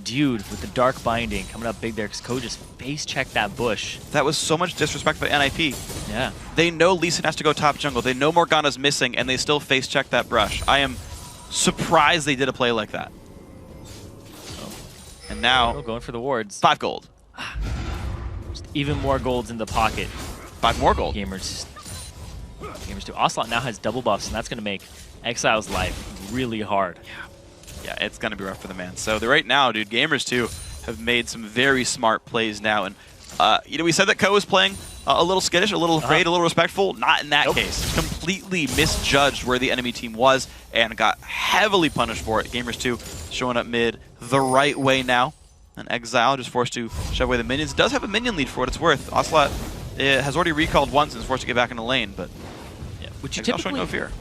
Dude with the dark binding coming up big there because Ko just face checked that bush.
That was so much disrespect by NIP.
Yeah.
They know Lee Sin has to go top jungle. They know Morgana's missing, and they still face check that brush. I am surprised they did a play like that. And now
going for the wards.
5 gold.
Just even more golds in the pocket.
5 more gold.
Gamers 2. Ocelot now has double buffs, and that's going to make Exile's life really hard.
Yeah. Yeah, it's going to be rough for the man. So right now, dude, Gamers 2 have made some very smart plays now. And, you know, we said that Ko was playing a little skittish, a little afraid, a little respectful. Not in that case. Completely misjudged where the enemy team was and got heavily punished for it. Gamers 2 showing up mid the right way now. And Exile just forced to shove away the minions. Does have a minion lead for what it's worth. Ocelot has already recalled once and is forced to get back in the lane, but
which you
Exile showing
typically
no fear.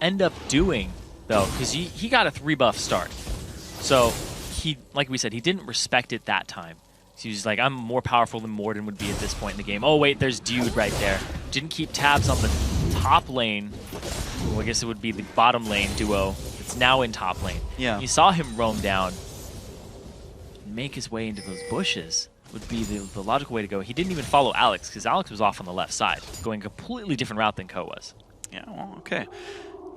end up doing, though, because he got a 3-buff start. So he, like we said, he didn't respect it that time. So he was like, I'm more powerful than Morden would be at this point in the game. Oh, wait, there's Dude right there. Didn't keep tabs on the top lane. Well, I guess it would be the bottom lane duo. It's now in top lane.
Yeah.
You saw him roam down and make his way into those bushes. Would be the logical way to go. He didn't even follow Alex, because Alex was off on the left side, going a completely different route than Ko was.
Yeah, well, okay.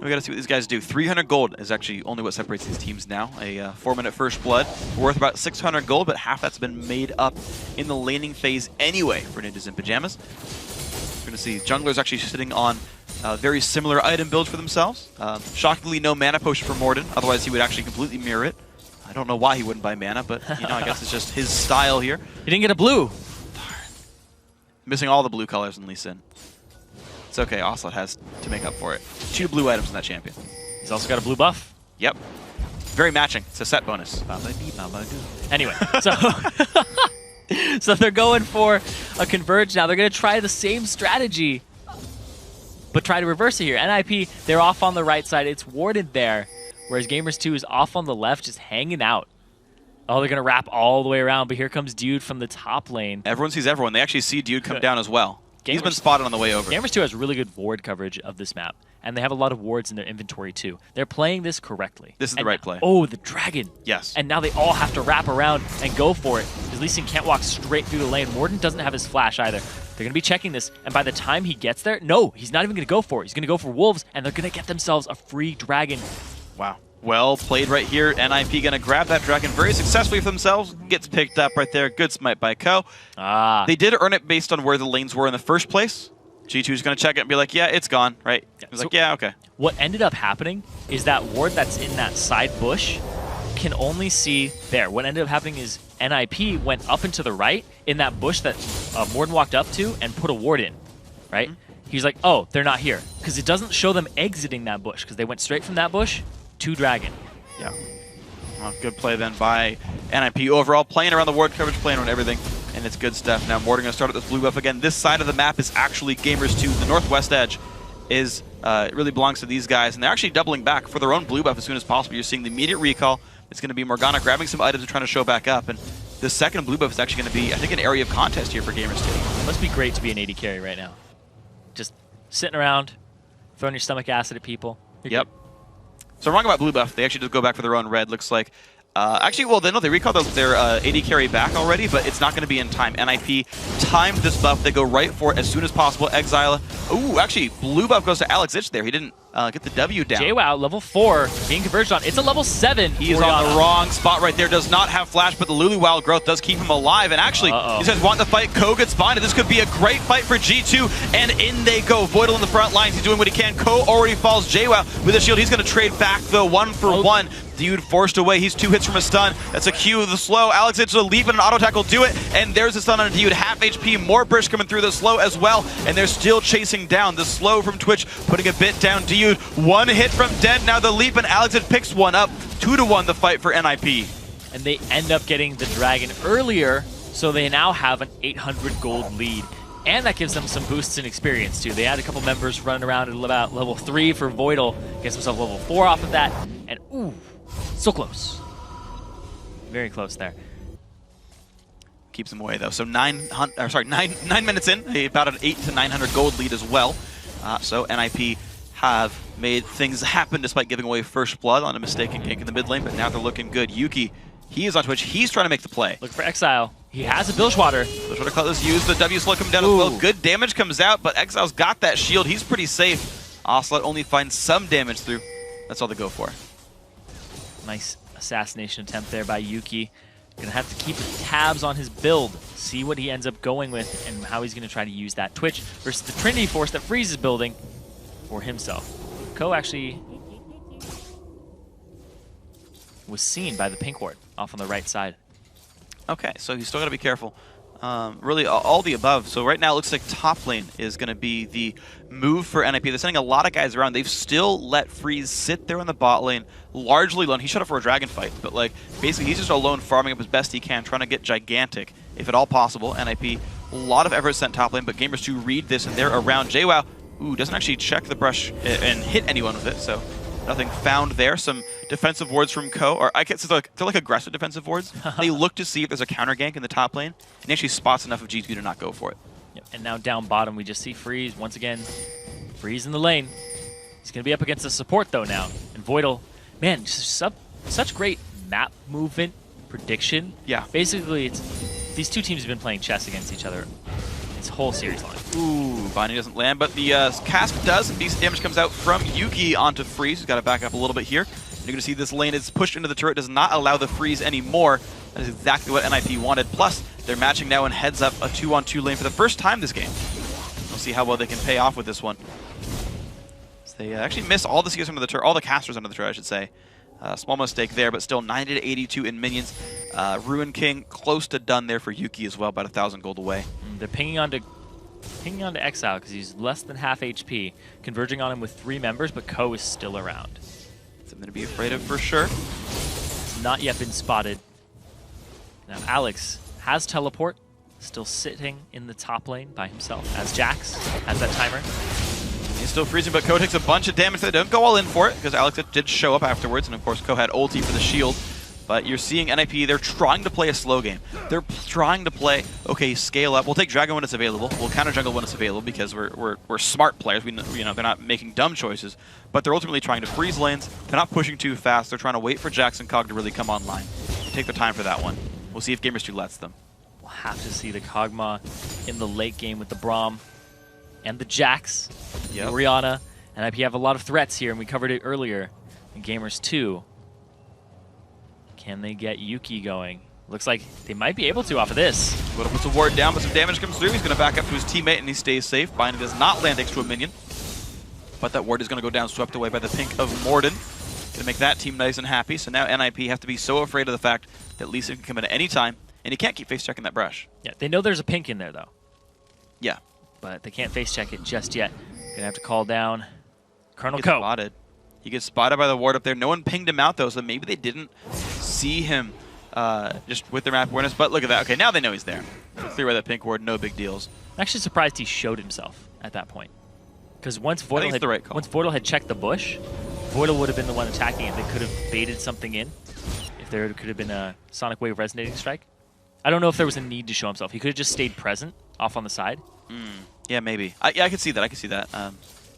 We got to see what these guys do. 300 gold is actually only what separates these teams now. A 4-minute first blood worth about 600 gold, but half that's been made up in the laning phase anyway for Ninjas in Pajamas. We're going to see junglers actually sitting on very similar item builds for themselves. Shockingly, no mana potion for Morden. Otherwise, he would actually completely mirror it. I don't know why he wouldn't buy mana, but you know, I guess it's just his style here.
He didn't get a blue.
Missing all the blue colors in Lee Sin. It's okay, Ocelot has to make up for it. 2 blue items in that champion.
He's also got a blue buff.
Yep. Very matching. It's a set bonus.
Anyway, so they're going for a converge now. They're going to try the same strategy, but try to reverse it here. NIP, they're off on the right side. It's warded there, whereas Gamers 2 is off on the left, just hanging out. Oh, they're going to wrap all the way around, but here comes Dude from the top lane.
Everyone sees everyone. They actually see Dude come down as well. He's been spotted on the way over.
Gamers 2 has really good ward coverage of this map, and they have a lot of wards in their inventory too. They're playing this correctly.
This is the right play.
Oh, the dragon.
Yes.
And now they all have to wrap around and go for it, because Lee Sin can't walk straight through the lane. Morden doesn't have his flash either. They're going to be checking this, and by the time he gets there, no, he's not even going to go for it. He's going to go for wolves, and they're going to get themselves a free dragon.
Wow. Well played right here. NIP going to grab that dragon very successfully for themselves. Gets picked up right there. Good smite by Ko. They did earn it based on where the lanes were in the first place. G2's going to check it and be like, yeah, it's gone, right? He's like, yeah, okay.
What ended up happening is that ward that's in that side bush can only see there. What ended up happening is NIP went up and to the right in that bush that Morden walked up to and put a ward in, right? He's like, oh, they're not here. Because it doesn't show them exiting that bush, because they went straight from that bush to dragon.
Yeah. Well, good play then by NIP overall. Playing around the ward coverage, playing around everything. And it's good stuff. Now Morden going to start at this blue buff again. This side of the map is actually Gamers 2. The northwest edge is it really belongs to these guys. And they're actually doubling back for their own blue buff as soon as possible. You're seeing the immediate recall. It's going to be Morgana grabbing some items and trying to show back up. And the second blue buff is actually going to be, I think, an area of contest here for Gamers 2.
It must be great to be an AD carry right now. Just sitting around, throwing your stomach acid at people.
Yep. So wrong about blue buff. They actually just go back for their own red. Looks like actually, well, they recalled their AD carry back already, but it's not going to be in time. NIP timed this buff. They go right for it as soon as possible. Exile. Ooh, actually, blue buff goes to Alex Ich there. He didn't get the W down.
JWoww, level 4, being converged on. It's a level 7.
He is on the wrong spot right there. Does not have flash, but the Lulu Wild growth does keep him alive. And actually, these guys want the fight. Ko gets bonded. This could be a great fight for G2. And in they go. Voidal in the front lines. He's doing what he can. Ko already falls. JWoww with a shield. He's going to trade back the 1-for-1. Dude forced away. He's 2 hits from a stun. That's a Q of the slow. Alex Ich, a leap and an auto attack will do it. And there's a stun on Dude. Half HP. More burst coming through the slow as well. And they're still chasing down the slow from Twitch, putting a bit down. Dude, 1 hit from dead. Now the leap and Alex Ich picks one up. 2-1 the fight for NIP.
And they end up getting the dragon earlier, so they now have an 800 gold lead. And that gives them some boosts in experience too. They had a couple members running around at about level 3 for Voidal. Gets himself level 4 off of that. And ooh, so close. Very close there.
Keeps him away though. So 9 minutes in, about an 800 to 900 gold lead as well. So NIP have made things happen despite giving away first blood on a mistaken gank in the mid lane, but now they're looking good. Yuki, he is on Twitch. He's trying to make the play.
Look for Exile. He has a Bilgewater.
Bilgewater Cutlass used. The W slow coming down as well. Good damage comes out, but Exile's got that shield. He's pretty safe. Ocelot only finds some damage through. That's all they go for.
Nice assassination attempt there by Yuki. Gonna have to keep tabs on his build, see what he ends up going with, and how he's gonna try to use that Twitch versus the Trinity Force that freezes building for himself. Ko actually was seen by the pink ward off on the right side.
Okay, so he's still got to be careful. Really, all the above. So right now, it looks like top lane is going to be the move for NIP. They're sending a lot of guys around. They've still let Freeze sit there in the bot lane, largely alone. He shut up for a dragon fight, but like basically he's just alone, farming up as best he can, trying to get gigantic, if at all possible. NIP, a lot of effort sent top lane, but Gamers 2 read this, and they're around. JWoww, doesn't actually check the brush and hit anyone with it, so nothing found there. Some defensive wards from Ko, or I guess they're like aggressive defensive wards. They look to see if there's a counter gank in the top lane, and he actually spots enough of G2 to not go for it.
Yep. And now down bottom, we just see Freeze once again. Freeze in the lane. He's going to be up against the support though now. And Voidal, man, such great map movement prediction.
Yeah.
Basically, these two teams have been playing chess against each other this whole series long.
Ooh, binding doesn't land, but the cast does, and decent damage comes out from Yuki onto Freeze, who's got to back up a little bit here. You're going to see this lane is pushed into the turret, does not allow the freeze anymore. That is exactly what NIP wanted. Plus, they're matching now and heads up a 2-on-2 lane for the first time this game. We'll see how well they can pay off with this one. So they actually miss all the CS under the turret, all the casters under the turret, I should say. Small mistake there, but still 90 to 82 in minions. Ruin King close to done there for Yuki as well, about 1,000 gold away.
They're pinging onto Exile because he's less than half HP, converging on him with 3 members, but Ko is still around.
Something to be afraid of for sure.
It's not yet been spotted. Now Alex has teleport, still sitting in the top lane by himself, as Jax has that timer.
He's still freezing, but Ko takes a bunch of damage. They don't go all in for it, because Alex did show up afterwards, and of course Ko had ulti for the shield. But you're seeing NIP, they're trying to play a slow game. They're trying to play, okay, scale up. We'll take Dragon when it's available. We'll counter jungle when it's available because we're smart players. They're not making dumb choices. But they're ultimately trying to freeze lanes. They're not pushing too fast. They're trying to wait for Jax and Cog to really come online. Take their time for that one. We'll see if Gamers 2 lets them.
We'll have to see the Kog'Maw in the late game with the Braum and the Jax, the Orianna. NIP have a lot of threats here, and we covered it earlier in Gamers 2. Can they get Yuki going? Looks like they might be able to off of this.
Voidal puts a ward down, but some damage comes through. He's going to back up to his teammate, and he stays safe. Binding does not land next to a minion. But that ward is going to go down, swept away by the pink of Morden. Going to make that team nice and happy. So now NIP have to be so afraid of the fact that Lee Sin can come in at any time, and he can't keep face-checking that brush.
Yeah, they know there's a pink in there, though.
Yeah.
But they can't face-check it just yet. Going to have to call down Colonel
Ko. Spotted. He gets spotted by the ward up there. No one pinged him out, though, so maybe they didn't see him just with their map awareness. But look at that. Okay, now they know he's there. Clear by that pink ward, no big deals.
I'm actually surprised he showed himself at that point. Because once Voidal had checked the bush, Voidal would have been the one attacking it. They could have baited something in if there could have been a Sonic Wave Resonating Strike. I don't know if there was a need to show himself. He could have just stayed present off on the side.
Yeah, maybe. Yeah, I could see that. I could see that.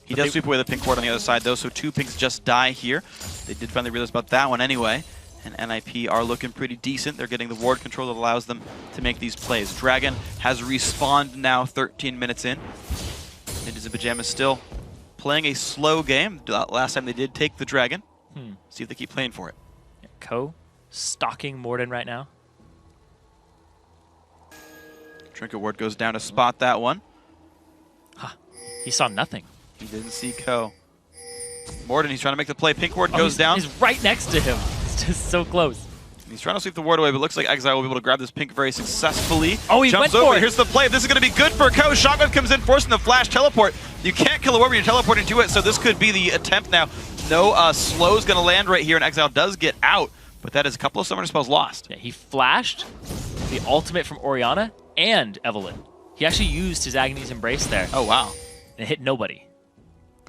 He does sweep away the pink ward on the other side, though, so 2 pinks just die here. They did finally realize about that one anyway. And NIP are looking pretty decent. They're getting the ward control that allows them to make these plays. Dragon has respawned now 13 minutes in. Ninjas in Pajamas still playing a slow game. Last time they did take the Dragon. See if they keep playing for it.
Yeah, Ko stalking Morden right now.
Trinket ward goes down to spot that one.
He saw nothing.
He didn't see Ko. Morden, he's trying to make the play. Pink ward goes down.
He's right next to him. It's just so close.
He's trying to sweep the ward away, but looks like Exile will be able to grab this pink very successfully.
Oh, he
jumps
went
over.
for it.
Here's the play. This is going to be good for Ko. Shotgun comes in, forcing the flash teleport. You can't kill a ward when you're teleporting to it, so this could be the attempt now. No slow's going to land right here, and Exile does get out, but that is a couple of summoner spells lost.
Yeah, he flashed the ultimate from Orianna and Evelynn. He actually used his Agony's Embrace there.
Oh, wow.
And it hit nobody.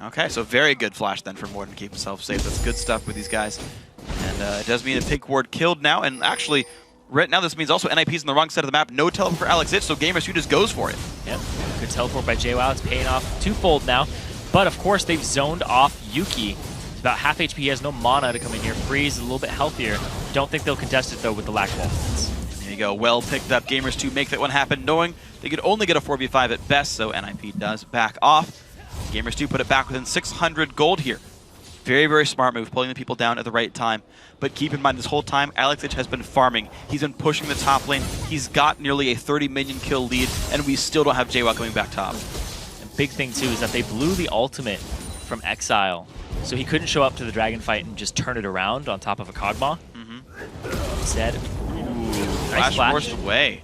Okay, so very good flash then for Morden to keep himself safe. That's good stuff with these guys. And it does mean a pink ward killed now. And actually, right now this means also NIP's on the wrong side of the map. No teleport for Alex Itch, so Gamers 2 just goes for it.
Yep, good teleport by JWoww. It's paying off twofold now. But of course, they've zoned off Yuki. He's about half HP. He has no mana to come in here. Freeze is a little bit healthier. Don't think they'll contest it, though, with the lack of ultimates.
There you go. Well picked up. Gamers 2 make that one happen, knowing they could only get a 4v5 at best, so NIP does back off. Gamers 2 put it back within 600 gold here. Very, very smart move, pulling the people down at the right time. But keep in mind, this whole time, Alex Itch has been farming. He's been pushing the top lane. He's got nearly a 30 minion kill lead, and we still don't have JWoww coming back top.
And big thing, too, is that they blew the ultimate from Exile. So he couldn't show up to the dragon fight and just turn it around on top of a Kog'Maw. instead.
Flash forced away.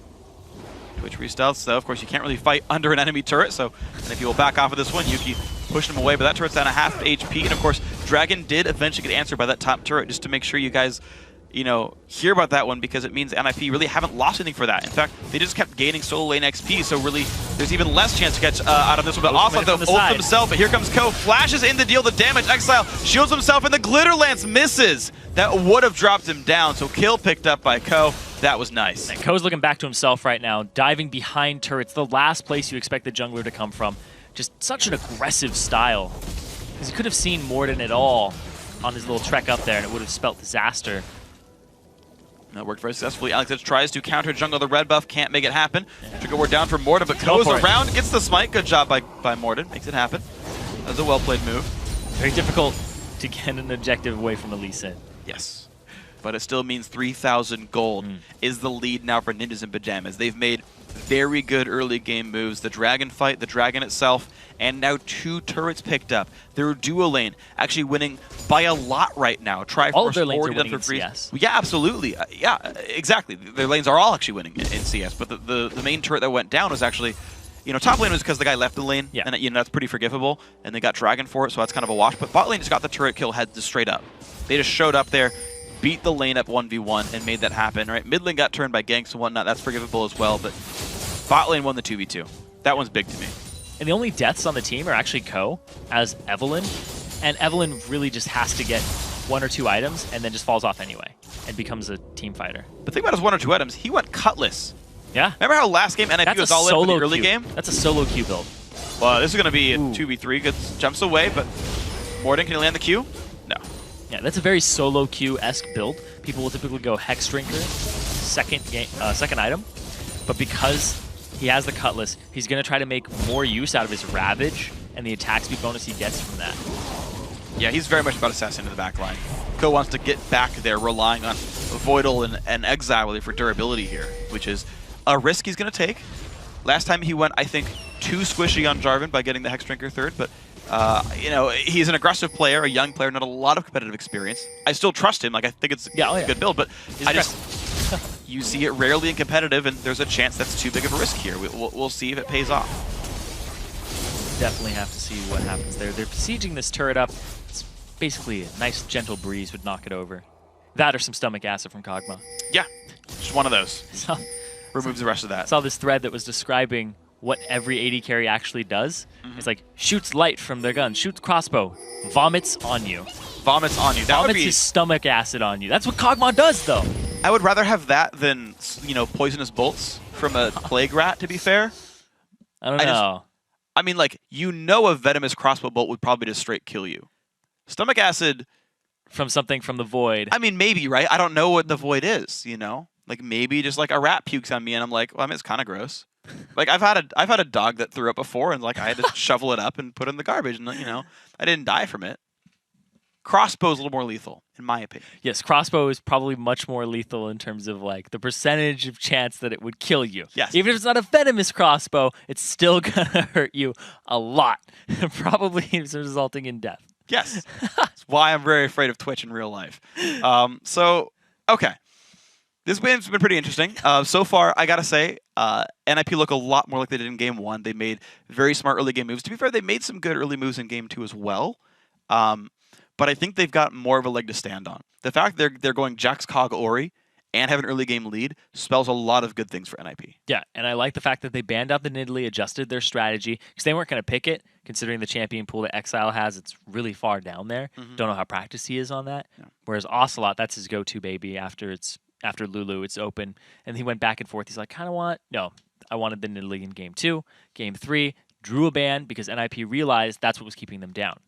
Twitch re-stealths, though. Of course, you can't really fight under an enemy turret, so and if you will back off of this one, Yuki pushing him away, but that turret's down a half HP, and of course, Dragon did eventually get answered by that top turret, just to make sure you guys, you know, hear about that one, because it means NIP really haven't lost anything for that. In fact, they just kept gaining solo lane XP, so really, there's even less chance to catch out of this one. But also, though, ult himself, but here comes Ko, flashes in to deal the damage. Exile shields himself, and the Glitter Lance misses. That would have dropped him down, so kill picked up by Ko. That was nice.
And Ko's looking back to himself right now, diving behind turrets, the last place you expect the jungler to come from. Just such an aggressive style. Because he could have seen Morden at all on his little trek up there, and it would have spelt disaster.
That worked very successfully. Alex tries to counter jungle the red buff, can't make it happen. Trigger ward down for Morden, but goes around, gets the smite. Good job by Morden, makes it happen. That was a well-played move.
Very difficult to get an objective away from the Lee Sin.
Yes. But it still means 3,000 gold is the lead now for Ninjas in Pajamas. They've made very good early game moves. The Dragon fight, the Dragon itself, and now 2 turrets picked up. Their duo lane actually winning by a lot right now.
All of their lanes are winning in CS.
Yeah, absolutely. Yeah, exactly. Their lanes are all actually winning in CS. But the main turret that went down was actually, you know, top lane was because the guy left the lane, and you know, that's pretty forgivable. And they got Dragon for it, so that's kind of a wash. But bot lane just got the turret kill head just straight up. They just showed up there, beat the lane up 1v1 and made that happen, right? Mid lane got turned by ganks and whatnot. That's forgivable as well, but bot lane won the 2v2. That one's big to me.
And the only deaths on the team are actually Ko as Evelyn. And Evelyn really just has to get 1 or 2 items and then just falls off anyway and becomes a team fighter.
But think about his 1 or 2 items. He went Cutlass.
Yeah.
Remember how last game NIP was all in for the early game?
That's a solo Q build.
Well, this is going to be a 2v3. Good jumps away, but Morden, can he land the Q? No.
Yeah, that's a very solo Q-esque build. People will typically go Hex Drinker, second item. But because he has the Cutlass, he's going to try to make more use out of his Ravage and the attack speed bonus he gets from that.
Yeah, he's very much about assassin in the back line. Ko wants to get back there, relying on Voidal and Exile really for durability here, which is a risk he's going to take. Last time he went, I think, too squishy on Jarvan by getting the Hex Drinker third, but you know, he's an aggressive player, a young player, not a lot of competitive experience. I still trust him. Like, I think it's a good build, but I just you see it rarely in competitive, and there's a chance that's too big of a risk here. We'll see if it pays off.
Definitely have to see what happens there. They're besieging this turret up. It's basically a nice, gentle breeze would knock it over. That or some stomach acid from Kog'Maw.
Yeah, just one of those. Removes the rest of that.
I saw this thread that was describing what every AD carry actually does. It's like, shoots light from their gun, shoots crossbow, vomits on you.
Vomits on you. That
vomits
would be
his stomach acid on you. That's what Kog'Maw does, though.
I would rather have that than, you know, poisonous bolts from a plague rat, to be fair.
I don't know.
I mean, like, you know a venomous crossbow bolt would probably just straight kill you. Stomach acid...
From something from the void.
I mean, maybe, right? I don't know what the void is, you know? Like, maybe just like a rat pukes on me and I'm like, well, I mean, it's kind of gross. Like, I've had a dog that threw up before and, like, I had to shovel it up and put it in the garbage and, you know, I didn't die from it. Crossbow's a little more lethal, in my opinion.
Yes, crossbow is probably much more lethal in terms of, like, the percentage of chance that it would kill you.
Yes.
Even if it's not a venomous crossbow, it's still gonna hurt you a lot. Probably resulting in death.
Yes. That's why I'm very afraid of Twitch in real life. So, okay. This game's been pretty interesting. So far, I gotta say, NIP look a lot more like they did in Game 1. They made very smart early game moves. To be fair, they made some good early moves in Game 2 as well. But I think they've got more of a leg to stand on. The fact they're going Jax, Cog, Ori, and have an early game lead spells a lot of good things for NIP.
Yeah, and I like the fact that they banned out the Nidalee, adjusted their strategy, because they weren't going to pick it, considering the champion pool that Exile has. It's really far down there. Don't know how practiced he is on that. Yeah. Whereas Ocelot, that's his go-to baby after Lulu, it's open. And he went back and forth. He's like, I wanted the Nidalee in Game 2. Game 3, drew a ban because NIP realized that's what was keeping them down.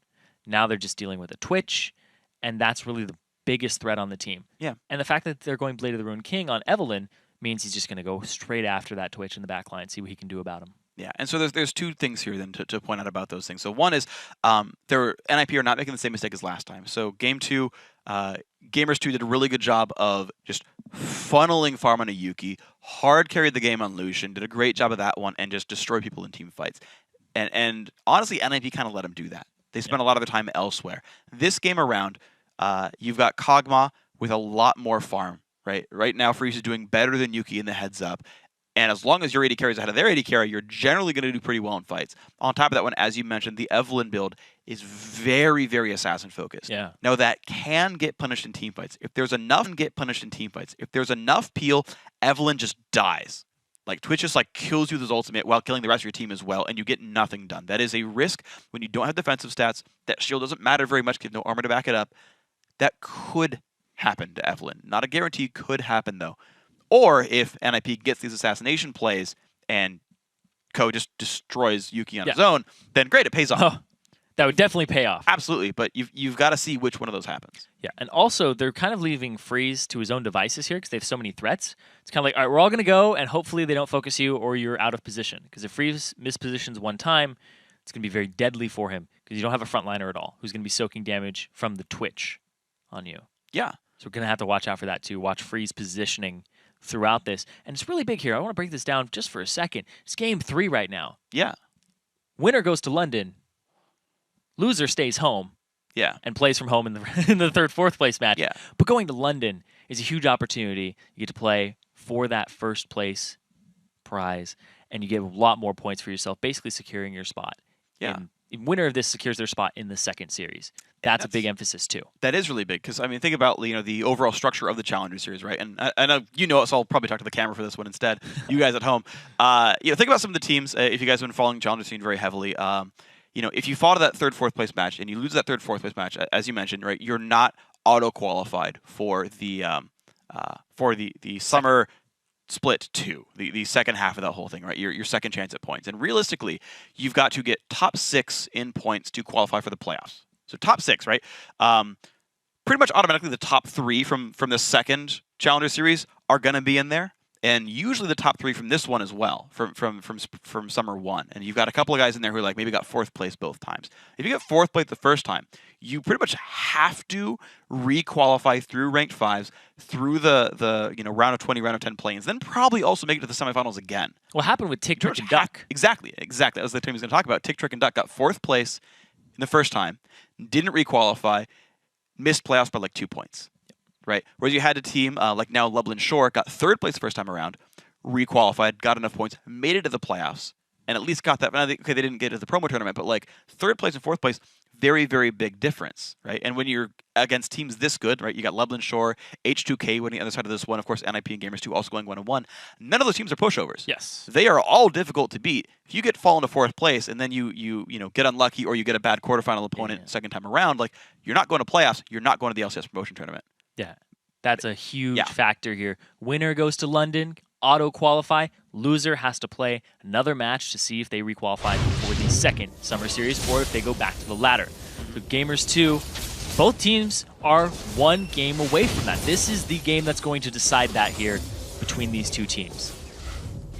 Now they're just dealing with a Twitch, and that's really the biggest threat on the team.
Yeah.
And the fact that they're going Blade of the Ruined King on Evelyn means he's just going to go straight after that Twitch in the backline, see what he can do about him.
Yeah, and so there's two things here then to point out about those things. So one is NIP are not making the same mistake as last time. So Game 2, Gamers 2 did a really good job of just funneling farm on a Yuki, hard carried the game on Lucian, did a great job of that one, and just destroy people in team fights. And honestly, NIP kind of let them do that. They spent a lot of their time elsewhere. This game around, you've got Kog'Maw with a lot more farm, right? Right now, Freeze is doing better than Yuki in the heads up. And as long as your AD carry is ahead of their AD carry, you're generally going to do pretty well in fights. On top of that one, as you mentioned, the Evelynn build is very, very assassin focused.
Yeah.
Now that can get punished in team fights. If there's enough peel, Evelynn just dies. Like Twitch just like kills you with his ultimate while killing the rest of your team as well, and you get nothing done. That is a risk when you don't have defensive stats. That shield doesn't matter very much because you have no armor to back it up. That could happen to Evelynn. Not a guarantee, could happen though. Or if NIP gets these assassination plays and Ko just destroys Yuki on his own, then great, it pays off.
Oh, that would definitely pay off.
Absolutely, but you've got to see which one of those happens.
Yeah, and also they're kind of leaving Freeze to his own devices here because they have so many threats. It's kind of like, all right, we're all going to go, and hopefully they don't focus you or you're out of position. Because if Freeze mispositions one time, it's going to be very deadly for him because you don't have a frontliner at all who's going to be soaking damage from the Twitch on you.
Yeah.
So we're going to have to watch out for that too. Watch Freeze positioning throughout this. And it's really big here. I want to break this down just for a second. It's game 3 right now.
Yeah.
Winner goes to London. Loser stays home.
Yeah.
And plays from home in the third, fourth place match.
Yeah.
But going to London is a huge opportunity. You get to play for that first place prize, and you get a lot more points for yourself, basically securing your spot.
Yeah.
And the winner of this secures their spot in the second series. That's a big emphasis too.
That is really big because I mean, think about the overall structure of the Challenger Series, right? And I know you know it, so I'll probably talk to the camera for this one instead. You guys at home, think about some of the teams. If you guys have been following Challenger scene very heavily, if you fall to that third, fourth place match and you lose that third, fourth place match, as you mentioned, right, you're not auto qualified for the summer split 2, the second half of that whole thing, right? Your second chance at points. And realistically, you've got to get top 6 in points to qualify for the playoffs. So top 6, right? Pretty much automatically the top 3 from the second Challenger Series are going to be in there. And usually the top 3 from this one as well, from Summer 1. And you've got a couple of guys in there who like maybe got 4th place both times. If you get 4th place the first time, you pretty much have to re-qualify through ranked 5s, through the round of 20, round of 10 play-ins, then probably also make it to the semifinals again.
What happened with Tick, Trick, and Duck?
Exactly. That was the team he was going to talk about. Tick, Trick, and Duck got 4th place in the first time, didn't re-qualify, missed playoffs by like 2 points. Right, whereas you had a team like now Lublin Shore got 3rd place the first time around, re-qualified, got enough points, made it to the playoffs, and at least got that. Okay, they didn't get to the promo tournament, but like 3rd place and 4th place, very, very big difference, right? And when you're against teams this good, right, you got Lublin Shore, H2K winning the other side of this one, of course, NIP and Gamers 2 also going 1-1. None of those teams are pushovers.
Yes,
they are all difficult to beat. If you get fallen to 4th place and then you get unlucky or you get a bad quarterfinal opponent second time around, like you're not going to playoffs, you're not going to the LCS promotion tournament.
Yeah. That's a huge factor here. Winner goes to London, auto-qualify. Loser has to play another match to see if they re-qualify for the second Summer Series or if they go back to the ladder. So Gamers 2, both teams are 1 game away from that. This is the game that's going to decide that here between these 2 teams.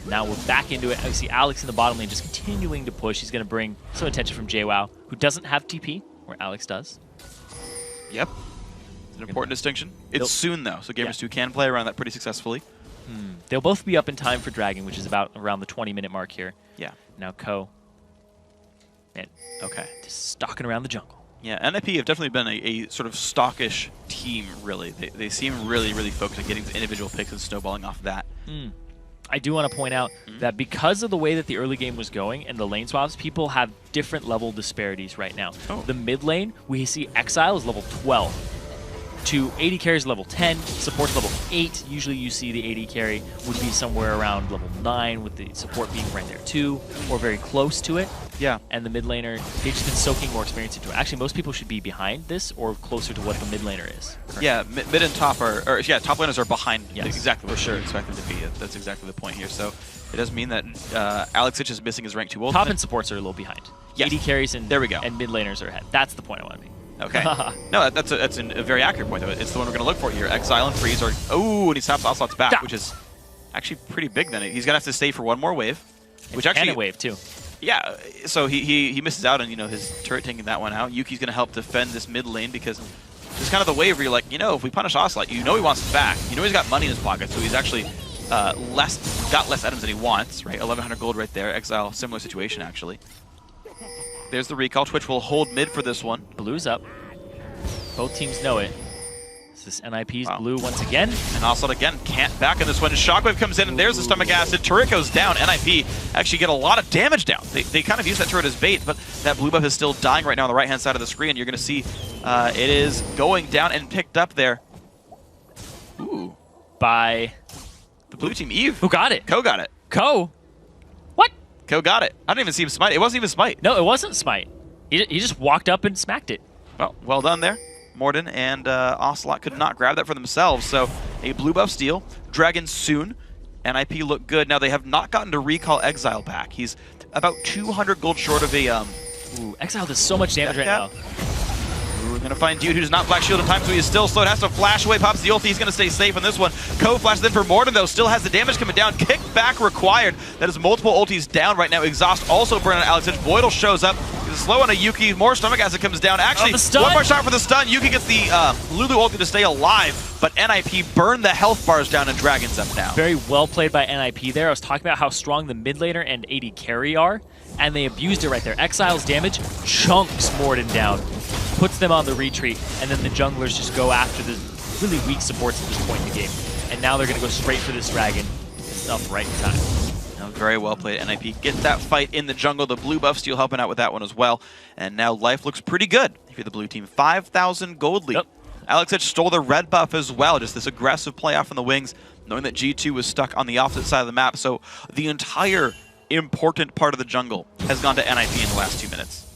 Now we're back into it. I see Alex in the bottom lane just continuing to push. He's going to bring some attention from JWoww, who doesn't have TP, where Alex does.
Yep. An important distinction. It's soon though, so Gamers 2 can play around that pretty successfully.
They'll both be up in time for Dragon, which is about around the 20-minute mark here.
Yeah.
Now Ko. Man, just stalking around the jungle.
Yeah, NIP have definitely been a sort of stockish team, really. They seem really, really focused on getting individual picks and snowballing off that.
I do want to point out that because of the way that the early game was going and the lane swaps, people have different level disparities right now. The mid lane, we see Exile is level 12. To AD carries level 10, support's level 8. Usually you see the AD carry would be somewhere around level 9 with the support being right there too, or very close to it.
Yeah.
And the mid laner, they've just been soaking more experience into it. Actually, most people should be behind this or closer to what the mid laner is. Correct?
Yeah, mid and top top laners are behind exactly what
sure.
you expect them to be. That's exactly the point here. So it does mean that Alex Sitch is missing his rank 2 ultimate.
Top and supports are a little behind.
Yes.
AD carries and,
there we go.
And mid laners are ahead. That's the point I want to make.
Okay. No, that's a very accurate point, though. It's the one we're going to look for here. Exile and Freeze are... Oh, and he stops Ocelot's back, which is actually pretty big then. He's going to have to stay for one more wave. Which actually...
And a wave, too.
Yeah, so he misses out on, his turret taking that one out. Yuki's going to help defend this mid lane because it's kind of the wave where you're like, if we punish Ocelot, he wants it back. He's got money in his pocket, so he's actually got less items than he wants, right? 1,100 gold right there. Exile, similar situation, actually. There's the recall. Twitch will hold mid for this one.
Blue's up. Both teams know it. This NIP's blue once again.
And also again, can't back in this one. Shockwave comes in, and there's the stomach acid. Turret goes down. NIP actually get a lot of damage down. They kind of use that turret as bait, but that blue buff is still dying right now on the right-hand side of the screen. You're going to see it is going down and picked up there. Ooh.
By
the blue team. Eve.
Who got it?
Ko got it.
Ko? What?
Ko got it. I didn't even see him smite. It wasn't even smite.
No, it wasn't smite. He just walked up and smacked it.
Well done there. Morden and Ocelot could not grab that for themselves, so a blue buff steal. Dragon soon. NIP look good. Now they have not gotten to recall Exile back. He's about 200 gold short of a...
Ooh, Exile does so much damage right now.
We're going to find Dude, who does not flash shield in time, so he is still slowed. Has to flash away, pops the ulti. He's going to stay safe on this one. Ko flashes in for Morden, though. Still has the damage coming down. Kick back required. That is multiple ultis down right now. Exhaust also burning on Alex. Voidal shows up. He's slow on a Yuki. More stomach acid comes down. Actually, one more shot for the stun. Yuki gets the Lulu ulti to stay alive, but NIP burned the health bars down, and Dragon's up now.
Very well played by NIP there. I was talking about how strong the mid laner and AD carry are, and they abused it right there. Exile's damage chunks Morden down, puts them on the retreat, and then the junglers just go after the really weak supports at this point in the game. And now they're going to go straight for this dragon. It's up right in time.
Very well played, NIP. Get that fight in the jungle. The blue buff steal helping out with that one as well. And now life looks pretty good if you're the blue team. 5,000 gold lead. Yep. Alex stole the red buff as well. Just this aggressive play off on the wings, knowing that G2 was stuck on the opposite side of the map. So the entire important part of the jungle has gone to NIP in the last 2 minutes.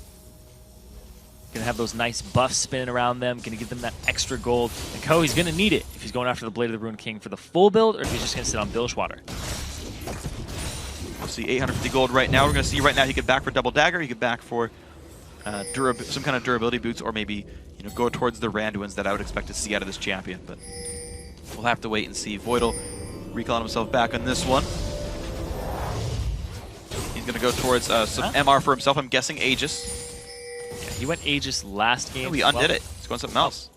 Gonna have those nice buffs spinning around them, gonna give them that extra gold. And Ko, he's gonna need it if he's going after the Blade of the Ruined King for the full build, or if he's just gonna sit on Bilgewater.
We'll see 850 gold right now. We're going to see right now he could back for double dagger, he could back for some kind of durability boots, or maybe go towards the Randuins that I would expect to see out of this champion. But we'll have to wait and see. Voidal recalling himself back on this one. He's going to go towards some MR for himself. I'm guessing Aegis.
Yeah, he went Aegis last game.
No, he undid it. He's going something else.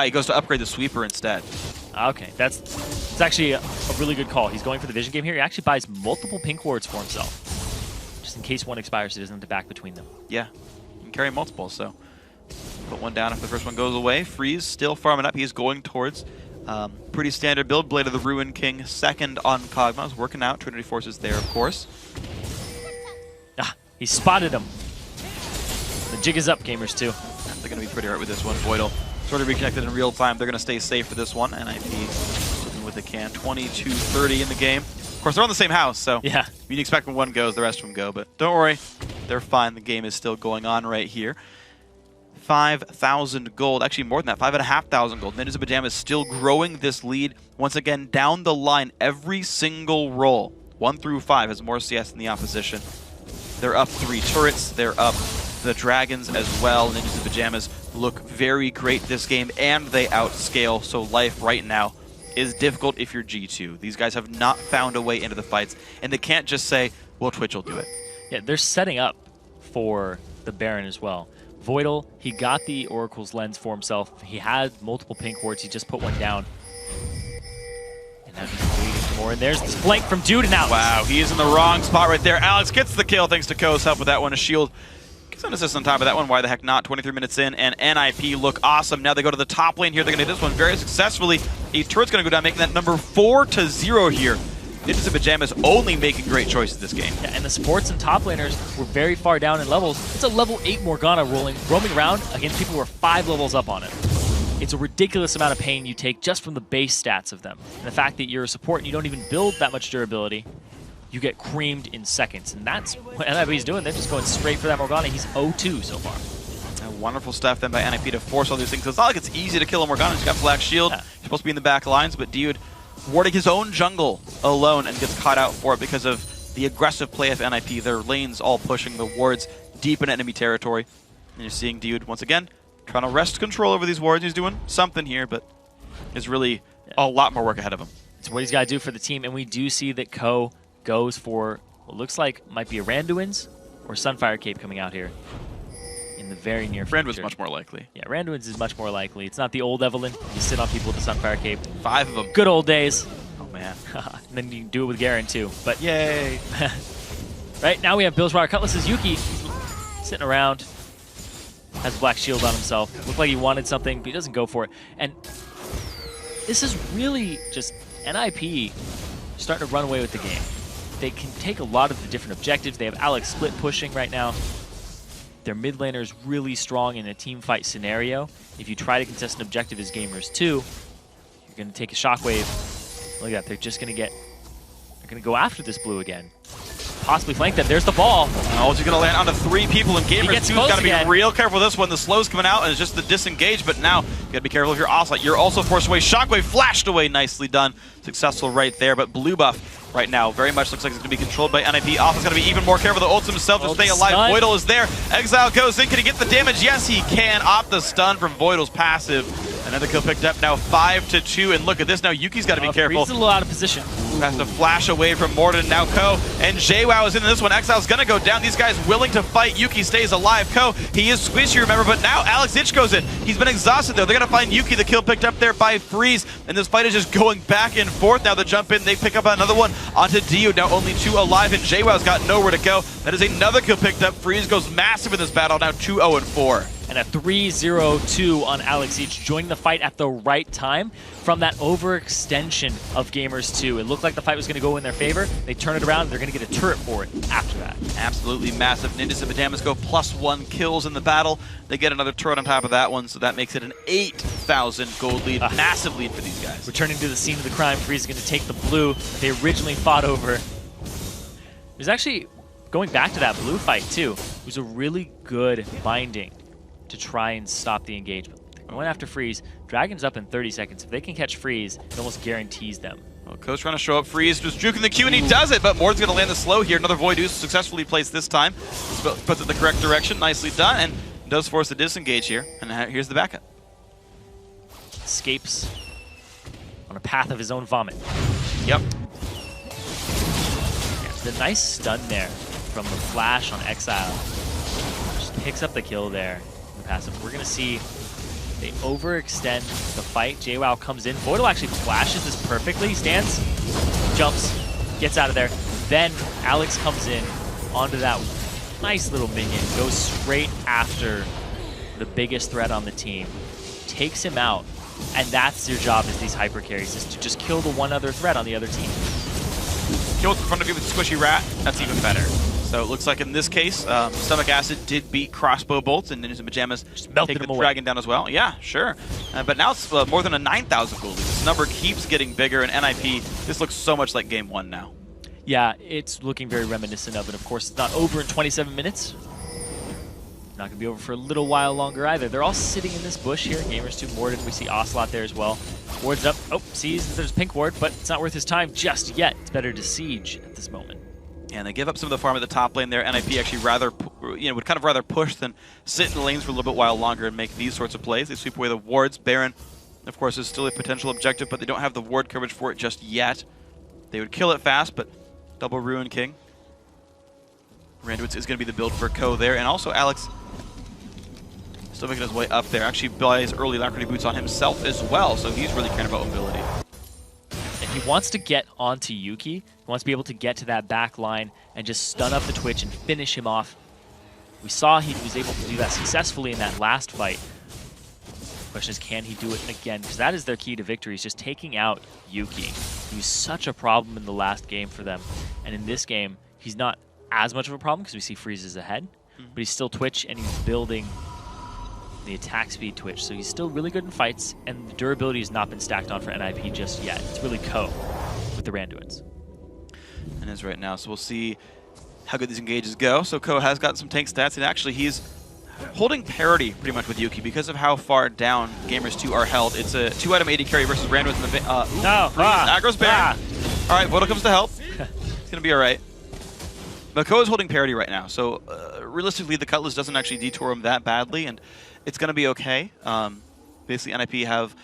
He goes to upgrade the sweeper instead.
Okay, it's actually a really good call. He's going for the vision game here. He actually buys multiple pink wards for himself, just in case one expires, so he doesn't have to back between them.
Yeah, you can carry multiple, so put one down if the first one goes away. Freeze still farming up. He's going towards pretty standard build. Blade of the Ruined King, second on Kog'Maw. He's working out. Trinity Force is there, of course.
He spotted him. The jig is up, gamers, too.
They're going to be pretty hurt with this one. Voidal sort of reconnected in real time. They're going to stay safe for this one. NIP with the can. 22-30 in the game. Of course, they're on the same house, so
yeah,
you'd expect when one goes, the rest of them go. But don't worry, they're fine. The game is still going on right here. 5,000 gold. Actually, more than that. 5,500 gold. Ninjas of Pajamas still growing this lead. Once again, down the line, every single roll, 1 through 5, has more CS than the opposition. They're up 3 turrets. They're up the dragons as well. Ninjas of Pajamas look very great this game, and they outscale, so life right now is difficult if you're G2. These guys have not found a way into the fights, and they can't just say, well, Twitch will do it.
Yeah, they're setting up for the Baron as well. Voidal, he got the Oracle's Lens for himself. He had multiple pink wards. He just put one down. And now he's waiting for more. And there's this flank from Dude, and out.
Wow, he is in the wrong spot right there. Alex gets the kill thanks to Ko's help with that one. A shield gets an assist on top of that one. Why the heck not? 23 minutes in, and NIP look awesome. Now they go to the top lane here. They're going to hit this one very successfully. A turret's going to go down, making that number 4-0 here. Ninjas of Pajamas only making great choices this game.
Yeah, and the supports and top laners were very far down in levels. It's a level 8 Morgana roaming around against people who are 5 levels up on it. It's a ridiculous amount of pain you take just from the base stats of them. And the fact that you're a support and you don't even build that much durability, you get creamed in seconds. And that's what NIP's doing. They're just going straight for that Morgana. He's 0-2 so far.
Wonderful stuff then by NIP to force all these things. It's not like it's easy to kill a Morgana. He's got Black Shield. Yeah. He's supposed to be in the back lines, but Dude warding his own jungle alone and gets caught out for it because of the aggressive play of NIP. Their lanes all pushing the wards deep in enemy territory. And you're seeing Dude, once again, trying to wrest control over these wards. He's doing something here, but there's really a lot more work ahead of him.
It's what he's got to do for the team, and we do see that Ko goes for what looks like might be a Randuin's or Sunfire Cape coming out here in the very near future.
Randuin's much more likely.
Yeah, Randuin's is much more likely. It's not the old Evelyn. You sit on people with the Sunfire Cape.
5 of them.
Good old days.
Oh, man.
And then you can do it with Garen, too. But
yay.
Right, now we have Bilgewater Cutlass's Yuki sitting around. has Black Shield on himself. Looked like he wanted something, but he doesn't go for it. And this is really just NIP starting to run away with the game. They can take a lot of the different objectives. They have Alex split pushing right now. Their mid laner is really strong in a team fight scenario. If you try to contest an objective as Gamers 2, you're going to take a shockwave. Look at that, they're just going to get, they're going to go after this blue again. Possibly flank them. There's the ball.
Oh, he's going to land onto 3 people, and Gamers 2's got to be real careful with this one. The slow's coming out, and it's just the disengage, but now you got to be careful if you're offside. You're also forced away. Shockwave flashed away. Nicely done. Successful right there, but blue buff right now very much looks like it's going to be controlled by NIP. Alpha's going to be even more careful. The ults himself to stay alive.
Stun.
Voidal is there. Exile goes in. Can he get the damage? Yes, he can. Opt the stun from Voidal's passive. Another kill picked up now 5-2, and look at this now. Yuki's got to be careful.
He's a little out of position.
Has to flash away from Morden. Now Ko and JWoww is in this one. Exile's gonna go down. These guys willing to fight. Yuki stays alive. Ko, he is squishy, remember, but now Alex Ich goes in. He's been exhausted though. They're gonna find Yuki. The kill picked up there by Freeze, and this fight is just going back and forth. Now the jump in, they pick up another one onto Dio. Now only 2 alive, and JWoww's got nowhere to go. That is another kill picked up. Freeze goes massive in this battle. Now 2-0-4.
And a 3-0-2 on Alex Ich, joining the fight at the right time from that overextension of Gamers 2. It looked like the fight was going to go in their favor. They turn it around, and they're going to get a turret for it after that.
Absolutely massive. Ninjas and Pajamas go +1 kills in the battle. They get another turret on top of that one, so that makes it an 8,000 gold lead. Massive lead for these guys.
Returning to the scene of the crime, Freeze is going to take the blue that they originally fought over. There's actually, going back to that blue fight too, it was a really good binding to try and stop the engagement. They're going after Freeze. Dragon's up in 30 seconds. If they can catch Freeze, it almost guarantees them.
Well, Ko's trying to show up. Freeze just juking the Q, and he does it, but Mord's going to land the slow here. Another Void Ooze successfully placed this time. Puts it in the correct direction. Nicely done, and does force a disengage here. And here's the backup.
Escapes on a path of his own vomit.
Yep.
The nice stun there from the flash on Exile. Just picks up the kill there. Passive. We're gonna see they overextend the fight. JWoww comes in. Voidal actually flashes this perfectly. Stands, jumps, gets out of there. Then Alex comes in onto that nice little minion, goes straight after the biggest threat on the team, takes him out, and that's your job as these hyper carries, is to just kill the one other threat on the other team.
Killed in front of you with Squishy Rat. That's even better. So it looks like in this case, Stomach Acid did beat Crossbow Bolts, and Ninjas and Pajamas take the Dragon down as well. Yeah, sure. But now it's more than a 9,000 gold lead. This number keeps getting bigger, and NIP, this looks so much like Game 1 now.
Yeah, it's looking very reminiscent of it. Of course, it's not over in 27 minutes. Not going to be over for a little while longer either. They're all sitting in this bush here. Gamers 2 Morden. We see Ocelot there as well. Ward's up. Oh, sees there's Pink Ward, but it's not worth his time just yet. It's better to siege at this moment.
And they give up some of the farm at the top lane there. NIP actually would kind of rather push than sit in the lanes for a little bit while longer and make these sorts of plays. They sweep away the wards. Baron, of course, is still a potential objective, but they don't have the ward coverage for it just yet. They would kill it fast, but double Ruin King. Randuitz is going to be the build for Ko there, and also Alex still making his way up there. Actually buys early Lacrity Boots on himself as well, so he's really caring about mobility.
And he wants to get onto Yuki. He wants to be able to get to that back line and just stun up the Twitch and finish him off. We saw he was able to do that successfully in that last fight. The question is, can he do it again? Because that is their key to victory, is just taking out Yuki. He was such a problem in the last game for them. And in this game, he's not as much of a problem because we see Freeze is ahead. But he's still Twitch, and he's building the attack speed Twitch, so he's still really good in fights, and the durability has not been stacked on for NIP just yet. It's really Ko with the Randuins.
And is right now, so we'll see how good these engages go. So Ko has got some tank stats, and actually he's holding parity pretty much with Yuki because of how far down Gamers 2 are held. It's a 2-item AD carry versus Randuins in the aggro's Baron. All right, Voidal comes to help. It's gonna be all right. But Ko is holding parity right now, so realistically the Cutlass doesn't actually detour him that badly, and it's going to be okay. Basically, NIP have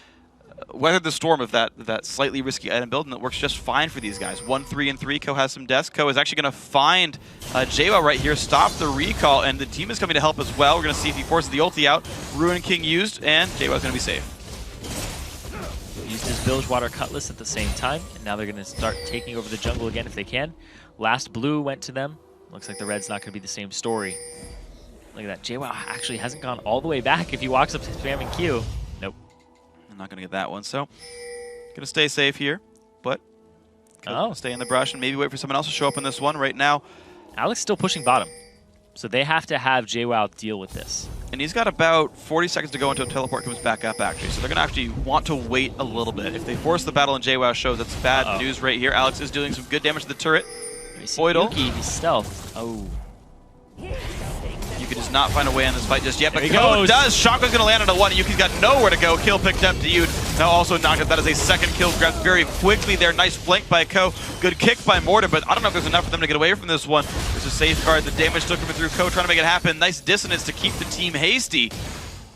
weathered the storm of that slightly risky item build, and it works just fine for these guys. 1-3-3. Ko has some deaths. Ko is actually going to find JWoww right here, stop the recall, and the team is coming to help as well. We're going to see if he forces the ulti out. Ruin King used, and JWoww is going to be safe.
Used his Bilgewater Cutlass at the same time, and now they're going to start taking over the jungle again if they can. Last blue went to them. Looks like the red's not going to be the same story. Look at that. JWoww actually hasn't gone all the way back if he walks up to spamming Q. Nope.
I'm not going to get that one, so going to stay safe here, but stay in the brush and maybe wait for someone else to show up in this one. Right now,
Alex still pushing bottom, so they have to have JWoww deal with this.
And he's got about 40 seconds to go until teleport comes back up, actually. So they're going to actually want to wait a little bit. If they force the battle and JWoww shows, that's bad news right here. Alex is doing some good damage to the turret. Voidal.
Yuki, he's stealth. Oh.
Yuki does not find a way in this fight just yet, but
There he
Ko
goes.
does. Shotgun's going to land on a one. Yuki's got nowhere to go. Kill picked up Dude. Now also knocked out. That is a second kill grabbed very quickly there. Nice flank by Ko. Good kick by Mortar, but I don't know if there's enough for them to get away from this one. There's a safeguard. The damage still coming through. Ko trying to make it happen. Nice dissonance to keep the team hasty.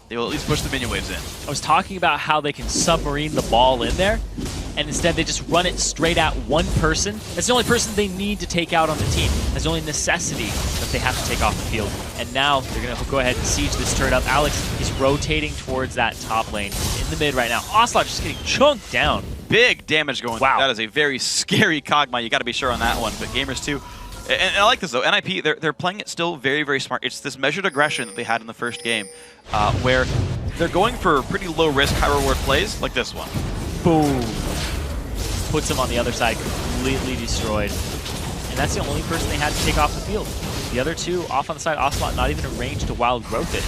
They will at least push the minion waves in.
I was talking about how they can submarine the ball in there, and instead they just run it straight at one person. That's the only person they need to take out on the team. That's the only necessity that they have to take off the field. And now they're going to go ahead and siege this turret up. Alex is rotating towards that top lane in the mid right now. Ocelot just getting chunked down.
Big damage going through. That is a very scary Kog'Maw. You got to be sure on that one. But Gamers 2, and I like this though, NIP, they're playing it still very, very smart. It's this measured aggression that they had in the first game, where they're going for pretty low risk, high reward plays like this one.
Boom. Puts him on the other side, completely destroyed. And that's the only person they had to take off the field. The other two off on the side, Ocelot not even in range to wild growth it.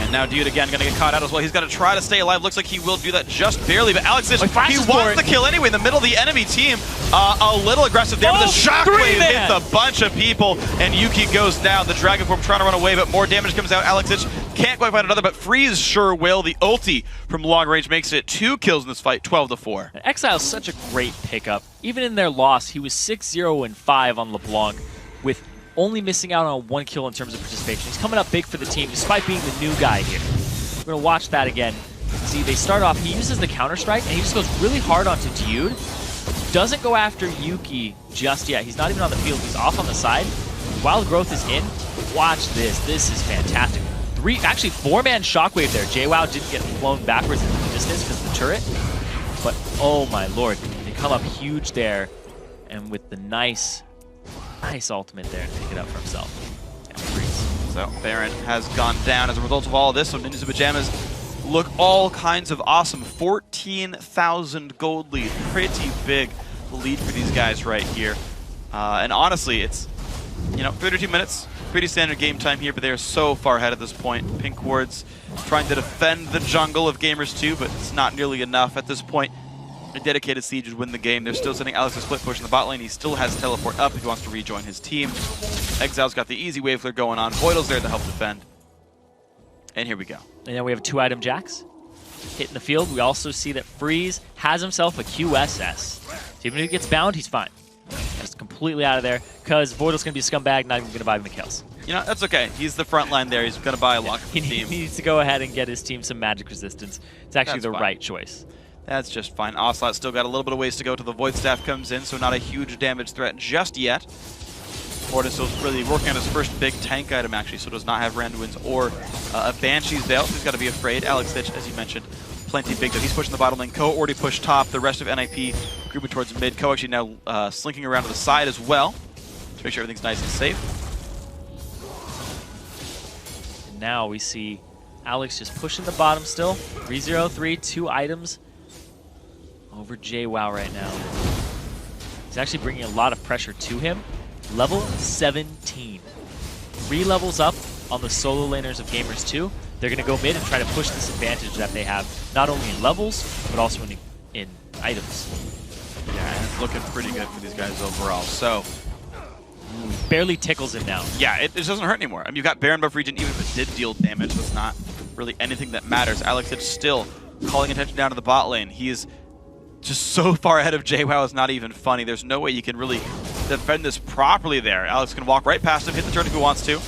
And now Dude again going to get caught out as well. He's got to try to stay alive. Looks like he will do that just barely, but Alex he wants the kill anyway in the middle of the enemy team. A little aggressive there, but the shockwave hits a bunch of people, and Yuki goes down. The Dragon Form trying to run away, but more damage comes out. Alex can't quite find another, but Freeze sure will. The ulti from long range makes it 2 kills in this fight, 12-4.
Exile's such a great pickup. Even in their loss, he was 6-0-5 on LeBlanc with only missing out on 1 kill in terms of participation. He's coming up big for the team despite being the new guy here. We're going to watch that again. See, they start off, he uses the counter-strike, and he just goes really hard onto Dude. Doesn't go after Yuki just yet. He's not even on the field. He's off on the side. Wild Growth is in. Watch this. This is fantastic. 4-man shockwave there. JWoww didn't get flown backwards into the distance because of the turret. But, oh my lord. They come up huge there. And with the nice ultimate there to pick it up for himself. Yeah,
so Baron has gone down as a result of all of this. So Ninjas in Pajamas look all kinds of awesome. 14,000 gold lead. Pretty big lead for these guys right here. And honestly, it's, 32 minutes. Pretty standard game time here, but they are so far ahead at this point. Pink Wards trying to defend the jungle of Gamers 2, but it's not nearly enough at this point. A dedicated siege would win the game. They're still sending Alex a split push in the bot lane. He still has teleport up if he wants to rejoin his team. Exile's got the easy wave clear going on. Voidal's there to help defend. And here we go.
And then we have 2-item Jax hitting the field. We also see that Freeze has himself a QSS. So even if he gets bound, he's fine. Just completely out of there because Voidal's going to be a scumbag, not even going to buy him the kills.
That's okay. He's the front line there. He's going to buy a lock for the team.
He needs to go ahead and get his team some magic resistance. It's actually the right choice.
That's just fine. Ocelot still got a little bit of ways to go till the Void Staff comes in, so not a huge damage threat just yet. Mortis is really working on his first big tank item, actually, so does not have Randuin's or a Banshee's Veil, so he's got to be afraid. Alex Ditch, as you mentioned, plenty big, though. He's pushing the bottom lane. Ko already pushed top. The rest of NIP grouping towards mid. Ko actually now slinking around to the side as well to make sure everything's nice and safe.
And now we see Alex just pushing the bottom still. 3-0-3, 2 items over JWoww right now. He's actually bringing a lot of pressure to him. Level 17. 3 levels up on the solo laners of Gamers 2. They're going to go mid and try to push this advantage that they have, not only in levels, but also in items.
Yeah, it's looking pretty good for these guys overall. So,
barely tickles him now.
Yeah, it doesn't hurt anymore. I mean, you've got Baron buff region, even if it did deal damage, that's not really anything that matters. Alex is still calling attention down to the bot lane. He is just so far ahead of JWoww, it's not even funny. There's no way you can really defend this properly there. Alex can walk right past him, hit the turret if he wants to.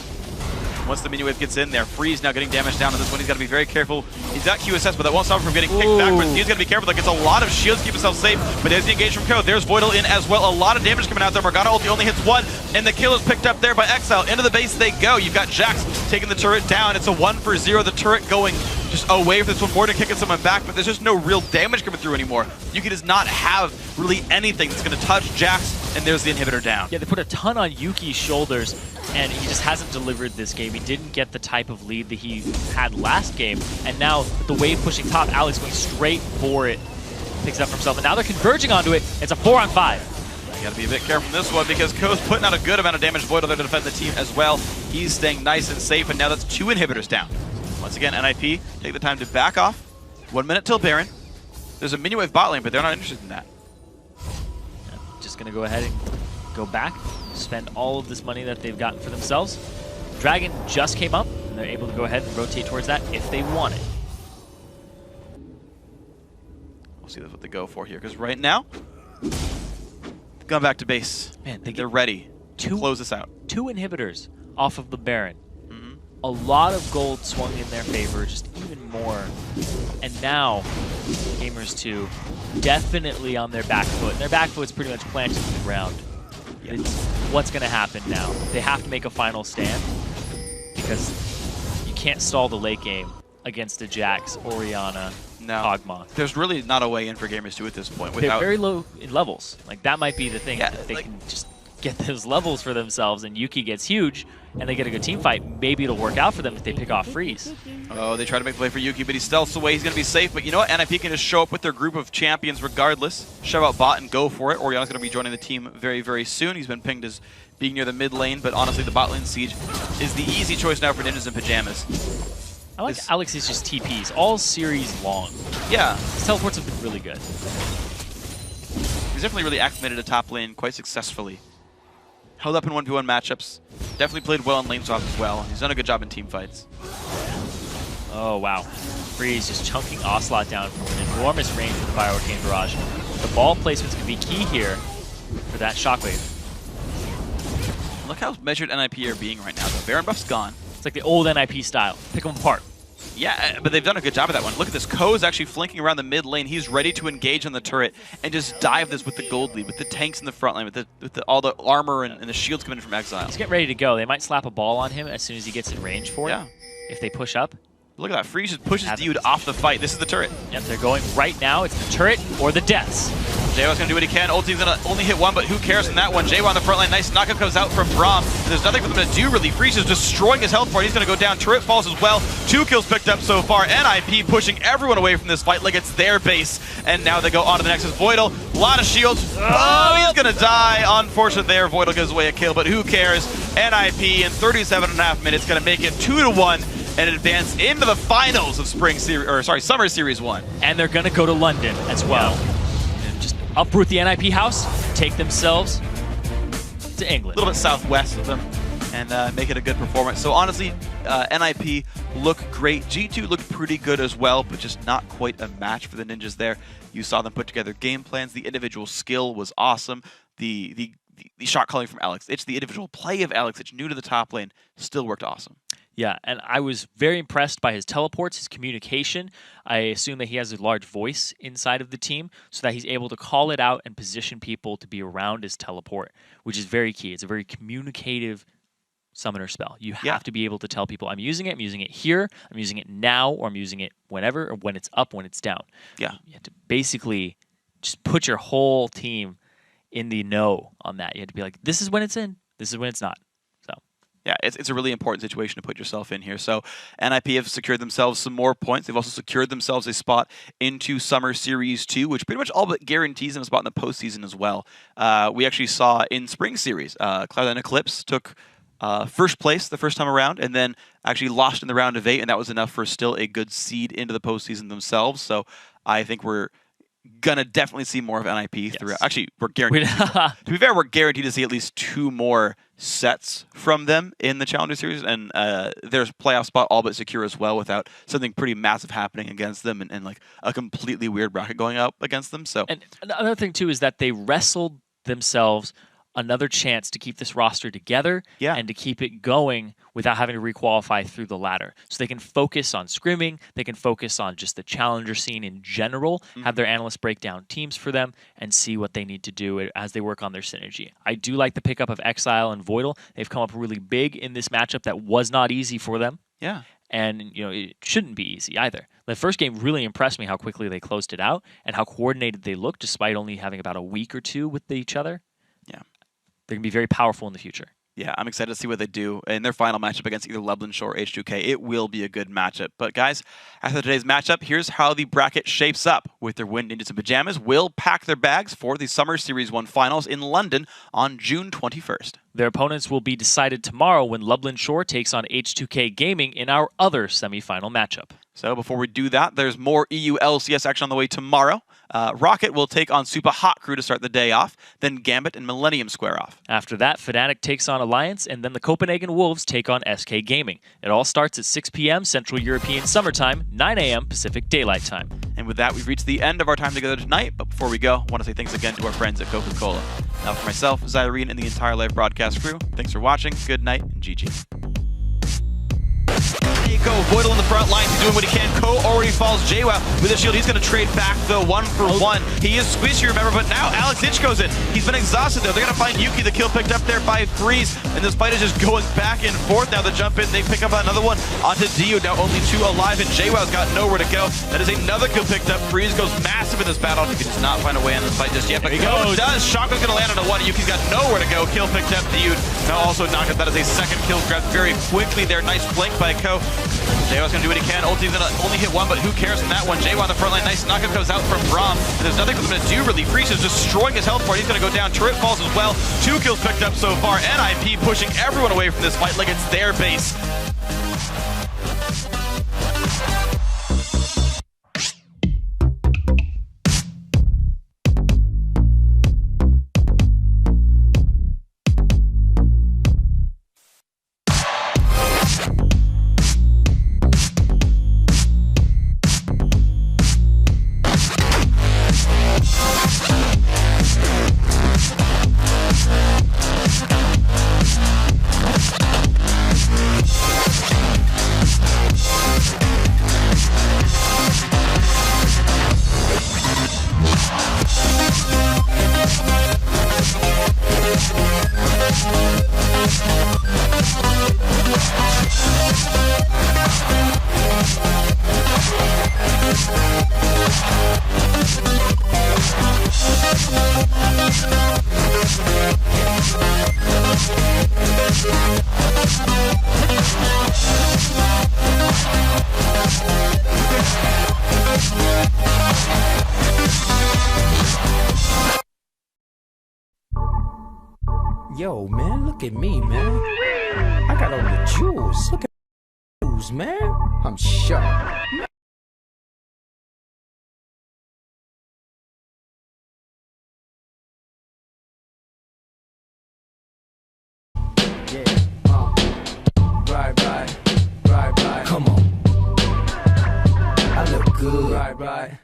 Once the mini wave gets in there, Freeze now getting damage down on this one. He's got to be very careful. He's got QSS, but that won't stop him from getting kicked backwards. He's got to be careful. That gets a lot of shields to keep himself safe, but there's the engage from Ko. There's Voidal in as well. A lot of damage coming out there. Morgana ulti only hits 1, and the kill is picked up there by Exile. Into the base they go. You've got Jax taking the turret down. It's a 1-for-0. The turret going just away from this one more to kicking someone back, but there's just no real damage coming through anymore. Yuki does not have really anything that's going to touch Jax, and there's the inhibitor down.
Yeah, they put a ton on Yuki's shoulders, and he just hasn't delivered this game. He didn't get the type of lead that he had last game, and now with the wave pushing top, Alex going straight for it, picks it up for himself, and now they're converging onto it. It's a 4-on-5.
You gotta be a bit careful in this one because Ko's putting out a good amount of damage. Voidal there to defend the team as well. He's staying nice and safe, and now that's 2 inhibitors down. Once again, NIP take the time to back off. 1 minute till Baron. There's a mini wave bot lane, but they're not interested in that.
Yeah, just gonna go ahead and go back, spend all of this money that they've gotten for themselves. Dragon just came up, and they're able to go ahead and rotate towards that if they want it.
We'll see that's what they go for here, because right now, going back to base.
Man,
they're ready to close this out.
2 inhibitors off of the Baron. A lot of gold swung in their favor, just even more. And now, Gamers 2 definitely on their back foot. And their back foot's pretty much planted to the ground. It's what's going to happen now. They have to make a final stand because you can't stall the late game against a Jax, Orianna, Hogmoth.
There's really not a way in for Gamers 2 at this point.
They're very low in levels. Like, that might be the thing. Yeah, if they can just get those levels for themselves and Yuki gets huge and they get a good team fight, maybe it'll work out for them if they pick off Freeze.
Oh, they try to make play for Yuki, but he stealths away. He's going to be safe. But you know what? NIP can just show up with their group of champions regardless. Shove out bot and go for it. Orianna's going to be joining the team very, very soon. He's been pinged as being near the mid lane, but honestly, the bot lane siege is the easy choice now for Ninjas in Pajamas.
I like Alex's just TPs, all series long.
Yeah.
His teleports have been really good.
He's definitely really acclimated to top lane quite successfully. Held up in 1v1 matchups. Definitely played well in lane swaps as well. He's done a good job in team fights.
Oh, wow. Freeze just chunking Ocelot down from an enormous range with the Fire Arcane Barrage. The ball placement's going to be key here for that Shockwave.
Look how measured NIP are being right now. The Baron buff's gone.
It's like the old NIP style. Pick them apart.
Yeah, but they've done a good job of that one. Look at this. Ko's actually flanking around the mid lane. He's ready to engage on the turret and just dive this with the gold lead, with the tanks in the front line, with all the armor and the shields coming in from Exile.
He's getting ready to go. They might slap a ball on him as soon as he gets in range for it. If they push up.
Look at that. Freeze just pushes Dude off the fight. This is the turret.
Yep, they're going right now. It's the turret or the deaths.
JWoww's going to do what he can. Ulti's going to only hit one, but who cares from that one? JWoww on the front line. Nice knockup comes out from Braum. There's nothing for them to do, really. Freeze is destroying his health bar. He's going to go down. Turret falls as well. 2 kills picked up so far. NIP pushing everyone away from this fight like it's their base. And now they go on to the next. Is Voidal. A lot of shields. Oh, he's going to die. Unfortunate there. Voidal gives away a kill, but who cares? NIP in 37.5 minutes going to make it 2-1. And advance into the finals of Summer Series 1.
And they're going to go to London as well. And just uproot the NIP house, take themselves to England.
A little bit southwest of them, and make it a good performance. So honestly, NIP look great. G2 looked pretty good as well, but just not quite a match for the Ninjas there. You saw them put together game plans. The individual skill was awesome. The shot calling from Alex. It's the individual play of Alex. It's new to the top lane. Still worked awesome.
Yeah, and I was very impressed by his teleports, his communication. I assume that he has a large voice inside of the team so that he's able to call it out and position people to be around his teleport, which is very key. It's a very communicative summoner spell. You have to be able to tell people, I'm using it here, I'm using it now, or I'm using it whenever, or when it's up, when it's down.
Yeah.
You have to basically just put your whole team in the know on that. You have to be like, this is when it's in, this is when it's not.
Yeah, it's a really important situation to put yourself in here. So NIP have secured themselves some more points. They've also secured themselves a spot into Summer Series 2, which pretty much all but guarantees them a spot in the postseason as well. We actually saw in Spring Series, Cloud9 Eclipse took first place the first time around and then actually lost in the round of 8, and that was enough for still a good seed into the postseason themselves. So I think we're gonna definitely see more of NIP throughout. Actually, we're guaranteed. To be fair, we're guaranteed to see at least 2 more sets from them in the Challenger Series, and there's playoff spot all but secure as well, without something pretty massive happening against them and like a completely weird bracket going up against them. So,
and another thing too is that they wrestled themselves another chance to keep this roster together and to keep it going without having to requalify through the ladder. So they can focus on scrimming, they can focus on just the challenger scene in general, have their analysts break down teams for them, and see what they need to do as they work on their synergy. I do like the pickup of Exile and Voidal. They've come up really big in this matchup that was not easy for them.
Yeah.
And, it shouldn't be easy either. The first game really impressed me how quickly they closed it out and how coordinated they looked despite only having about a week or two with each other.
Yeah.
They're going to be very powerful in the future.
Yeah, I'm excited to see what they do in their final matchup against either Lublin Shore or H2K. It will be a good matchup. But guys, after today's matchup, here's how the bracket shapes up. With their win, Ninjas in Pajamas will pack their bags for the Summer Series 1 finals in London on June 21st.
Their opponents will be decided tomorrow when Lublin Shore takes on H2K Gaming in our other semifinal matchup.
So before we do that, there's more EU LCS action on the way tomorrow. Rocket will take on Super Hot Crew to start the day off, then Gambit and Millennium square off.
After that, Fnatic takes on Alliance, and then the Copenhagen Wolves take on SK Gaming. It all starts at 6 p.m. Central European Summertime, 9 a.m. Pacific Daylight Time.
And with that, we've reached the end of our time together tonight. But before we go, I want to say thanks again to our friends at Coca-Cola. Now for myself, Zyrene, and the entire live broadcast crew, thanks for watching, good night, and GG. There you go, Voidal in the front line, he's doing what he can. Ko already falls JWoww with a shield. He's going to trade back the 1-for-1. He is squishy, remember, but now Alex Itch goes in. He's been exhausted, though. They're going to find Yuki, the kill picked up there by Freeze, and this fight is just going back and forth. Now the jump in, they pick up another one onto Dio. Now only 2 alive, and JWoww's got nowhere to go. That is another kill picked up. Freeze goes massive in this battle. He does not find a way in this fight just yet, but Ko does. Shotgun's going to land on a 1. Yuki's got nowhere to go. Kill picked up. Dio now also knocked up. That is a second kill grabbed very quickly there. Nice flank by Ko. JWoww's going to do what he can. Ulti's going to only hit 1, but who cares from that one? JWoww on the front line. Nice knockup goes out from Braum. And there's nothing for them to do, really. Freeze is destroying his health bar. He's going to go down. Turret falls as well. 2 kills picked up so far. NIP pushing everyone away from this fight like it's their base.
Yo, man, look at me, man. I got all the jewels. Look at the jewels, man. I'm sharp. Right. Come on. I look good. Right.